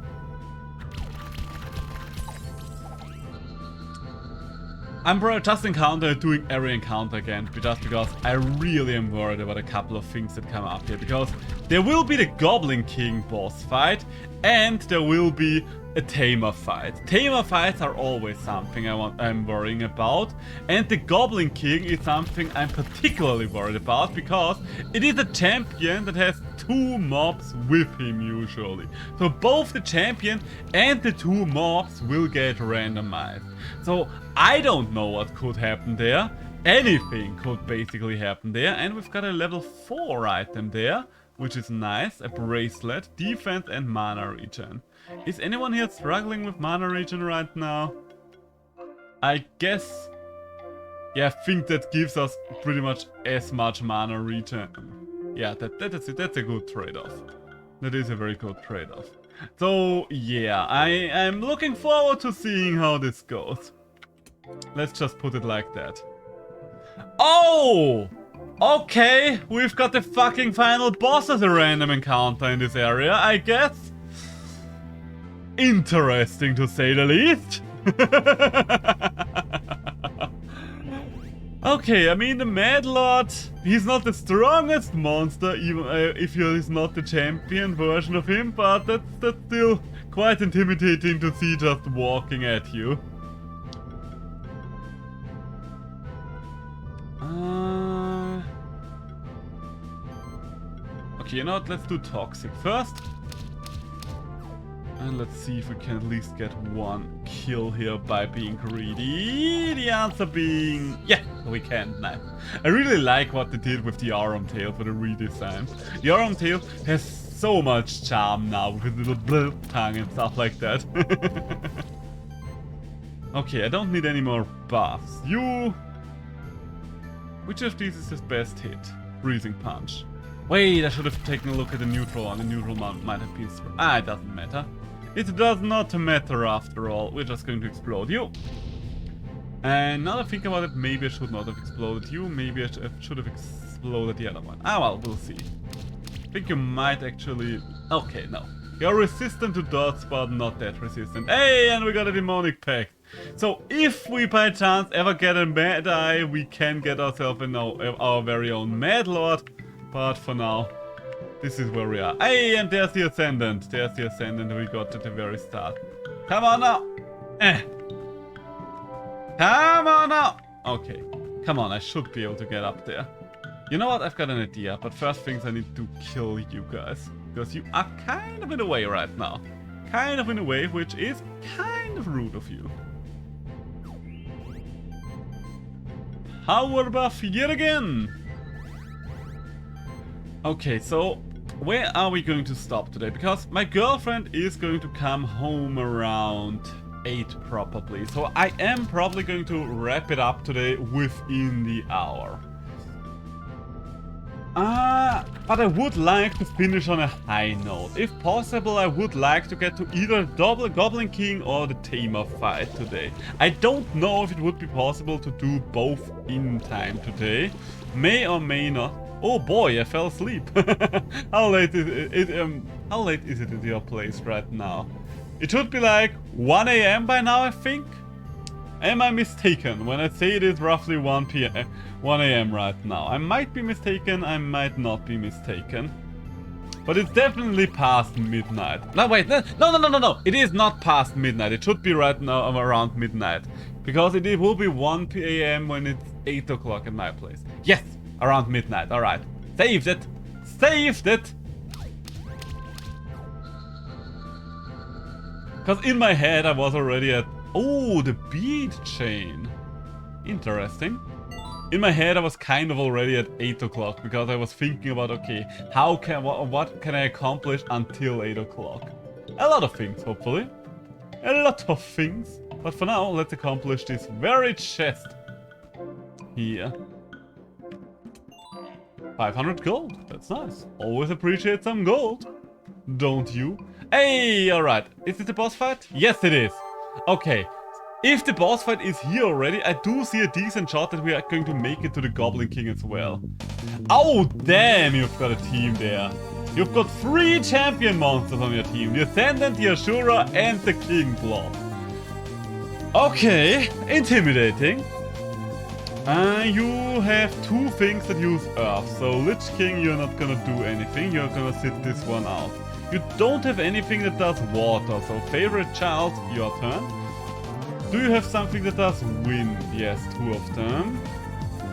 I'm just doing every encounter again, just because I really am worried about a couple of things that come up here. Because there will be the Goblin King boss fight, and there will be a tamer fight. Tamer fights are always something I'm worrying about, and the Goblin King is something I'm particularly worried about because it is a champion that has 2 mobs with him usually. So both the champion and the 2 mobs will get randomized. So I don't know what could happen there. Anything could basically happen there, and we've got a level 4 item there, which is nice. A bracelet, defense and mana regen. Is anyone here struggling with mana regen right now? I guess... yeah, I think that gives us pretty much as much mana regen. Yeah, that's a good trade-off. That is a very good trade-off. So, yeah, I'm looking forward to seeing how this goes. Let's just put it like that. Oh! Okay, we've got the fucking final boss as a random encounter in this area, I guess. Interesting to say the least. Okay, I mean the Mad Lord, he's not the strongest monster, even if he's not the champion version of him, but that's still quite intimidating to see just walking at you. Okay, you know what, let's do Toxic first. And let's see if we can at least get 1 kill here by being greedy. The answer being... yeah, we can. Nice. I really like what they did with the Aurum Tail for the redesign. The Aurum Tail has so much charm now with his little blip tongue and stuff like that. Okay, I don't need any more buffs. You... which of these is his best hit? Freezing Punch. Wait, I should have taken a look at the neutral one. The neutral one might have been... it doesn't matter. It does not matter after all. We're just going to explode you. And now that I think about it, maybe I should not have exploded you. Maybe I should have exploded the other one. Ah, well, we'll see. I think you might actually... okay, no. You're resistant to dots, but not that resistant. Hey, and we got a Demonic Pact. So if we by chance ever get a Mad Eye, we can get ourselves our very own Mad Lord. But for now, this is where we are. Hey, and there's the Ascendant. There's the Ascendant we got at the very start. Come on now. Come on now. Okay. Come on, I should be able to get up there. You know what? I've got an idea. But first things, I need to kill you guys. Because you are kind of in the way right now. Kind of in the way, which is kind of rude of you. Power buff yet again. Okay, so where are we going to stop today? Because my girlfriend is going to come home around 8 probably. So I am probably going to wrap it up today within the hour. But I would like to finish on a high note. If possible, I would like to get to either the Goblin King or the Tamer fight today. I don't know if it would be possible to do both in time today. May or may not. Oh boy, I fell asleep. How late is it? How late is it at your place right now? It should be like 1 AM by now, I think. Am I mistaken when I say it is roughly 1 AM right now? I might be mistaken, I might not be mistaken. But it's definitely past midnight. No, wait, no. It is not past midnight. It should be right now around midnight. Because it will be 1 AM when it's 8 o'clock at my place. Yes! Around midnight, alright. Saved it! Saved it! Because in my head I was already at... oh, the bead chain. Interesting. In my head I was kind of already at 8 o'clock because I was thinking about, okay, what can I accomplish until 8 o'clock? A lot of things, hopefully. A lot of things. But for now, let's accomplish this very chest. Here. 500 gold. That's nice. Always appreciate some gold. Don't you? Hey, alright. Is it the boss fight? Yes, it is. Okay. If the boss fight is here already, I do see a decent shot that we are going to make it to the Goblin King as well. Oh, damn, you've got a team there. You've got 3 champion monsters on your team. The Ascendant, the Ashura, and the King Blob. Okay, intimidating. You have 2 things that use Earth. So, Lich King, you're not gonna do anything. You're gonna sit this one out. You don't have anything that does water, so favorite child, your turn. Do you have something that does wind? Yes, 2 of them.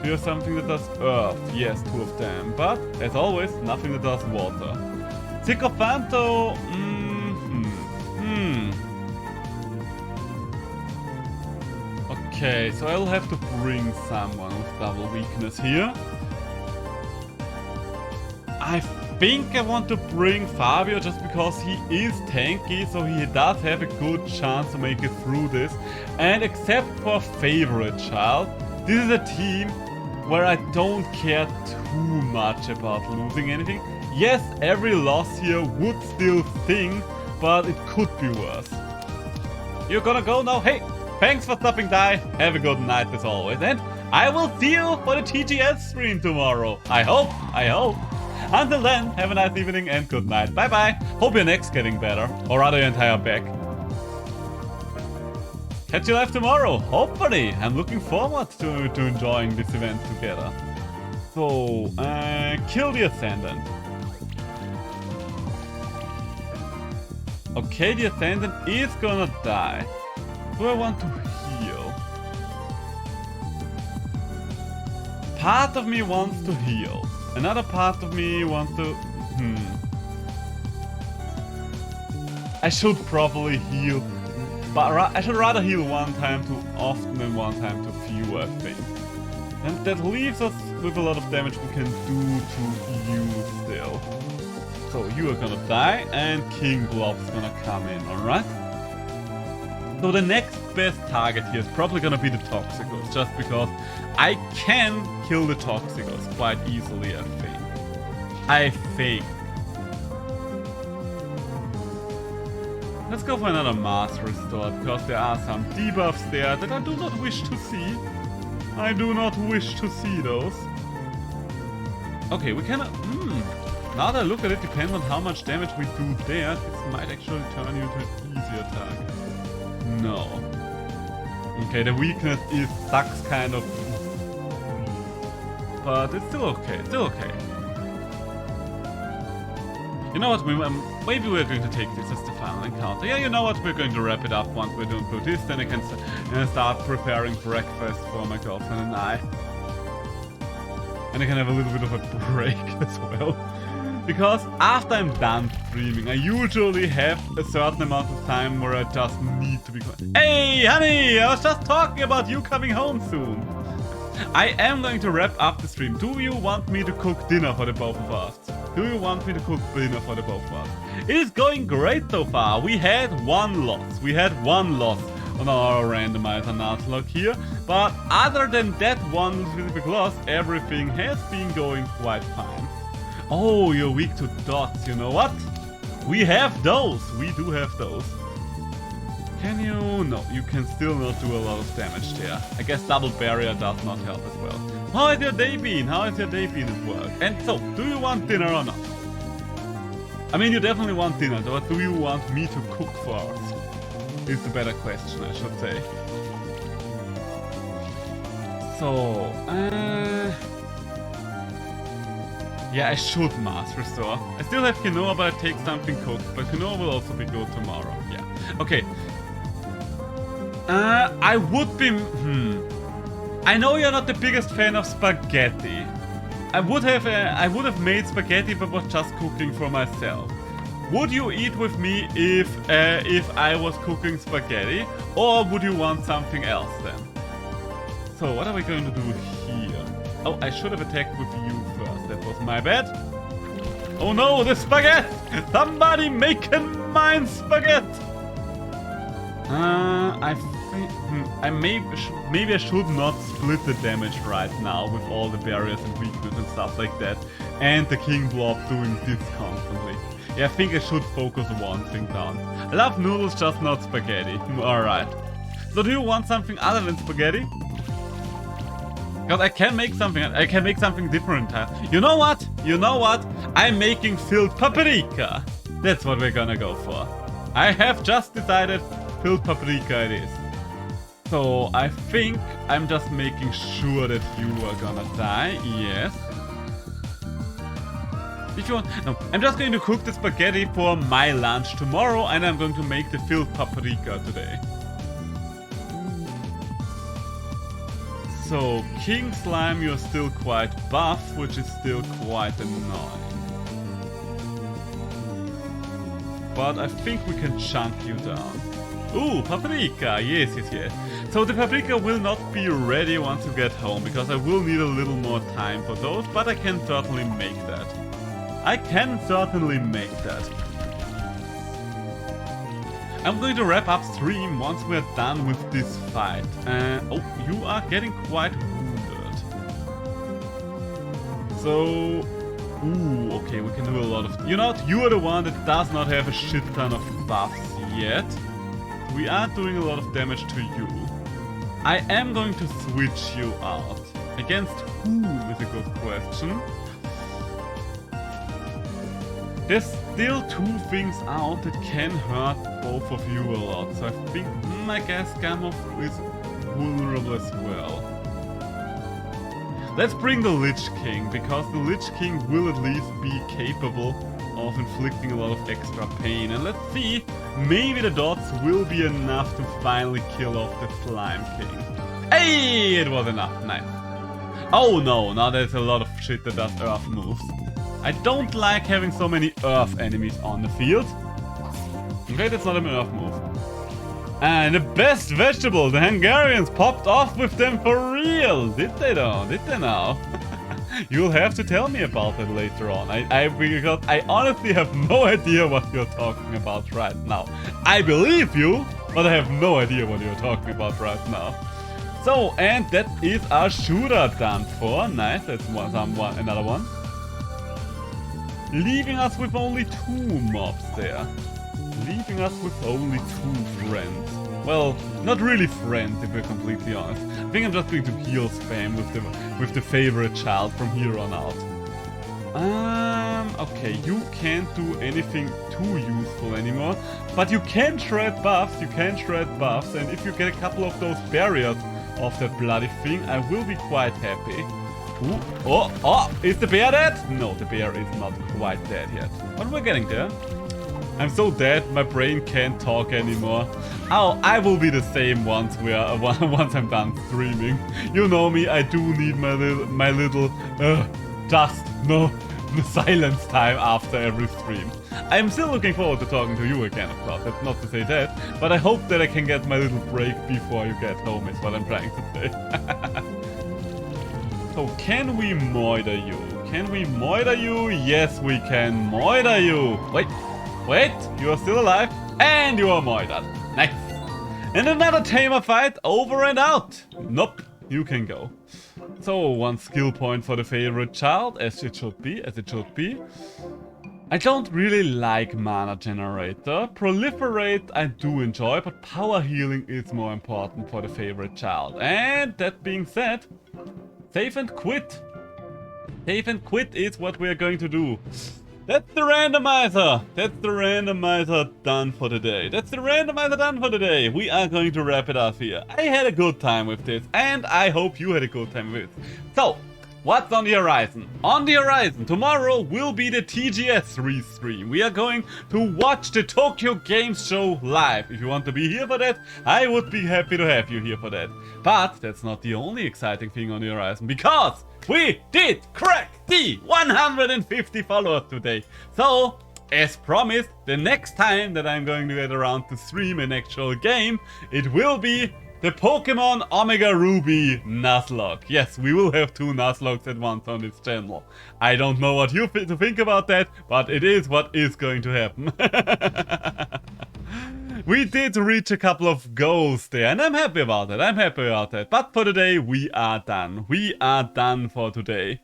Do you have something that does earth? Yes, 2 of them. But, as always, nothing that does water. Sycophanto... Okay, so I'll have to bring someone with double weakness here. I think I want to bring Fabio just because he is tanky, so he does have a good chance to make it through this. And except for favorite child, this is a team where I don't care too much about losing anything. Yes, every loss here would still sting, but it could be worse. You're gonna go now? Hey, thanks for stopping by. Have a good night as always. And I will see you for the TGS stream tomorrow. I hope. Until then, have a nice evening and good night. Bye bye. Hope your neck's getting better. Or rather your entire back. Catch you live tomorrow. Hopefully. I'm looking forward to enjoying this event together. So, kill the Ascendant. Okay, the Ascendant is gonna die. Do I want to heal? Part of me wants to heal. Another part of me wants to... I should probably heal. But I should rather heal one time too often than one time too few, I think. And that leaves us with a lot of damage we can do to you still. So you are gonna die and King Blob's gonna come in, alright? So the next best target here is probably gonna be the Toxicos, just because I can kill the Toxicos quite easily, I think. Let's go for another Mass Restore, because there are some debuffs there that I do not wish to see. I do not wish to see those. Okay, we cannot... Now that I look at it, depends on how much damage we do there, this might actually turn you into an easier target. No. Okay, the weakness sucks kind of. But it's still okay, You know what, maybe we're going to take this as the final encounter. Yeah, you know what, we're going to wrap it up once we're done with this, then I can start preparing breakfast for my girlfriend and I. And I can have a little bit of a break as well. Because after I'm done streaming, I usually have a certain amount of time where I just need to be... Hey, honey! I was just talking about you coming home soon. I am going to wrap up the stream. Do you want me to cook dinner for the both of us? It is going great so far. We had one loss. On our randomizer nuzlocke here. But other than that one specific loss, everything has been going quite fine. Oh, you're weak to dots, you know what? We have those, we do have those. Can you? No, you can still not do a lot of damage there. I guess double barrier does not help as well. How has your day been? At work? And so, do you want dinner or not? I mean, you definitely want dinner, but do you want me to cook for us? Is the better question, I should say. So, yeah, I should Mass Restore. I still have quinoa, but I take something cooked. But quinoa will also be good tomorrow. Yeah. Okay. I would be... I know you're not the biggest fan of spaghetti. I would have made spaghetti, but was just cooking for myself. Would you eat with me if I was cooking spaghetti? Or would you want something else then? So, what are we going to do here? Oh, I should have attacked with you first. That was my bad. Oh no, the spaghetti! Somebody making mine spaghetti! I think maybe I should not split the damage right now with all the barriers and weakness and stuff like that, and the King Blob doing this constantly. Yeah, I think I should focus one thing down. I love noodles, just not spaghetti. Alright. So do you want something other than spaghetti? Because I can make something different. You know what? I'm making filled paprika. That's what we're gonna go for. I have just decided filled paprika it is. So I think I'm just making sure that you are gonna die. Yes. If you want... No, I'm just going to cook the spaghetti for my lunch tomorrow, and I'm going to make the filled paprika today. So, King Slime, you're still quite buff, which is still quite annoying. But I think we can chunk you down. Ooh, paprika! Yes, yes, yes. So the paprika will not be ready once you get home, because I will need a little more time for those, but I can certainly make that. I can certainly make that. I'm going to wrap up stream once we're done with this fight. Oh, you are getting quite wounded. So... Ooh, okay, we can do a lot of... You know what? You are the one that does not have a shit ton of buffs yet. We are doing a lot of damage to you. I am going to switch you out. Against whom is a good question. There's still two things out that can hurt both of you a lot. So I think, I guess Gamov is vulnerable as well. Let's bring the Lich King, because the Lich King will at least be capable of inflicting a lot of extra pain. And let's see, maybe the dots will be enough to finally kill off the Slime King. Hey, it was enough, nice. Oh no, now there's a lot of shit that does earth moves. I don't like having so many earth enemies on the field. Okay, that's not an earth move. And the best vegetable, the Hungarians popped off with them for real. Did they though? Did they now? You'll have to tell me about that later on. Because I honestly have no idea what you're talking about right now. I believe you, but I have no idea what you're talking about right now. So, and that is our shooter done for. Nice, that's another one. Leaving us with only 2 mobs there. Leaving us with only 2 friends. Well, not really friends if we're completely honest. I think I'm just going to heal spam with the favorite child from here on out. Okay, you can't do anything too useful anymore. But you can shred buffs, and if you get a couple of those barriers off that bloody thing, I will be quite happy. Ooh, oh, is the bear dead? No, the bear is not quite dead yet. But we're getting there. I'm so dead, my brain can't talk anymore. Oh, I will be the same once I'm done streaming. You know me, I do need my little silence time after every stream. I'm still looking forward to talking to you again, of course. That's not to say that, but I hope that I can get my little break before you get home, is what I'm trying to say. So, can we moiter you? Can we moiter you? Yes, we can moiter you. Wait, you are still alive, and you are moitered. Nice. And another tamer fight, over and out. Nope, you can go. So, 1 skill point for the favorite child, as it should be, I don't really like mana generator. Proliferate I do enjoy, but power healing is more important for the favorite child. And that being said, save and quit. Save and quit is what we're going to do. That's the randomizer! That's the randomizer done for today. That's the randomizer done for today. We are going to wrap it up here. I had a good time with this, and I hope you had a good time with it. So, what's on the horizon? On the horizon, tomorrow will be the TGS restream. We are going to watch the Tokyo Game Show live. If you want to be here for that, I would be happy to have you here for that. But that's not the only exciting thing on the horizon, because we did crack the 150 followers today. So, as promised, the next time that I'm going to get around to stream an actual game, it will be the Pokemon Omega Ruby Nuzlocke. Yes, we will have 2 Nuzlockes at once on this channel. I don't know what you think about that, but it is what is going to happen. We did reach a couple of goals there, and I'm happy about that. But for today, we are done. We are done for today.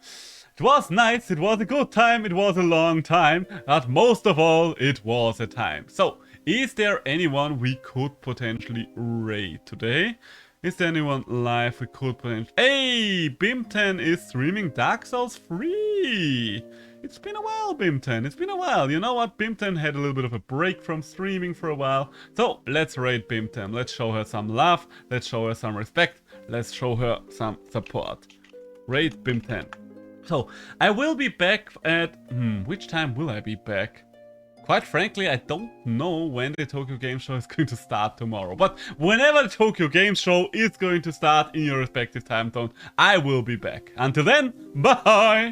It was nice, it was a good time, it was a long time, but most of all, it was a time. So, is there anyone we could potentially raid today? Is there anyone live we could potentially... Hey! Bim10 is streaming Dark Souls 3! It's been a while, Bim10. It's been a while. You know what? Bim10 had a little bit of a break from streaming for a while. So, let's raid Bim10. Let's show her some love. Let's show her some respect. Let's show her some support. Raid Bim10. So, I will be back at... which time will I be back? Quite frankly, I don't know when the Tokyo Game Show is going to start tomorrow. But whenever the Tokyo Game Show is going to start in your respective time zone, I will be back. Until then, bye!